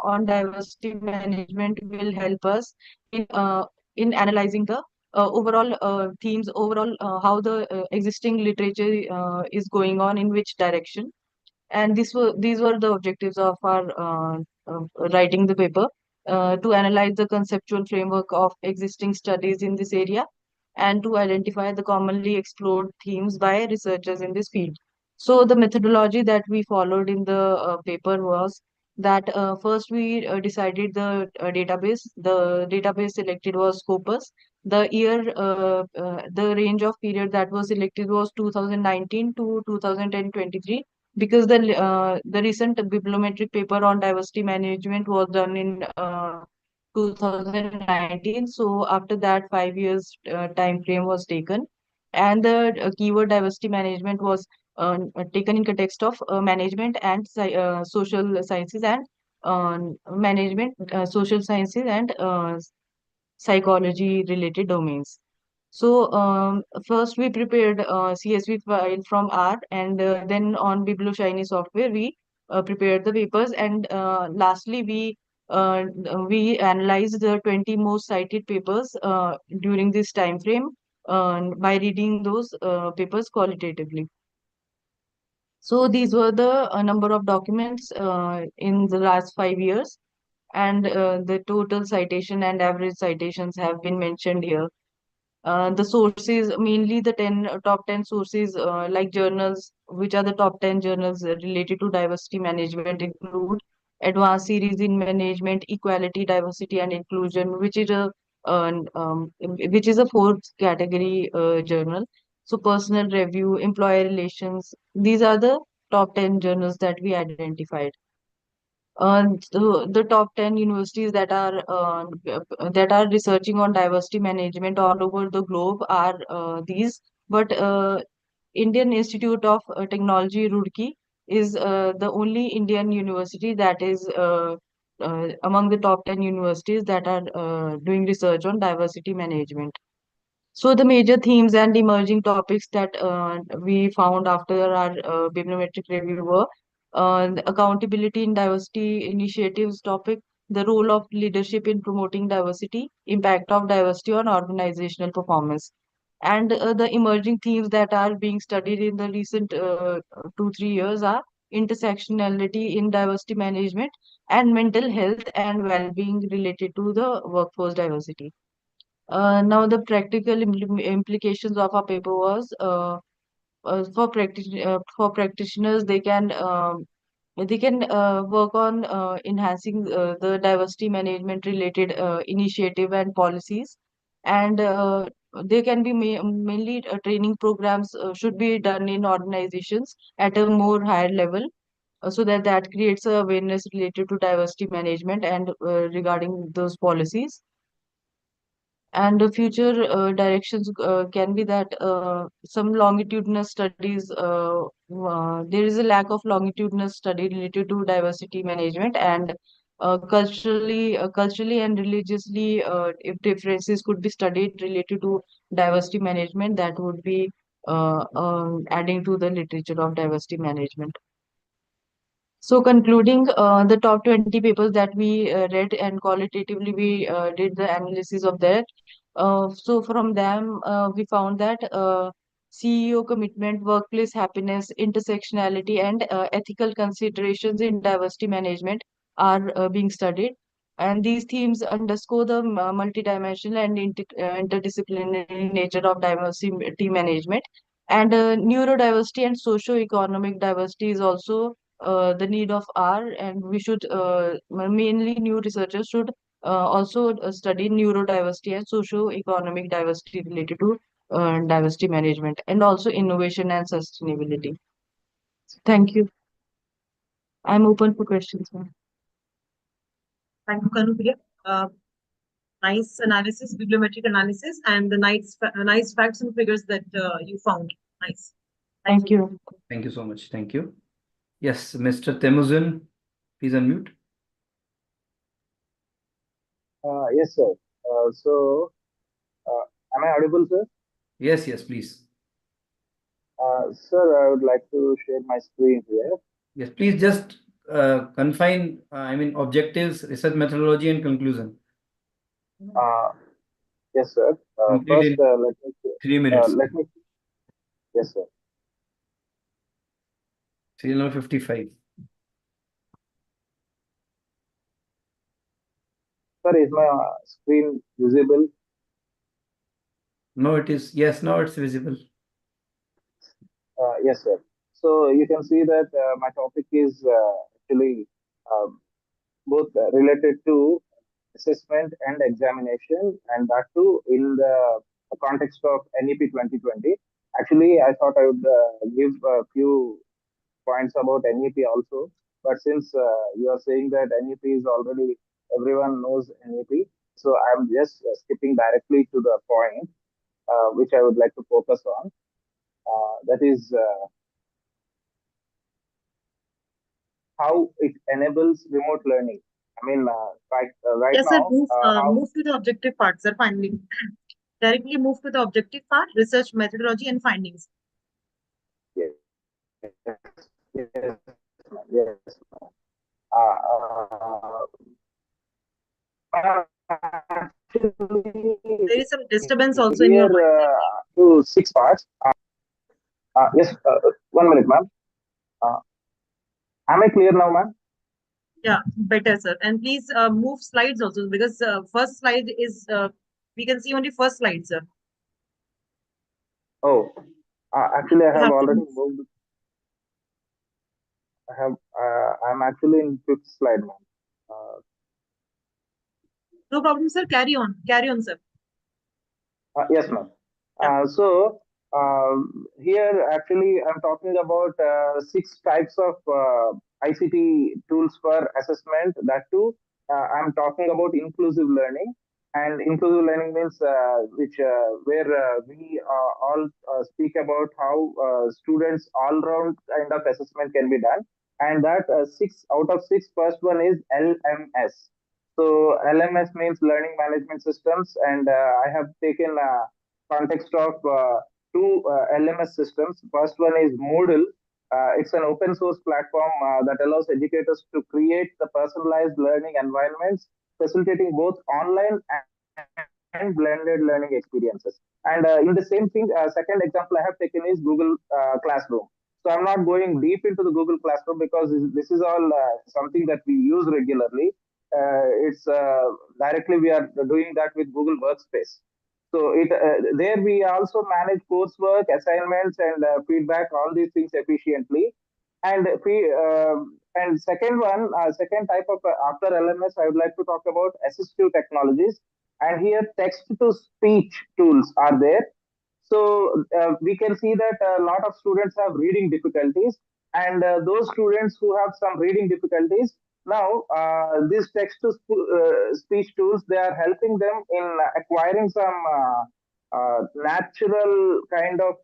on diversity management will help us in analyzing the overall themes, overall how the existing literature is going on in which direction. And these were the objectives of our writing the paper to analyze the conceptual framework of existing studies in this area and to identify the commonly explored themes by researchers in this field. So the methodology that we followed in the paper was that first we decided the database. The database selected was Scopus. The range of period that was selected was 2019 to 2023 because the recent bibliometric paper on diversity management was done in 2019. So after that, 5 years time frame was taken, and the keyword diversity management was taken in context of management and social sciences and social sciences and psychology related domains. So first we prepared CSV file from R, and then on BiblioShiny software we prepared the papers, and lastly we analyzed the 20 most cited papers during this time frame by reading those papers qualitatively. So these were the number of documents in the last 5 years, and the total citation and average citations have been mentioned here. The sources, mainly the top 10 sources, like journals, which are the top 10 journals related to diversity management, include Advanced Series in Management, Equality, Diversity and Inclusion, which is a fourth category journal. So Personal Review, Employer Relations, these are the top 10 journals that we identified. The top 10 universities that are researching on diversity management all over the globe are these. But Indian Institute of Technology, Roorkee, is the only Indian university that is among the top 10 universities that are doing research on diversity management. So the major themes and emerging topics that we found after our bibliometric review were the accountability in diversity initiatives topic, the role of leadership in promoting diversity, impact of diversity on organizational performance. And the emerging themes that are being studied in the recent 2-3 years are intersectionality in diversity management and mental health and well-being related to the workforce diversity. Now, the practical implications of our paper was for practitioners, they can work on enhancing the diversity management related initiative and policies, and they can be mainly training programs should be done in organizations at a more higher level, so that creates a awareness related to diversity management and regarding those policies. And the future directions can be that some longitudinal studies, there is a lack of longitudinal study related to diversity management, and culturally and religiously, if differences could be studied related to diversity management, that would be adding to the literature of diversity management. So concluding the top 20 papers that we read, and qualitatively we did the analysis of that. So from them, we found that CEO commitment, workplace happiness, intersectionality, and ethical considerations in diversity management are being studied. And these themes underscore the multidimensional and interdisciplinary nature of diversity management. And neurodiversity and socio-economic diversity is also the need of R, and we should mainly new researchers should also study neurodiversity and socio-economic diversity related to diversity management, and also innovation and sustainability. Thank you. I'm open for questions, ma'am. Thank you, Kanupriya. Nice analysis, bibliometric analysis, and the nice facts and figures that you found. Nice. Thank you. Thank you so much. Thank you. Yes, Mr. Temuzin, please unmute. Yes, sir. Am I audible, sir? Yes, yes, please. Sir, I would like to share my screen here. Yes, please just confine, objectives, research methodology, and conclusion. Yes, sir. Complete First, in let me 3 minutes. Yes, sir. Serial number 55. Sir, is my screen visible? No, it is. Yes, now it's visible. Yes, sir. So you can see that my topic is actually both related to assessment and examination, and that too in the context of NEP 2020. Actually, I thought I would give a few points about NEP also, but since you are saying that NEP is already, everyone knows NEP, so I'm just skipping directly to the point which I would like to focus on. That is how it enables remote learning. I mean, right Yes, sir. now, Move to the objective part, sir. Finally, directly move to the objective part: research methodology and findings. Yes, yes, yes. There is some disturbance also in Here, your voice. to 6 parts. Yes, 1 minute, ma'am. Am I clear now, ma'am? Yeah, better, sir. And please move slides also, because first slide is we can see only first slide, sir. Oh, actually, I You have have to already move. moved. I'm actually in 5th slide, ma'am. No problem, sir. Carry on. Carry on, sir. Yes, ma'am. So here actually I'm talking about 6 types of ICT tools for assessment. That too, I'm talking about inclusive learning. And inclusive learning means where we all speak about how students all round kind of assessment can be done. And that 6 out of 6, first one is LMS. So LMS means learning management systems, and I have taken context of 2 LMS systems. First one is Moodle. It's an open source platform that allows educators to create the personalized learning environments, facilitating both online and blended learning experiences. And in the same thing, second example I have taken is Google Classroom. So I'm not going deep into the Google Classroom because this is all something that we use regularly. It's directly we are doing that with Google Workspace. So there we also manage coursework, assignments, and feedback, all these things efficiently. And second one, second type of after LMS, I would like to talk about assistive technologies. And here text to speech tools are there. So we can see that a lot of students have reading difficulties, and those students who have some reading difficulties, now these text to speech tools, they are helping them in acquiring some natural kind of,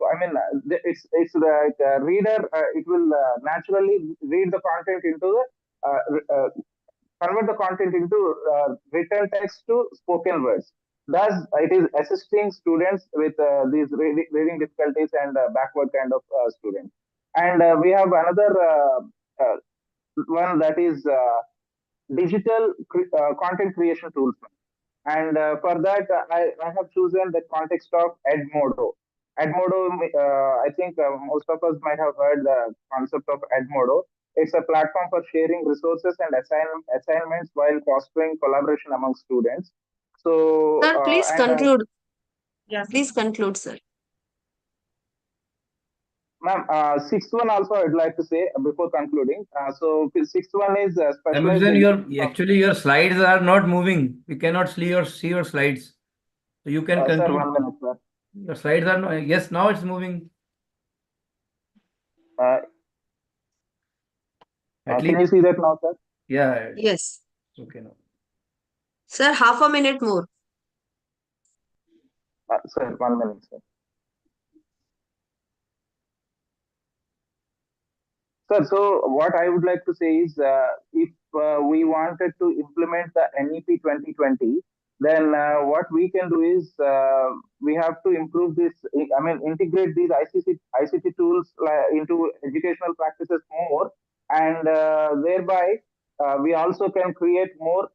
it's like a reader, it will naturally read the content into the convert the content into written text to spoken words. Thus, it is assisting students with these reading difficulties and backward kind of students. And we have another one, that is digital content creation tools. And for that, I have chosen the context of Edmodo. Edmodo, I think most of us might have heard the concept of Edmodo. It's a platform for sharing resources and assignments while fostering collaboration among students. So, Sir, please conclude. Yes. Please conclude, sir. Ma'am, sixth one also I'd like to say before concluding. So sixth one is specialized Actually your slides are not moving. We cannot see your slides. So you can sir, conclude. 1 minute, sir. Your slides are not, yes, now it's moving. Can you see that now, sir? Yeah. Yes. Okay now. Sir, half a minute more. Sir, 1 minute, sir. Sir, so what I would like to say is, if we wanted to implement the NEP 2020, then what we can do is we have to improve this. I mean, integrate these ICT tools into educational practices more, and thereby we also can create more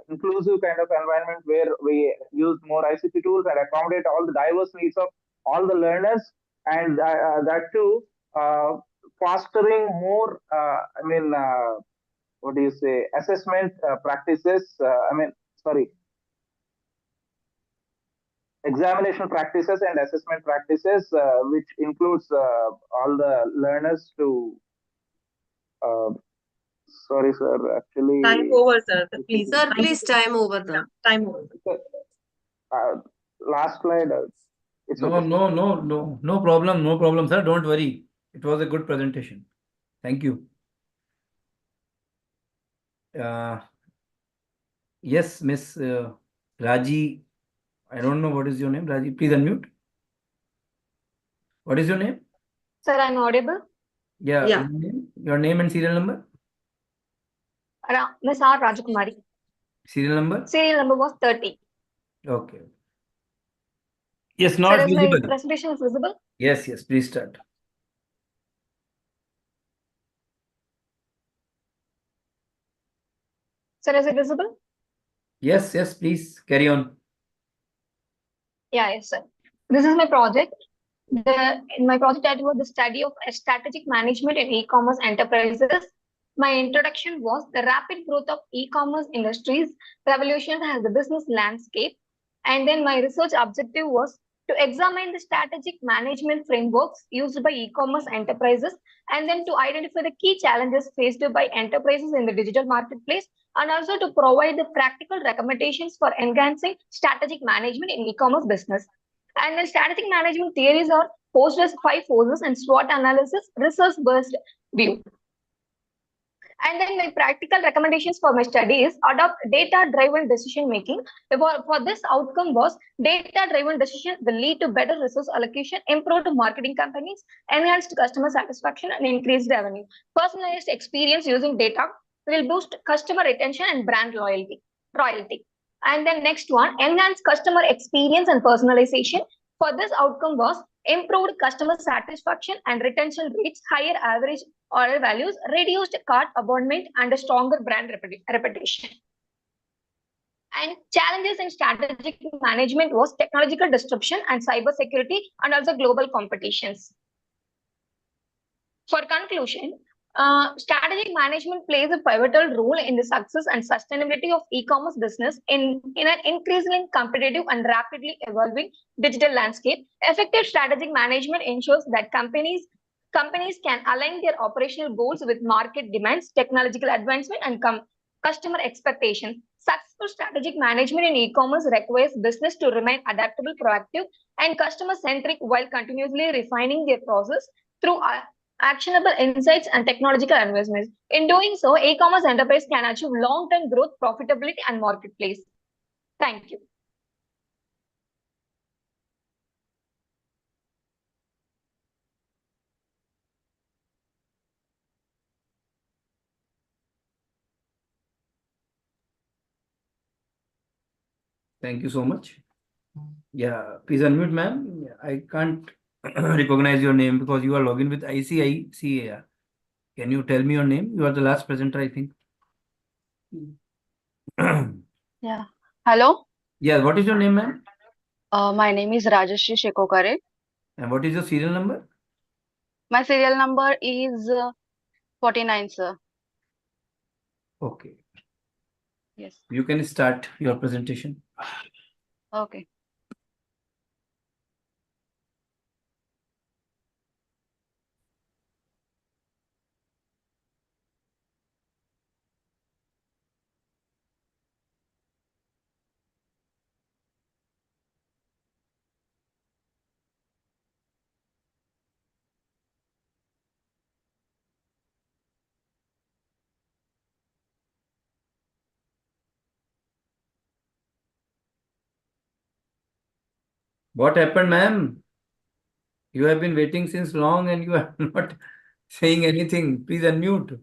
inclusive kind of environment where we use more ICT tools and accommodate all the diverse needs of all the learners, and that too. Fostering more, what do you say, assessment practices, examination practices and assessment practices, which includes all the learners to, sorry, sir, actually. Time over, sir. Please. Sir, please time over now. Time over. Last slide. It's No, okay. no problem, sir. Don't worry. It was a good presentation. Thank you. Yes, Miss Raji. I don't know what is your name, Raji. Please unmute. What is your name? Sir, I'm audible. Yeah. Your name and serial number? Miss R. Rajakumari. Serial number? Serial number was 30. Okay. Yes, not Sir, is visible. my presentation is visible? Yes, please start. Sir, is it visible? Yes, please carry on. Yes, sir. This is my project. My project title was the study of strategic management in e-commerce enterprises. My introduction was the rapid growth of e-commerce industries revolution as the business landscape. And then my research objective was to examine the strategic management frameworks used by e-commerce enterprises, and then to identify the key challenges faced by enterprises in the digital marketplace, and also to provide the practical recommendations for enhancing strategic management in e-commerce business. And the strategic management theories are posed as 5 forces and SWOT analysis, research-based view. And then my practical recommendations for my study is adopt data-driven decision making. For this outcome was data-driven decision will lead to better resource allocation, improved marketing campaigns, enhanced customer satisfaction, and increased revenue. Personalized experience using data will boost customer retention and brand loyalty. And then next one, enhance customer experience and personalization. For this outcome was improved customer satisfaction and retention rates, higher average order values, reduced cart abandonment, and a stronger brand reputation. And challenges in strategic management was technological disruption and cybersecurity, and also global competitions. For conclusion, strategic management plays a pivotal role in the success and sustainability of e-commerce business in an increasingly competitive and rapidly evolving digital landscape. Effective strategic management ensures that companies can align their operational goals with market demands, technological advancement, and customer expectations. Successful strategic management in e-commerce requires business to remain adaptable, proactive, and customer-centric while continuously refining their process through actionable insights and technological advancements. In doing so, e-commerce enterprise can achieve long-term growth, profitability, and marketplace. Thank you. Thank you so much. Yeah, please unmute, ma'am. I can't recognize your name because you are logged with ICICAR. Can you tell me your name? You are the last presenter, I think. Yeah. Hello. Yeah, what is your name, ma'am? My name is Rajashri Shekokare. And what is your serial number? My serial number is 49, sir. Okay. Yes. You can start your presentation. Okay. What happened, ma'am? You have been waiting since long and you are not saying anything. Please unmute.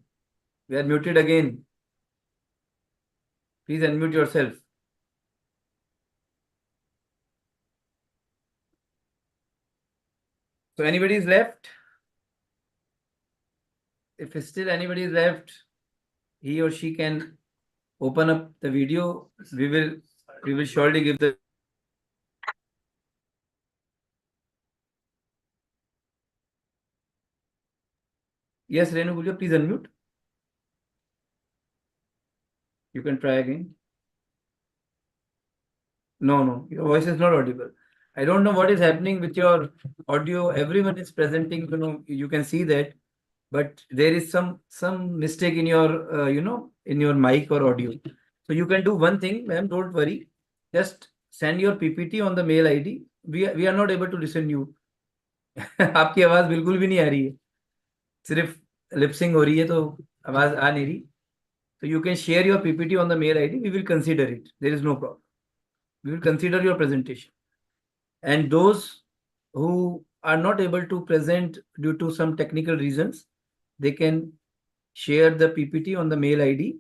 We are muted again. Please unmute yourself. So anybody is left? If still anybody is left, he or she can open up the video. We will surely give the Yes, Renu, will you please unmute? You can try again. No, your voice is not audible. I don't know what is happening with your audio. Everyone is presenting, you can see that, but there is some mistake in your, in your mic or audio. So you can do one thing, ma'am, don't worry. Just send your PPT on the mail ID. We are not able to listen you. आपकी आवाज बिल्कुल भी नहीं आ रही है, सिर्फ lip sync हो रही है, तो आवाज आ नहीं रही. So you can share your PPT on the mail ID. We will consider it. There is no problem. We will consider your presentation. And those who are not able to present due to some technical reasons, they can share the PPT on the mail ID,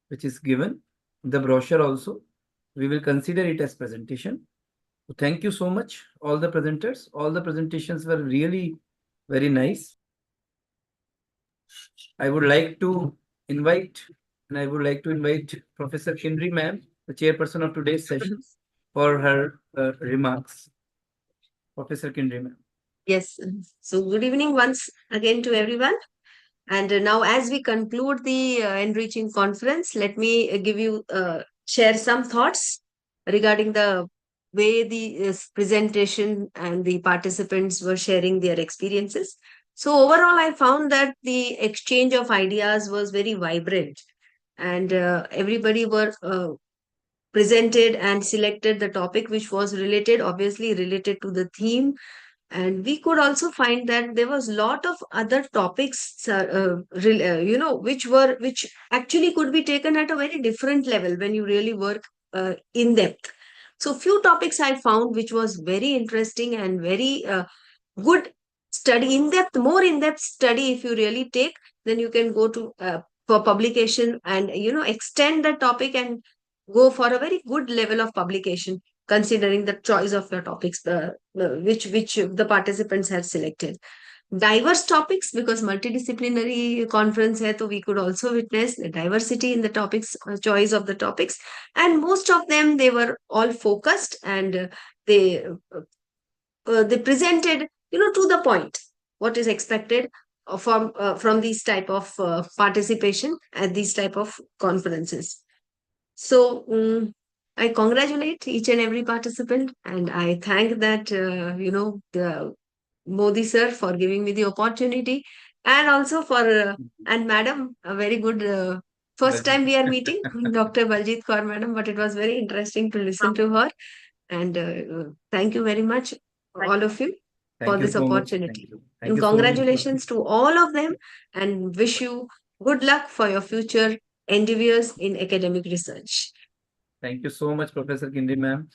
which is given, the brochure also. We will consider it as presentation. So thank you so much, all the presenters. All the presentations were really very nice. I would like to invite Professor Kindri ma'am, the chairperson of today's session, for her remarks. Professor Kindri ma'am. Yes. So good evening once again to everyone. And now as we conclude the enriching conference, let me share some thoughts regarding the way the presentation and the participants were sharing their experiences. So overall, I found that the exchange of ideas was very vibrant, and everybody were presented and selected the topic which was obviously related to the theme. And we could also find that there was a lot of other topics which actually could be taken at a very different level when you really work in depth. So few topics I found which was very interesting and very good study, more in-depth study. If you really take, then you can go to for publication and extend the topic and go for a very good level of publication, considering the choice of the topics which the participants have selected. Diverse topics, because multidisciplinary conference hai, so we could also witness the diversity in the topics, choice of the topics, and most of them, they were all focused, and they presented to the point what is expected from these type of participation at these type of conferences. So I congratulate each and every participant, and I thank that the Modi sir for giving me the opportunity, and also for and madam, a very good first time we are meeting Dr. Baljit Kaur madam, but it was very interesting to listen to her, and thank you very much all of you for this opportunity. And congratulations to all of them, and wish you good luck for your future endeavors in academic research. Thank you so much, Professor Kindri ma'am,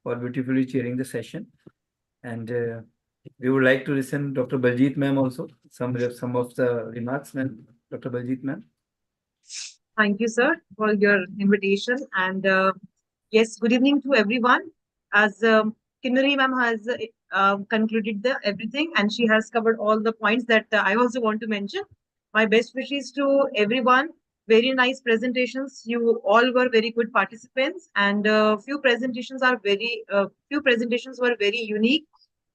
for beautifully chairing the session. And we would like to listen Dr. Baljit ma'am also, some of the remarks, ma'am. Dr. Baljit ma'am. Thank you, sir, for your invitation. And yes, good evening to everyone. As Kinnari ma'am has concluded everything, and she has covered all the points that I also want to mention. My best wishes to everyone. Very nice presentations. You all were very good participants, and few presentations were very unique.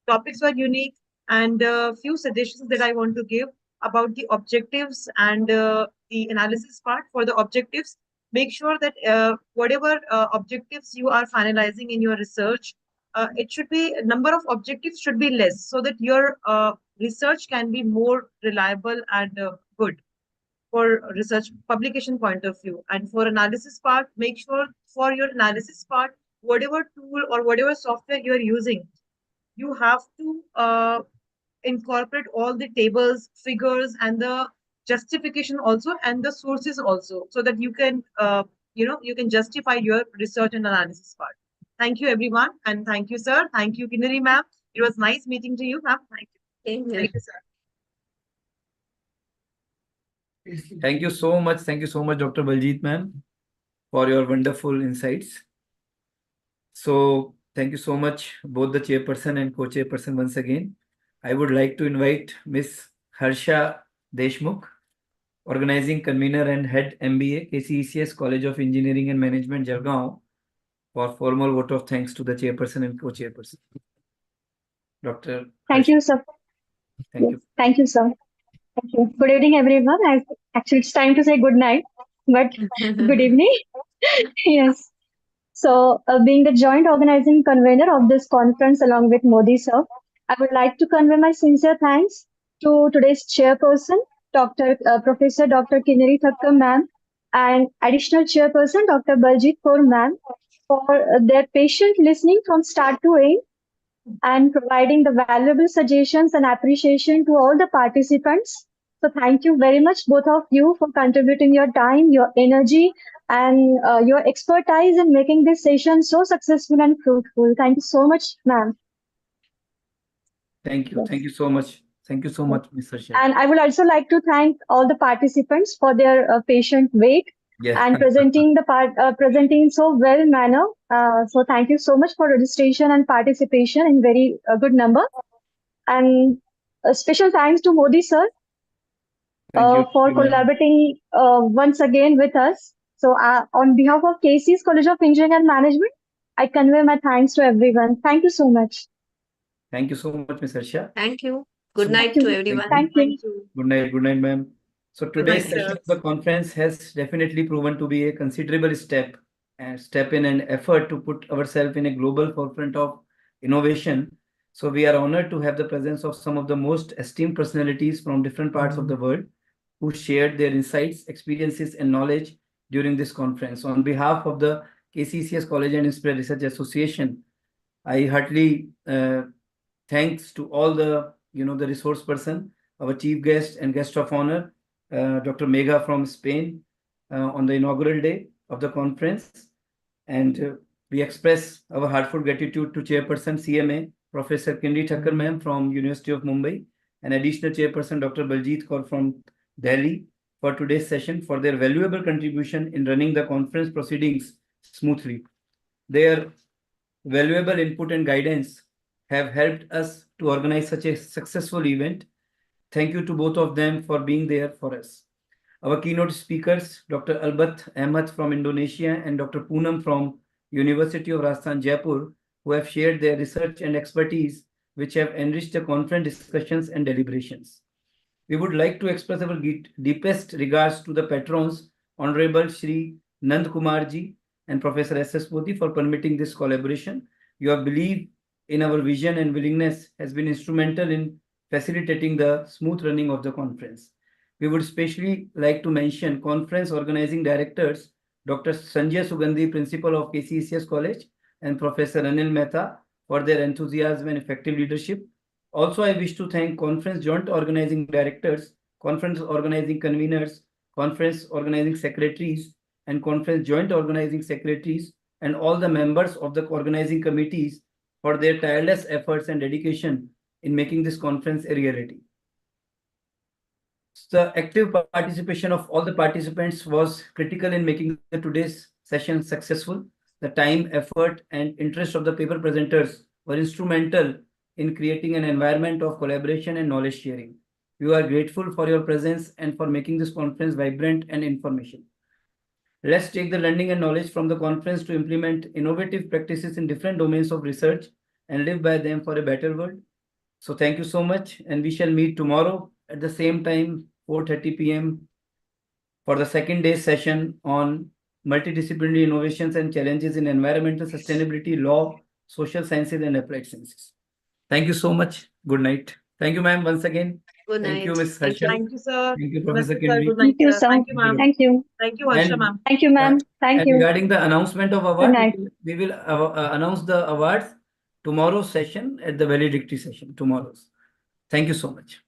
Topics were unique, and few suggestions that I want to give about the objectives and the analysis part. For the objectives, make sure that whatever objectives you are finalizing in your research, it should be, number of objectives should be less, so that your research can be more reliable and good for research publication point of view. And for analysis part, make sure for your analysis part, whatever tool or whatever software you are using, you have to incorporate all the tables, figures, and the justification also, and the sources also, so that you can you can justify your research and analysis part. Thank you, everyone. And thank you, sir. Thank you, Kinnari ma'am. It was nice meeting to you, ma'am. Thank you. Thank you, sir. Thank you so much. Thank you so much, Dr. Baljit ma'am, for your wonderful insights. So thank you so much, both the chairperson and co-chairperson once again. I would like to invite Miss Harsha Deshmukh, organizing convener and head MBA, KCECS College of Engineering and Management, Jalgaon, for formal vote of thanks to the chairperson and co-chairperson. Dr. Thank you, sir. Thank you. Thank you, sir. Thank you. Good evening, everyone. Actually, it's time to say good night, but good evening. Yes. So, being the joint organizing convener of this conference along with Modi sir, I would like to convey my sincere thanks to today's chairperson, Professor Dr. Kinnari Thakkar ma'am, and additional chairperson, Dr. Baljit Kaur ma'am, for their patient listening from start to end and providing the valuable suggestions and appreciation to all the participants. So thank you very much, both of you, for contributing your time, your energy, and your expertise in making this session so successful and fruitful. Thank you so much, ma'am. Thank you. Yes. Thank you so much. Thank you so much, Mr. Shah. And I would also like to thank all the participants for their patient wait and presenting in so well manner. So thank you so much for registration and participation in very good number. And a special thanks to Modi sir for collaborating once again with us. So on behalf of KC's College of Engineering and Management, I convey my thanks to everyone. Thank you so much. Thank you so much, Mr. Shah. Thank you. Good night to everyone. Thank you. Good night, ma'am. So today's night, session of the conference has definitely proven to be a considerable step in an effort to put ourselves in a global forefront of innovation. So we are honored to have the presence of some of the most esteemed personalities from different parts of the world who shared their insights, experiences, and knowledge during this conference. On behalf of the KCCS College and Inspired Research Association, I heartily thanks to all the the resource person, our chief guest and guest of honor, Dr. Megha from Spain, on the inaugural day of the conference. And we express our heartfelt gratitude to Chairperson CMA, Professor Kinnari Thakkar ma'am from University of Mumbai, and additional Chairperson Dr. Baljit Kaur from Delhi for today's session for their valuable contribution in running the conference proceedings smoothly. Their valuable input and guidance have helped us to organize such a successful event. Thank you to both of them for being there for us. Our keynote speakers, Dr. Albat Ahmad from Indonesia and Dr. Poonam from University of Rajasthan, Jaipur, who have shared their research and expertise, which have enriched the conference discussions and deliberations. We would like to express our deepest regards to the patrons, Honorable Shri Nand Kumar ji and Professor S.S. Modi, for permitting this collaboration. Your belief in our vision and willingness has been instrumental in facilitating the smooth running of the conference. We would especially like to mention conference organizing directors, Dr. Sanjay Sugandhi, Principal of KCECS College, and Professor Anil Mehta for their enthusiasm and effective leadership. Also, I wish to thank conference joint organizing directors, conference organizing conveners, conference organizing secretaries, and conference joint organizing secretaries, and all the members of the organizing committees for their tireless efforts and dedication in making this conference a reality. The active participation of all the participants was critical in making today's session successful. The time, effort, and interest of the paper presenters were instrumental in creating an environment of collaboration and knowledge sharing. We are grateful for your presence and for making this conference vibrant and information. Let's take the learning and knowledge from the conference to implement innovative practices in different domains of research and live by them for a better world. So thank you so much, and we shall meet tomorrow at the same time, 4:30 p.m. for the second day session on multidisciplinary innovations and challenges in environmental sustainability, law, social sciences, and applied sciences. Thank you so much. Good night. Thank you, ma'am, once again. Good Thank night. you, Ms. Harsha. Thank you, sir. Thank you, Professor Good Kinnari. night, Thank you, sir. sir. Thank you, ma'am. Thank you. Thank you, Harsha, ma'am. Thank you, ma'am. Thank you. Regarding the announcement of Good awards, night. we will announce the awards tomorrow's session at the valedictory session tomorrow's. Thank you so much.